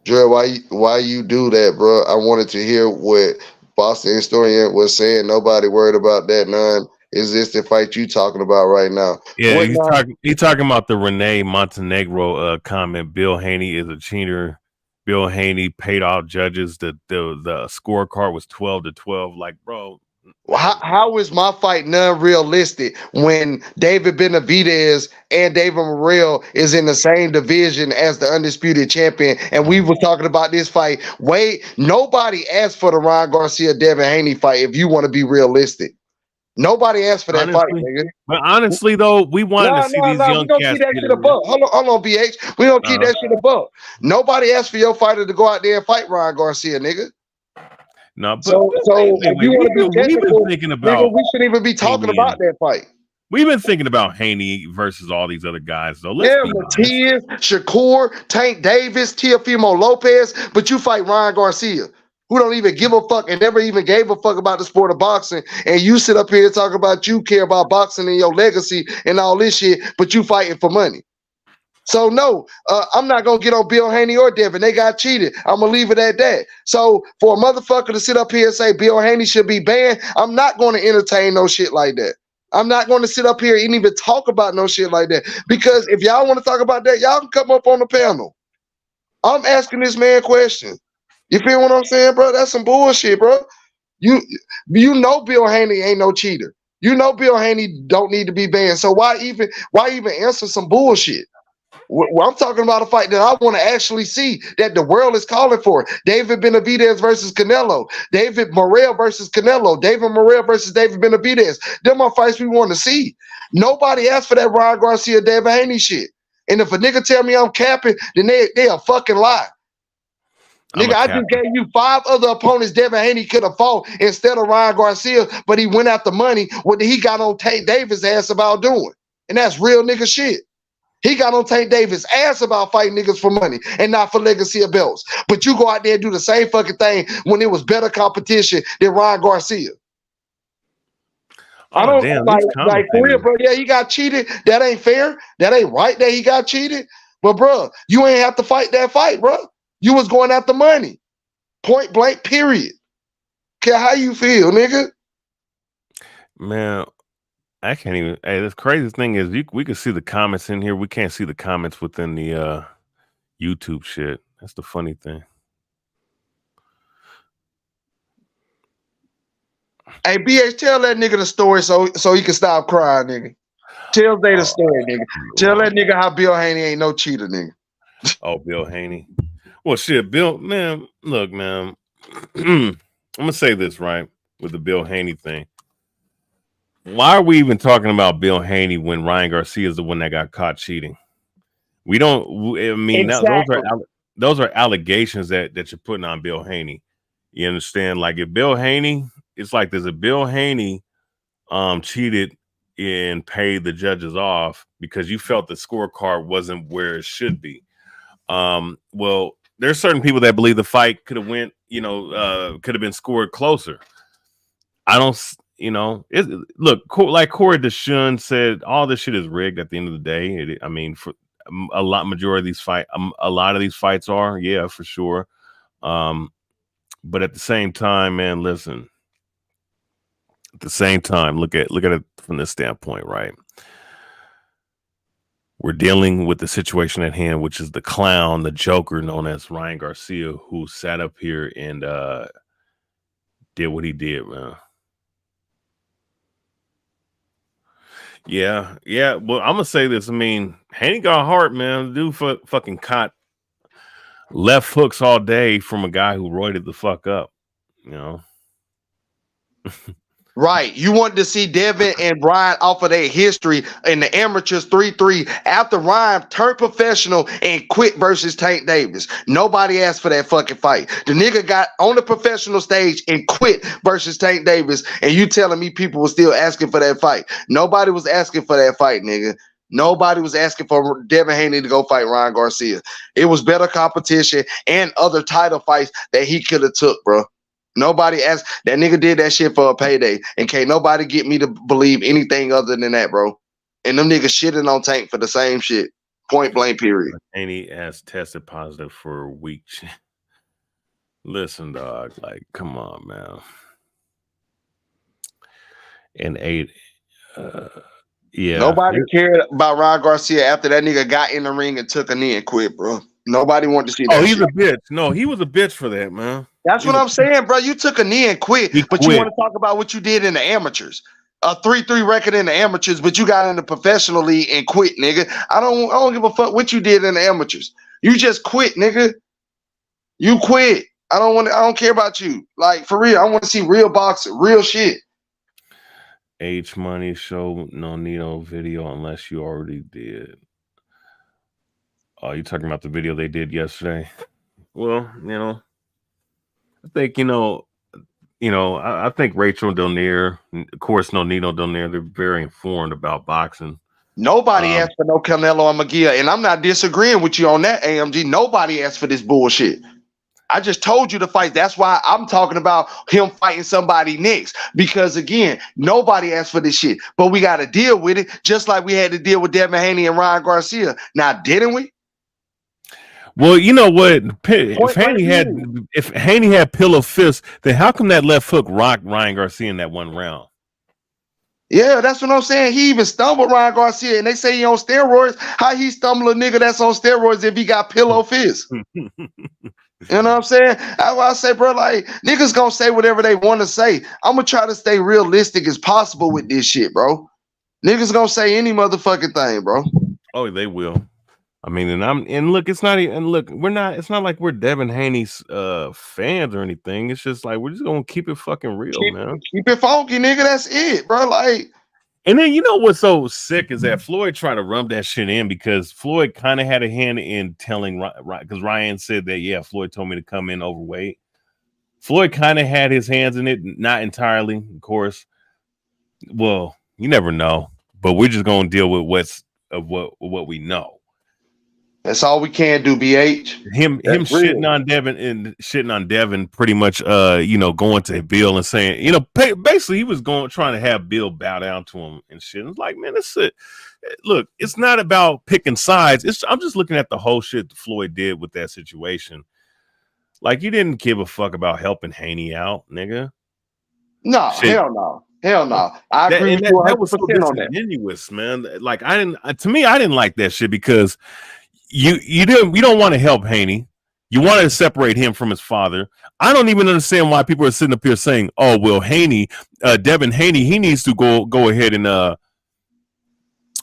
Drill, why you do that, bro? I wanted to hear what Boston historian was saying. Nobody worried about that. None. Is this the fight you talking about right now? Yeah, he's talking about the Renee Montenegro comment. Bill Haney is a cheater. Bill Haney paid off judges. The scorecard was 12-12. Like, bro, how is my fight non-realistic when David Benavidez and David Morrell is in the same division as the undisputed champion? And we were talking about this fight. Nobody asked for the Ryan Garcia Devin Haney fight. If you want to be realistic. Nobody asked for that fight, nigga. But honestly, though, we wanted to see these young cats. Keep that shit above. Hold on, BH. We don't keep that shit above. Nobody asked for your fighter to go out there and fight Ryan Garcia, nigga. No, but if you want to be technical, nigga, we shouldn't even be talking about that fight. We've been thinking about Haney versus all these other guys, though. Matias, Shakur, Tank Davis, Teofimo Lopez, but you fight Ryan Garcia, who don't even give a fuck and never even gave a fuck about the sport of boxing. And you sit up here and talk about you care about boxing and your legacy and all this shit, but you fighting for money. So no, I'm not going to get on Bill Haney or Devin. They got cheated. I'm going to leave it at that. So for a motherfucker to sit up here and say Bill Haney should be banned, I'm not going to entertain no shit like that. I'm not going to sit up here and even talk about no shit like that. Because if y'all want to talk about that, y'all can come up on the panel. I'm asking this man questions. You feel what I'm saying, bro? That's some bullshit, bro. You know Bill Haney ain't no cheater. You know Bill Haney don't need to be banned. So why even answer some bullshit? Well, I'm talking about a fight that I want to actually see, that the world is calling for. David Benavidez versus Canelo. David Morrell versus Canelo. David Morrell versus David Benavidez. Them are fights we want to see. Nobody asked for that Ryan Garcia, Devin Haney shit. And if a nigga tell me I'm capping, then they a fucking lie. Nigga, I just gave you 5 other opponents Devin Haney could have fought instead of Ryan Garcia, but he went after money. What he got on Tank Davis' ass about doing? And that's real nigga shit. He got on Tank Davis' ass about fighting niggas for money and not for legacy of belts. But you go out there and do the same fucking thing when it was better competition than Ryan Garcia. I don't like for real, bro. Yeah, he got cheated. That ain't fair. That ain't right that he got cheated. But bro, you ain't have to fight that fight, bro. You was going after money. Point blank, period. Care how you feel, nigga. Man, I can't even. Hey, the craziest thing is we can see the comments in here. We can't see the comments within the YouTube shit. That's the funny thing. Hey, BH, tell that nigga the story so he can stop crying, nigga. Tell Zay the story, nigga. Tell that nigga how Bill Haney ain't no cheater, nigga. Oh, Bill Haney. Well, shit, Bill, man, look, man. I'm gonna say this, right, with the Bill Haney thing. Why are we even talking about Bill Haney when Ryan Garcia is the one that got caught cheating? We don't. I mean, exactly. those are allegations that you're putting on Bill Haney. You understand? Like if Bill Haney, it's like there's a Bill Haney cheated and paid the judges off because you felt the scorecard wasn't where it should be. Well, there's certain people that believe the fight could have went, could have been scored closer. I don't. Look, like Corey DeShun said, all this shit is rigged at the end of the day. For a lot of these fights are, yeah, for sure. But at the same time, man, listen. At the same time, look at it from this standpoint, right? We're dealing with the situation at hand, which is the clown, the Joker, known as Ryan Garcia, who sat up here and did what he did, man. Yeah. Well, I'm gonna say this. I mean, Haney got heart, man. The dude fucking caught left hooks all day from a guy who roided the fuck up. Right. You wanted to see Devin and Ryan off of their history in the amateurs 3-3 after Ryan turned professional and quit versus Tank Davis. Nobody asked for that fucking fight. The nigga got on the professional stage and quit versus Tank Davis, and you telling me people were still asking for that fight. Nobody was asking for that fight, nigga. Nobody was asking for Devin Haney to go fight Ryan Garcia. It was better competition and other title fights that he could have took, bro. Nobody asked. That nigga did that shit for a payday, and can't nobody get me to believe anything other than that, bro. And them niggas shitting on Tank for the same shit. Point blank, period. Haney has tested positive for a week. Listen, dog, like, come on, man. And 8, yeah. Nobody cared about Ryan Garcia after that nigga got in the ring and took a knee and quit, bro. Nobody wanted to see that. Oh, he's a bitch. No, he was a bitch for that, man. That's what I'm saying, bro. You took a knee and quit, but you want to talk about what you did in the amateurs. A 3-3 record in the amateurs, but you got in the professional league and quit, nigga. I don't give a fuck what you did in the amateurs. You just quit, nigga. You quit. I don't care about you. Like, for real, I want to see real boxing, real shit. H Money show no video unless you already did. Oh, you talking about the video they did yesterday? Well, I think I think Rachel Delnier, of course, Nino Delnier, they're very informed about boxing. Nobody asked for no Canelo and McGill, and I'm not disagreeing with you on that, AMG. Nobody asked for this bullshit. I just told you to fight. That's why I'm talking about him fighting somebody next. Because again, nobody asked for this shit, but we got to deal with it, just like we had to deal with Devin Haney and Ryan Garcia. Now, didn't we? Well, you know what? If Haney had pillow fist, then how come that left hook rocked Ryan Garcia in that one round? Yeah, that's what I'm saying. He even stumbled Ryan Garcia, and they say he on steroids. How he stumble a nigga that's on steroids if he got pillow fists? You know what I'm saying? That's why I say, bro, like niggas gonna say whatever they want to say. I'm gonna try to stay realistic as possible with this shit, bro. Niggas gonna say any motherfucking thing, bro. Oh, they will. I mean, and look, it's not even look, we're not, it's not like we're Devin Haney's fans or anything. It's just like we're just gonna keep it fucking real, man. Keep it funky, nigga. That's it, bro. Like, and then you know what's so sick is that Floyd tried to rub that shit in because Floyd kind of had a hand in telling because Ryan said that, yeah, Floyd told me to come in overweight. Floyd kind of had his hands in it, not entirely, of course. Well, you never know, but we're just gonna deal with what we know. That's all we can do, BH. Him shitting on Devin and shitting on Devin pretty much going to Bill and saying, basically he was trying to have Bill bow down to him and shit. It's like, man, it's it. Look, it's not about picking sides. I'm just looking at the whole shit Floyd did with that situation. Like, you didn't give a fuck about helping Haney out, nigga. No, shit. Hell no. Hell no. I agree with you. That was so disingenuous, man. Like, I didn't like that shit because you don't want to help Haney. You want to separate him from his father. I don't even understand why people are sitting up here saying, "Oh, well, Haney, Devin Haney, he needs to go ahead and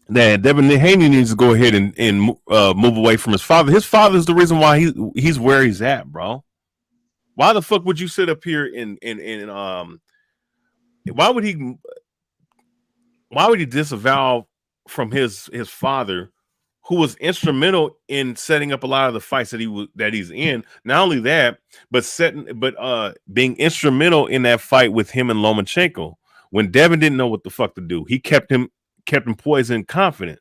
that Devin Haney needs to go ahead and move away from his father. His father is the reason why he's where he's at, bro. Why the fuck would you sit up here and why would he disavow from his father, who was instrumental in setting up a lot of the fights that he's in? Not only that, but being instrumental in that fight with him and Lomachenko when Devin didn't know what the fuck to do. He kept him poised and confident.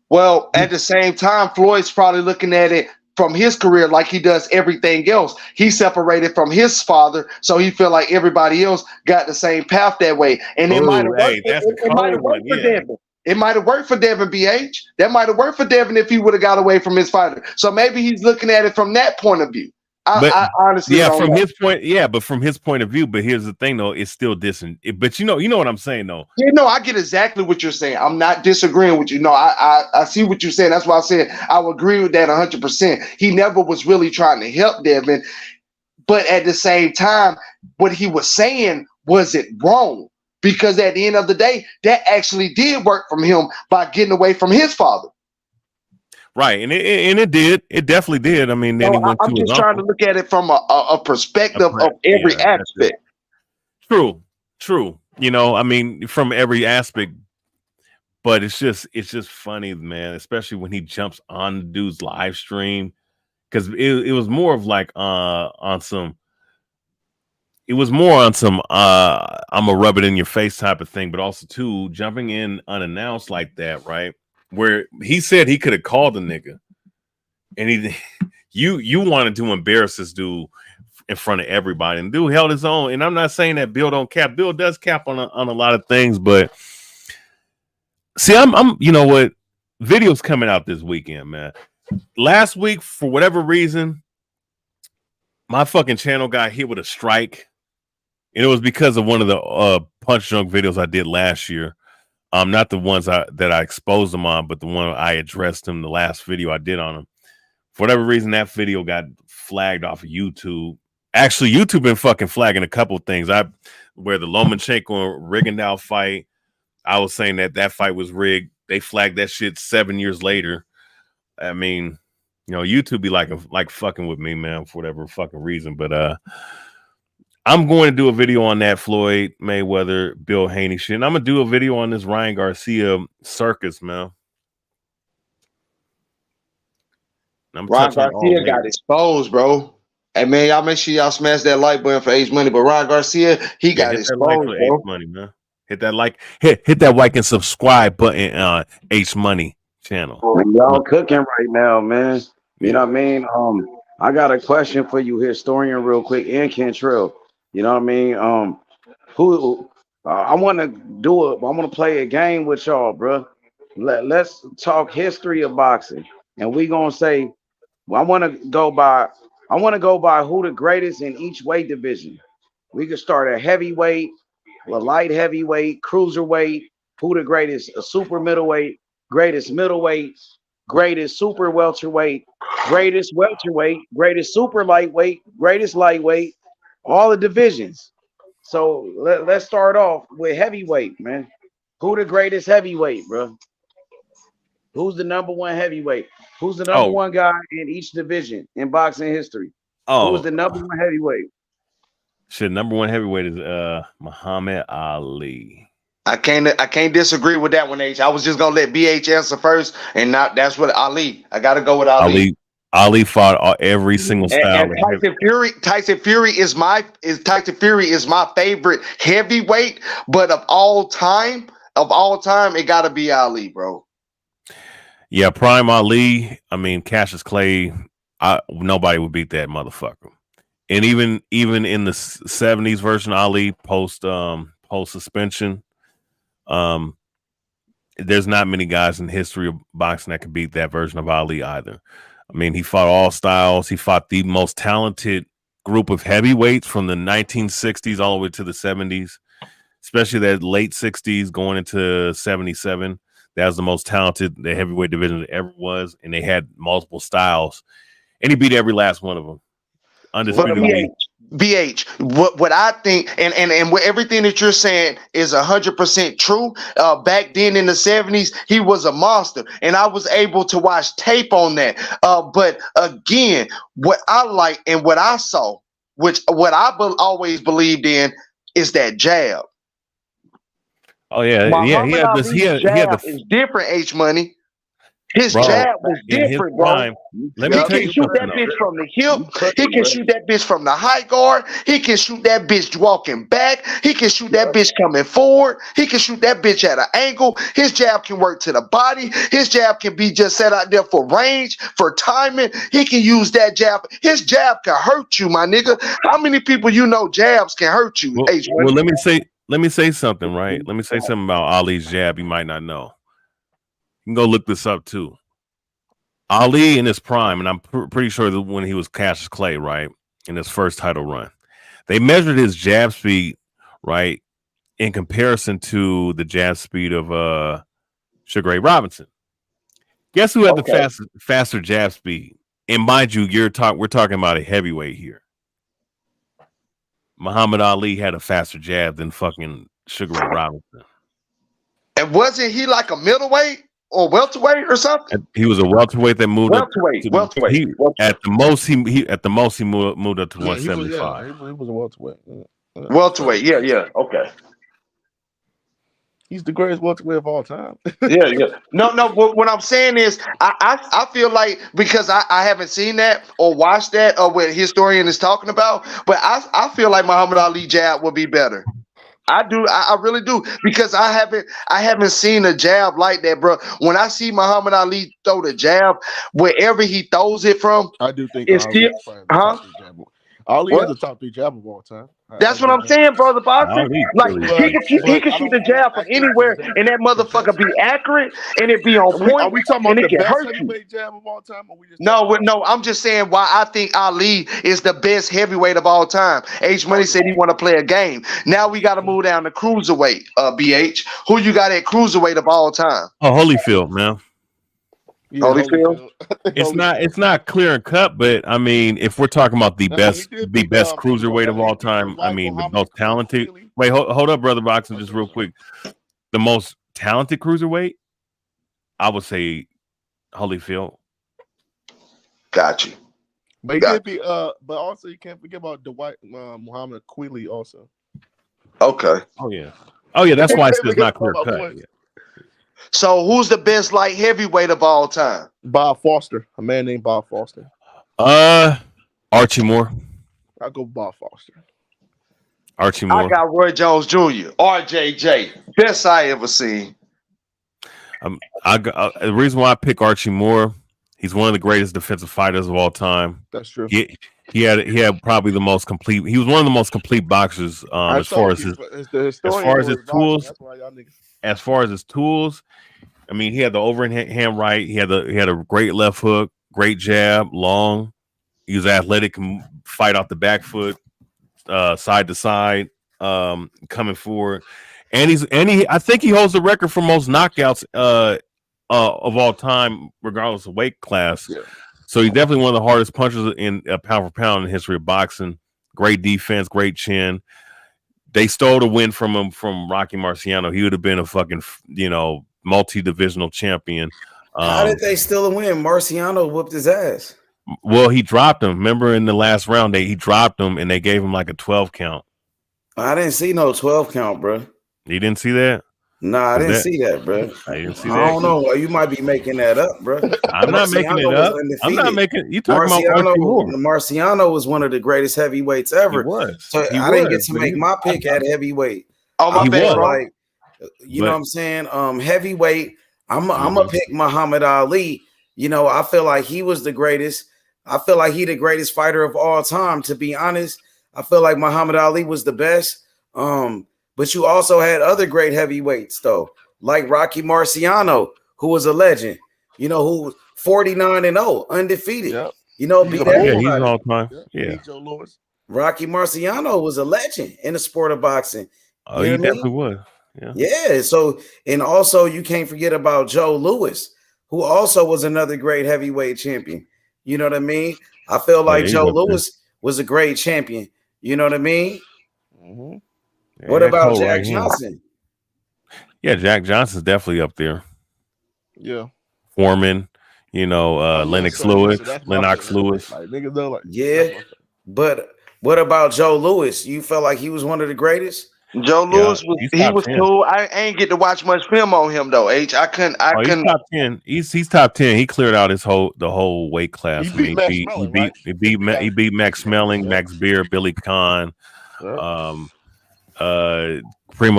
Well, at the same time, Floyd's probably looking at it from his career like he does everything else. He separated from his father, so he feel like everybody else got the same path that way. And it might have worked for Devin. It might have worked for Devin, BH. That might have worked for Devin if he would have got away from his fighter. So maybe he's looking at it from that point of view. I honestly don't know. But from his point of view. But here's the thing, though, it's still dissing. But you know what I'm saying, though. Yeah, no, I get exactly what you're saying. I'm not disagreeing with you. No, I see what you're saying. That's why I said I would agree with that 100%. He never was really trying to help Devin, but at the same time, what he was saying wasn't wrong, because at the end of the day, that actually did work from him by getting away from his father. Right, and it did. It definitely did. I mean, then he went I'm just trying to look at it from a perspective of every aspect. True. I mean, from every aspect. But it's just funny, man. Especially when he jumps on the dude's live stream, because it was more of like on some. It was more on some I'm gonna rub it in your face type of thing, but also too jumping in unannounced like that, right? Where he said he could have called the nigga, and you wanted to embarrass this dude in front of everybody, and dude held his own. And I'm not saying that Bill don't cap. Bill does cap on a lot of things, but see, I'm you know what? Videos coming out this weekend, man. Last week, for whatever reason, my fucking channel got hit with a strike, and it was because of one of the Punch Drunk videos I did last year. Not the ones that I exposed them on, but the one I addressed him, the last video I did on him. For whatever reason, that video got flagged off of YouTube. Actually, YouTube been fucking flagging a couple of things. Where the Lomachenko and Rigondeaux fight, I was saying that fight was rigged. They flagged that shit 7 years later. I mean, YouTube be like fucking with me, man, for whatever fucking reason. But I'm going to do a video on that Floyd Mayweather, Bill Haney shit. And I'm going to do a video on this Ryan Garcia circus, man. Ryan Garcia got exposed, bro. Hey, man, y'all make sure y'all smash that like button for H Money. But Ryan Garcia, he got exposed, bro. H Money, man. Hit that like and subscribe button on H Money channel. Y'all cooking right now, man. You know what I mean? I got a question for you, historian, real quick, and Cantrell. You know what I mean? I want to play a game with y'all, bro. Let's talk history of boxing, and we gonna say, I want to go by who the greatest in each weight division. We could start at heavyweight, the light heavyweight, cruiserweight, who the greatest, a super middleweight, greatest middleweight, greatest super welterweight, greatest welterweight, greatest super lightweight, greatest lightweight, all the divisions. So let's start off with heavyweight, man. Who the greatest heavyweight, bro? Who's the number one heavyweight? Who's the number Oh, one guy in each division in boxing history? Who's oh, the number one heavyweight? shit. Number one heavyweight is Muhammad Ali. I can't disagree with that one, H. I was just gonna let BH answer first, and not that's what Ali. I gotta go with Ali. Ali fought every single style. And Tyson Fury is my favorite heavyweight, but of all time, it gotta be Ali, bro. Yeah, Prime Ali. I mean, Cassius Clay. Nobody would beat that motherfucker. And even in the 70s version, Ali post suspension, there's not many guys in the history of boxing that can beat that version of Ali either. I mean, he fought all styles. He fought the most talented group of heavyweights from the 1960s all the way to the 70s, especially that late 60s going into 77. That was the most talented the heavyweight division that ever was, and they had multiple styles. And he beat every last one of them. Undisputed. BH, what I think, and what everything that you're saying is 100% true. Back then in the 70s, he was a monster, and I was able to watch tape on that. But again, what I like and what I saw, which what I always believed in, is that jab. Oh yeah, Muhammad He had the is different. H Money. His bro, jab was in different, his bro. prime. Let me He tell can you shoot something, that bitch from the hip. He can shoot that bitch from the high guard. He can shoot that bitch walking back. He can shoot that bitch coming forward. He can shoot that bitch at an angle. His jab can work to the body. His jab can be just set out there for range, for timing. He can use that jab. His jab can hurt you, my nigga. How many people you know jabs can hurt you? Well, let me say something, right? Let me say something about Ali's jab you might not know. You can go look this up too. Ali in his prime, and I'm pretty sure that when he was Cassius Clay, right, in his first title run, they measured his jab speed, right, in comparison to the jab speed of Sugar Ray Robinson. Guess who had the faster jab speed? And mind you, we're talking about a heavyweight here. Muhammad Ali had a faster jab than fucking Sugar Ray Robinson. And wasn't he like a middleweight or welterweight or something? He was a welterweight that moved welterweight. At the most he moved up to 175. He was a welterweight. Welterweight, yeah. Okay. He's the greatest welterweight of all time. yeah. No. What I'm saying is, I feel like because I haven't seen that or watched that or what historian is talking about, but I feel like Muhammad Ali jab would be better. I do. I really do because I haven't seen a jab like that, bro. When I see Muhammad Ali throw the jab, wherever he throws it from, I do think it's still, Ali is the top 3 jab of all time. That's what I'm saying, brother Boxer. Like he can shoot the jab from anywhere, and that motherfucker be accurate, and it be on point. Are we talking about and the it can best hurt you. heavyweight jab of all time? Or we just No. I'm just saying why I think Ali is the best heavyweight of all time. H Money said he want to play a game. Now we got to move down to cruiserweight. BH, who you got at cruiserweight of all time? Oh, Holyfield, man. Yeah, Holyfield. It's not clear and cut, but I mean, if we're talking about the best cruiserweight of all time, I mean the most talented. Wait, hold up, brother Boxing, just real quick. The most talented cruiserweight, I would say Holyfield. Got you. But he did be but also you can't forget about Dwight Muhammad Queeley also. Okay. Oh yeah, that's why it's not clear cut. So who's the best light heavyweight of all time? Bob Foster, a man named Bob Foster. Archie Moore. I'll go Bob Foster. Archie Moore. I got Roy Jones Jr. RJJ, best I ever seen. The reason why I pick Archie Moore, he's one of the greatest defensive fighters of all time. That's true. He had probably the most complete. He was one of the most complete boxers as far as his tools. As far as his tools, I mean, he had the overhand right. He had a great left hook, great jab, long. He was athletic, can fight off the back foot, side to side. coming forward, and I think he holds the record for most knockouts of all time, regardless of weight class. Yeah. So he's definitely one of the hardest punchers in pound for pound in the history of boxing. Great defense, great chin. They stole the win from him from Rocky Marciano. He would have been a fucking multi-divisional champion. How did they steal a win? Marciano whooped his ass. Well, he dropped him. Remember in the last round, he dropped him and they gave him like a 12 count. I didn't see no 12 count, bro. You didn't see that? Nah, I didn't see that, bro. I didn't see I that. don't know. You might be making that up, bro. I'm not making it up. I'm not making. You talking about Archie Moore? Marciano was one of the greatest heavyweights ever. He was. So I didn't get to make my pick at heavyweight. Oh my bad, bro. Like, you know what I'm saying? Heavyweight. I'm gonna pick Muhammad Ali. You know, I feel like he was the greatest. I feel like he the greatest fighter of all time. To be honest, I feel like Muhammad Ali was the best. But you also had other great heavyweights though, like Rocky Marciano, who was a legend. You know, who was 49-0, undefeated. Yep. You know, beat everybody. He's all time. Yeah. Joe Louis. Rocky Marciano was a legend in the sport of boxing. Oh, he definitely was. Yeah. Yeah. So, and also you can't forget about Joe Louis, who also was another great heavyweight champion. You know what I mean? I feel like Joe Louis was a great champion. You know what I mean? Mm-hmm. Yeah, what about Jack Johnson? Yeah, Jack Johnson's definitely up there. Yeah. Foreman, Lennox Lewis. Like, niggas know, like, yeah. But what about Joe Louis? You felt like he was one of the greatest? Joe Louis was cool. I ain't get to watch much film on him though. I couldn't. He's top 10. He's top 10. He cleared out the whole weight class. He beat Max Schmeling, Max Beer, Billy Conn, Primo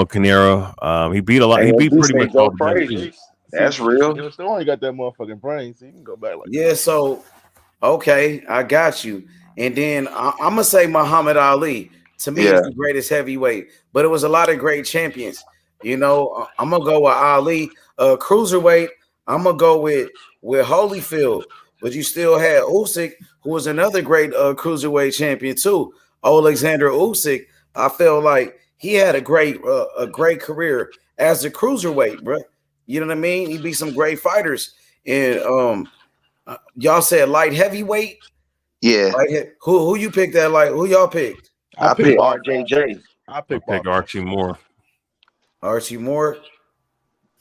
Canero. He beat a lot. He beat pretty much all the. That's real. You still only got that motherfucking brain, so you can go back like that. So okay, I got you. And then I'm gonna say Muhammad Ali. To me, he's the greatest heavyweight, but it was a lot of great champions. You know, I'm gonna go with Ali. Cruiserweight, I'm gonna go with Holyfield, but you still had Usyk, who was another great cruiserweight champion too. Alexander Usyk, I feel like he had a great career as a cruiserweight, bro. You know what I mean? He beat some great fighters. And y'all said light heavyweight. Yeah. Who you picked that light? Who y'all picked? I picked RJJ. I picked Archie Moore. Archie Moore.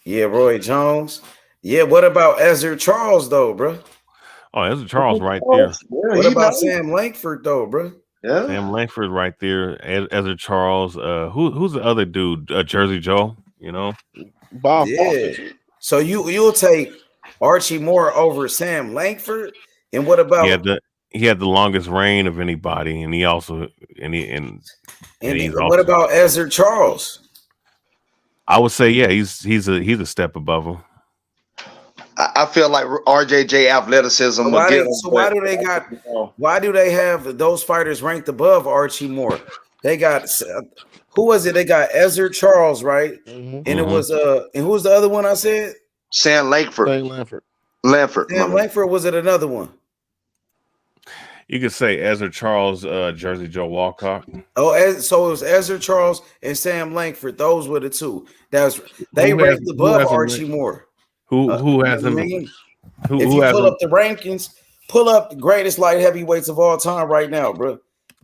Yeah, Roy Jones. Yeah, what about Ezra Charles though, bro? Oh, Ezra Charles right there. Yeah, what about Sam Langford though, bro? Yeah, Sam Langford right there. Ezra Charles. Who's the other dude? Jersey Joe. You know. Bob. Yeah. So you'll take Archie Moore over Sam Langford, and what about? He had the longest reign of anybody, and he also what about Ezra Charles? I would say, yeah, he's a step above him. I feel like RJJ athleticism. Why do they have those fighters ranked above Archie Moore? They got who was it? They got Ezra Charles, right? Mm-hmm. And it was and who was the other one I said? Sam Langford. Sam Langford, was it another one? You could say Ezra Charles, Jersey Joe Walcott. Oh, so it was Ezra Charles and Sam Langford. Those were the two. They ranked above Archie Moore. Who has him? If you pull up the rankings, pull up the greatest light heavyweights of all time right now, bro.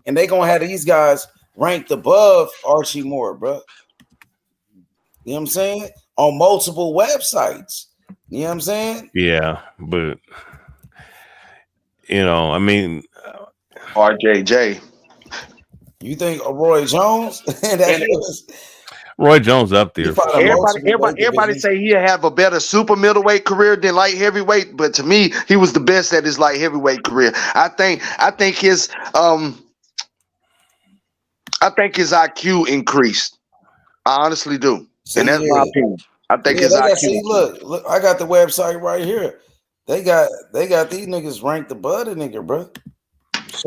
And they gonna have these guys ranked above Archie Moore, bro. You know what I'm saying? On multiple websites. You know what I'm saying? Yeah, but I mean, RJJ. You think Roy Jones? Roy Jones up there. Everybody say he'll have a better super middleweight career than light heavyweight, but to me, he was the best at his light heavyweight career. I think his IQ increased. I honestly do, and that's my opinion. I think his IQ. Look, I got the website right here. They got these niggas ranked above the nigga, bro.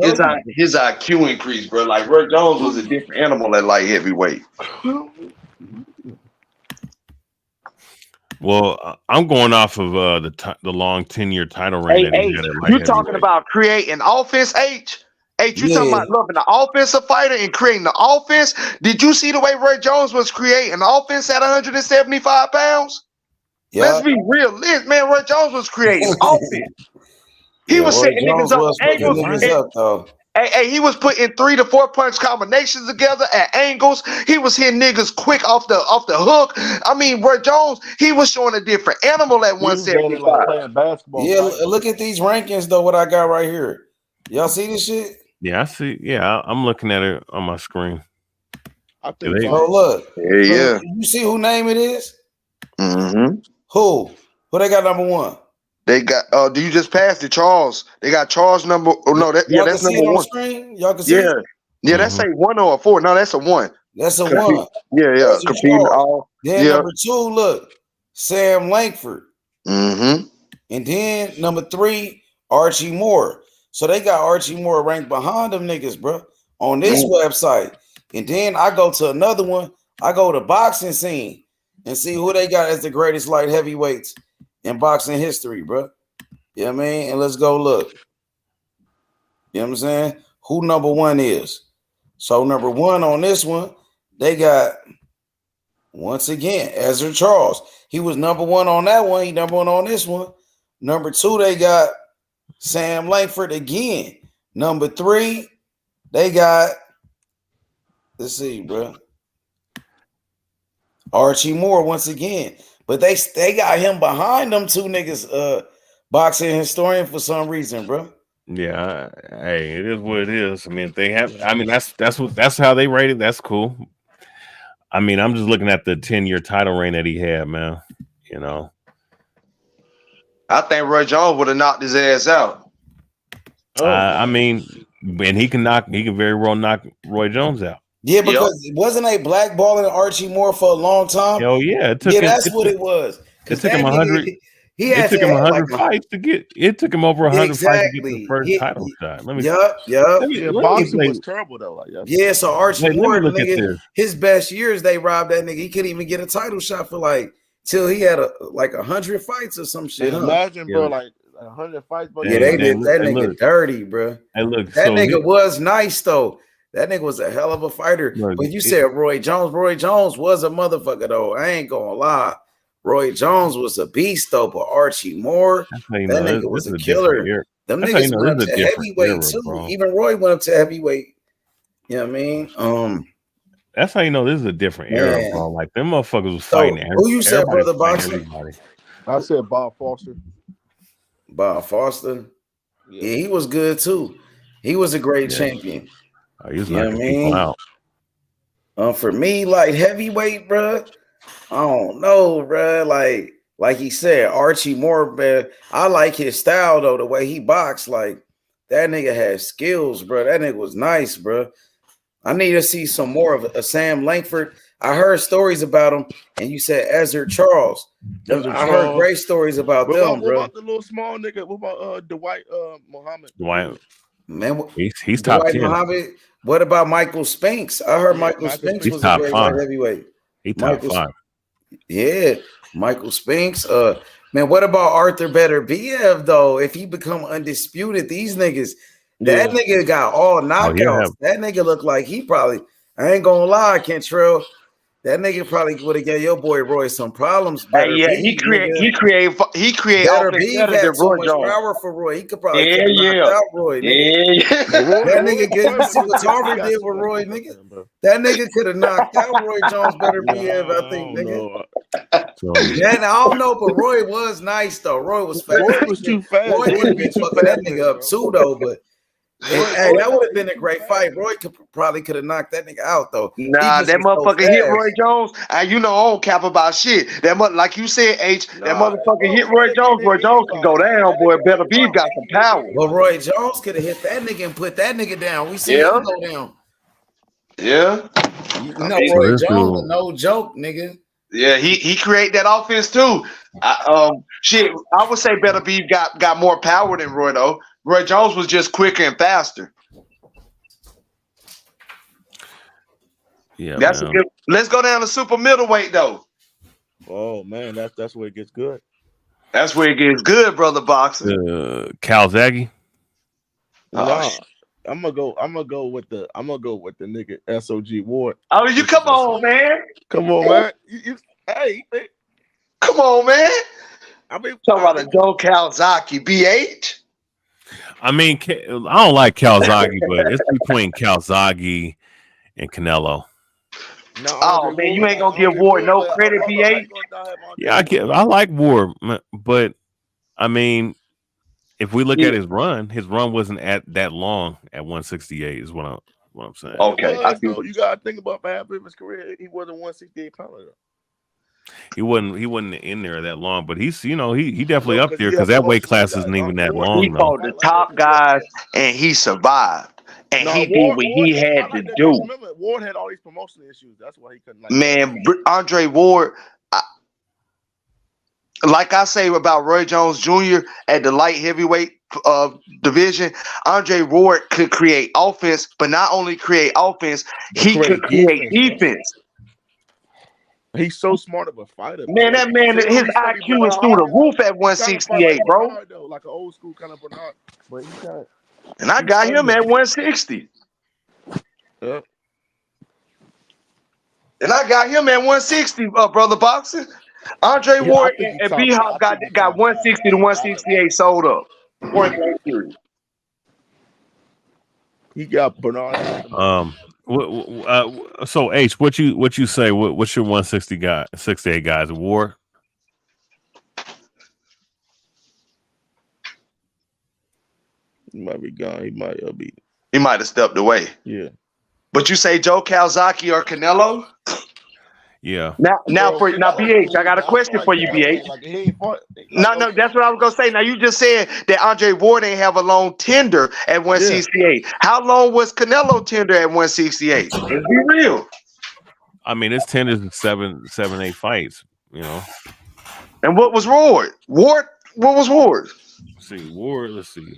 His IQ increased, bro. Like Roy Jones was a different animal at light heavyweight. Well, I'm going off of the long 10-year title reign. Hey, you talking about creating offense, H? Hey, you talking about loving the offensive fighter and creating the offense? Did you see the way Roy Jones was creating the offense at 175 pounds? Yeah. Let's be realistic, man. Roy Jones was creating offense. He was Roy setting Jones niggas up was fucking angles. niggas up though. Hey, he was putting 3 to 4 punch combinations together at angles. He was hitting niggas quick off the hook. I mean, Roy Jones, he was showing a different animal at 175. Like playing basketball. Yeah, look at these rankings though. What I got right here. Y'all see this shit? Yeah, I see. Yeah, I'm looking at it on my screen. I think Oh, look. Yeah. You see who name it is? Mm-hmm. Who they got number 1? They got do you just passed it, Charles? They got Charles number Y'all that's can see number it on 1. screen? Y'all can see it? Yeah, that's a 1 or a 4. No, that's a 1. That's a 1. Yeah. Competing all. Then number 2, look, Sam Langford. Mm-hmm. And then number 3, Archie Moore. So they got Archie Moore ranked behind them niggas, bro, on this website. And then I go to another one. I go to Boxing Scene and see who they got as the greatest light heavyweights in boxing history, bro. You know what I mean? And let's go look. You know what I'm saying? Who number 1 is. So number 1 on this one, they got, once again, Ezra Charles. He was number 1 on that one. He number 1 on this one. Number 2, they got Sam Langford again. Number 3, they got, let's see, bro, Archie Moore once again. But they got him behind them 2 niggas, boxing historian for some reason, bro. Yeah, hey, it is what it is. I mean, if they have. I mean, that's how they rated. That's cool. I mean, I'm just looking at the 10-year title reign that he had, man. You know, I think Roy Jones would have knocked his ass out. I mean, and he can very well knock Roy Jones out. Yeah, because wasn't they blackballing Archie Moore for a long time? Oh yeah, that's what it was. It took him 100. It took him 100 fights to get. It took him over 100 fights to get the first title shot. Let me. Boxing was terrible though. Like, so Archie Moore, look at nigga, this. his best years they robbed that nigga. He couldn't even get a title shot for like till he had 100 fights or some shit. Imagine, bro, like 100 fights. Bro. Yeah, they did that nigga dirty, bro. And look, that nigga was nice though. That nigga was a hell of a fighter. But you said Roy Jones. Roy Jones was a motherfucker though. I ain't gonna lie. Roy Jones was a beast though, but Archie Moore, that nigga was a killer. Them niggas went up to heavyweight too. Bro. Even Roy went up to heavyweight. You know what I mean? That's how you know this is a different era, bro. Like them motherfuckers was fighting. Who you said, brother boxing? I said Bob Foster. Bob Foster. Yeah, he was good too. He was a great champion. Oh, he was knocking people out. For me, like heavyweight, bro. I don't know, bro. Like he said, Archie Moore, man. I like his style though, the way he boxed. Like that nigga had skills, bro. That nigga was nice, bro. I need to see some more of a Sam Langford. I heard stories about him, and you said Ezra Charles. I heard great stories about them, bro. What about the little small nigga? What about Dwight Muhammad? Dwight, man, he's top Dwight 10. Muhammad. What about Michael Spinks? I heard Michael Spinks was a great light heavyweight. He top 5. Yeah, Michael Spinks. Man, what about Arthur Beterbiev though? If he become undisputed, these niggas, that nigga got all knockouts. That nigga looked like he probably. I ain't gonna lie, Kentrell. That nigga probably would have gave your boy Roy some problems. He create Beterbiev had so much power for Roy. He could probably knock out Roy. That nigga you see what Tarver did with Roy, nigga. That nigga could have knocked out Roy Jones Beterbiev, I think, nigga. Man, I don't know, but Roy was nice though. Roy was fast. Roy was too fast. Roy would have been fucking that nigga up too though, but. Hey, that would have been a great fight. Roy probably could have knocked that nigga out though. Nah, that motherfucker hit Roy Jones. And you know I don't cap about shit. Like you said, H, that motherfucker hit Roy Jones. Roy Jones can go down, boy. Beterbiev got some power. Well, Roy Jones could have hit that nigga and put that nigga down. We see him go down. Yeah. You know, Roy Jones, no joke, nigga. Yeah, he create that offense too. I would say Beterbiev got more power than Roy though. Roy Jones was just quicker and faster. Yeah, that's a good. Let's go down to super middleweight though. Oh man, that's where it gets good. That's where it gets good, brother boxer. Calzaghe. Oh, I'm gonna go with the nigga SOG Ward. Oh, you come on, man. Come on, man. Hey, come on, man. I mean, talking about a Joe Calzaghe, BH. I mean, I don't like Calzaghe, but it's between Calzaghe and Canelo. Oh man, you ain't gonna give Ward no credit, BH. Yeah, I like Ward, but I mean, if we look at his run wasn't at that long at 168. Is what I'm saying. Okay, you gotta think about half of his career. He wasn't 168 pounder. He wasn't in there that long, but he's he definitely up there because that weight class isn't even that long. He fought the top guys and he survived. And he did what he had to do. Remember, Ward had all these promotional issues. That's why he couldn't. Man, Andre Ward, like I say about Roy Jones Jr. at the light heavyweight division, Andre Ward could create offense, but not only create offense, he could create defense. He's so smart of a fighter. Man, that man, his IQ is through the roof at 168, bro. Like an old school kind of Bernard, but he kind of. And I got him at 160. Yeah. And I got him at 160, brother boxing. Andre Ward and B Hop got 160 to 168 sold up. He got Bernard. So H, what you say? What's your 160 guy, 68 guys? War. He might be gone. He might have stepped away. Yeah. But you say Joe Calzaghe or Canelo? Yeah. Now, BH, I got a question for you, BH. No, that's what I was gonna say. Now you just said that Andre Ward ain't have a long tender at 168. Yeah. How long was Canelo tender at 168? Let's be real. I mean, it's tenders in 7-8 fights, you know. And what was Ward? What was Ward? Let's see.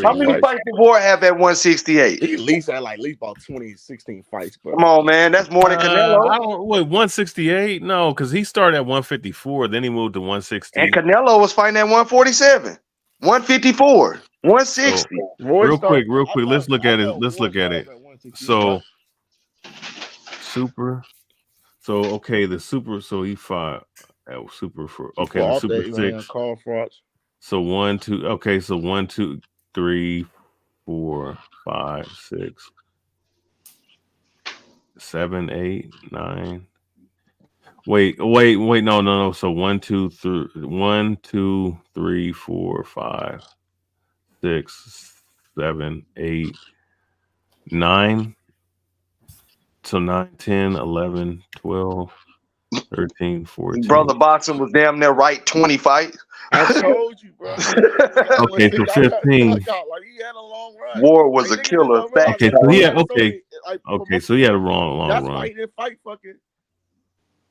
How many fights did Ward have at 168? He at least had at least about 16 fights. Bro. Come on, man. That's more than Canelo. 168? No, because he started at 154, then he moved to 160. And Canelo was fighting at 147, 154, 160. Real quick. Let's look at it. So, super. So, okay, the super. So he fought at super for. Okay, the super 6. Carl Froch. So 1, 2. Okay, so 1, 2, 3, 4, 5, 6, 7, 8, 9. Wait. No. So 1, 2, 3, 4, 5, 6, 7, 8, 9. So 9, 10, 11, 12, 13, 14. Brother boxing was damn near right 20 fights. I told you, bro. Okay, so 15. He had a long run. Ward was a killer. Okay, so he had so he had a long That's run. why he didn't fight fucking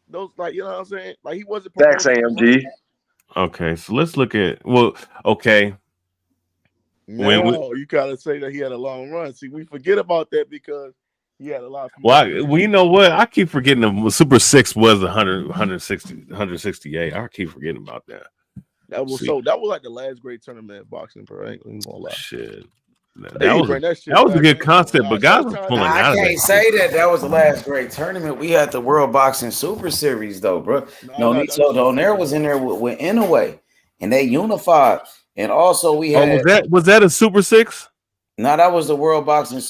those, like, you know what I'm saying? Like, he wasn't. Thanks, AMG. Okay, so let's look at okay. No, you gotta say that he had a long run. See, we forget about that because he had a lot of. Well, you know what? I keep forgetting the Super 6 was 168. I keep forgetting about that. That was like the last great tournament in boxing, bro. I ain't gonna lie. Shit. That was a good concept, but guys were pulling out. I can't say that was the last great tournament. We had the World Boxing Super Series, though, bro. Nonito Donaire was in there with Inouye, and they unified. And also we had was that a Super 6? No, that was the World Boxing.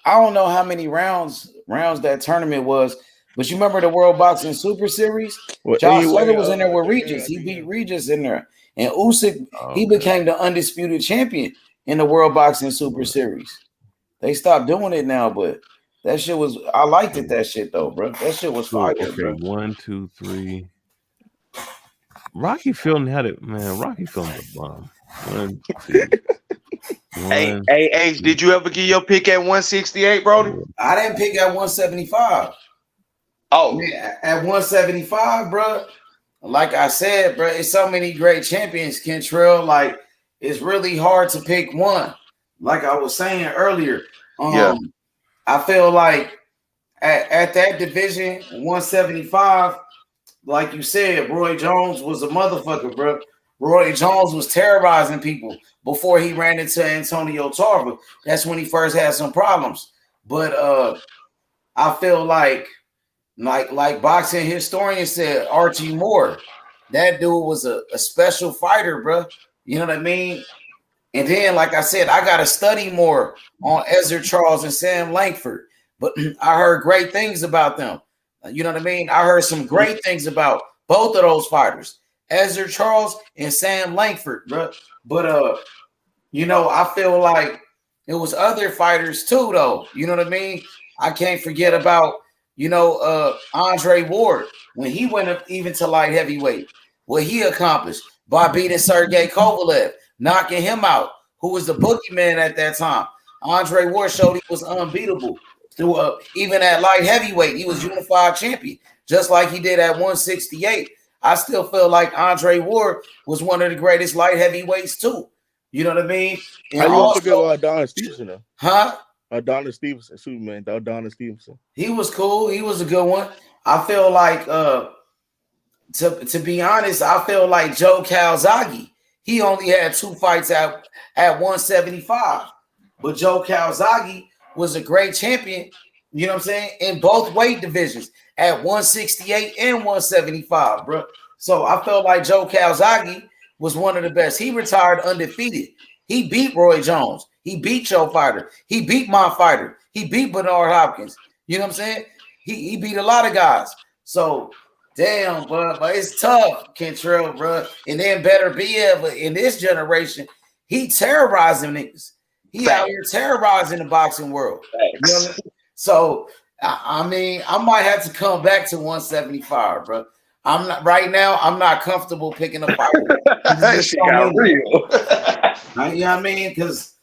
I don't know how many rounds that tournament was, but you remember the World Boxing Super Series? Josh Sutter was in there with Regis. He beat Regis in there. And Usyk, he became the undisputed champion in the World Boxing Super Series. They stopped doing it now, but that shit was. I liked it. That shit though, bro. That shit was fire. Okay, bro. 1, 2, 3. Rocky Fielding had it, man. Rocky Fielding was bomb. 1, 2. Hey, H, did you ever get your pick at 168, Brody? I didn't pick at 175. Oh, man, at 175, bro. Like I said, bro, it's so many great champions, Kentrell. Like, it's really hard to pick one. Like I was saying earlier, I feel like at that division, 175, like you said, Roy Jones was a motherfucker, bro. Roy Jones was terrorizing people before he ran into Antonio Tarver. That's when he first had some problems. But I feel like boxing historian said, Archie Moore, that dude was a special fighter, bro. You know what I mean? And then, like I said, I got to study more on Ezra Charles and Sam Langford. But I heard great things about them. You know what I mean? I heard some great things about both of those fighters, Ezra Charles and Sam Langford, bro. But you know, I feel like it was other fighters too, though. You know what I mean? I can't forget about, you know, Andre Ward when he went up even to light heavyweight. What he accomplished by beating Sergey Kovalev, knocking him out, who was the boogeyman at that time. Andre Ward showed he was unbeatable. Through even at light heavyweight, he was unified champion, just like he did at 168. I still feel like Andre Ward was one of the greatest light heavyweights too. You know what I mean? And I don't forget about Adonis Stevenson, though. Huh? Adonis Stevenson, Superman, Adonis Stevenson. He was cool. He was a good one. I feel like, to be honest, I feel like Joe Calzaghe. He only had 2 fights at 175, but Joe Calzaghe was a great champion. You know what I'm saying? In both weight divisions at 168 and 175, bro. So I felt like Joe Calzaghe was one of the best. He retired undefeated. He beat Roy Jones. He beat Joe Fighter. He beat my fighter. He beat Bernard Hopkins. You know what I'm saying? He beat a lot of guys. So damn, but it's tough, Kentrell, bro. And then Better Be Ever in this generation, he terrorizing niggas. He out here terrorizing the boxing world. You know what I mean? So I mean, I might have to come back to 175, bro. I'm not right now. I'm not comfortable picking a fight. She got real. You know what I mean? Because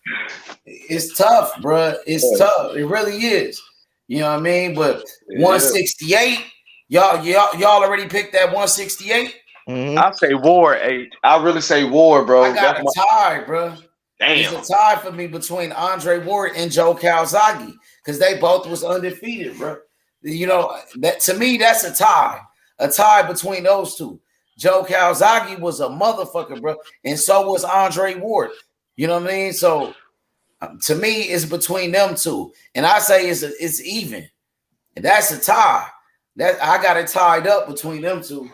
it's tough, bro. It's tough. It really is. You know what I mean? But 168, y'all already picked that 168. I say Ward, H. I really say Ward, bro. I got a tie, bro. Damn. It's a tie for me between Andre Ward and Joe Calzaghe because they both was undefeated, bro. You know, that to me, that's a tie. A tie between those two. Joe Calzaghe was a motherfucker, bro, and so was Andre Ward. You know what I mean? So to me, it's between them two, and I say it's even. And that's a tie. That I got it tied up between them two.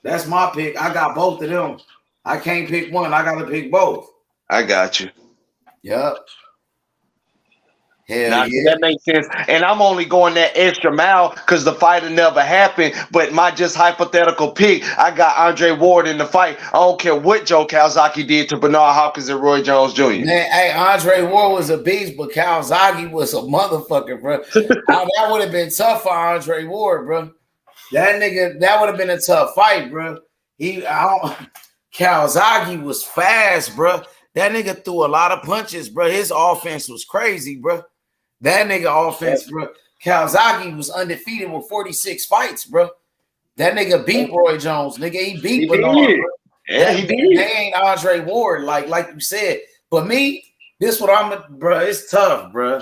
That's my pick. I got both of them. I can't pick one. I got to pick both. I got you. Yep. Hell Now, yeah. that makes sense. And I'm only going that extra mile because the fight never happened. But my just hypothetical pick, I got Andre Ward in the fight. I don't care what Joe Calzaghe did to Bernard Hopkins and Roy Jones Jr. Man, hey, Andre Ward was a beast, but Calzaghe was a motherfucker, bro. Now, that would have been tough for Andre Ward, bro. That would have been a tough fight, bro. Calzaghe was fast, bro. That nigga threw a lot of punches, bro. His offense was crazy, bro. That nigga offense, bro. Calzaghe was undefeated with 46 fights, bro. That nigga beat Roy Jones, nigga. He beat Bernard, bro. Yeah, he did. They ain't Andre Ward, like you said. But me, this what bro. It's tough, bro.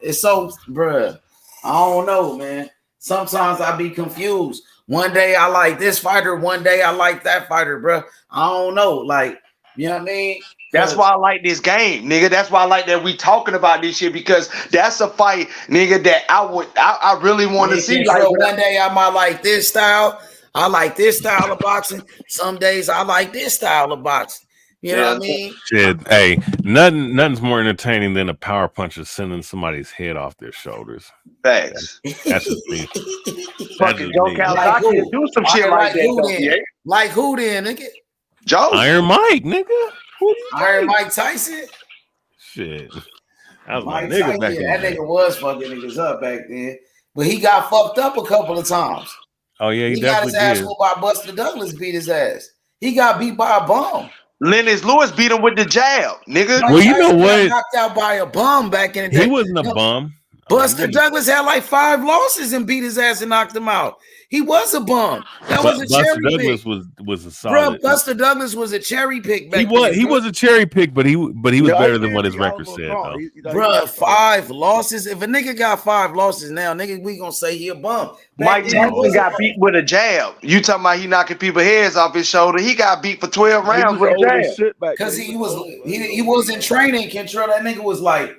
It's so, bro. I don't know, man. Sometimes I be confused. One day I like this fighter, one day I like that fighter, bro. I don't know, like, you know what I mean? That's why I like this game, nigga. That's why I like that we talking about this shit because that's a fight, nigga, that I really want to see. Like one day I might like this style. I like this style of boxing. Some days I like this style of boxing. You know what I mean? Shit, hey, nothing's more entertaining than a power puncher sending somebody's head off their shoulders. Facts. That's just me. Fucking Joe Calzaghe do some shit like that. Like who then, nigga? Joe Iron Mike, nigga. Iron Mike Tyson. Shit, that was Mike my nigga Tyson, back in that the day. nigga was fucking niggas up back then, but he got fucked up a couple of times. Oh yeah, He got his definitely ass did. whooped by Buster Douglas. Beat his ass. He got beat by a bum. Lennox Lewis beat him with the jab, nigga. Well, you know Tyson got what? knocked out by a bum back in the day. He wasn't a bum. Buster Douglas had like 5 losses and beat his ass and knocked him out. He was a bum. That was a Buster cherry Douglas pick. was a Bro, solid. Buster Douglas was a cherry pick back He was a cherry pick, but he was better than what his record was said wrong. though. Bro, 5 losses. If a nigga got 5 losses now, nigga, we gonna say he a bum. Mike Tyson got beat with a jab. You talking about he knocking people's heads off his shoulder? He got beat for 12 rounds with a jab. Because he wasn't training. Control that nigga was like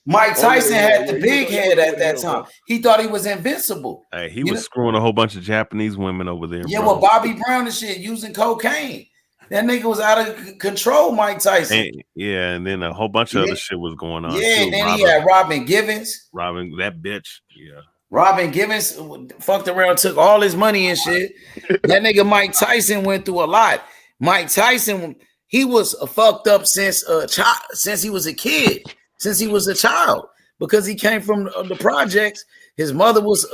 Mike Tyson had the big head at that time. He thought he was invincible. Hey, he was screwing a whole bunch of Japanese women over there. Yeah, bro. well, Bobby Brown and shit using cocaine. That nigga was out of control, Mike Tyson. And then a whole bunch of other shit was going on. Yeah, too. then he had Robin Givens. Robin, that bitch. Yeah. Robin Givens fucked around, took all his money and shit. That nigga Mike Tyson went through a lot. Mike Tyson, he was fucked up since he was a kid, since he was a child, because he came from the projects. His mother was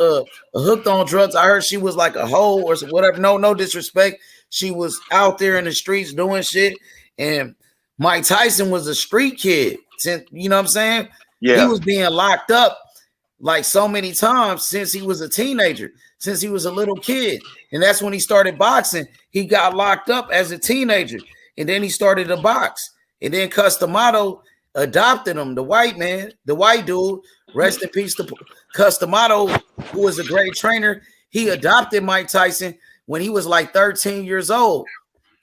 hooked on drugs. I heard she was like a hoe or whatever. No disrespect. She was out there in the streets doing shit. And Mike Tyson was a street kid. You know what I'm saying? Yeah. He was being locked up like so many times since he was a teenager, since he was a little kid. And that's when he started boxing. He got locked up as a teenager. And then he started to box. And then Customato adopted him, the white man, the white dude. Rest in peace to Customato, who was a great trainer. He adopted Mike Tyson when he was like 13 years old.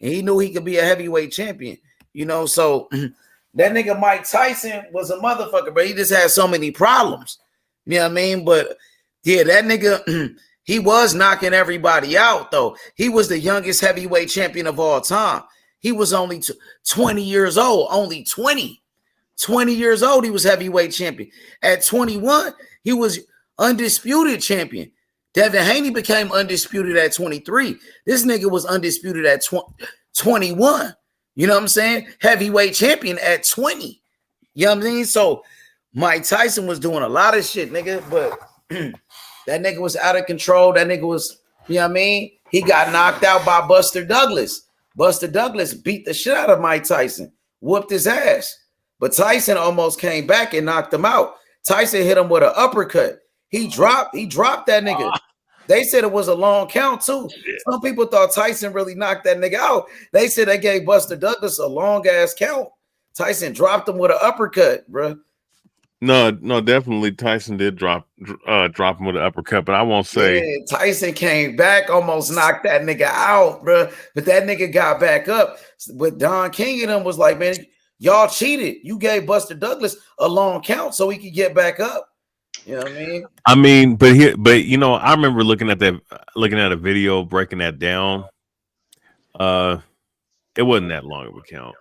And he knew he could be a heavyweight champion. You know, so that nigga Mike Tyson was a motherfucker, but he just had so many problems. You know what I mean? But yeah, that nigga, he was knocking everybody out, though. He was the youngest heavyweight champion of all time. He was only 20 years old, only 20 years old. He was heavyweight champion. At 21, he was undisputed champion. Devin Haney became undisputed at 23. This nigga was undisputed at 21. You know what I'm saying? Heavyweight champion at 20. You know what I mean? So Mike Tyson was doing a lot of shit, nigga, but that nigga was out of control. That nigga was, you know what I mean? He got knocked out by Buster Douglas. Buster Douglas beat the shit out of Mike Tyson, whooped his ass. But Tyson almost came back and knocked him out. Tyson hit him with an uppercut. He dropped that nigga. They said it was a long count too. Some people thought Tyson really knocked that nigga out. They said they gave Buster Douglas a long ass count. Tyson dropped him with an uppercut, bro. No, definitely Tyson did drop him with an uppercut, but I won't say. Yeah, Tyson came back, almost knocked that nigga out, bro. But that nigga got back up. But Don King and them was like, man, y'all cheated. You gave Buster Douglas a long count so he could get back up. You know what I mean? But you know, I remember looking at a video breaking that down. It wasn't that long of a count.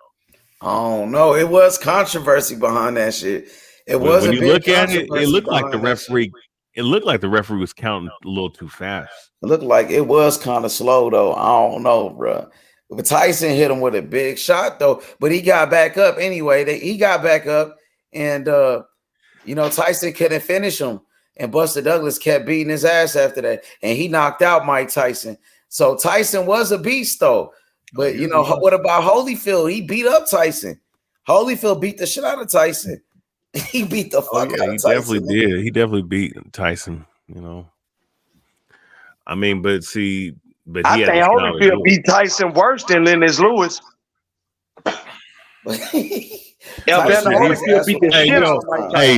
Oh no, it was controversy behind that shit. It was. When you look at it, it looked like the referee. It looked like the referee was counting a little too fast. It looked like it was kind of slow though. I don't know, bro. But Tyson hit him with a big shot though. But he got back up anyway. He got back up, and you know, Tyson couldn't finish him, and Buster Douglas kept beating his ass after that, and he knocked out Mike Tyson. So Tyson was a beast though. But you know, what about Holyfield? He beat up Tyson. Holyfield beat the shit out of Tyson. He beat the fuck out of Tyson. He definitely did. He definitely beat Tyson, you know. I mean, but I think Holyfield beat Tyson worse than Lennox Lewis.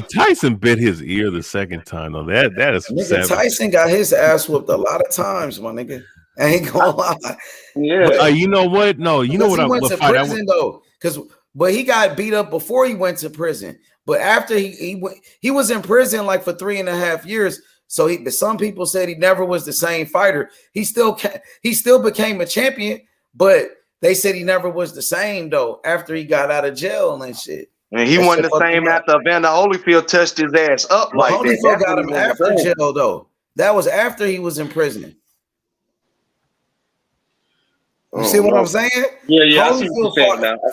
Tyson bit his ear the second time though. That is nigga, Tyson got his ass whooped a lot of times, my nigga. I ain't gonna lie. Yeah. But, you know what? No, you know what? He went to prison though, but he got beat up before he went to prison. But after he was in prison like for 3.5 years. So some people said he never was the same fighter. He still became a champion, but they said he never was the same though after he got out of jail and shit. And he wasn't the same after Evander Holyfield touched his ass up like that. Holyfield got him after jail though. That was after he was in prison. You see what I'm saying? Yeah. Holyfield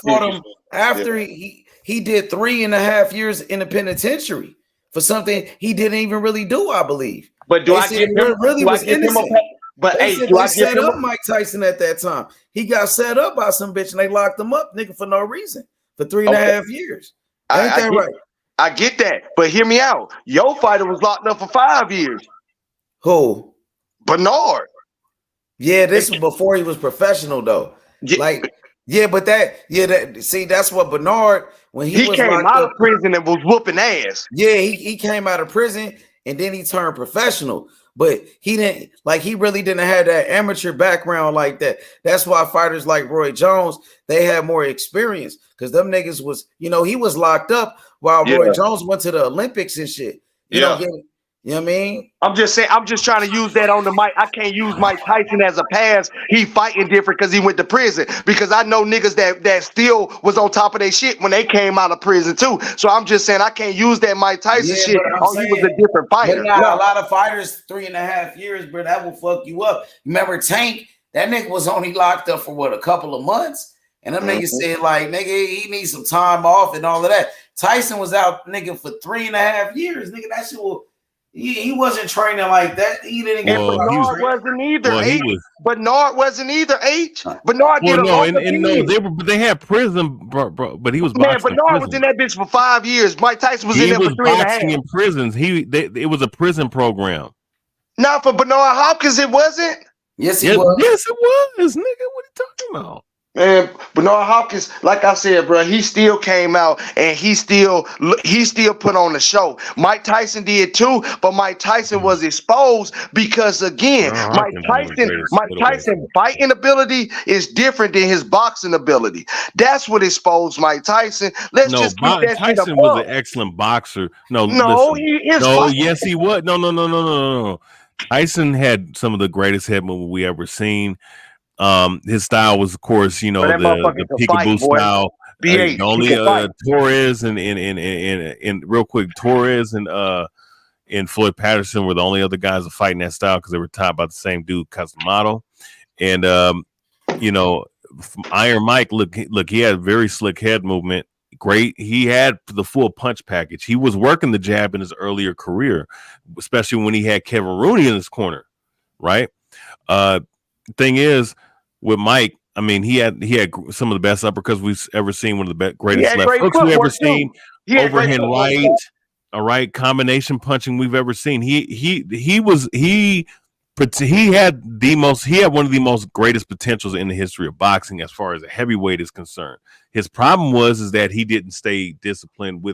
fought him after he did 3.5 years in the penitentiary for something he didn't even really do, I believe. But do I give him really was innocent? But they set up Mike Tyson at that time. He got set up by some bitch and they locked him up, nigga, for no reason for 3.5 years. Ain't that right? I get that, but hear me out. Your fighter was locked up for 5 years. Who? Bernard. Yeah, this was before he was professional though. Like, yeah, but that's what Bernard, when he was came locked out up, of prison and was whooping ass. Yeah, he came out of prison and then he turned professional. But he didn't, like, he really didn't have that amateur background like that. That's why fighters like Roy Jones, they had more experience because them niggas was, he was locked up while Roy Jones went to the Olympics and shit. You know what I mean? I'm just saying, I'm just trying to use that on the mic. I can't use Mike Tyson as a pass. He fighting different because he went to prison. Because I know niggas that still was on top of their shit when they came out of prison too. So I'm just saying I can't use that Mike Tyson shit. Oh, he was a different fighter. But a lot of fighters, 3.5 years, bro, that will fuck you up. Remember Tank? That nigga was only locked up for what, a couple of months? And them niggas said, like, nigga, he needs some time off and all of that. Tyson was out, nigga, for 3.5 years. Nigga, that shit will. He wasn't training like that. He didn't get. Bernard wasn't either. Bernard wasn't either. Bernard did a long they had prison, bro. But he was man. boxing. Bernard was in that bitch for 5 years. Mike Tyson was in there for 3.5. In prisons. It was a prison program. Not for Bernard Hopkins. It wasn't. Yes, it was. Yes, it was, nigga. What are you talking about? Man, Bernard Hopkins, like I said, bro, he still came out and he still put on the show. Mike Tyson did too, but Mike Tyson was exposed because again, Mike Tyson fighting ability is different than his boxing ability. That's what exposed Mike Tyson. Let's just keep that Tyson shit was an excellent boxer. Yes, he was. No. Tyson had some of the greatest head movement we ever seen. His style was, of course, the peekaboo style. Only Torres and real quick, Torres and Floyd Patterson were the only other guys to fight in that style because they were taught by the same dude, Casamado. And Iron Mike, look, he had very slick head movement. Great. He had the full punch package. He was working the jab in his earlier career, especially when he had Kevin Rooney in his corner, right? Thing is, with Mike, I mean, he had some of the best uppercuts we've ever seen. One of the greatest left hooks we've ever seen. Overhand right, all right, combination punching we've ever seen. He had one of the most greatest potentials in the history of boxing as far as a heavyweight is concerned. His problem is that he didn't stay disciplined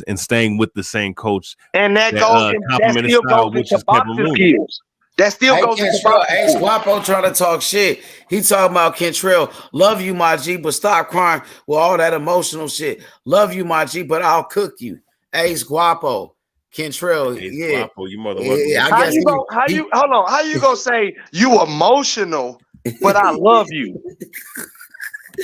and staying with the same coach, and that still goes into boxing skills. That still goes into boxing. Hey, Guapo trying to talk shit. He talking about Kentrell. Love you, my G, but stop crying with all that emotional shit. Love you, my G, but I'll cook you. Ace Guapo. Kentrell, Guapo, you motherfucker. Yeah, how you gonna say you emotional, but I love you?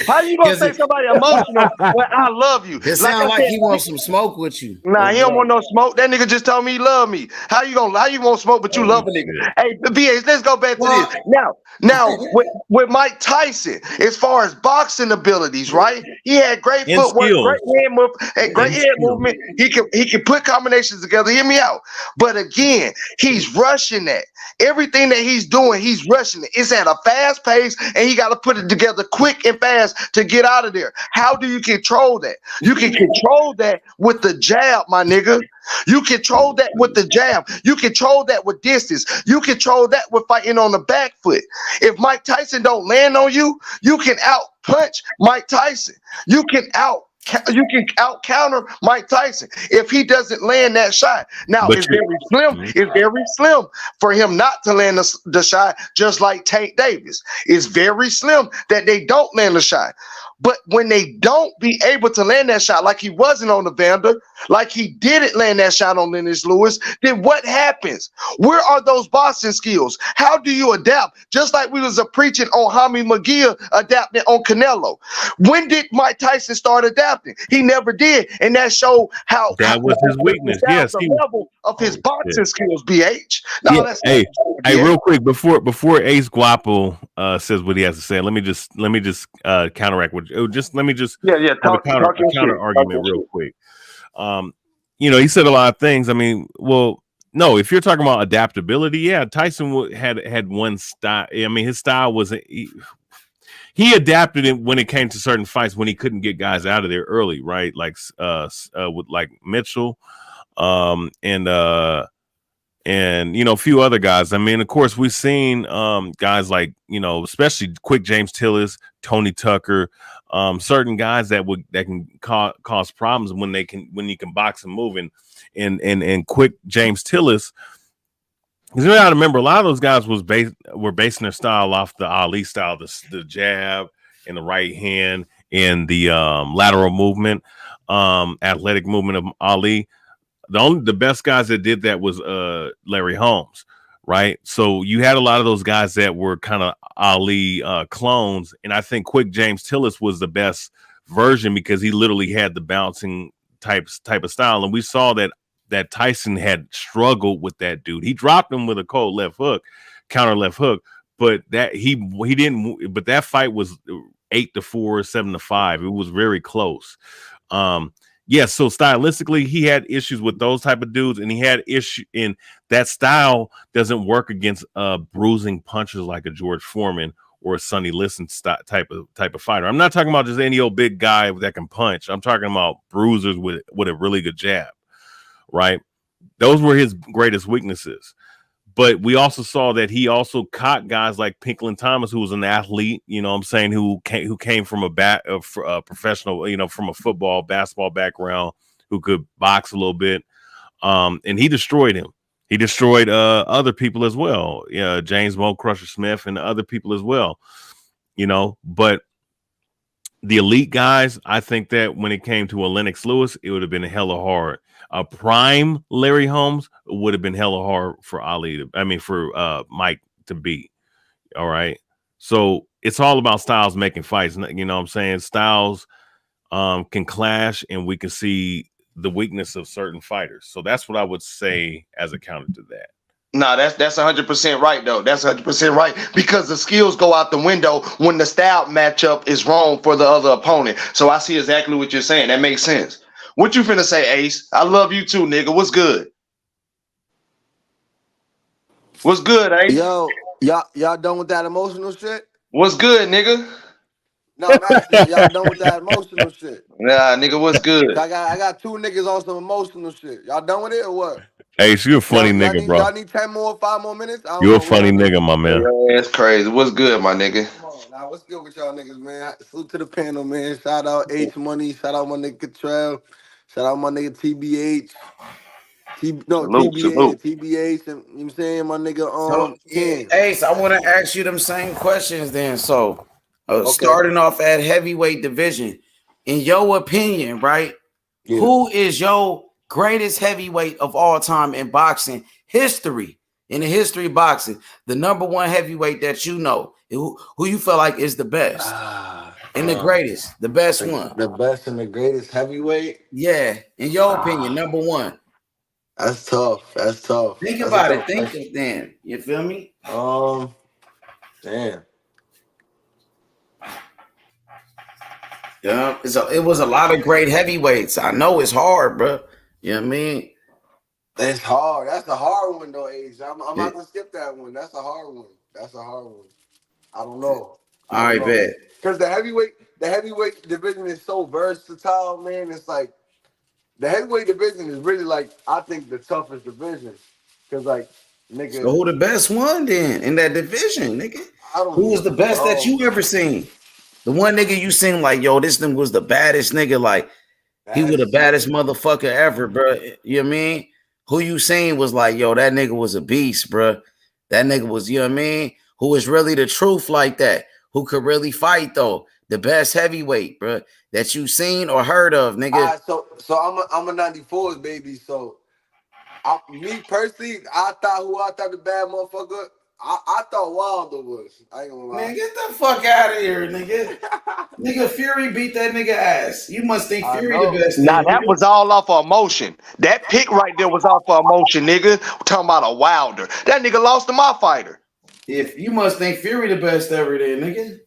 How you gonna say somebody emotional when I love you? It sounds like he wants some smoke with you. Nah, he don't want no smoke. That nigga just told me he love me. How you want smoke, but you love a nigga? Hey, BH, let's go back to this. Now with Mike Tyson, as far as boxing abilities, right? He had great footwork, great head movement. He can put combinations together. Hear me out. But again, he's rushing that. Everything that he's doing, he's rushing it. It's at a fast pace, and he got to put it together quick and fast to get out of there. How do you control that? You can control that with the jab, my nigga. You control that with the jab. You control that with distance. You control that with fighting on the back foot. If Mike Tyson don't land on you, you can out punch Mike Tyson. You can out counter Mike Tyson if he doesn't land that shot. Now it's very slim. It's very slim for him not to land the shot, just like Tank Davis. It's very slim that they don't land the shot. But when they don't be able to land that shot, like he wasn't on the Vander, like he didn't land that shot on Lennox Lewis, then what happens? Where are those boxing skills? How do you adapt? Just like we was preaching on Jaime McGill adapting on Canelo. When did Mike Tyson start adapting? He never did, and that showed how that was his weakness. Yes, the level of his boxing skills. BH. Hey, real quick before Ace Guapo says what he has to say, let me just counteract what. Let me just have a counter argument real quick. He said a lot of things. I mean, well, no, if you're talking about adaptability, yeah, Tyson had one style. I mean, his style was he adapted it when it came to certain fights when he couldn't get guys out of there early, right? Like with like Mitchell, and a few other guys. I mean, of course, we've seen guys like especially Quick James Tillis, Tony Tucker, certain guys that can cause problems when you can box and move, and Quick James Tillis. Because you got to remember, a lot of those guys were basing their style off the Ali style, the jab and the right hand and the lateral movement, athletic movement of Ali. The best guys that did that was Larry Holmes, right? So you had a lot of those guys that were kind of Ali clones, and I think Quick James Tillis was the best version because he literally had the bouncing type of style, and we saw that Tyson had struggled with that dude. He dropped him with a cold left hook, counter left hook, but that he didn't. But that fight was 8-4, 7-5. It was very close. Yeah, so stylistically, he had issues with those type of dudes, and he had issue in that style doesn't work against bruising punchers like a George Foreman or a Sonny Liston type of fighter. I'm not talking about just any old big guy that can punch. I'm talking about bruisers with a really good jab. Right, those were his greatest weaknesses. But we also saw that he also caught guys like Pinklin Thomas, who was an athlete, who came from a professional, from a football, basketball background, who could box a little bit, and he destroyed him. He destroyed other people as well, James Mo Crusher Smith and other people as well, But the elite guys, I think that when it came to a Lennox Lewis, it would have been hella hard. A prime Larry Holmes would have been hella hard for for Mike to beat. All right. So it's all about styles making fights. You know what I'm saying? Styles can clash, and we can see the weakness of certain fighters. So that's what I would say as a counter to that. No, that's 100% right though. That's 100% right because the skills go out the window when the style matchup is wrong for the other opponent. So I see exactly what you're saying. That makes sense. What you finna say, Ace? I love you too, nigga. What's good? What's good, Ace? Yo, y'all done with that emotional shit? What's good, nigga? No, I'm asking y'all done with that emotional shit. Nah, nigga, what's good? I got two niggas on some emotional shit. Y'all done with it or what? Hey, so you're a funny nigga, bro. Y'all need 10 more, 5 more minutes? You're a funny nigga, my man. Yeah, that's crazy. What's good, my nigga? Come on, now what's good with y'all niggas, man? Salute to the panel, man. Shout out H Money. Shout out my nigga Cottrell. Shout out my nigga TBH. Salute. TBH, and you know what I'm saying? My nigga Ace, I want to ask you them same questions then. So starting off at heavyweight division, in your opinion, right? Yeah. Who is your greatest heavyweight of all time in boxing history? In the history of boxing, the number one heavyweight that you know, who you feel like is the best and the greatest, the best one. The best and the greatest heavyweight? Yeah, in your opinion, number one. That's tough. Think about it. Think of then. You feel me? Damn. Yeah, it was a lot of great heavyweights. I know it's hard, bro. You know what I mean? It's hard. That's a hard one, though, Age. I'm not gonna skip that one. That's a hard one. I don't know. All right, bet. Because the heavyweight division is so versatile, man. It's like the heavyweight division is really like I think the toughest division. Because like nigga. So who the best one then in that division, nigga? Who was the best that you ever seen? The one nigga you seen like, yo, this thing was the baddest nigga, like he was the baddest motherfucker ever, bro. You know what I mean? Who you seen was like, yo, that nigga was a beast, bro. That nigga was, you know what I mean? Who was really the truth like that? Who could really fight though? The best heavyweight, bro, that you seen or heard of, nigga. So I'm a 94s baby. So me personally, I thought the bad motherfucker. I thought Wilder was. I ain't gonna lie. Man, get the fuck out of here, nigga. Nigga, Fury beat that nigga ass. You must think Fury the best. Nah, that was all off of emotion. That pick right there was off of emotion, nigga. We're talking about a Wilder. That nigga lost to my fighter. If you must think Fury the best ever, then, nigga.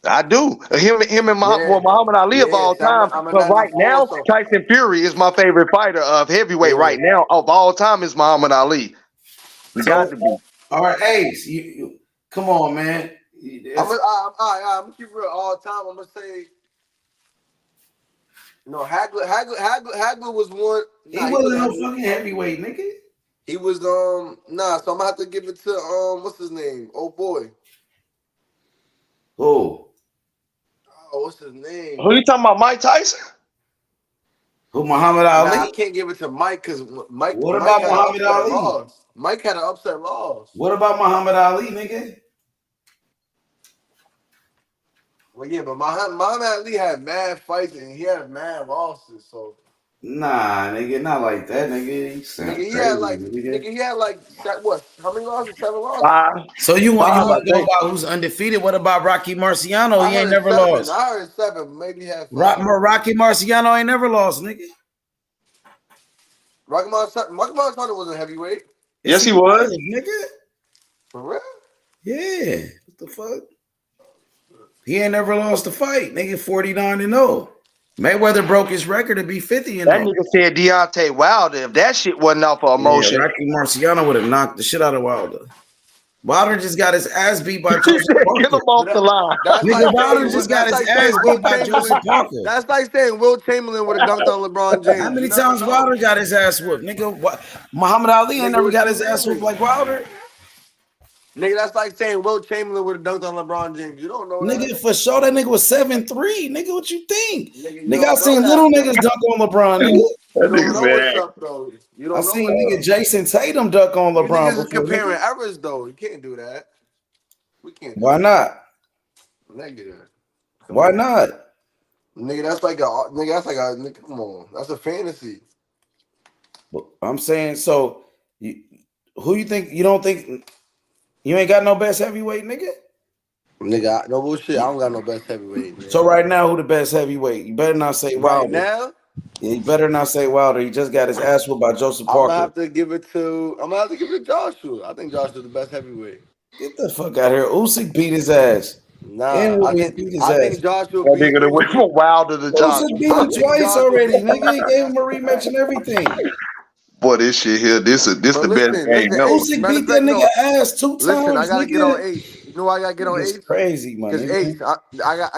I do. Him and Muhammad Ali of all time. But right now, Tyson Fury is my favorite fighter of heavyweight right now. Of all time is Muhammad Ali. You got to be. All right, Ace, you come on, man. I'm gonna keep it real all the time. I'm gonna say, no, Hagler was one. He wasn't no fucking heavyweight, nigga. He was So I'm gonna have to give it to what's his name? Oh boy. Who? Oh, what's his name? Who you talking about? Mike Tyson? Who? Muhammad Ali? Nah, I can't give it to Mike because Mike. What Mike about had Muhammad an upset Ali? loss. Mike had an upset loss. What about Muhammad Ali, nigga? Well, yeah, but Muhammad Ali had mad fights and he had mad losses. So Nah, nigga, not like that, nigga. You sound he crazy, had like what? How many losses? 7 losses. So you want Five, to go about who's undefeated? What about Rocky Marciano? He ain't never 7. lost. I heard 7. Maybe he had 5. Rocky Marciano ain't never lost, nigga. Rocky Marciano was a heavyweight. Yes, he was, nigga. For real? Yeah. What the fuck? He ain't never lost a fight, nigga. 49-0. Mayweather broke his record to be 50-0. That nigga said Deontay Wilder. If that shit wasn't off of emotion, Yeah, Rocky Marciano would have knocked the shit out of Wilder. Wilder just got his ass beat by Joseph Parker. get him off the line. Nigga, Wilder just got his ass beat by Joseph Parker. That's like saying Will Chamberlain would have dunked on LeBron James. How many times Wilder got his ass whooped? Nigga, Muhammad Ali ain't never got his ass whooped like Wilder. Nigga, that's like saying Will Chamberlain would have dunked on LeBron James. You don't know Nigga, that. for sure, that nigga was 7'3". Nigga, what you think? Nigga, Nigga, I seen little niggas dunk on LeBron, nigga. You don't know what's up, though. You don't I know seen what's nigga up. Jason Tatum dunk on You LeBron niggas is before. comparing Nigga. errors, though. You can't do that. We can't do Why not? Negative. Why not? Nigga, that's like a nigga, come on. That's a fantasy. I'm saying, so who you think? You don't think you ain't got no best heavyweight, nigga? Nigga, no bullshit. I don't got no best heavyweight. Man. So right now, who the best heavyweight? You better not say Wilder. Right now? Yeah, you better not say Wilder. He just got his ass whooped by Joseph I'm Parker. gonna have to give it to Joshua. I think Joshua's the best heavyweight. Get the fuck out of here. Usyk beat his ass. Nah, I think Joshua that nigga that went from Wilder to Joshua. Usyk beat him twice already, nigga. He gave him a rematch and everything. Boy, this shit here, this the best game ever. Usyk beat that nigga ass 2 times. Listen, I gotta nigga. get on H. You know why I gotta get on It's H? crazy, man. Because H, I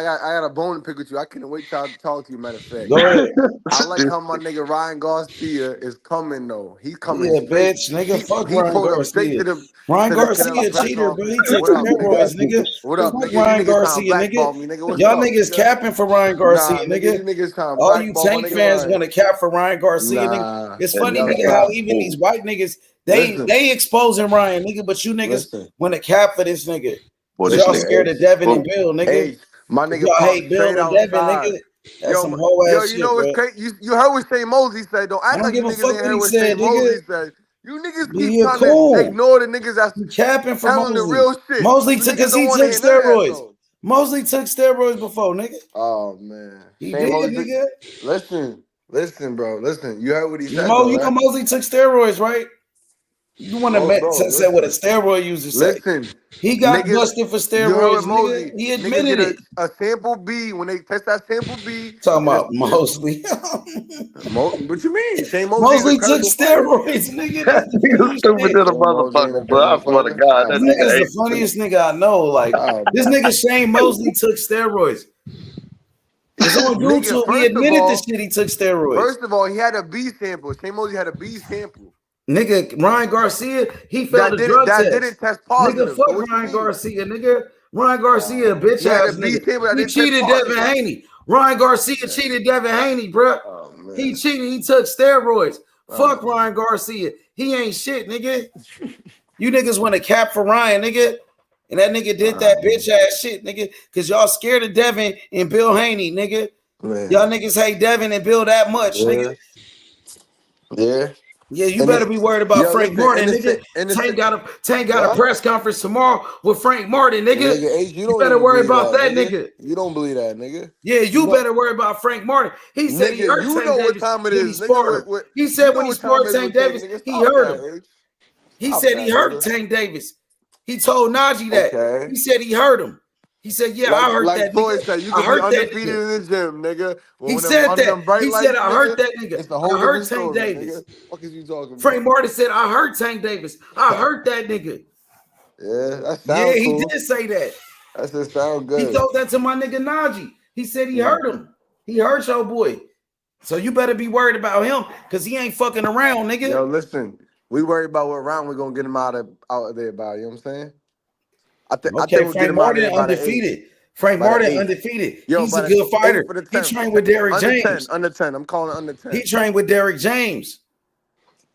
got a bone to pick with you. I can't wait till I talk to you. Matter of fact, Go ahead. I like how my nigga Ryan Garcia is coming though. He's coming. Yeah, straight. bitch, nigga. Fuck He Ryan pulled up straight Garcia. to the. Ryan to the Garcia Canelo a press cheater, office. bro. He took What up, steroids, nigga? nigga. What up, Fuck nigga? You Ryan niggas trying to Garcia, blackball nigga. me, nigga? What's Y'all up, niggas nigga? capping for Ryan Garcia, Nah, nigga. you niggas trying to All you blackball my tank nigga fans Ryan. want to cap for Ryan Garcia, Nah, nigga. It's funny, never nigga, how stop. even these white niggas, Listen. they exposing Ryan, nigga, but you niggas Listen. want to cap for this nigga. Boy, Cause this y'all nigga scared of Devin and Bill, nigga. Hey, my Cause nigga y'all parked hate Bill straight and Devin, outside. nigga. That's some whole ass You shit, know what's bro. crazy? You heard what Shane Mosley said. Don't I act don't like you give a niggas fuck ain't what heard he what said, Shane nigga. Mosley said. You niggas keep Be trying cool. to ignore the niggas that's You capping for telling the Mosley. real shit. Mosley You took, niggas cause don't he want took to hear none of that, steroids. though. Mosley took steroids before, nigga. Oh man, He Shane did, Mosley. nigga. Listen, bro. Listen, you heard what he said, You though, know right? Mosley took steroids, right? You want to say what a steroid user say? Listen, He got niggas, busted for you heard steroids, Mosley. nigga. He Niggas admitted get it. a sample B when they test that sample B. Talking And about Mosley. what you mean? Shane Mosley is a Mosley took credible fighter. steroids, nigga. That That's the nigga funniest stupid shit. than a Shane Mosley ain't a motherfucker, bro. I credible swear to fighter. God, that This nigga nigga's ate the funniest nigga I know. Like this nigga Shane Mosley took steroids. It's on Nigga, YouTube. He admitted this shit. He took steroids. First of all, he had a B sample. Shane Mosley had a B sample. Nigga, Ryan Garcia, he failed the drug That test. didn't test Nigga, positive. So fuck what you Ryan mean? Garcia, nigga. Ryan Garcia, a bitch He had ass a B nigga. sample that He didn't test cheated Devin positive. Haney. Ryan Garcia cheated Devin Haney, bro. He cheated. He took steroids. Fuck Ryan Garcia. He ain't shit, nigga. You niggas want to cap for Ryan, nigga. And that nigga did that bitch ass shit, nigga. Cause y'all scared of Devin and Bill Haney, nigga. Man. Y'all niggas hate Devin and Bill that much, nigga. Yeah. Yeah, you better be worried about Frank Martin, nigga. Tank got a press conference tomorrow with Frank Martin, nigga. You better worry about that, nigga. You don't believe that, nigga. Yeah, you better worry about Frank Martin. He said he hurt you Tank know what Davis time it when he is, sparred nigga. him. He said when he sparred Tank Davis, he hurt him. He said he hurt Tank Davis. He told Najee that. He said he hurt him. He said, "Yeah, I hurt that Floyd nigga. said, you I can be hurt that undefeated nigga." in the gym, nigga. He said that. He said, "I hurt that nigga. It's a whole I hurt different Tank story, Davis." nigga. What is you talking about? Frank Martin said, "I hurt Tank Davis. I hurt that nigga." Yeah, that Yeah, sounds he cool. did say that. That shit sound He good. told that to my nigga Najee. He said he Yeah. hurt him. He hurt your boy. So you better be worried about him because he ain't fucking around, nigga. Yo, listen, we worry about what round we're gonna get him out of there by. You know what I'm saying? I think we'll get Frank him out of Martin there by the 8th. undefeated. Frank By the Martin 8th. undefeated. Yo, He's by a the good 8th fighter. for the He 10th. trained with Derrick Under James. 10. Under 10. I'm calling under 10. He trained with Derrick James.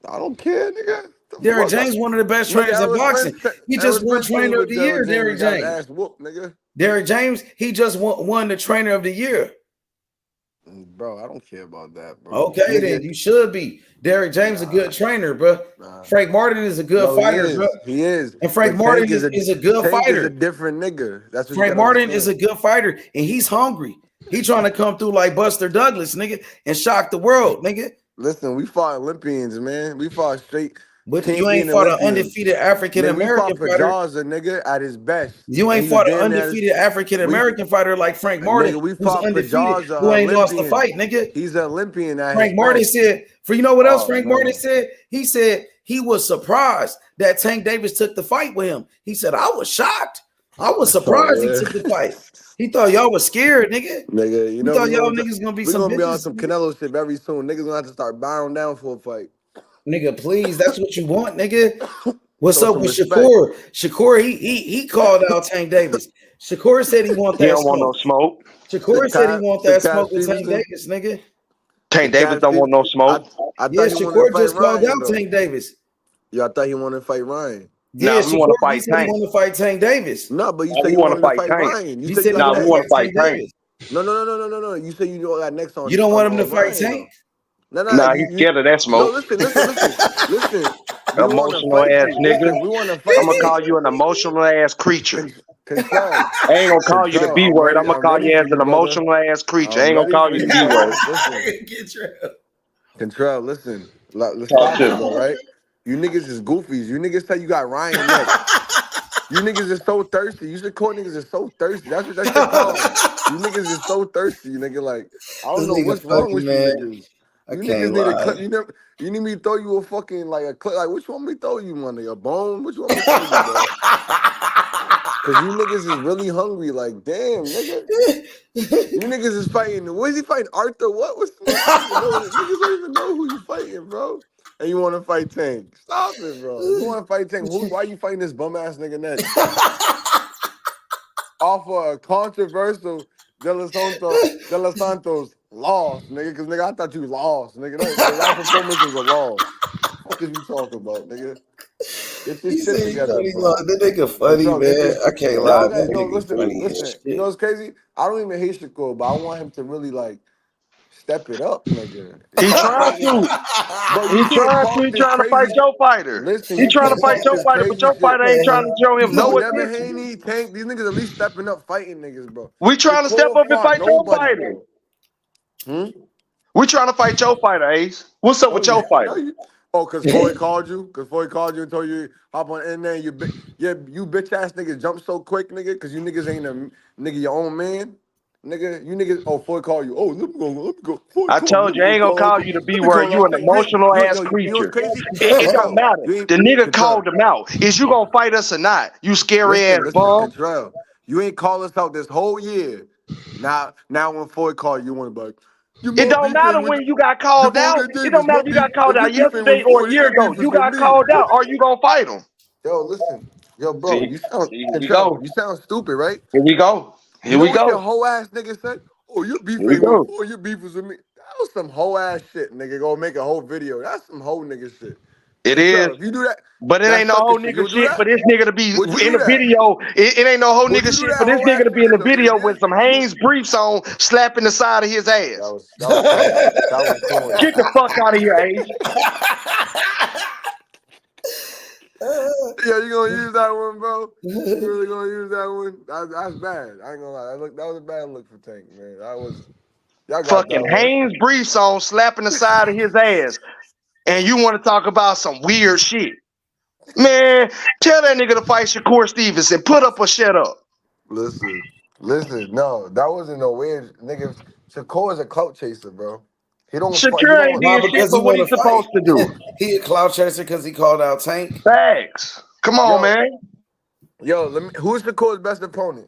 I don't care, nigga. Derrick James, one of the best trainers in boxing. He just won Trainer of the Year, Derrick James. Ass whoop, nigga. Derrick James, he just won the Trainer of the Year. Bro, I don't care about that, bro. Okay, nigga. then you should be. Derrick James a good trainer, bro. Frank Martin is a good fighter, bro. He is. And Frank But Martin Tank is a good Tank fighter. is a different nigga. That's what Frank Martin is a good fighter, and he's hungry. He trying to come through like Buster Douglas, nigga, and shock the world, nigga. Listen, we fought Olympians, man. We fought straight. But you ain't fought an undefeated African American fighter. fighter. Pedraza, nigga, at his best. You ain't fought an undefeated African American fighter like Frank Martin, Nigga, we who's fought undefeated, Pedraza, who ain't lost the Olympian. fight, nigga. He's an Olympian at Frank his Martin best. said, for you know what else Oh, Frank man. Martin said? He said he was surprised that Tank Davis took the fight with him. He said, I was shocked. I was surprised he took the fight. He thought y'all was scared, nigga. Nigga, you know, thought we y'all gonna- niggas gonna be we some gonna be on bitches? some Canelo shit very soon. Niggas gonna have to start bowing down for a fight. Nigga, please, that's what you want, nigga. What's Show up some with respect. Shakur? Shakur, he called out Tank Davis. Shakur said he want that He don't want no smoke. smoke. Shakur said he want that Shakur smoke with Tank Stevenson? Davis, nigga. Tank Davis don't want no smoke. I Yeah, thought he wanted to Shakur fight just called Ryan, out though. Tank Davis. Yeah, I thought he wanted to fight Ryan. Yeah, we want to Shakur, he fight said he Tank. want to fight Tank Davis. No, but you Nah, said we you wanna wanted to fight fight Tank. Ryan. You He said said you he got Nah, we want want to to fight fight Tank Tank. Davis. No. You said you got next on. You don't want him to fight Ryan, Tank? though. No, Nah, he's scared of that No, smoke. listen. Listen. We want to Emotional fight ass you. nigga. Listen, we want to fight I'm gonna you. call you an emotional ass creature. Control. I ain't gonna call you the B word. I'm gonna call ready you for as an brother. emotional ass creature. I I'm ain't gonna ready call for you the you, B brother. word. Listen. Get your Control, listen. Let's Talk stop to it, me. though, right? You niggas is goofies. You niggas say you got Ryan next. You niggas is so thirsty. You should call niggas is so thirsty. That's what that shit called. You niggas is so thirsty, nigga. Like, I don't This know nigga what's wrong funny, with you man. niggas. I You can't niggas need a lie. clip. You need me to throw you a fucking like a clip. Like, which one me throw you, my nigga? A bone? Which one me throw you, bro? Cause you niggas is really hungry. Like, damn, nigga. You niggas is fighting. What is he fighting? Arthur? What? What's niggas don't even know who you fighting, bro. And you want to fight Tank? Stop it, bro. If you want to fight Tank, why you fighting this bum ass nigga next? Off of a controversial De Los Santos loss, nigga. Cause nigga, I thought you lost, nigga. That performance was a loss. What is you talking about, nigga? Get this shit together, bro. That nigga funny, Bro, man. I can't lie. Y'all That got no. nigga funny as Listen. You shit. know what's crazy? I don't even hate Shakur, but I want him to really like step it up, nigga. He Stop trying fighting. to. Bro, He you can't trying to. talk He this trying to fight crazy. your fighter. Listen, He you trying to can't fight talk your this fighter, but crazy your shit. fighter ain't trying to show him no Bro, Devin attention. Haney, Tank, these niggas at least stepping up fighting niggas, bro. We trying to step Shakur up and fought fight your nobody, fighter. bro. We trying to fight your fighter, Ace. What's up with your fighter? Cause Floyd called you. Cause Floyd called you and told you hop on in there. You bitch ass niggas jump so quick, nigga. Cause you niggas ain't a nigga your own man, nigga. You niggas. Oh, Floyd called you. Oh, let me go. Floyd I called me. told you, I ain't gonna call you the B Let me word. call You out an Tank. emotional ass You know creature. what's crazy? It don't matter. The nigga called him out. Is you gonna fight us or not? You scary ass Listen, bum. Contrell. You ain't call us out this whole year. Now when Floyd called you, want to be like, you It more don't matter beefing with when you got called out. Devontae It don't Davis. matter if you got called If you out beefing yesterday with or a Floyd, year your ago. beef is You with got me. called out. Are you gonna fight him? Yo, listen. Yo, bro, See, you sound here we Contrell. go. You sound stupid, right? Here we go. You Here know we what your go. whole ass nigga said? Oh, your beef Here we ain't with go. Floyd, your beef was with me. That was some whole ass shit, nigga. Go make a whole video. That's some whole nigga shit. It is. Contrell, if you do that, But it that's ain't no sucker whole shit. You nigga would do shit for that? this nigga to be Would you in do the that? video. It ain't no whole Would nigga you do shit that for this whole nigga ass to be in shit? the So video yeah, with some Hanes briefs on, slapping the side of his ass. that was corny. That was corny. Get the fuck out of here, Ace. Yeah, you gonna use that one, bro? You really gonna use that one? That's bad. I ain't gonna lie. That was a bad look for Tank, man. Y'all got that Fucking one. Hanes briefs on, slapping the side of his ass. And you want to talk about some weird shit. Man, tell that nigga to fight Shakur Stevenson. Put up or shut up. Listen. No, that wasn't no weird nigga. Shakur is a clout chaser, bro. He don't fight. He Shakur ain't don't. Nah, did shit because he but what want he's to fight. supposed to do. He a cloud chaser because he called out Tank. Thanks. Come on, man. Yo, who's Shakur's best opponent?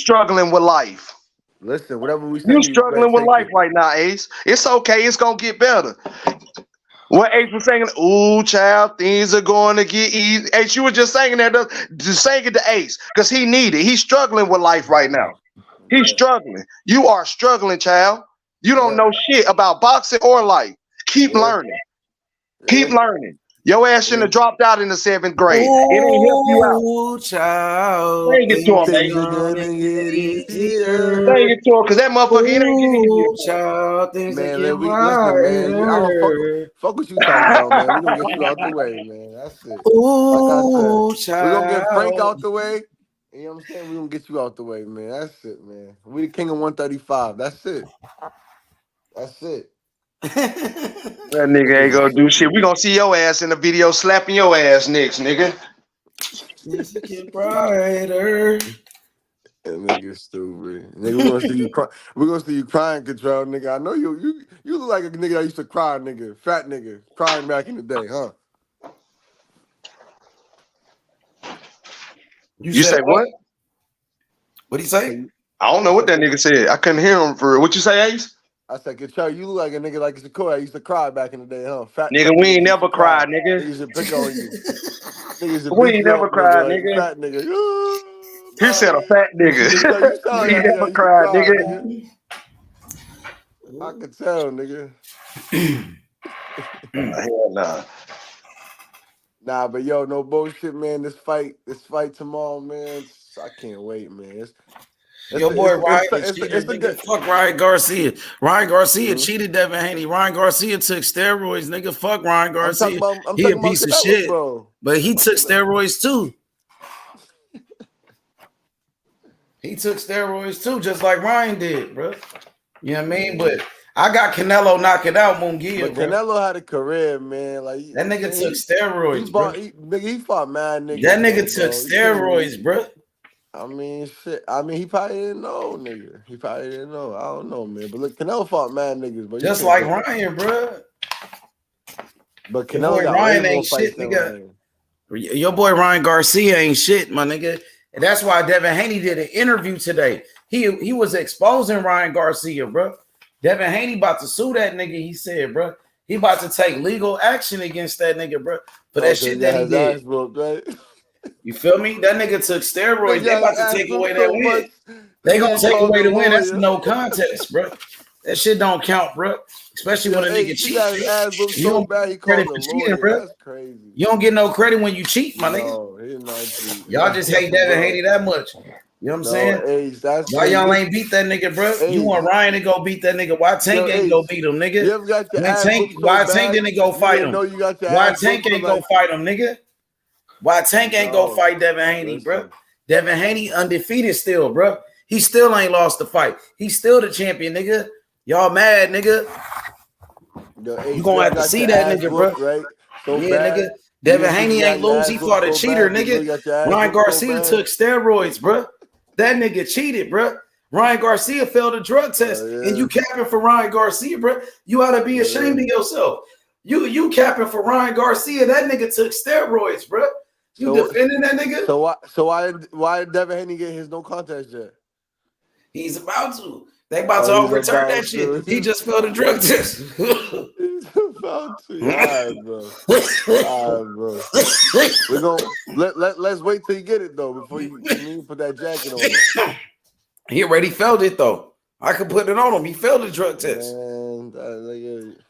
struggling with life. Listen, whatever we say, You you better struggling with take life it. right now, Ace. It's okay. It's gonna get better. What Ace was saying, ooh, child, things are going to get easy. Ace, you were just saying that, just saying it to Ace, because he needed. He's struggling with life right now. He's struggling. You are struggling, child. You don't know shit about boxing or life. Keep learning. Keep learning. Your ass shouldn't have dropped out in the 7th grade. It ain't helped you out. Oh, child, Sing it to him, things baby. are gonna get easier. Sing it to him, cause that motherfucker, it ain't getting easier Oh, for him. child, things are Man, getting listen, man. I don't harder. fuck what you talking about, man. We're gonna get you out the way, man. That's it. Like I said, Oh, we're gonna get Frank child. out the way. You know what I'm saying? We're gonna get you out the way, man. That's it, man. We the king of 135. That's it. That's it. That nigga ain't gonna do shit. Stupid. We gonna see your ass in the video slapping your ass next, nigga. Things get brighter. That nigga stupid. Nigga, we're gonna see you cry. We're gonna see you crying, Control, nigga. I know you look like a nigga that used to cry, nigga. Fat nigga. Crying back in the day, huh? You say what? What'd he say? I don't know what that nigga said. I couldn't hear him for real. What you say, Ace? I said, Control, you look like a nigga like Sequoia. Used to cry back in the day, huh? Fat Nigga, we niggas ain't used never to cry. cried, nigga. Niggas should pick on you. Niggas should We beat ain't you never up, nigga. cried, Like nigga. fat nigga. He said a fat nigga. Control, you sound We like ain't a nigga that never used to cried, cry, nigga. nigga. I could tell, nigga. Hell nah. Nah, but yo, no bullshit, man. This fight tomorrow, man. I can't wait, man. Your boy Ryan It's cheated, a nigga. good. Fuck Ryan Garcia. Ryan Garcia Mhm. cheated Devin Haney. Ryan Garcia took steroids, nigga. Fuck Ryan I'm talking Garcia. about. He a piece of Canelo, shit. bro. But he took steroids too. He took steroids too, just like Ryan did, bro. You know what I mean? But I got Canelo knocking out Munguia, But bro. Canelo had a career, man. Like That nigga took steroids, bro. He fought mad niggas. That nigga though, took bro. steroids, bro. I mean, shit. I mean, he probably didn't know, nigga. He probably didn't know. I don't know, man. But look, Canelo fought mad niggas, but Just like Ryan, bro. But Your Canelo boy got way Ryan more ain't fights shit, than nigga. Ryan. Your boy Ryan Garcia ain't shit, my nigga. And that's why Devin Haney did an interview today. He was exposing Ryan Garcia, bro. Devin Haney about to sue that nigga, he said, bro. He about to take legal action against that nigga, bro, for that shit that he did. Whooped, right? You feel me? That nigga took steroids. They about to take away that so win. much, They gonna take called away the the win. That's a lawyer. no contest, bro. That shit don't count, bro. Especially when a nigga He cheat. got his ass whooped You so don't bad he get credit called for the cheating, lawyer. bro. That's crazy. You don't get no credit when you cheat, my nigga. No, he did not cheat. Y'all just hate Devin Haney that much. You know what I'm saying? Ace, that's Why y'all ain't beat that nigga, bro? You want Ryan to go beat that nigga? Why Tank ain't go beat him, nigga? You ever got your ass whooped so Why bad, Tank didn't go you fight didn't him? know you got your Why ass Tank whooped ain't for go like- fight him, nigga? Why Tank ain't go fight Devin Haney, bro? Devin Haney undefeated still, bro. He still ain't lost the fight. He's still the champion, nigga. Y'all mad, nigga? You gonna have to see that nigga, bro. Right? So Yeah, bad. nigga. Devin Haney ain't lose. He fought a cheater, nigga. Ryan Garcia took steroids, bro. That nigga cheated, bro. Ryan Garcia failed a drug test, and you capping for Ryan Garcia, bro. You ought to be ashamed of yourself. You capping for Ryan Garcia. That nigga took steroids, bro. You defending that nigga? So why did Devin Haney get his no contest yet? He's about to. They about to overturn that shit. He just failed a drug test. He's about to. All right, bro. We're gonna let's wait till you get it though before you put that jacket on him. He already failed it though. I could put it on him. He failed the drug test.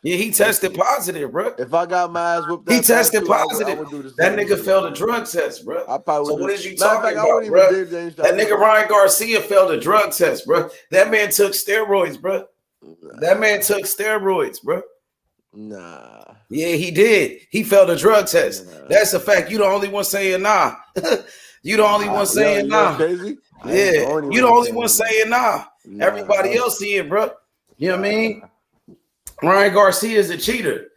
Yeah, he tested positive, bro. If I got my ass whooped, he tested too, I positive. would do the That same nigga shit. failed a drug test, bro. I probably So would. what is you Matter of talking fact, I about, wouldn't bro? even do James. That nigga Ryan Garcia failed a drug test, bro. That man took steroids, bro. That man took steroids, bro. Nah. Yeah, he did. He failed a drug test. That's a fact. You the only one saying nah. You the only one saying nah. Crazy? Yeah, you the only one saying nah. Everybody else see it, bro. You know what I mean? Ryan Garcia is a cheater.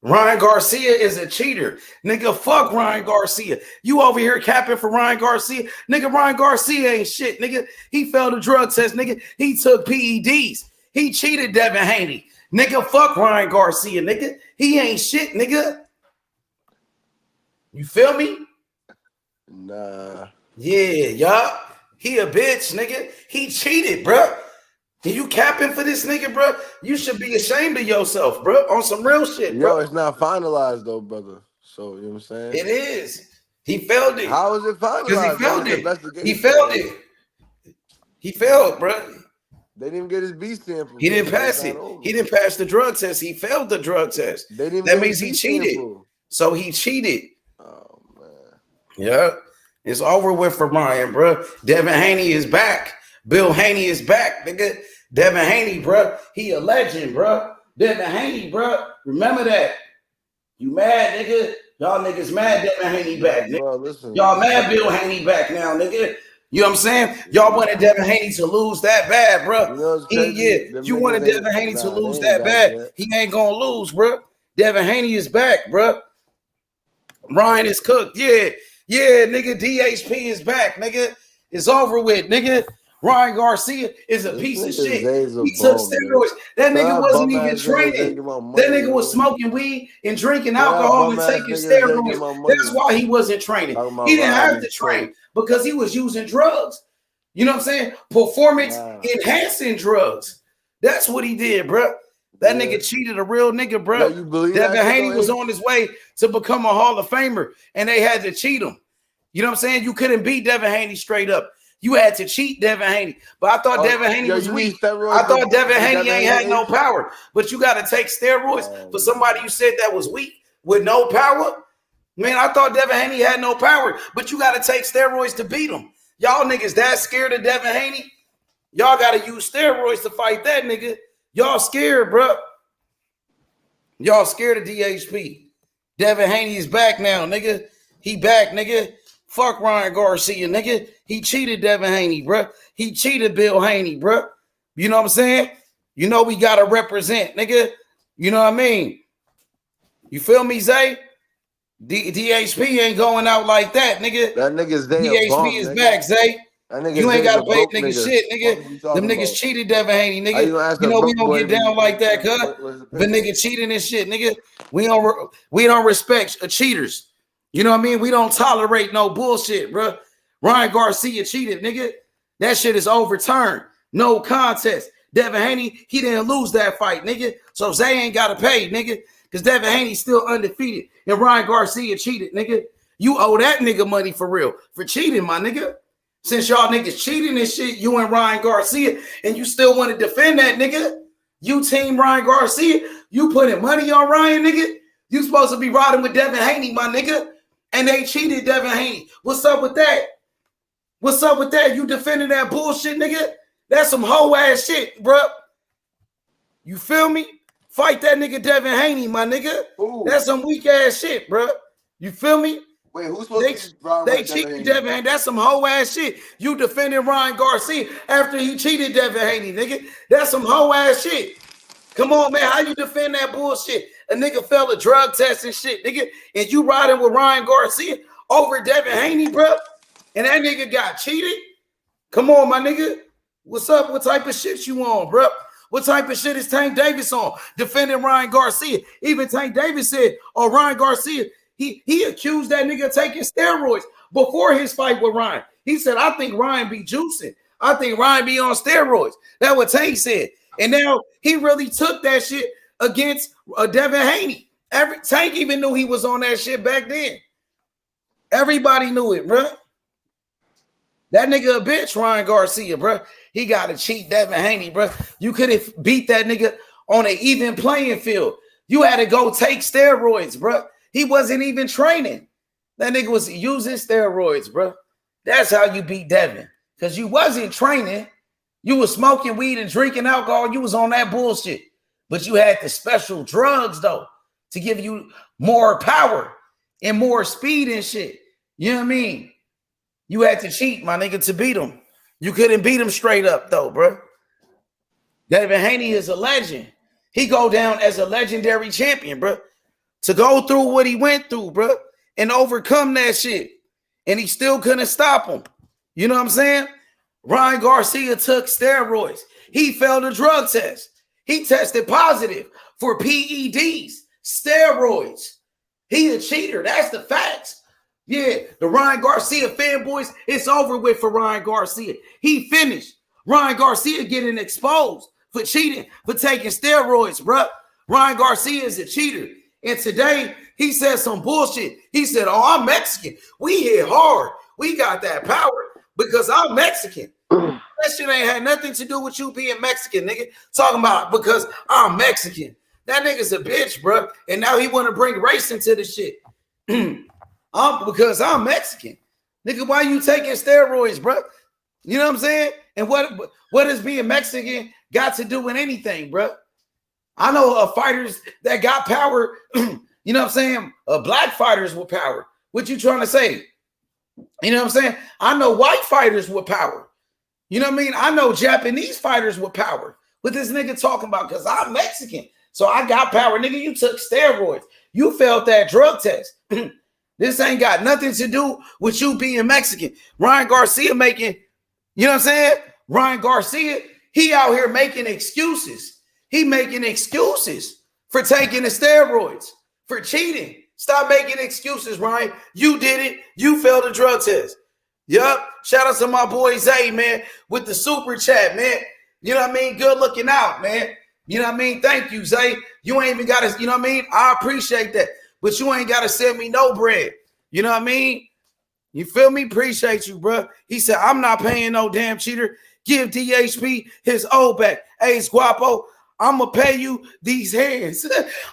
Ryan Garcia is a cheater. Nigga, fuck Ryan Garcia. You over here capping for Ryan Garcia. Nigga, Ryan Garcia ain't shit, nigga. He failed a drug test, nigga. He took PEDs. He cheated Devin Haney. Nigga, fuck Ryan Garcia, nigga. He ain't shit, nigga. You feel me? Nah. Yeah, y'all. He a bitch, nigga. He cheated, bro. And you capping for this nigga, bro? You should be ashamed of yourself, bro. On some real shit, bro. Yo, it's not finalized though, brother. So you know what I'm saying? It is. He failed it. How is it finalized? Because he failed it. He failed it. He failed, bro. They didn't even get his B sample. He didn't pass it. He didn't pass the drug test. He failed the drug test. They didn't That get means his he B cheated. sample. So he cheated. Oh man. Yeah. It's over with for Ryan, bro. Devin Haney is back. Bill Haney is back, nigga. Devin Haney, bro. He a legend, bro. Devin Haney, bro. Remember that. You mad, nigga? Y'all niggas mad Devin Haney back, nigga. Bro, listen. Y'all mad Bill Haney back now, nigga. You know what I'm saying? Y'all wanted Devin Haney to lose that bad, bro. You know what's crazy? You wanted Devin Haney to lose that bad. He ain't gonna lose, bro. Devin Haney is back, bro. Ryan is cooked. Yeah, nigga. DHP is back, nigga. It's over with, nigga. Ryan Garcia is a piece of shit. He took steroids. That nigga wasn't even training. That nigga was smoking weed and drinking alcohol and taking steroids. That's why he wasn't training. He didn't have to train because he was using drugs. You know what I'm saying? Performance enhancing drugs. That's what he did, bro. That nigga cheated a real nigga, bro. Devin Haney was on his way to become a Hall of Famer, and they had to cheat him. You know what I'm saying? You couldn't beat Devin Haney straight up. You had to cheat Devin Haney. But I thought Devin Haney was weak. I thought Devin Haney ain't had no power. But you got to take steroids for somebody you said that was weak with no power? Man, I thought Devin Haney had no power. But you got to take steroids to beat him. Y'all niggas that scared of Devin Haney? Y'all got to use steroids to fight that nigga. Y'all scared, bro. Y'all scared of DHP. Devin Haney is back now, nigga. He back, nigga. Fuck Ryan Garcia, nigga. He cheated Devin Haney, bro. He cheated Bill Haney, bro. You know what I'm saying? You know we got to represent, nigga. You know what I mean? You feel me, Zay? DHP ain't going out like that, nigga. That nigga's there. DHP is back, Zay. You ain't got to pay niggas shit, nigga. Them niggas cheated Devin Haney, nigga. You know we don't get down like that, cuz. The nigga cheating and shit, nigga. We don't respect cheaters. You know what I mean? We don't tolerate no bullshit, bro. Ryan Garcia cheated, nigga. That shit is overturned. No contest. Devin Haney, he didn't lose that fight, nigga. So Zay ain't got to pay, nigga. Because Devin Haney's still undefeated. And Ryan Garcia cheated, nigga. You owe that nigga money for real. For cheating, my nigga. Since y'all niggas cheating and shit, you and Ryan Garcia, and you still want to defend that, nigga. You team Ryan Garcia. You putting money on Ryan, nigga. You supposed to be riding with Devin Haney, my nigga. And they cheated Devin Haney. What's up with that? What's up with that? You defending that bullshit, nigga? That's some hoe ass shit, bro. You feel me? Fight that nigga Devin Haney, my nigga. Ooh. That's some weak ass shit, bro. You feel me? Wait, who's supposed to They cheated Devin Haney. That's some hoe ass shit. You defending Ryan Garcia after he cheated Devin Haney, nigga. That's some hoe ass shit. Come on, man. How you defend that bullshit? A nigga failed a drug test and shit, nigga. And you riding with Ryan Garcia over Devin Haney, bro? And that nigga got cheated? Come on, my nigga. What's up? What type of shit you on, bro? What type of shit is Tank Davis on? Defending Ryan Garcia. Even Tank Davis said, oh, Ryan Garcia, he accused that nigga of taking steroids before his fight with Ryan. He said, I think Ryan be juicing. I think Ryan be on steroids. That's what Tank said. And now he really took that shit against Devin Haney. Tank even knew he was on that shit back then. Everybody knew it, bro. That nigga a bitch, Ryan Garcia, bro. He got to cheat Devin Haney, bro. You could have beat that nigga on an even playing field. You had to go take steroids, bro. He wasn't even training. That nigga was using steroids, bro. That's how you beat Devin. Because you wasn't training. You was smoking weed and drinking alcohol. You was on that bullshit. But you had the special drugs, though, to give you more power and more speed and shit. You know what I mean? You had to cheat, my nigga, to beat him. You couldn't beat him straight up, though, bro. Devin Haney is a legend. He go down as a legendary champion, bro. To go through what he went through, bro, and overcome that shit. And he still couldn't stop him. You know what I'm saying? Ryan Garcia took steroids. He failed a drug test. He tested positive for PEDs, steroids. He a cheater. That's the facts. Yeah, the Ryan Garcia fanboys, it's over with for Ryan Garcia. He finished. Ryan Garcia getting exposed for cheating, for taking steroids, bro. Ryan Garcia is a cheater. And today, he said some bullshit. He said, oh, I'm Mexican. We hit hard. We got that power because I'm Mexican. That shit ain't had nothing to do with you being Mexican, nigga. Talking about because I'm Mexican. That nigga's a bitch, bro. And now he want to bring race into the shit. Because I'm Mexican. Nigga, why you taking steroids, bro? You know what I'm saying? And what has being Mexican got to do with anything, bro? I know fighters that got power, you know what I'm saying? Black fighters with power. What you trying to say? You know what I'm saying? I know white fighters with power. You know what I mean? I know Japanese fighters with power. What this nigga talking about? Because I'm Mexican. So I got power. Nigga, you took steroids. You failed that drug test. This ain't got nothing to do with you being Mexican. Ryan Garcia making, you know what I'm saying? Ryan Garcia, he out here making excuses. He making excuses for taking the steroids, for cheating. Stop making excuses, Ryan. You did it. You failed the drug test. Yup. Shout out to my boy Zay, man, with the super chat, man. You know what I mean? Good looking out, man. You know what I mean? Thank you, Zay. You ain't even got to, you know what I mean? I appreciate that. But you ain't got to send me no bread. You know what I mean? You feel me? Appreciate you, bro. He said, I'm not paying no damn cheater. Give DHP his O back. Hey, Guapo, I'm going to pay you these hands.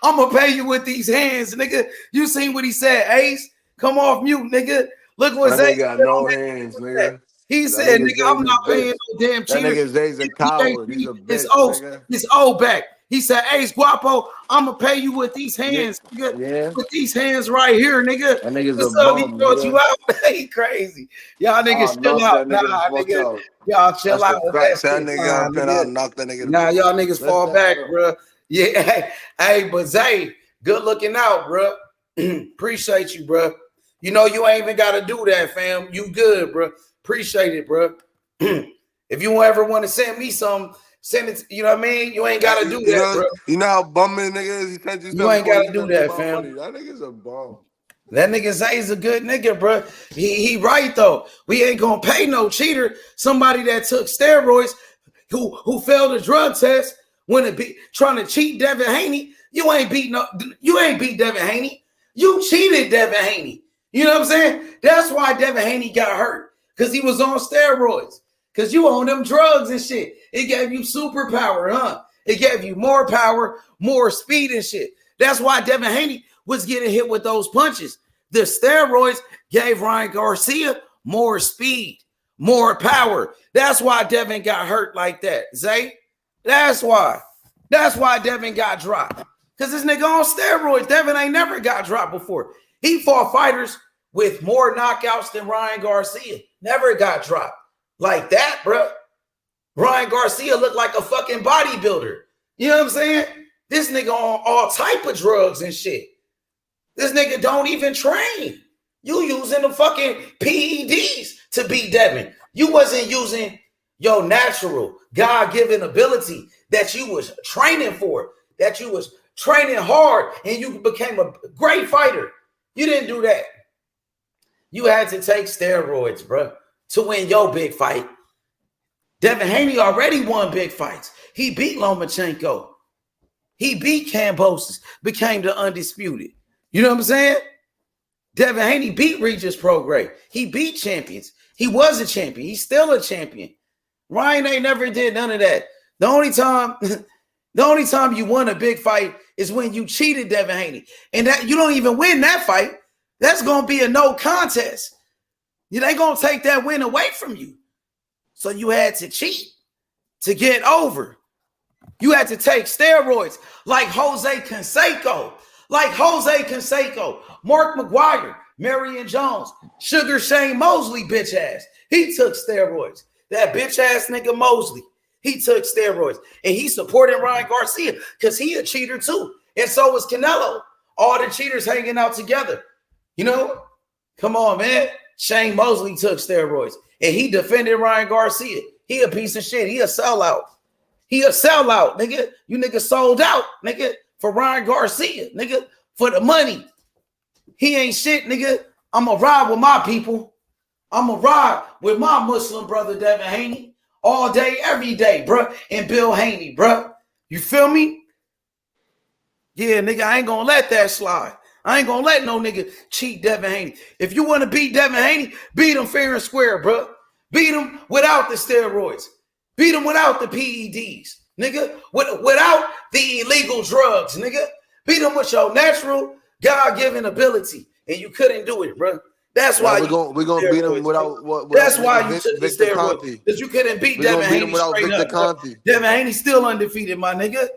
I'm going to pay you with these hands, nigga. You seen what he said, Ace? Come off mute, nigga. Look what Zay got no hands, nigga. He said, nigga, I'm not paying no damn That cheater. nigga Zay's a coward. He's a bitch, his O back. He said, Ace Guapo, I'm going to pay you with these hands, nigga. Yeah. With these hands right here, nigga. That nigga's What's a up? bum, He brought nigga. you out. He crazy. Y'all niggas chill out. Nah, nigga. Y'all chill out. That nigga, I'll knock that nigga. Nah, y'all niggas fall back, bro. Yeah. Hey, but Zay, good looking out, bro. Appreciate you, bro. You know you ain't even got to do that, fam. You good, bro. Appreciate it, bro. If you ever want to send me some, send it. You know what I mean? You ain't got to do that, bro. You know how bumming nigga is? He sent you You ain't got to do that, fam. Money. That nigga's a bum. That nigga Zay's a good nigga, bro. He right, though. We ain't going to pay no cheater. Somebody that took steroids who failed a drug test when it be trying to cheat Devin Haney. You ain't beat Devin Haney. You cheated Devin Haney. You know what I'm saying? That's why Devin Haney got hurt. Because he was on steroids. Because you on them drugs and shit. It gave you superpower, huh? It gave you more power, more speed and shit. That's why Devin Haney was getting hit with those punches. The steroids gave Ryan Garcia more speed, more power. That's why Devin got hurt like that, Zay. That's why. That's why Devin got dropped. Because this nigga on steroids. Devin ain't never got dropped before. He fought fighters with more knockouts than Ryan Garcia. Never got dropped like that, bro. Ryan Garcia looked like a fucking bodybuilder. You know what I'm saying? This nigga on all type of drugs and shit. This nigga don't even train. You using the fucking PEDs to beat Devin. You wasn't using your natural God-given ability that you was training for, that you was training hard and you became a great fighter. You didn't do that. You had to take steroids, bro, to win your big fight. Devin Haney already won big fights. He beat Lomachenko. He beat Kambosos, became the undisputed. You know what I'm saying? Devin Haney beat Regis Prograis. He beat champions. He was a champion. He's still a champion. Ryan ain't never did none of that. The only time you won a big fight is when you cheated Devin Haney. And that you don't even win that fight. That's going to be a no contest. They going to take that win away from you. So you had to cheat to get over. You had to take steroids like Jose Canseco. Mark McGuire, Marion Jones, Sugar Shane Mosley, bitch ass. He took steroids. That bitch ass nigga Mosley. He took steroids. And he supported Ryan Garcia because he a cheater too. And so was Canelo. All the cheaters hanging out together. You know? Come on, man. Shane Mosley took steroids. And he defended Ryan Garcia. He a piece of shit. He a sellout. Nigga. You niggas sold out, nigga, for Ryan Garcia, nigga, for the money. He ain't shit, nigga. I'ma ride with my people. I'ma ride with my Muslim brother, Devin Haney, all day, every day, bro. And Bill Haney, bro. You feel me? Yeah, nigga, I ain't gonna let that slide. I ain't gonna let no nigga cheat Devin Haney. If you want to beat Devin Haney, beat him fair and square, bro. Beat him without the steroids. Beat him without the PEDs. nigga, without the illegal drugs, nigga. Beat him with your natural, God-given ability, and you couldn't do it, bro. That's why we're gonna beat him without what? That's why you took the Victor steroids, Conte. because you couldn't beat We're Devin gonna beat him Haney without straight Victor up. Bro. Conte. Devin Haney's still undefeated, my nigga.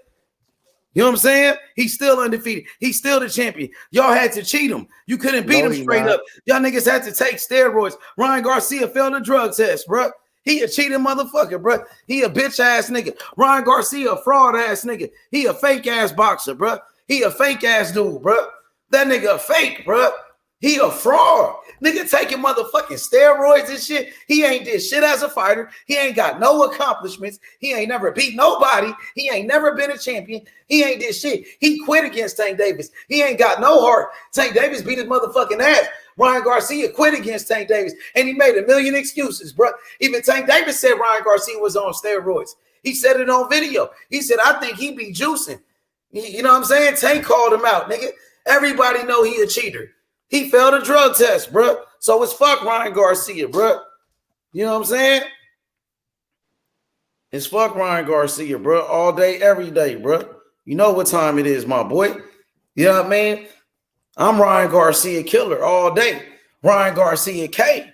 You know what I'm saying? He's still undefeated. He's still the champion. Y'all had to cheat him. You couldn't beat him straight up. Y'all niggas had to take steroids. Ryan Garcia failed a drug test, bro. He a cheating motherfucker, bro. He a bitch ass nigga. Ryan Garcia a fraud ass nigga. He a fake ass boxer, bro. He a fake ass dude, bro. That nigga a fake, bro. He a fraud. Nigga taking motherfucking steroids and shit. He ain't did shit as a fighter. He ain't got no accomplishments. He ain't never beat nobody. He ain't never been a champion. He ain't did shit. He quit against Tank Davis. He ain't got no heart. Tank Davis beat his motherfucking ass. Ryan Garcia quit against Tank Davis, and he made a million excuses, bro. Even Tank Davis said Ryan Garcia was on steroids. He said it on video. He said, I think he be juicing. You know what I'm saying? Tank called him out, nigga. Everybody know he a cheater. He failed a drug test, bro. So it's fuck Ryan Garcia, bro. You know what I'm saying? It's fuck Ryan Garcia, bro. All day, every day, bro. You know what time it is, my boy. You know what I mean? I'm Ryan Garcia killer all day. Ryan Garcia K.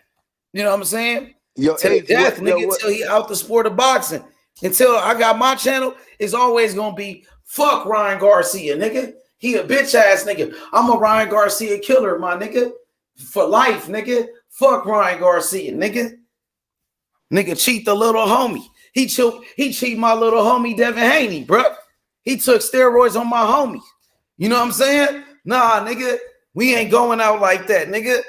You know what I'm saying? Till death, nigga, until he out the sport of boxing. Until I got my channel, it's always gonna be fuck Ryan Garcia, nigga. He a bitch ass nigga. I'm a Ryan Garcia killer, my nigga. For life, nigga. Fuck Ryan Garcia, nigga. Nigga cheat the little homie. He cheat my little homie Devin Haney, bro. He took steroids on my homie. You know what I'm saying? Nah, nigga. We ain't going out like that, nigga.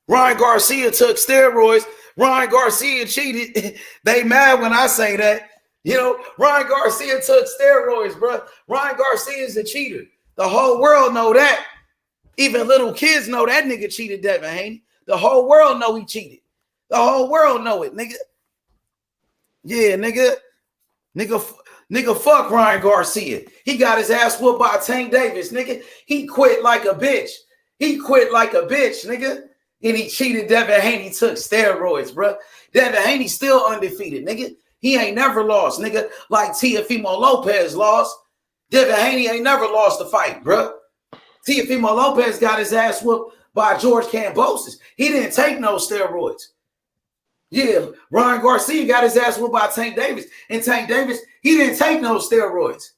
Ryan Garcia took steroids. Ryan Garcia cheated. They mad when I say that. You know, Ryan Garcia took steroids, bro. Ryan Garcia is a cheater. The whole world know that. Even little kids know that nigga cheated Devin Haney. The whole world know he cheated. The whole world know it, nigga. Yeah, nigga. Nigga, fuck Ryan Garcia. He got his ass whooped by Tank Davis, nigga. He quit like a bitch. He quit like a bitch, nigga. And he cheated Devin Haney, took steroids, bro. Devin Haney still undefeated, nigga. He ain't never lost, nigga. Like Teofimo Lopez lost. Devin Haney ain't never lost a fight, bro. Teofimo Lopez got his ass whooped by George Kambosos. He didn't take no steroids. Yeah, Ryan Garcia got his ass whooped by Tank Davis. And Tank Davis, he didn't take no steroids.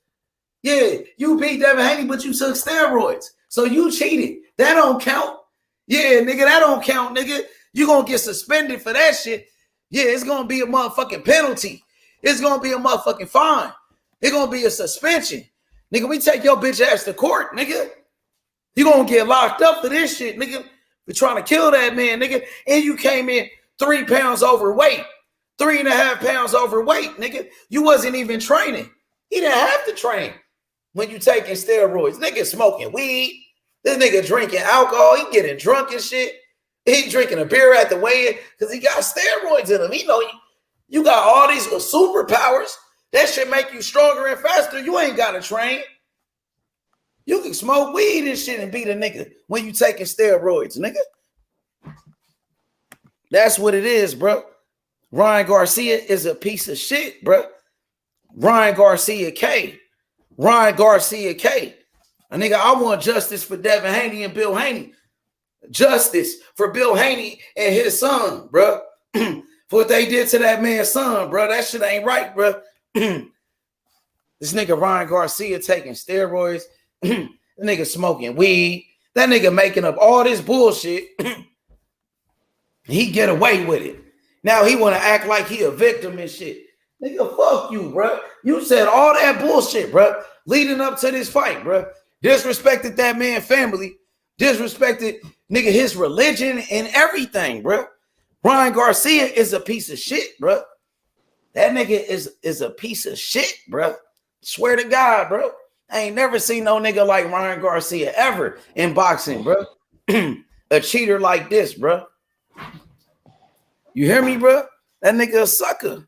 Yeah, you beat Devin Haney, but you took steroids. So you cheated. That don't count. Yeah, nigga, that don't count, nigga. You gonna get suspended for that shit. Yeah, it's gonna be a motherfucking penalty. It's gonna be a motherfucking fine. It's gonna be a suspension. Nigga, we take your bitch ass to court, nigga. You gonna get locked up for this shit, nigga. We're trying to kill that man, nigga. And you came in 3 pounds overweight, 3.5 pounds overweight, nigga. You wasn't even training. He didn't have to train when you taking steroids. Nigga smoking weed. This nigga drinking alcohol. He getting drunk and shit. He drinking a beer at the weigh-in because he got steroids in him. He know you got all these superpowers. That shit make you stronger and faster. You ain't got to train. You can smoke weed and shit and beat a nigga when you taking steroids, nigga. That's what it is, bro. Ryan Garcia is a piece of shit, bro. Ryan Garcia K. Ryan Garcia K. A nigga, I want justice for Devin Haney and Bill Haney. Justice for Bill Haney and his son, bro. For what they did to that man's son, bro. That shit ain't right, bro. This nigga Ryan Garcia taking steroids. That nigga smoking weed. That nigga making up all this bullshit. He get away with it. Now he want to act like he a victim and shit. Nigga, fuck you, bro. You said all that bullshit, bro, leading up to this fight, bro. Disrespected that man's family. Disrespected, nigga, his religion and everything, bro. Ryan Garcia is a piece of shit, bro. That nigga is a piece of shit, bro. Swear to God, bro. I ain't never seen no nigga like Ryan Garcia ever in boxing, bro. A cheater like this, bro. You hear me, bro? That nigga a sucker.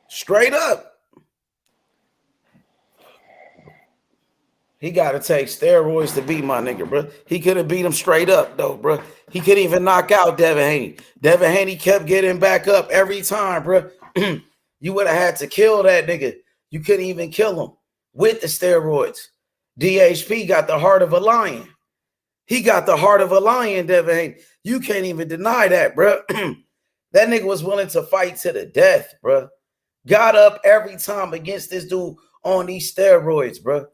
Straight up. He got to take steroids to beat my nigga, bro. He could have beat him straight up, though, bro. He couldn't even knock out Devin Haney. Devin Haney kept getting back up every time, bro. You would have had to kill that nigga. You couldn't even kill him with the steroids. DHP got the heart of a lion. He got the heart of a lion, Devin Haney. You can't even deny that, bro. That nigga was willing to fight to the death, bro. Got up every time against this dude on these steroids, bro.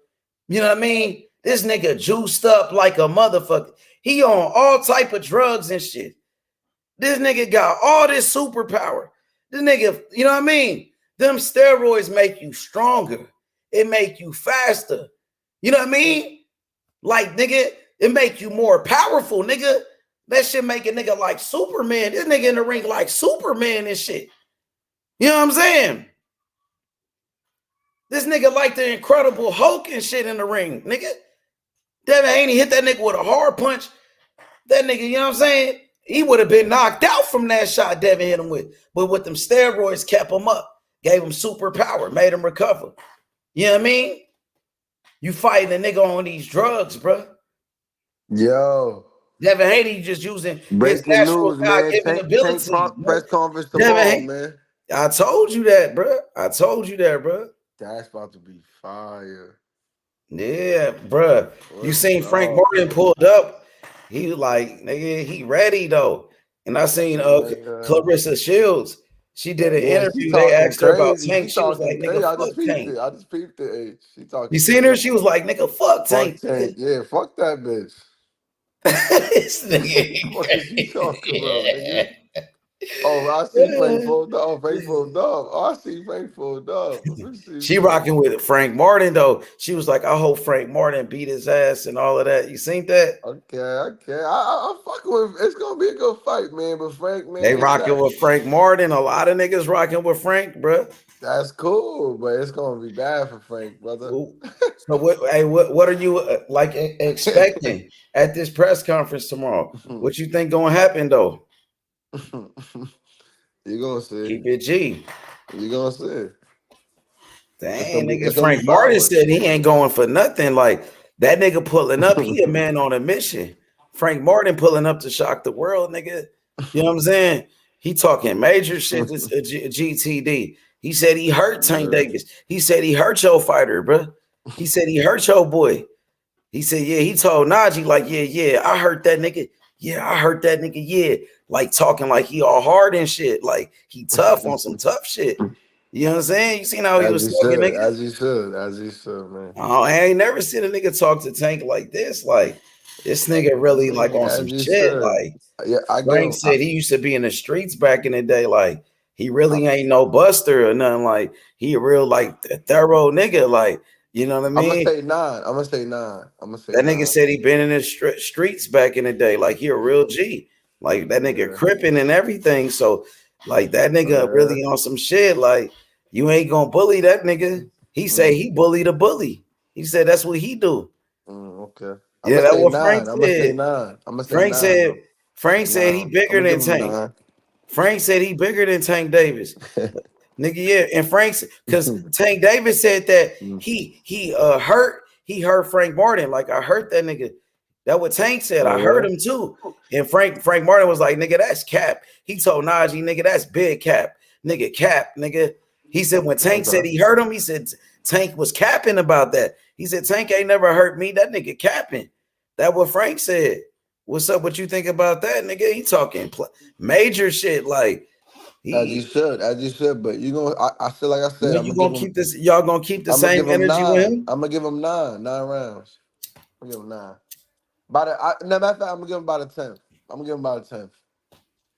You know what I mean? This nigga juiced up like a motherfucker. He on all type of drugs and shit. This nigga got all this superpower. This nigga, you know what I mean? Them steroids make you stronger. It make you faster. You know what I mean? Like, nigga, it make you more powerful, nigga. That shit make a nigga like Superman. This nigga in the ring like Superman and shit. You know what I'm saying? This nigga like the Incredible Hulk and shit in the ring, nigga. Devin Haney hit that nigga with a hard punch. That nigga, you know what I'm saying? He would have been knocked out from that shot Devin hit him with. But with them steroids, kept him up. Gave him superpower. Made him recover. You know what I mean? You fighting a nigga on these drugs, bro. Yo. Devin Haney just using his Breaking natural news, man. God-given abilities. Press conference Devin tomorrow, Haney, man. I told you that, bro. I told you that, bro. That's about to be fire. Yeah, bro. You seen Frank Martin pulled up. He was like, nigga, he ready though. And I seen Clarissa Shields. She did an interview. They asked her about Tank. She was like, nigga, fuck Tank. I just peeped it. She talking. You seen her? She was like, nigga, fuck Tank. Yeah, fuck that bitch. This nigga. What is you talking about, nigga? Oh, I see Faithful Dog. Faithful Dog. Oh, I see Faithful Dog. She rocking with Frank Martin though. She was like, I hope Frank Martin beat his ass and all of that. You seen that? Okay. I'm fucking with. It's gonna be a good fight, man. But Frank, man, they rocking with Frank Martin. A lot of niggas rocking with Frank, bro. That's cool, but it's gonna be bad for Frank, brother. So what are you expecting at this press conference tomorrow? What you think gonna happen though? You're gonna see. Keep it G. You're gonna see. Dang, nigga, Frank Martin said he ain't going for nothing. Like that nigga pulling up, he a man on a mission. Frank Martin pulling up to shock the world, nigga. You know what I'm saying? He talking major shit with GTD. He said he hurt Tank Davis. He said he hurt your fighter, bro. He said he hurt your boy. He said, yeah, he told Najee, like, yeah, I hurt that nigga. Yeah, I hurt that nigga. Yeah, like talking like he all hard and shit. Like he tough on some tough shit. You know what I'm saying? You seen how he was talking, nigga? As he should, man. Oh, I ain't never seen a nigga talk to Tank like this. Like this nigga really like on some shit. Like Frank said he used to be in the streets back in the day. Like he really ain't no buster or nothing. Like he a real like thorough nigga. Like you know what I mean? I'm gonna say nine. That nigga said he been in the streets back in the day. Like he a real G. Like that nigga crippin' and everything. So like that nigga really on some shit. Like you ain't gonna bully that nigga. He say he bullied a bully. He said that's what he do. Okay. Yeah, that's what Frank said. Frank said he bigger than Tank. Frank said he bigger than Tank Davis. Nigga, yeah. And Frank's because Tank Davis said that he hurt Frank Martin. Like I hurt that nigga. That what Tank said. I heard him too. And Frank Martin was like, nigga, that's cap. He told Najee, nigga, that's big cap. Nigga, cap, nigga. He said when Tank said he hurt him, he said Tank was capping about that. He said Tank ain't never hurt me. That nigga capping. That what Frank said. What's up? What you think about that, nigga? He talking major shit. Like as you should. But you know, I feel like I said, you gonna keep this. Y'all gonna keep the same energy with him. I'm gonna give him nine rounds. I'm gonna give him 9. Matter of fact, I'm gonna give him about a 10th. I'm gonna give him about a 10th.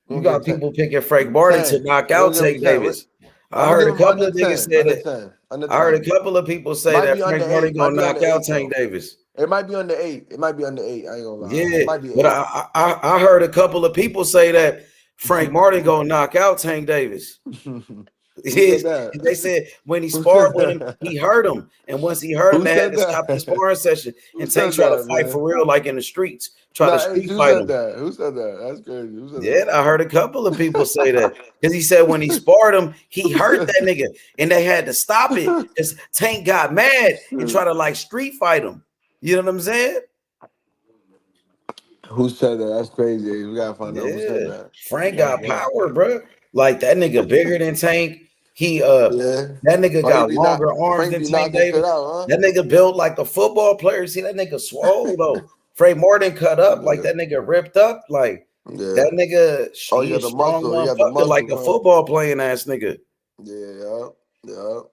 You got people picking Frank Martin to knock out Tank Davis. I heard a couple of niggas say that. I heard a couple of people say that Frank Martin gonna knock out Tank Davis. It might be under 8. I ain't gonna lie. Yeah, but I heard a couple of people say that Frank Martin gonna knock out Tank Davis. They said when he sparred with him, he hurt him, and once he hurt him, they had to stop the sparring session. And Tank tried to fight for real, like in the streets, try to street fight him. Who said that? That's crazy. Who said that? I heard a couple of people say that because he said when he sparred him, he hurt that nigga, and they had to stop it because Tank got mad and try to like street fight him. You know what I'm saying? Who said that? That's crazy. We gotta find out who said that. Frank got power, bro. Like that nigga bigger than Tank. That nigga Oh, he got be not longer arms Frank than be Tank knocking shit Davis. out, huh? That nigga built like a football player. See that nigga swole though. Frank Morton cut up like that nigga ripped up like that nigga. Oh, He he a got the strong muscle. He got the motherfucker, like muscles, a huh? football playing ass nigga. Yeah.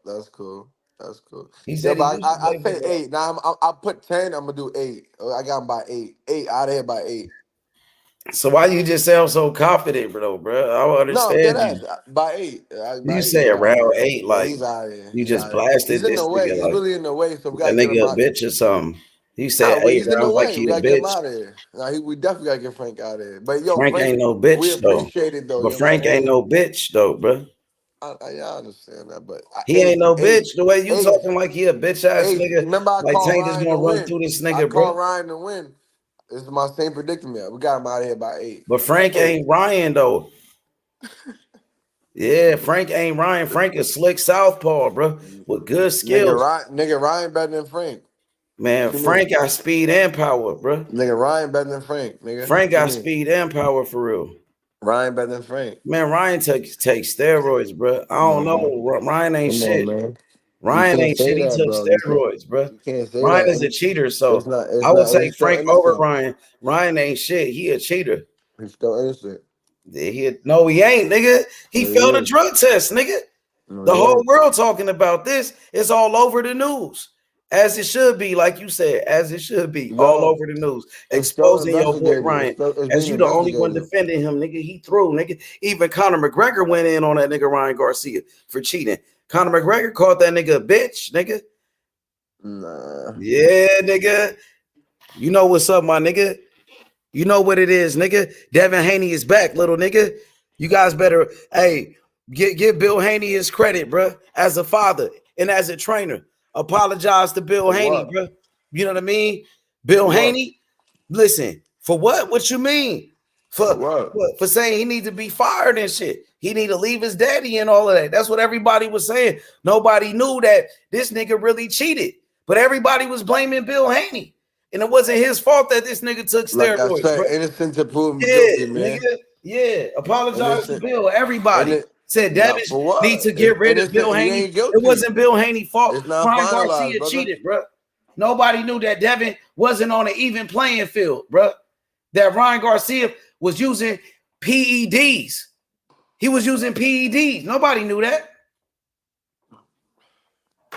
That's cool. That's cool. He Yeah, said he but used to I play say football. 8. Now I put 10. I'm gonna do 8. I got him by 8. 8 out of here by 8. So why you just sound so confident, bro? I don't No, I'm dead understand ass. you. By 8. You By 8. say He's out of around here. 8, Yeah, like he's out of here. you He's just out of here. blasted He's in this the way. nigga He's like really in the way. So we that gotta get him nigga a out. bitch or something. He Nah, said well, 8 he's in the rounds like way. he We a gotta get him bitch. out of here. Nah, we definitely gotta get Frank out of here. But yo, Frank Frank, ain't no we bitch though. appreciate it though. But You know what I'm Frank ain't saying? no bitch though, bro. I understand that, but He ain't no bitch. The way you 8. talking like he a bitch ass nigga, Remember I like called Tank just Ryan to gonna run win. through this I nigga, bro. called Ryan to win. This is my same predicament. We got him out of here by 8. But Frank ain't Ryan though. Yeah, Frank ain't Ryan. Frank is slick southpaw, bro, with good skills. Nigga Ryan better than Frank. Man, What you mean? Frank got speed and power, bro. Nigga Ryan better than Frank, nigga. Frank What you got mean? speed and power for real. Ryan better than Frank. Man, Ryan takes steroids, bro. I don't know. Ryan ain't Come on, shit. man. You Ryan can't ain't say shit. He that, took bro. steroids, bro. You can't say Ryan that. is a cheater, It's so not. I would He's take still Frank over innocent. Ryan. Ryan ain't shit. He a cheater. He's still innocent. No, he ain't, nigga. He No, he failed a is. drug test, nigga. No, The he whole ain't. world talking about this. It's all over the news. As it should be, like you said, as it should be, all No, over the news, it's still exposing your boy investigated. Ryan. It's As being you the only one investigated. defending him, nigga. He threw, nigga. Even Conor McGregor went in on that nigga Ryan Garcia for cheating. Conor McGregor called that nigga a bitch, nigga. Nah. Yeah, nigga. You know what's up, my nigga. You know what it is, nigga. Devin Haney is back, little nigga. You guys better, hey, give Bill Haney his credit, bro. As a father and as a trainer. Apologize to Bill For Haney, what? bro. You know what I mean? Bill For what? Haney, listen, for what? What you mean? For what? For saying he need to be fired and shit. He need to leave his daddy and all of that. That's what everybody was saying. Nobody knew that this nigga really cheated. But everybody was blaming Bill Haney. And it wasn't his fault that this nigga took Like I steroids, said, bro. innocent to proven Yeah, guilty, man. nigga. Yeah. Apologize to Innocent. Bill. Everybody said Not Davis for what? need to It's get rid of Bill innocent. He Haney. ain't It guilty. wasn't Bill Haney's fault. It's not Ryan finalized, Garcia brother. cheated, bro. Nobody knew that Devin wasn't on an even playing field, bro. That Ryan Garcia was using PEDs. He was using PEDs. Nobody knew that.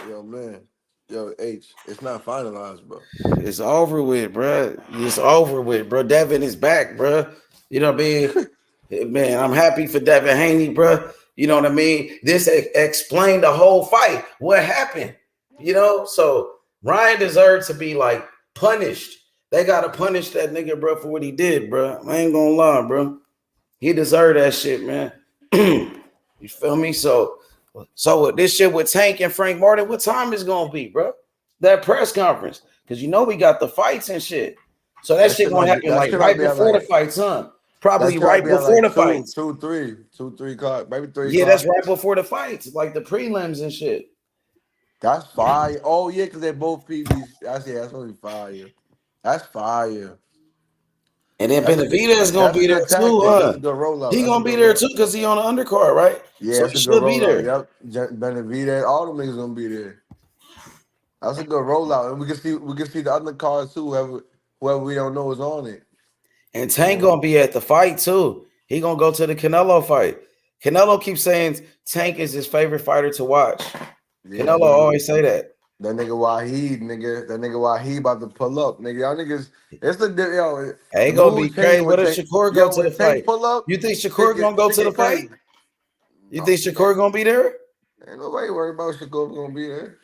Yo, man. Yo, H, it's not finalized, bro. It's over with, bro. It's over with, bro. Devin is back, bro. You know what I mean? Man, I'm happy for Devin Haney, bro. You know what I mean? This explained the whole fight. What happened? You know, so Ryan deserves to be like punished. They gotta punish that nigga, bro, for what he did, bro. I ain't gonna lie, bro. He deserved that shit, man. You feel me? So this shit with Tank and Frank Martin, what time is gonna be, bro? That press conference, because you know we got the fights and shit. So that shit gonna happen like right be at before the fights, huh? that Probably shit right be at before like the fights. 2, 3 o'clock, maybe 3 Yeah, o'clock. that's right before the fights, like the prelims and shit. That's fire. Oh yeah, because they both PBs. That's only fire. That's fire. And then That's Benavidez is gonna that's a be there good too, tactic. That's huh? a good rollout. He That's a gonna be good there roll. too because he on the undercard, right? Yeah, So that's he a good should be rollout. there. Yep, Benavidez, all them niggas gonna be there. That's a good rollout, and we can see the undercards too. Whoever we don't know is on it. And Tank gonna be at the fight too. He gonna go to the Canelo fight. Canelo keeps saying Tank is his favorite fighter to watch. Yeah, Canelo always say that. That nigga Wahid, nigga. That nigga Wahid about to pull up, nigga. Y'all niggas, it's the yo. Hey, The gonna be mood crazy. changing What with if Tank. Shakur go Yo, to the when Tank fight? pull up, You think shit Shakur gonna go to the get fight? crazy. You think Shakur gonna be there? Ain't nobody worried about Shakur gonna be there.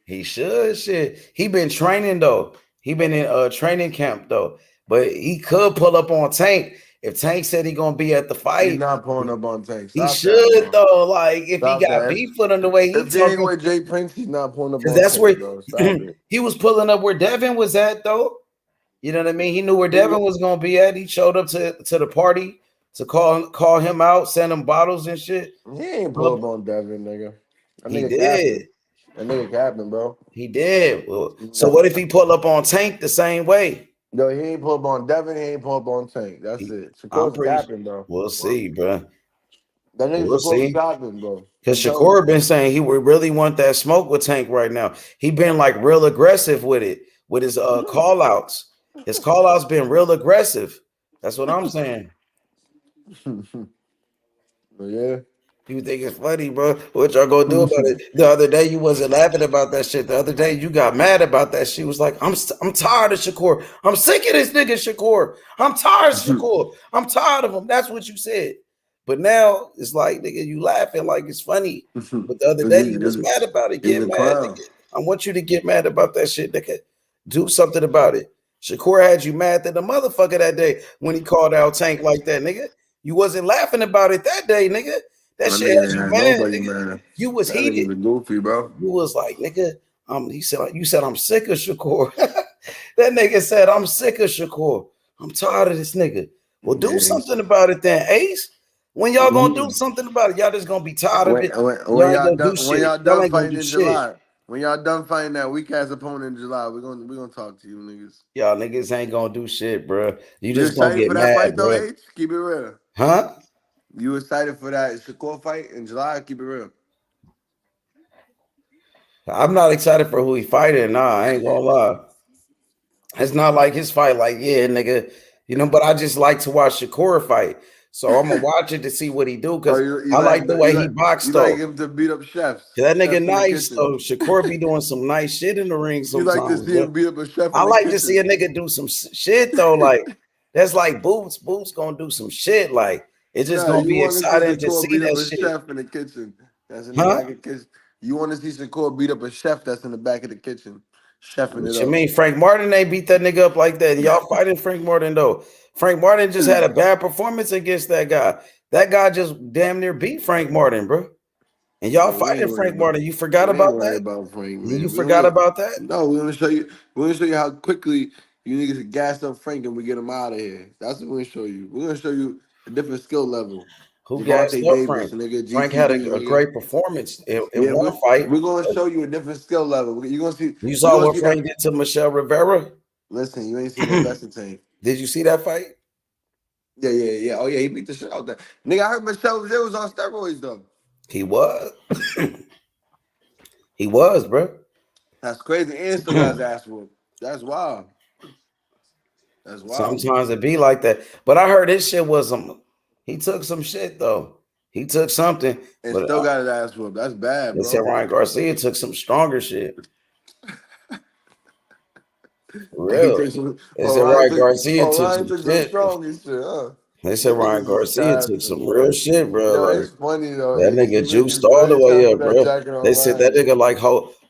He should. Shit. He been training though. He been in a training camp though. But he could pull up on Tank. If Tank said he gonna be at the He's fight, not pulling up on Tank. he Stop that, should bro. though. Like if he Stop got that. beef with him the way he If he ain't talking, with Jay Prince, he's not pulling up because on that's where Tank, bro. Stop it. he was pulling up where Devin was at though. You know what I mean? He knew where He Devin was gonna be at. He showed up to the party to call him out, send him bottles and shit. ain't pull up on Devin, nigga. That He nigga did. capping. That nigga capping, bro. He did. Well, so No. what if he pull up on Tank the same way? Yo, he ain't pull up on Devin. He ain't pull up on Tank. That's it. I'm Shakur's pretty. capping, bro. We'll see, bro. That nigga We'll Shakur's see. capping, bro. Because Shakur been saying he would really want that smoke with Tank right now. He been like real aggressive with it, with his call outs. His call outs been real aggressive. That's what I'm saying. Yeah. You think it's funny, bro? What y'all gonna do about it? The other day you wasn't laughing about that shit. The other day you got mad about that shit. You was like, I'm tired of Shakur. I'm sick of this nigga Shakur. I'm tired of Shakur. I'm tired of him. That's what you said. But now it's like, nigga, you laughing like it's funny. But the other day you was mad about it. Get mad, nigga. I want you to get mad about that shit, nigga. Do something about it. Shakur had you mad than the motherfucker that day when he called out Tank like that, nigga. You wasn't laughing about it that day, nigga. That shit had you mad, nigga. You was heated. Goofy, bro. You was like, nigga, you said I'm sick of Shakur. That nigga said, I'm sick of Shakur. I'm tired of this nigga. Well, do something about it then, Ace. When y'all gonna do something about it? Y'all just gonna be tired of it. Y'all ain't gonna do shit. When y'all Y'all done ain't gonna fighting do in shit. July. When y'all done fighting that weak ass opponent in July, we're gonna talk to you niggas. Y'all niggas ain't gonna do shit, bro. You You just gonna excited get for that mad, fight though, bro. H? Keep it real. Huh? You excited for that Shakur fight in July? Keep it real. I'm not excited for who he fighting. Nah, I ain't gonna lie. It's not like his fight, like, yeah, nigga, but I just like to watch Shakur fight. So I'm gonna watch it to see what he do because I like the way he boxed You though. like him to beat up chefs. That nigga Chefs in the nice kitchen. though. Shakur be doing some nice shit in the ring You like to sometimes. see him beat up a chef I in the like kitchen. to see a nigga do some shit though. Like that's like Boots. Boots gonna do some shit. Like it's just gonna You be want to see exciting to Shakur see beat up that a shit. chef in the kitchen that's in the back of the kitchen. You want to see Shakur beat up a chef that's in the back of the kitchen, chefing What it you up. mean? Frank Martin ain't beat that nigga up like that. Y'all fighting Frank Martin though. Frank Martin just had a bad performance against that guy. That guy just damn near beat Frank Martin, bro. And y'all fighting Frank Martin. You forgot about that? About Frank, You man. forgot about that? No, we're gonna show you. We're gonna show you how quickly you niggas get gassed up Frank and we get him out of here. That's what we're gonna show you. We're gonna show you a different skill level. Who gassed Javante up Davis, Frank? nigga, Frank had GTB, a nigga. great performance in Yeah, one fight. we're gonna show you a different skill level. You're gonna see. You You're saw gonna what see Frank that. did to Michelle Rivera? Listen, you ain't seen no best of Tank. Did you see that fight? Yeah. Oh yeah, he beat the shit out there. Nigga, I heard Michelle Rivera was on steroids though. He was. He was, bro. That's crazy. And still got his ass whooped. That's wild. That's wild. Sometimes it be like that. But I heard his shit was he took some shit though. He took something. And But still got his ass whooped. That's bad, they said bro. Ryan Garcia took some stronger shit. For He real. took some, They said Ryan Garcia took Ryan some took some shit. strongest shit, huh? They said Ryan Niggas is Garcia took capping, some bro. real shit, bro. Yo, Like it's funny though. that Ace. nigga You make juiced it, all bro. the You trying way to up, put that bro. jacket on They said that Ryan. nigga like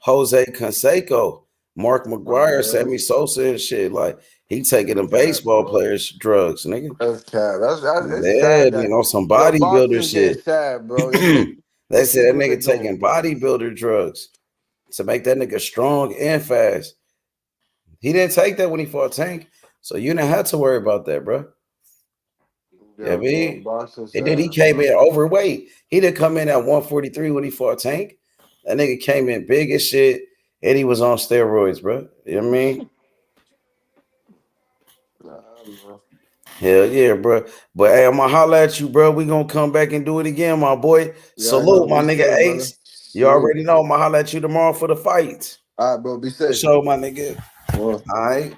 Jose Canseco, Mark Oh, McGuire, yeah. Sammy Sosa and shit. Like he taking them baseball players drugs, nigga. That's cap. It's Yeah, sad that some yo bodybuilder boxing's getting shit. sad, bro. They They see said that what they nigga doing, taking bro. bodybuilder drugs to make that nigga strong and fast. He didn't take that when he fought Tank, so you didn't have to worry about that, bro. Yeah, Yeah, bro. me. Boxing's And then he sad, came bro. in overweight. He didn't come in at 143 when he fought Tank. That nigga came in big as shit, and he was on steroids, bro. You know what I mean? Nah, bro. Hell yeah, bro. But hey, I'm gonna holler at you, bro. We gonna come back and do it again, my boy. Yeah, I know. Salute, my Be nigga safe, brother. Ace. You Salute. already know. I'm gonna holler at you tomorrow for the fight. All right, bro. Be For safe. sure, my nigga. Well. All right.